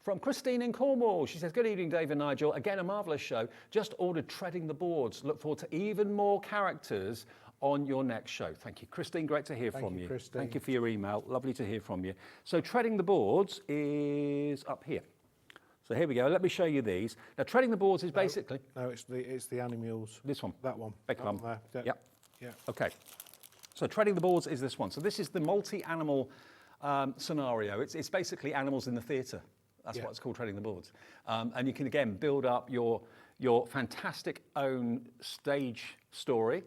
S4: from Christine in Cornwall. She says, good evening, Dave and Nigel. Again, a marvellous show. Just ordered Treading the Boards. Look forward to even more characters on your next show. Thank you, Christine. Great to hear from you.
S9: Christine.
S4: Thank you for your email. Lovely to hear from you. So Treading the Boards is up here. So here we go. Let me show you these. Now, Treading the Boards is basically...
S9: No, it's the animals.
S4: This one?
S9: That one.
S4: Big one.
S9: There.
S4: Yep.
S9: Yeah.
S4: Okay. So Treading the Boards is this one. So this is the multi-animal scenario. It's basically animals in the theatre. That's what it's called, Treading the Boards. And you can, again, build up your fantastic own stage story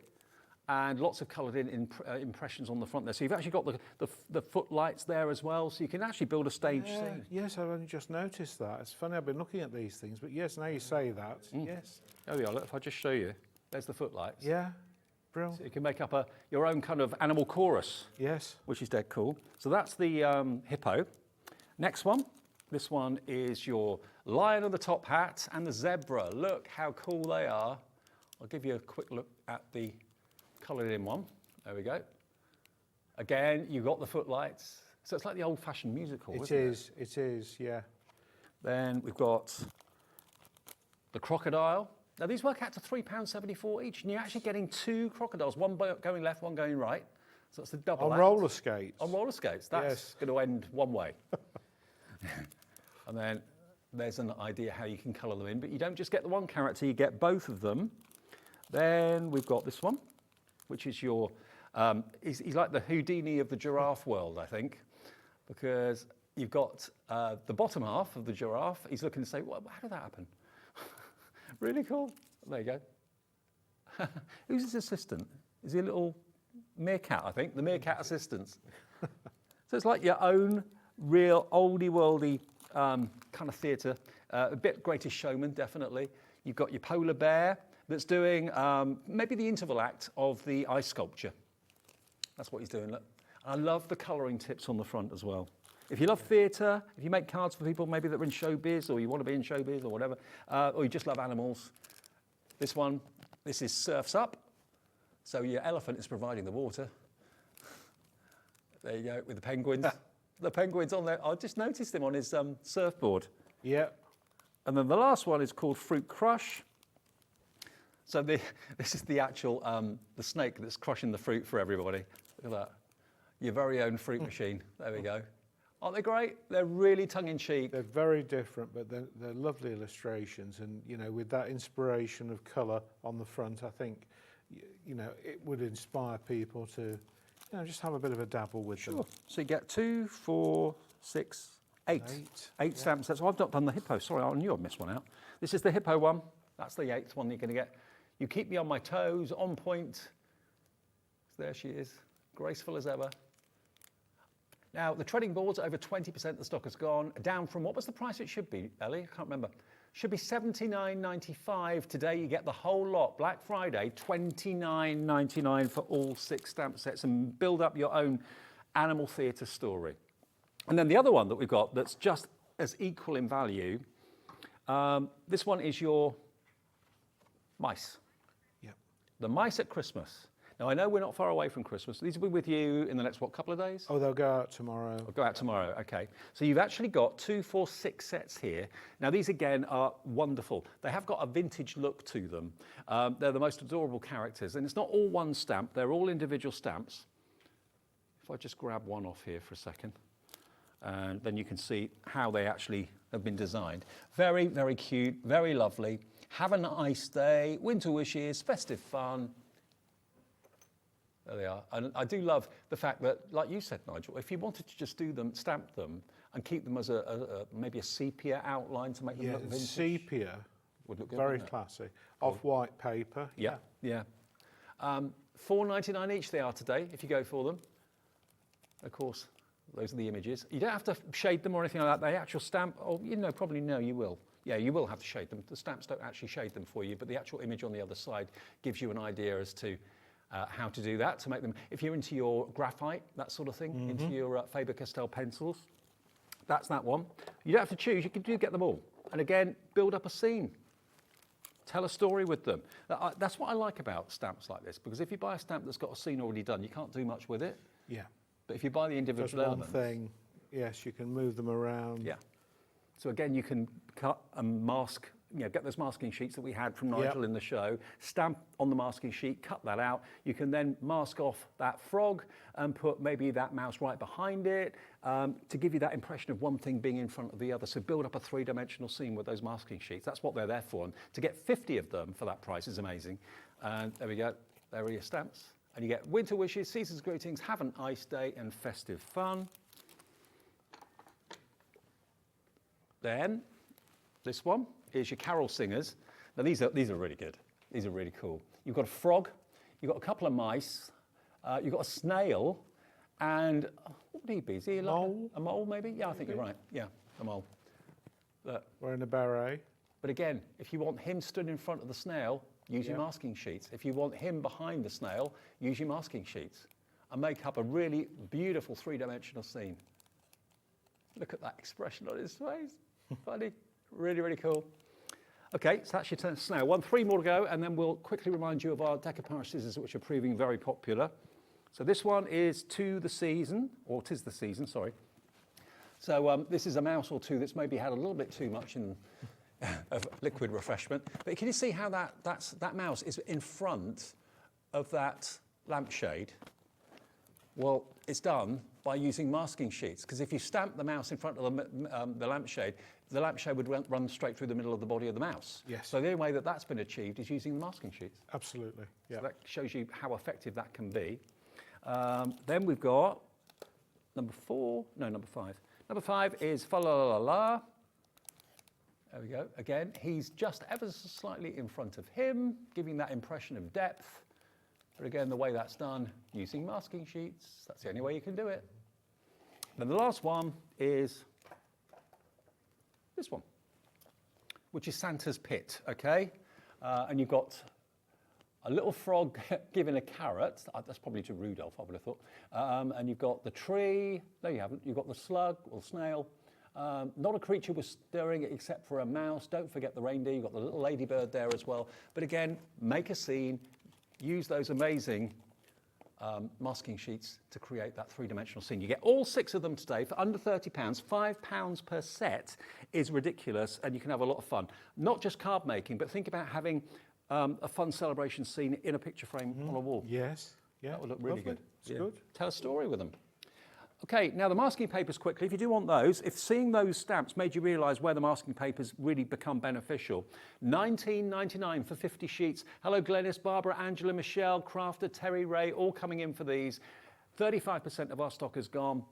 S4: and lots of coloured in impressions on the front there. So you've actually got the footlights there as well, so you can actually build a stage scene.
S9: Yes, I've only just noticed that. It's funny, I've been looking at these things, but yes, now you say that, yes.
S4: There we are, look, if I just show you, there's the footlights.
S9: Yeah, brilliant.
S4: So you can make up your own kind of animal chorus.
S9: Yes.
S4: Which is dead cool. So that's the hippo. Next one. This one is your lion on the top hat and the zebra. Look how cool they are. I'll give you a quick look at the coloured in one. There we go. Again, you've got the footlights. So it's like the old-fashioned musical, isn't it?
S9: It is, yeah.
S4: Then we've got the crocodile. Now, these work out to £3.74 each, and you're actually getting 2 crocodiles, one going left, one going right. So it's a double
S9: On
S4: act.
S9: roller skates.
S4: On roller skates. That's going to end one way. And then there's an idea how you can colour them in, but you don't just get the one character, you get both of them. Then we've got this one, which is your, he's like the Houdini of the giraffe world, I think, because you've got the bottom half of the giraffe. He's looking to say, well, how did that happen? Really cool. There you go. Who's his assistant? Is he a little meerkat, I think? The meerkat assistants. So it's like your own real oldie-worldy kind of theatre. A bit Greatest Showman, definitely. You've got your polar bear that's doing maybe the interval act of the ice sculpture. That's what he's doing, look. I love the colouring tips on the front as well. If you love theatre, if you make cards for people maybe that are in showbiz or you want to be in showbiz or whatever, or you just love animals, this is Surf's Up. So your elephant is providing the water. There you go, with the penguins. The penguins on there, I just noticed him on his surfboard.
S9: Yeah.
S4: And then the last one is called Fruit Crush. So this is the actual, the snake that's crushing the fruit for everybody. Look at that. Your very own fruit machine. There we go. Aren't they great? They're really tongue-in-cheek.
S9: They're very different, but they're lovely illustrations. And, you know, with that inspiration of colour on the front, I think, you know, it would inspire people to, you know, just have a bit of a dabble with them.
S4: So you get 2, 4, 6, 8. Eight stamp sets. Oh, I've not done the hippo. Sorry, I knew I'd missed one out. This is the hippo one. That's the 8th one you're going to get. You keep me on my toes, on point. There she is, graceful as ever. Now, the trading boards, over 20% of the stock has gone, down from what was the price it should be, Ellie? I can't remember. Should be $79.95. Today you get the whole lot. Black Friday, $29.99 for all 6 stamp sets, and build up your own animal theatre story. And then the other one that we've got that's just as equal in value, this one is your mice.
S9: Yep.
S4: The mice at Christmas. Now, I know we're not far away from Christmas. These will be with you in the next, what, couple of days?
S9: Oh, they'll go out tomorrow.
S4: They'll go out tomorrow, okay. So you've actually got 2, 4, 6 sets here. Now, these, again, are wonderful. They have got a vintage look to them. They're the most adorable characters. And it's not all one stamp. They're all individual stamps. If I just grab one off here for a second, and then you can see how they actually have been designed. Very, very cute, very lovely. Have a nice day, winter wishes, festive fun. There they are. And I do love the fact that, like you said, Nigel, if you wanted to just do them, stamp them, and keep them as maybe a sepia outline to make them look vintage.
S9: Sepia
S4: would look good,
S9: very
S4: wouldn't it?
S9: classy. Off-white paper.
S4: Yeah. $4.99 each they are today, if you go for them. Of course, those are the images. You don't have to shade them or anything like that. The actual stamp, oh, you know, probably no, you will. Yeah, you will have to shade them. The stamps don't actually shade them for you, but the actual image on the other side gives you an idea as to how to do that, to make them, if you're into your graphite, that sort of thing, into your Faber-Castell pencils, that's that one. You don't have to choose, you can do get them all. And again, build up a scene. Tell a story with them. That's what I like about stamps like this, because if you buy a stamp that's got a scene already done, you can't do much with it.
S9: Yeah.
S4: But if you buy the individual
S9: Just one
S4: elements,
S9: thing. Yes, you can move them around.
S4: yeah. So again, you can cut and mask, you know, get those masking sheets that we had from Nigel in the show, stamp on the masking sheet, cut that out. You can then mask off that frog and put maybe that mouse right behind it to give you that impression of one thing being in front of the other. So build up a 3-dimensional scene with those masking sheets. That's what they're there for. And to get 50 of them for that price is amazing. And there we go. There are your stamps. And you get winter wishes, season's greetings, have an ice day and festive fun. Then this one is your carol singers. Now these are really good. These are really cool. You've got a frog, you've got a couple of mice, you've got a snail, and what would he be? Is he like a mole maybe? Yeah, I think you're right. Yeah, a mole. Look.
S9: Wearing a beret.
S4: But again, if you want him stood in front of the snail, use your masking sheets. If you want him behind the snail, use your masking sheets. And make up a really beautiful 3-dimensional scene. Look at that expression on his face. Funny. Really, really cool. Okay, so that's your turn to snail. 3 more to go, and then we'll quickly remind you of our decoupage scissors, which are proving very popular. So this one is To the Season, or 'Tis the Season, sorry. So this is a mouse or two that's maybe had a little bit too much of liquid refreshment. But can you see how that mouse is in front of that lampshade? Well, it's done by using masking sheets, because if you stamp the mouse in front of the lampshade would run straight through the middle of the body of the mouse.
S9: Yes.
S4: So the only way that that's been achieved is using the masking sheets.
S9: Absolutely, yeah.
S4: So that shows you how effective that can be. Then we've got number 5. Number 5 is Fa La La La. There we go. Again, he's just ever so slightly in front of him, giving that impression of depth. But again, the way that's done, using masking sheets, that's the only way you can do it. Then the last one is this one, which is Santa's Pit, okay? And you've got a little frog giving a carrot. That's probably to Rudolph, I would have thought. And you've got the tree. No, you haven't. You've got the slug or snail. Not a creature was stirring it except for a mouse. Don't forget the reindeer. You've got the little ladybird there as well. But again, make a scene. Use those amazing masking sheets to create that three-dimensional scene. You get all 6 of them today for under £30. £5 per set is ridiculous, and you can have a lot of fun. Not just card making, but think about having a fun celebration scene in a picture frame on a wall.
S9: Yes. Yeah.
S4: That would look really good.
S9: It's good.
S4: Tell a story with them. Okay, now the masking papers quickly, if you do want those, if seeing those stamps made you realise where the masking papers really become beneficial, $19.99 for 50 sheets. Hello Glenys, Barbara, Angela, Michelle, Crafter, Terry, Ray, all coming in for these. 35% of our stock is gone.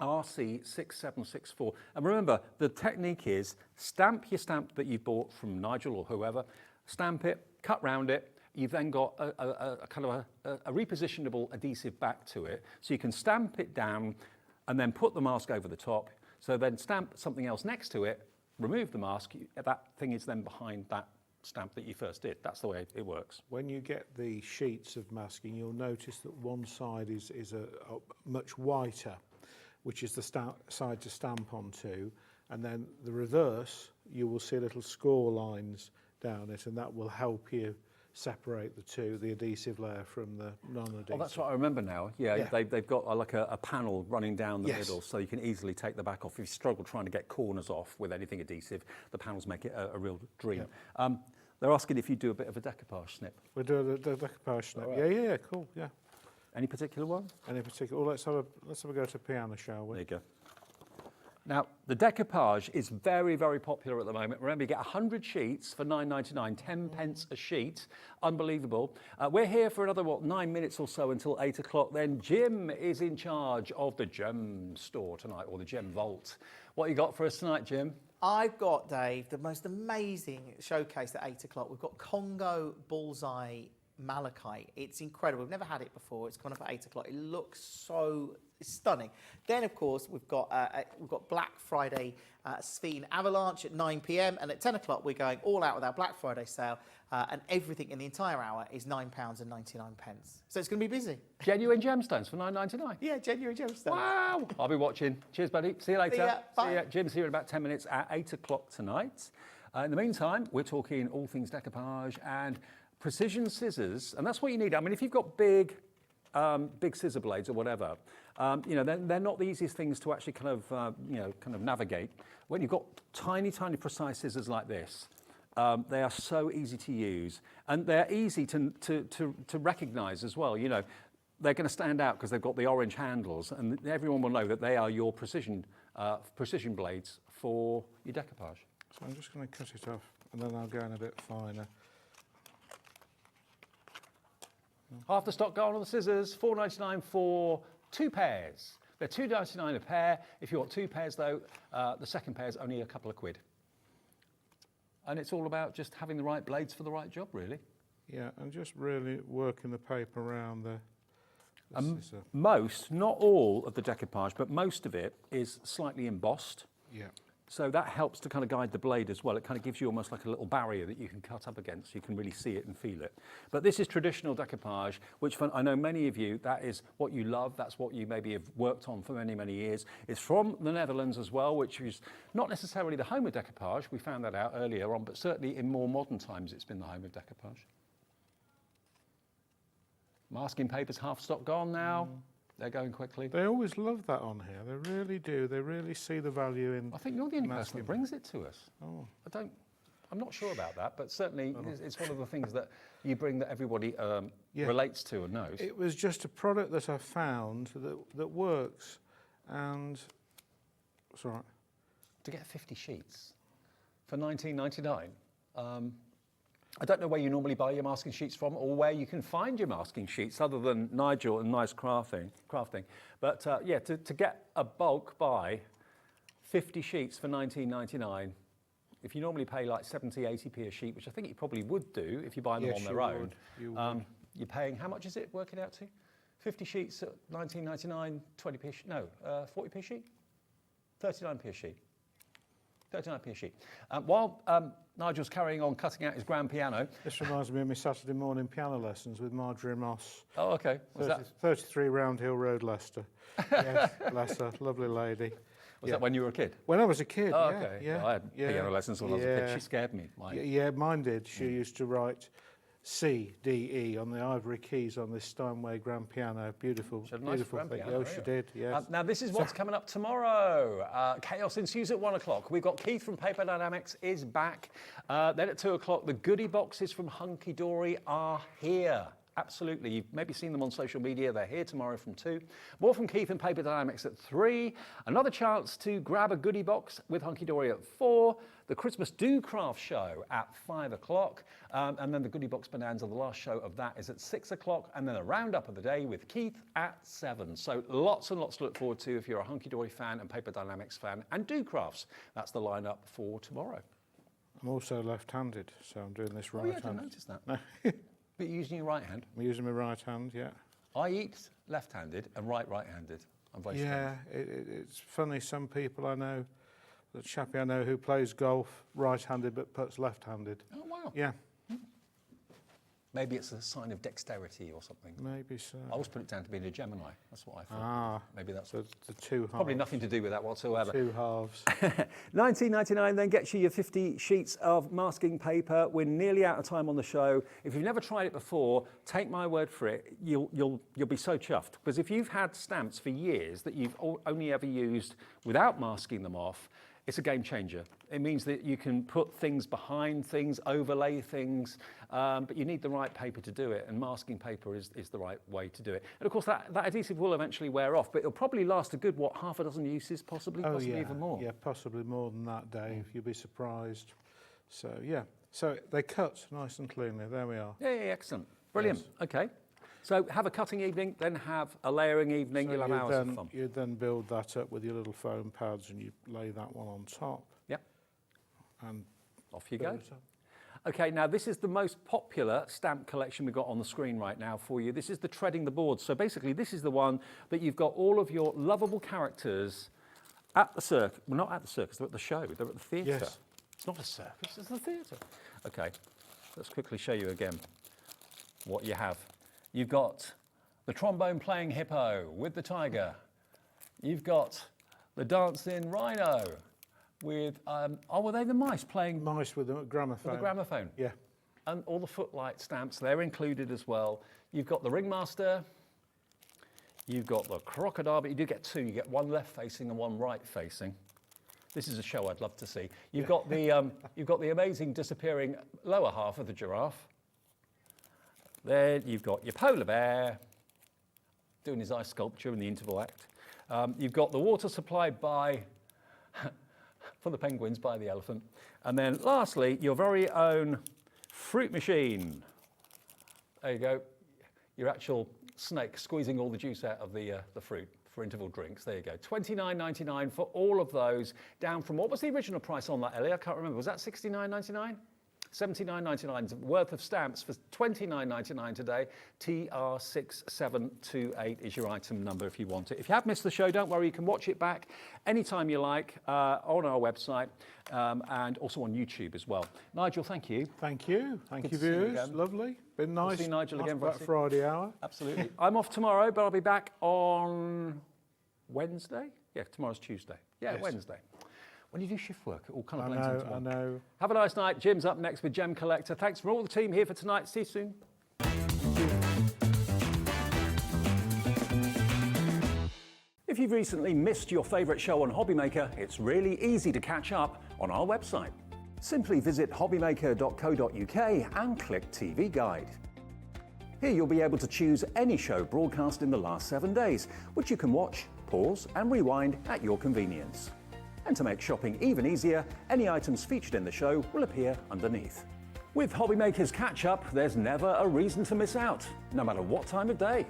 S4: RC6764. And remember, the technique is stamp your stamp that you bought from Nigel or whoever, stamp it, cut round it. You've then got a kind of a repositionable adhesive back to it, so you can stamp it down and then put the mask over the top. So then stamp something else next to it, remove the mask, that thing is then behind that stamp that you first did. That's the way it works.
S9: When you get the sheets of masking, you'll notice that one side is a much whiter, which is the side to stamp onto, and then the reverse, you will see little score lines down it, and that will help you separate the two, the adhesive layer from the non-adhesive.
S4: Oh, that's what I remember now. Yeah. They've got like a panel running down the middle, so you can easily take the back off. If you struggle trying to get corners off with anything adhesive, the panels make it a real dream.
S9: Yeah.
S4: They're asking if you do a bit of a decoupage snip.
S9: We'll do the decoupage snip.
S4: Right.
S9: Yeah, cool, yeah.
S4: Any particular one?
S9: Any particular? Well, let's have a go to piano, shall we?
S4: There you go. Now, the decoupage is very, very popular at the moment. Remember, you get 100 sheets for £9.99, 10 pence a sheet. Unbelievable. We're here for another, 9 minutes or so until 8 o'clock. Then Jim is in charge of the gem store tonight, or the gem vault. What you got for us tonight, Jim?
S10: I've got, Dave, the most amazing showcase at 8 o'clock. We've got Congo Bullseye Malachite. It's incredible. We've never had it before. It's gone up at 8 o'clock. It looks so stunning. Then, of course, we've got Black Friday Sphene Avalanche at 9 p.m. and at 10 o'clock we're going all out with our Black Friday sale, and everything in the entire hour is £9.99. So it's going to be busy.
S4: Genuine gemstones for £9.99.
S10: Yeah, genuine gemstones.
S4: Wow! I'll be watching. Cheers, buddy. See you later.
S10: See ya. Bye.
S4: See ya. Jim's here in about 10 minutes at 8 o'clock tonight. In the meantime, we're talking all things decoupage and precision scissors, and that's what you need. I mean, if you've got big scissor blades or whatever, they're not the easiest things to actually kind of navigate. When you've got tiny, tiny precise scissors like this, they are so easy to use, and they're easy to recognise as well. You know, they're going to stand out because they've got the orange handles, and everyone will know that they are your precision blades for your decoupage.
S9: So I'm just going to cut it off, and then I'll go in a bit finer.
S4: Half the stock gone on the scissors, $4.99 for 2 pairs. They're $2.99 a pair. If you want 2 pairs though, the second pair is only a couple of quid. And it's all about just having the right blades for the right job, really.
S9: Yeah, and just really working the paper around the scissor.
S4: Most, not all of the decoupage, but most of it is slightly embossed.
S9: Yeah.
S4: So that helps to kind of guide the blade as well. It kind of gives you almost like a little barrier that you can cut up against, so you can really see it and feel it. But this is traditional decoupage, which I know many of you, that is what you love. That's what you maybe have worked on for many, many years. It's from the Netherlands as well, which is not necessarily the home of decoupage. We found that out earlier on, but certainly in more modern times, it's been the home of decoupage. Masking paper's half stock gone now. They're going quickly.
S9: They always love that on here. They really do. They really see the value in.
S4: I think you're the only person that brings it to us.
S9: Oh.
S4: I'm not sure about that, but certainly it's one of the things that you bring that everybody relates to and knows.
S9: It was just a product that I found that works, and it's all right.
S4: To get 50 sheets for $19.99. I don't know where you normally buy your masking sheets from or where you can find your masking sheets other than Nigel and Nice Crafting. But to get a bulk buy, 50 sheets for $19.99, if you normally pay like 70, 80p a sheet, which I think you probably would do if you buy them on their own, you're paying, how much is it working out to? 50 sheets at 19.99, 20p a sheet, no, 40p a sheet? 39p a sheet. 39p a sheet. While Nigel's carrying on cutting out his grand piano.
S9: This reminds me of my Saturday morning piano lessons with Marjorie Moss.
S4: Oh, okay. Was that
S9: 33 Round Hill Road, Leicester. Yes, bless her, lovely lady.
S4: Was that when you were a kid?
S9: When I was a kid,
S4: oh,
S9: yeah.
S4: okay.
S9: Yeah,
S4: well, I had piano lessons when I was a kid. She scared me.
S9: Yeah, mine did. She used to write C, D, E on the ivory keys on this Steinway grand piano. Beautiful, beautiful thing.
S4: Piano,
S9: she did, yes.
S4: Now, this is what's coming up tomorrow. Chaos ensues at 1 o'clock. We've got Keith from Paper Dynamics is back. Then at 2 o'clock, the goodie boxes from Hunky Dory are here. Absolutely. You've maybe seen them on social media. They're here tomorrow from 2. More from Keith and Paper Dynamics at 3. Another chance to grab a goodie box with Hunky Dory at 4. The Christmas Do Craft show at 5 o'clock. And then the goodie box bonanza, the last show of that is at 6 o'clock. And then a roundup of the day with Keith at 7. So lots and lots to look forward to if you're a Hunky Dory fan and Paper Dynamics fan and Do Crafts. That's the lineup for tomorrow.
S9: I'm also left-handed, so I'm doing this right hand.
S4: I didn't notice that. But you're using your right hand?
S9: I'm using my right hand, yeah.
S4: I eat left-handed and right-handed. I'm very
S9: strange. It's funny, some people I know, the chappie I know who plays golf right-handed but puts left-handed.
S4: Oh, wow.
S9: Yeah.
S4: Maybe it's a sign of dexterity or something.
S9: Maybe so.
S4: I always put it down to being a Gemini. That's what I thought.
S9: Ah.
S4: Maybe that's
S9: the two halves.
S4: Probably nothing to do with that whatsoever.
S9: Two halves.
S4: $19.99 then gets you your 50 sheets of masking paper. We're nearly out of time on the show. If you've never tried it before, take my word for it. You'll be so chuffed. Because if you've had stamps for years that you've only ever used without masking them off, it's a game changer. It means that you can put things behind things, overlay things, but you need the right paper to do it, and masking paper is the right way to do it. And of course, that adhesive will eventually wear off, but it'll probably last a good, half a dozen uses, possibly even more.
S9: Yeah, possibly more than that, Dave. You'll be surprised. So, yeah. So they cut nice and cleanly. There we are.
S4: Yeah, excellent. Brilliant. Yes. Okay. So have a cutting evening, then have a layering evening. So you'll have hours of fun.
S9: You then build that up with your little foam pads and you lay that one on top.
S4: Yep.
S9: And
S4: off you go. Okay, now this is the most popular stamp collection we've got on the screen right now for you. This is the Treading the Board. So basically this is the one that you've got all of your lovable characters at the circus. Well, not at the circus, they're at the show. They're at the theatre.
S9: Yes.
S4: It's not a circus, it's the theatre. Okay, let's quickly show you again what you have. You've got the trombone playing hippo with the tiger. You've got the dancing rhino with, were they the mice playing?
S9: Mice with a gramophone.
S4: With a gramophone.
S9: Yeah.
S4: And all the footlight stamps, they're included as well. You've got the ringmaster. You've got the crocodile, but you do get 2. You get one left facing and one right facing. This is a show I'd love to see. You've got the amazing disappearing lower half of the giraffe. There you've got your polar bear doing his ice sculpture in the interval act. You've got the water supplied by, for the penguins, by the elephant. And then lastly, your very own fruit machine. There you go, your actual snake squeezing all the juice out of the fruit for interval drinks. There you go, $29.99 for all of those, down from, what was the original price on that, Ellie? I can't remember, was that $69.99? $79.99 worth of stamps for $29.99 today. TR6728 is your item number if you want it. If you have missed the show, don't worry, you can watch it back anytime you like on our website and also on YouTube as well. Nigel, thank you.
S9: Thank you. Thank you, viewers. Lovely. Been nice.
S4: We'll see Nigel again
S9: for that Friday hour.
S4: Absolutely. I'm off tomorrow, but I'll be back on Wednesday. Yeah, tomorrow's Tuesday. Yeah, yes. Wednesday. When you do shift work, it all kind of blends into one.
S9: I know.
S4: Have a nice night. Jim's up next with Gem Collector. Thanks from all the team here for tonight. See you soon. If you've recently missed your favourite show on Hobbymaker, it's really easy to catch up on our website. Simply visit hobbymaker.co.uk and click TV Guide. Here you'll be able to choose any show broadcast in the last 7 days, which you can watch, pause and rewind at your convenience. And to make shopping even easier, any items featured in the show will appear underneath. With Hobbymaker's Catch-Up, there's never a reason to miss out, no matter what time of day.